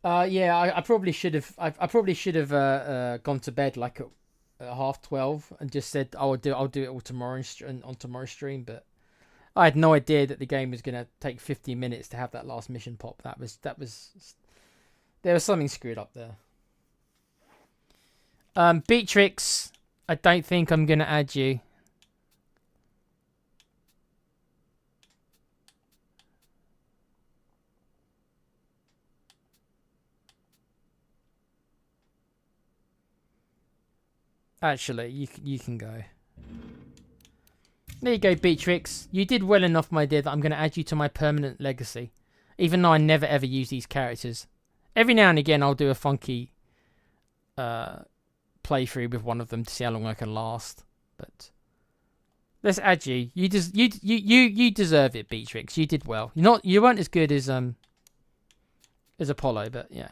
Yeah, I probably should have. I probably should have gone to bed like at 12:30 and just said, "Oh, I'll do it all tomorrow on tomorrow's stream." But I had no idea that the game was gonna take 15 minutes to have that last mission pop. That was there was something screwed up there. Beatrix, I don't think I'm gonna add you. Actually, you can go. There you go, Beatrix. You did well enough, my dear, that I'm going to add you to my permanent legacy. Even though I never ever use these characters. Every now and again I'll do a funky playthrough with one of them to see how long I can last. But let's add you. You deserve it, Beatrix. You did well. You weren't as good as Apollo, but yeah.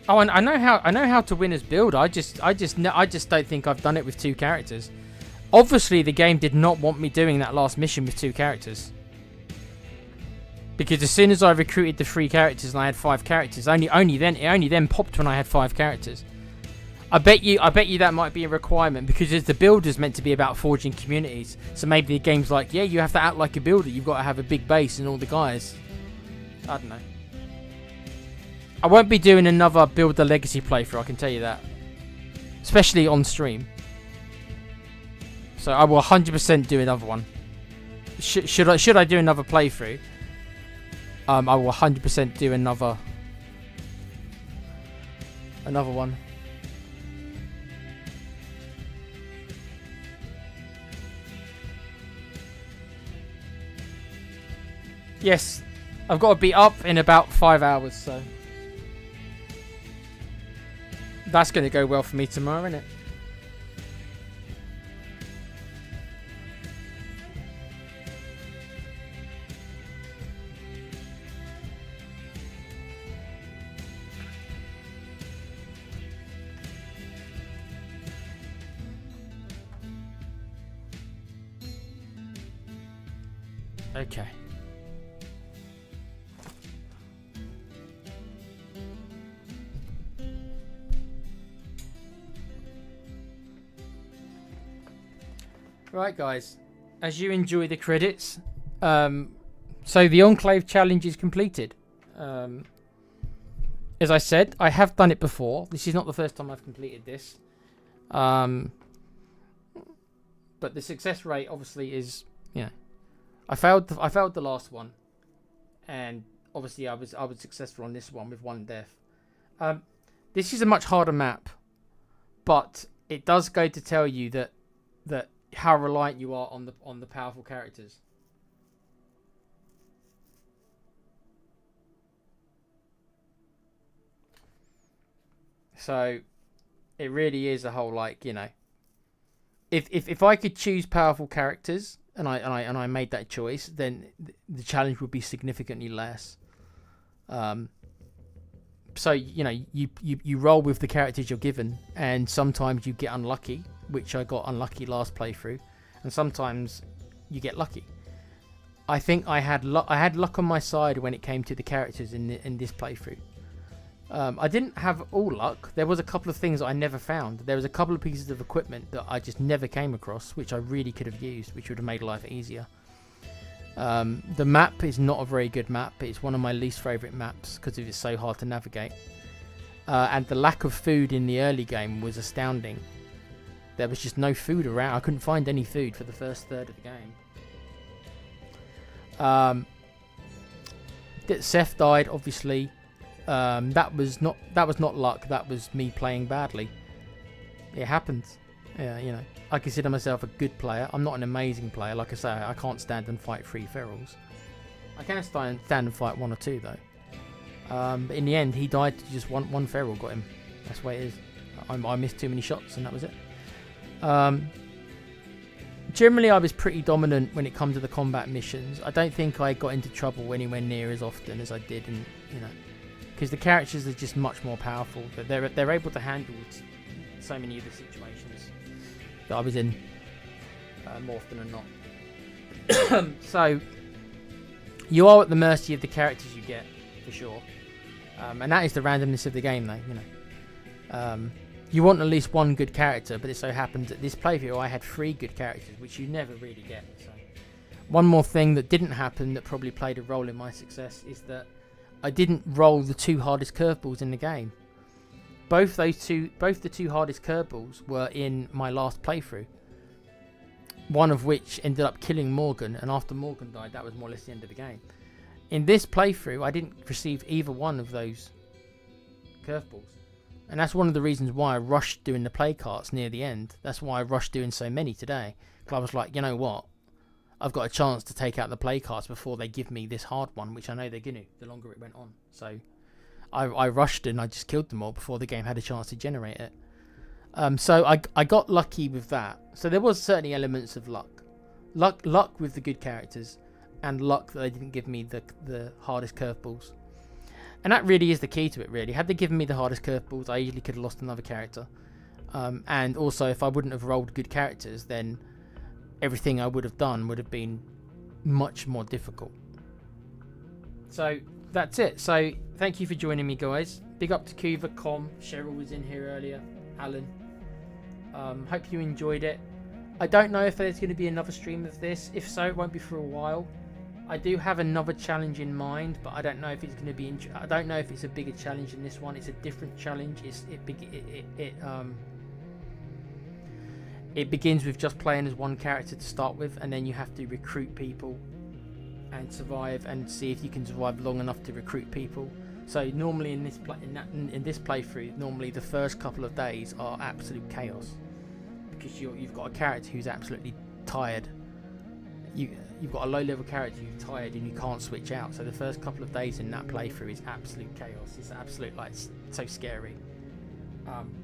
Oh, and I know how to win as build. I just don't think I've done it with 2 characters. Obviously, the game did not want me doing that last mission with 2 characters. Because as soon as I recruited the 3 characters and I had 5 characters, it only then popped when I had 5 characters. I bet you that might be a requirement because the builder's meant to be about forging communities. So maybe the game's like, yeah, you have to act like a builder. You've got to have a big base and all the guys. I don't know. I won't be doing another Build the Legacy playthrough, I can tell you that. Especially on stream. So I will 100% do another one. Should I do another playthrough? I will 100% do another one. Yes, I've got to be up in about 5 hours, so that's going to go well for me tomorrow, isn't it? Okay. Right, guys, as you enjoy the credits, so the Enclave challenge is completed. As I said, I have done it before. This is not the first time I've completed this. But the success rate obviously is, you know, I failed the last one, and obviously I was successful on this one with 1 death. This is a much harder map, but it does go to tell you that how reliant you are on the powerful characters. So it really is a whole, like, you know, if I could choose powerful characters and I made that choice, then the challenge would be significantly less. So, you know, you roll with the characters you're given, and sometimes you get unlucky, which I got unlucky last playthrough, and sometimes you get lucky. I think I had luck on my side when it came to the characters in this playthrough. I didn't have all luck. There was a couple of things that I never found. There was a couple of pieces of equipment that I just never came across, which I really could have used, which would have made life easier. The map is not a very good map. It's one of my least favourite maps because it's so hard to navigate. And the lack of food in the early game was astounding. There was just no food around. I couldn't find any food for the first third of the game. Seth died, obviously. That was not luck. That was me playing badly. It happens. Yeah, you know, I consider myself a good player. I'm not an amazing player. Like I say, I can't stand and fight 3 ferals. I can stand and fight 1 or 2 though. But in the end, he died to just one feral got him. That's the way it is. I missed too many shots and that was it. Generally, I was pretty dominant when it comes to the combat missions. I don't think I got into trouble anywhere near as often as I did, in, you know, because the characters are just much more powerful. But they're able to handle so many of the situations that I was in more often than not. So you are at the mercy of the characters you get, for sure, and that is the randomness of the game, though. You know, you want at least 1 good character, but it so happens that this playthrough I had 3 good characters, which you never really get. So one more thing that didn't happen that probably played a role in my success is that I didn't roll the 2 hardest curveballs in the game. Both the 2 hardest curveballs were in my last playthrough. One of which ended up killing Morgan, and after Morgan died, that was more or less the end of the game. In this playthrough, I didn't receive either one of those curveballs. And that's one of the reasons why I rushed doing the play carts near the end. That's why I rushed doing so many today. Because I was like, you know what? I've got a chance to take out the play carts before they give me this hard one, which I know they're going to, the longer it went on. So I rushed and I just killed them all before the game had a chance to generate it. So I got lucky with that. So there was certainly elements of luck. Luck with the good characters, and luck that they didn't give me the hardest curveballs. And that really is the key to it, really. Had they given me the hardest curveballs, I easily could have lost another character. And also, if I wouldn't have rolled good characters, then everything I would have done would have been much more difficult. So, that's it. So, thank you for joining me, guys. Big up to Kuva, Com, Cheryl was in here earlier, Alan. Hope you enjoyed it. I don't know if there's going to be another stream of this. If so, it won't be for a while. I do have another challenge in mind, but I don't know if it's going to be. I don't know if it's a bigger challenge than this one. It's a different challenge. It begins with just playing as one character to start with, and then you have to recruit people and survive, and see if you can survive long enough to recruit people. So normally in this playthrough, normally the first couple of days are absolute chaos because you've got a character who's absolutely tired. You've got a low-level character who's tired and you can't switch out. So the first couple of days in that playthrough is absolute chaos. It's absolute, like, so scary.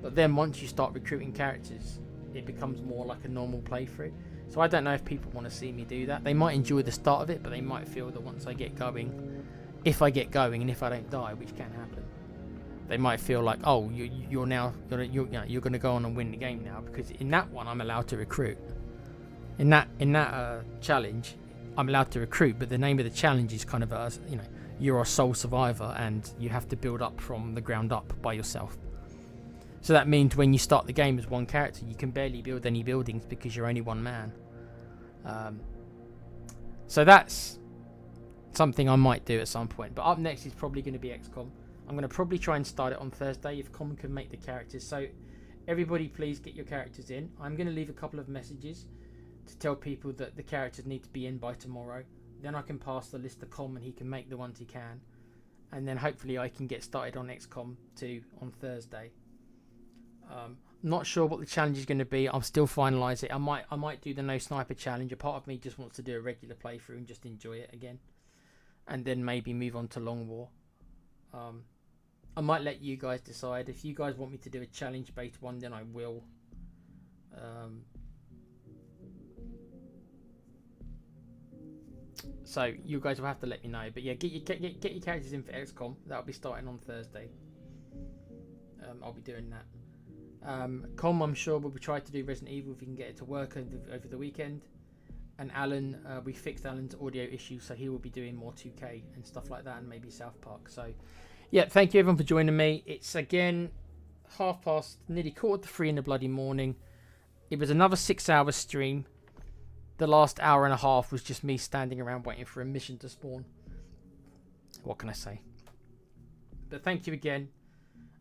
But then once you start recruiting characters, it becomes more like a normal playthrough. So I don't know if people want to see me do that. They might enjoy the start of it, but they might feel that once I get going, if I get going and if I don't die, which can happen, they might feel like, oh, you're going to go on and win the game now, because in that one I'm allowed to recruit. In that challenge, I'm allowed to recruit, but the name of the challenge is kind of you're a sole survivor and you have to build up from the ground up by yourself. So that means when you start the game as one character, you can barely build any buildings because you're only one man. So that's something I might do at some point. But up next is probably going to be XCOM. I'm going to probably try and start it on Thursday if Com can make the characters. So everybody please get your characters in. I'm going to leave a couple of messages to tell people that the characters need to be in by tomorrow. Then I can pass the list to Com and he can make the ones he can. And then hopefully I can get started on XCOM 2 on Thursday. Not sure what the challenge is going to be. I'll still finalise it. I might do the no sniper challenge. A part of me just wants to do a regular playthrough and just enjoy it again. And then maybe move on to Long War. I might let you guys decide. If you guys want me to do a challenge based one, then I will. So you guys will have to let me know. But yeah, get your characters in for XCOM. That'll be starting on Thursday. I'll be doing that. Com, I'm sure we'll try to do Resident Evil if we can get it to work over the weekend. And Alan, we fixed Alan's audio issue, so he will be doing more 2K and stuff like that, and maybe South Park. So yeah, thank you everyone for joining me. It's again 3:30, nearly 2:45 in the bloody morning. It was another 6-hour stream. The last hour and a half was just me standing around waiting for a mission to spawn. What can I say? But thank you again.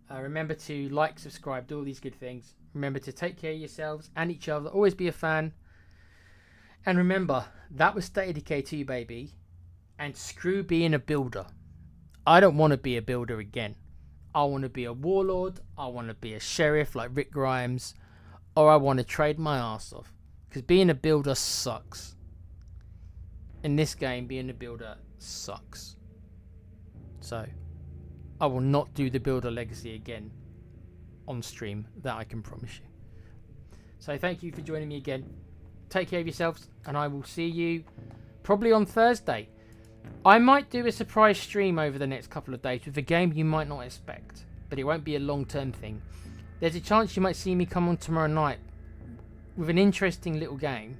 Remember to like, subscribe, do all these good things. Remember to take care of yourselves and each other. Always be a fan. And remember, that was State of Decay 2, baby. And screw being a builder. I don't want to be a builder again. I want to be a warlord. I want to be a sheriff like Rick Grimes. Or I want to trade my ass off. Because being a builder sucks. In this game, being a builder sucks. So I will not do the builder legacy again on stream. That I can promise you. So thank you for joining me again. Take care of yourselves, and I will see you probably on Thursday. I might do a surprise stream over the next couple of days with a game you might not expect, but it won't be a long-term thing. There's a chance you might see me come on tomorrow night with an interesting little game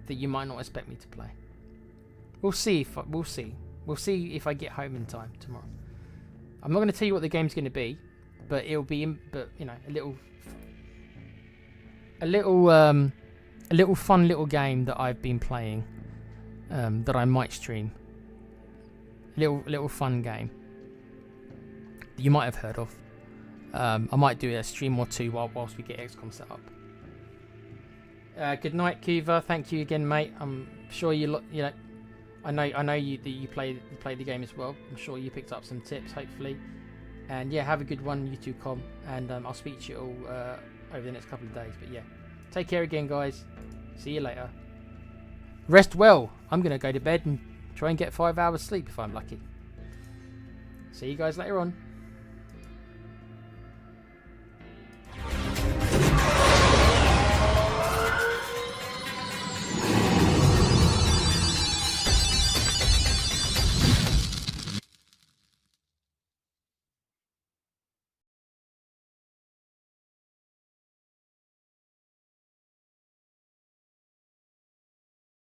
that you might not expect me to play. We'll see if I get home in time tomorrow. I'm not going to tell you what the game's going to be, but it'll be, a little fun little game that I've been playing, that I might stream. Little fun game that you might have heard of. I might do a stream or two whilst we get XCOM set up. Good night, Kuva. Thank you again, mate. I'm sure I know you play the game as well. I'm sure you picked up some tips, hopefully. And yeah, have a good one, you too, Com. And I'll speak to you all over the next couple of days. But yeah, take care again, guys. See you later. Rest well. I'm gonna go to bed and try and get 5 hours sleep if I'm lucky. See you guys later on.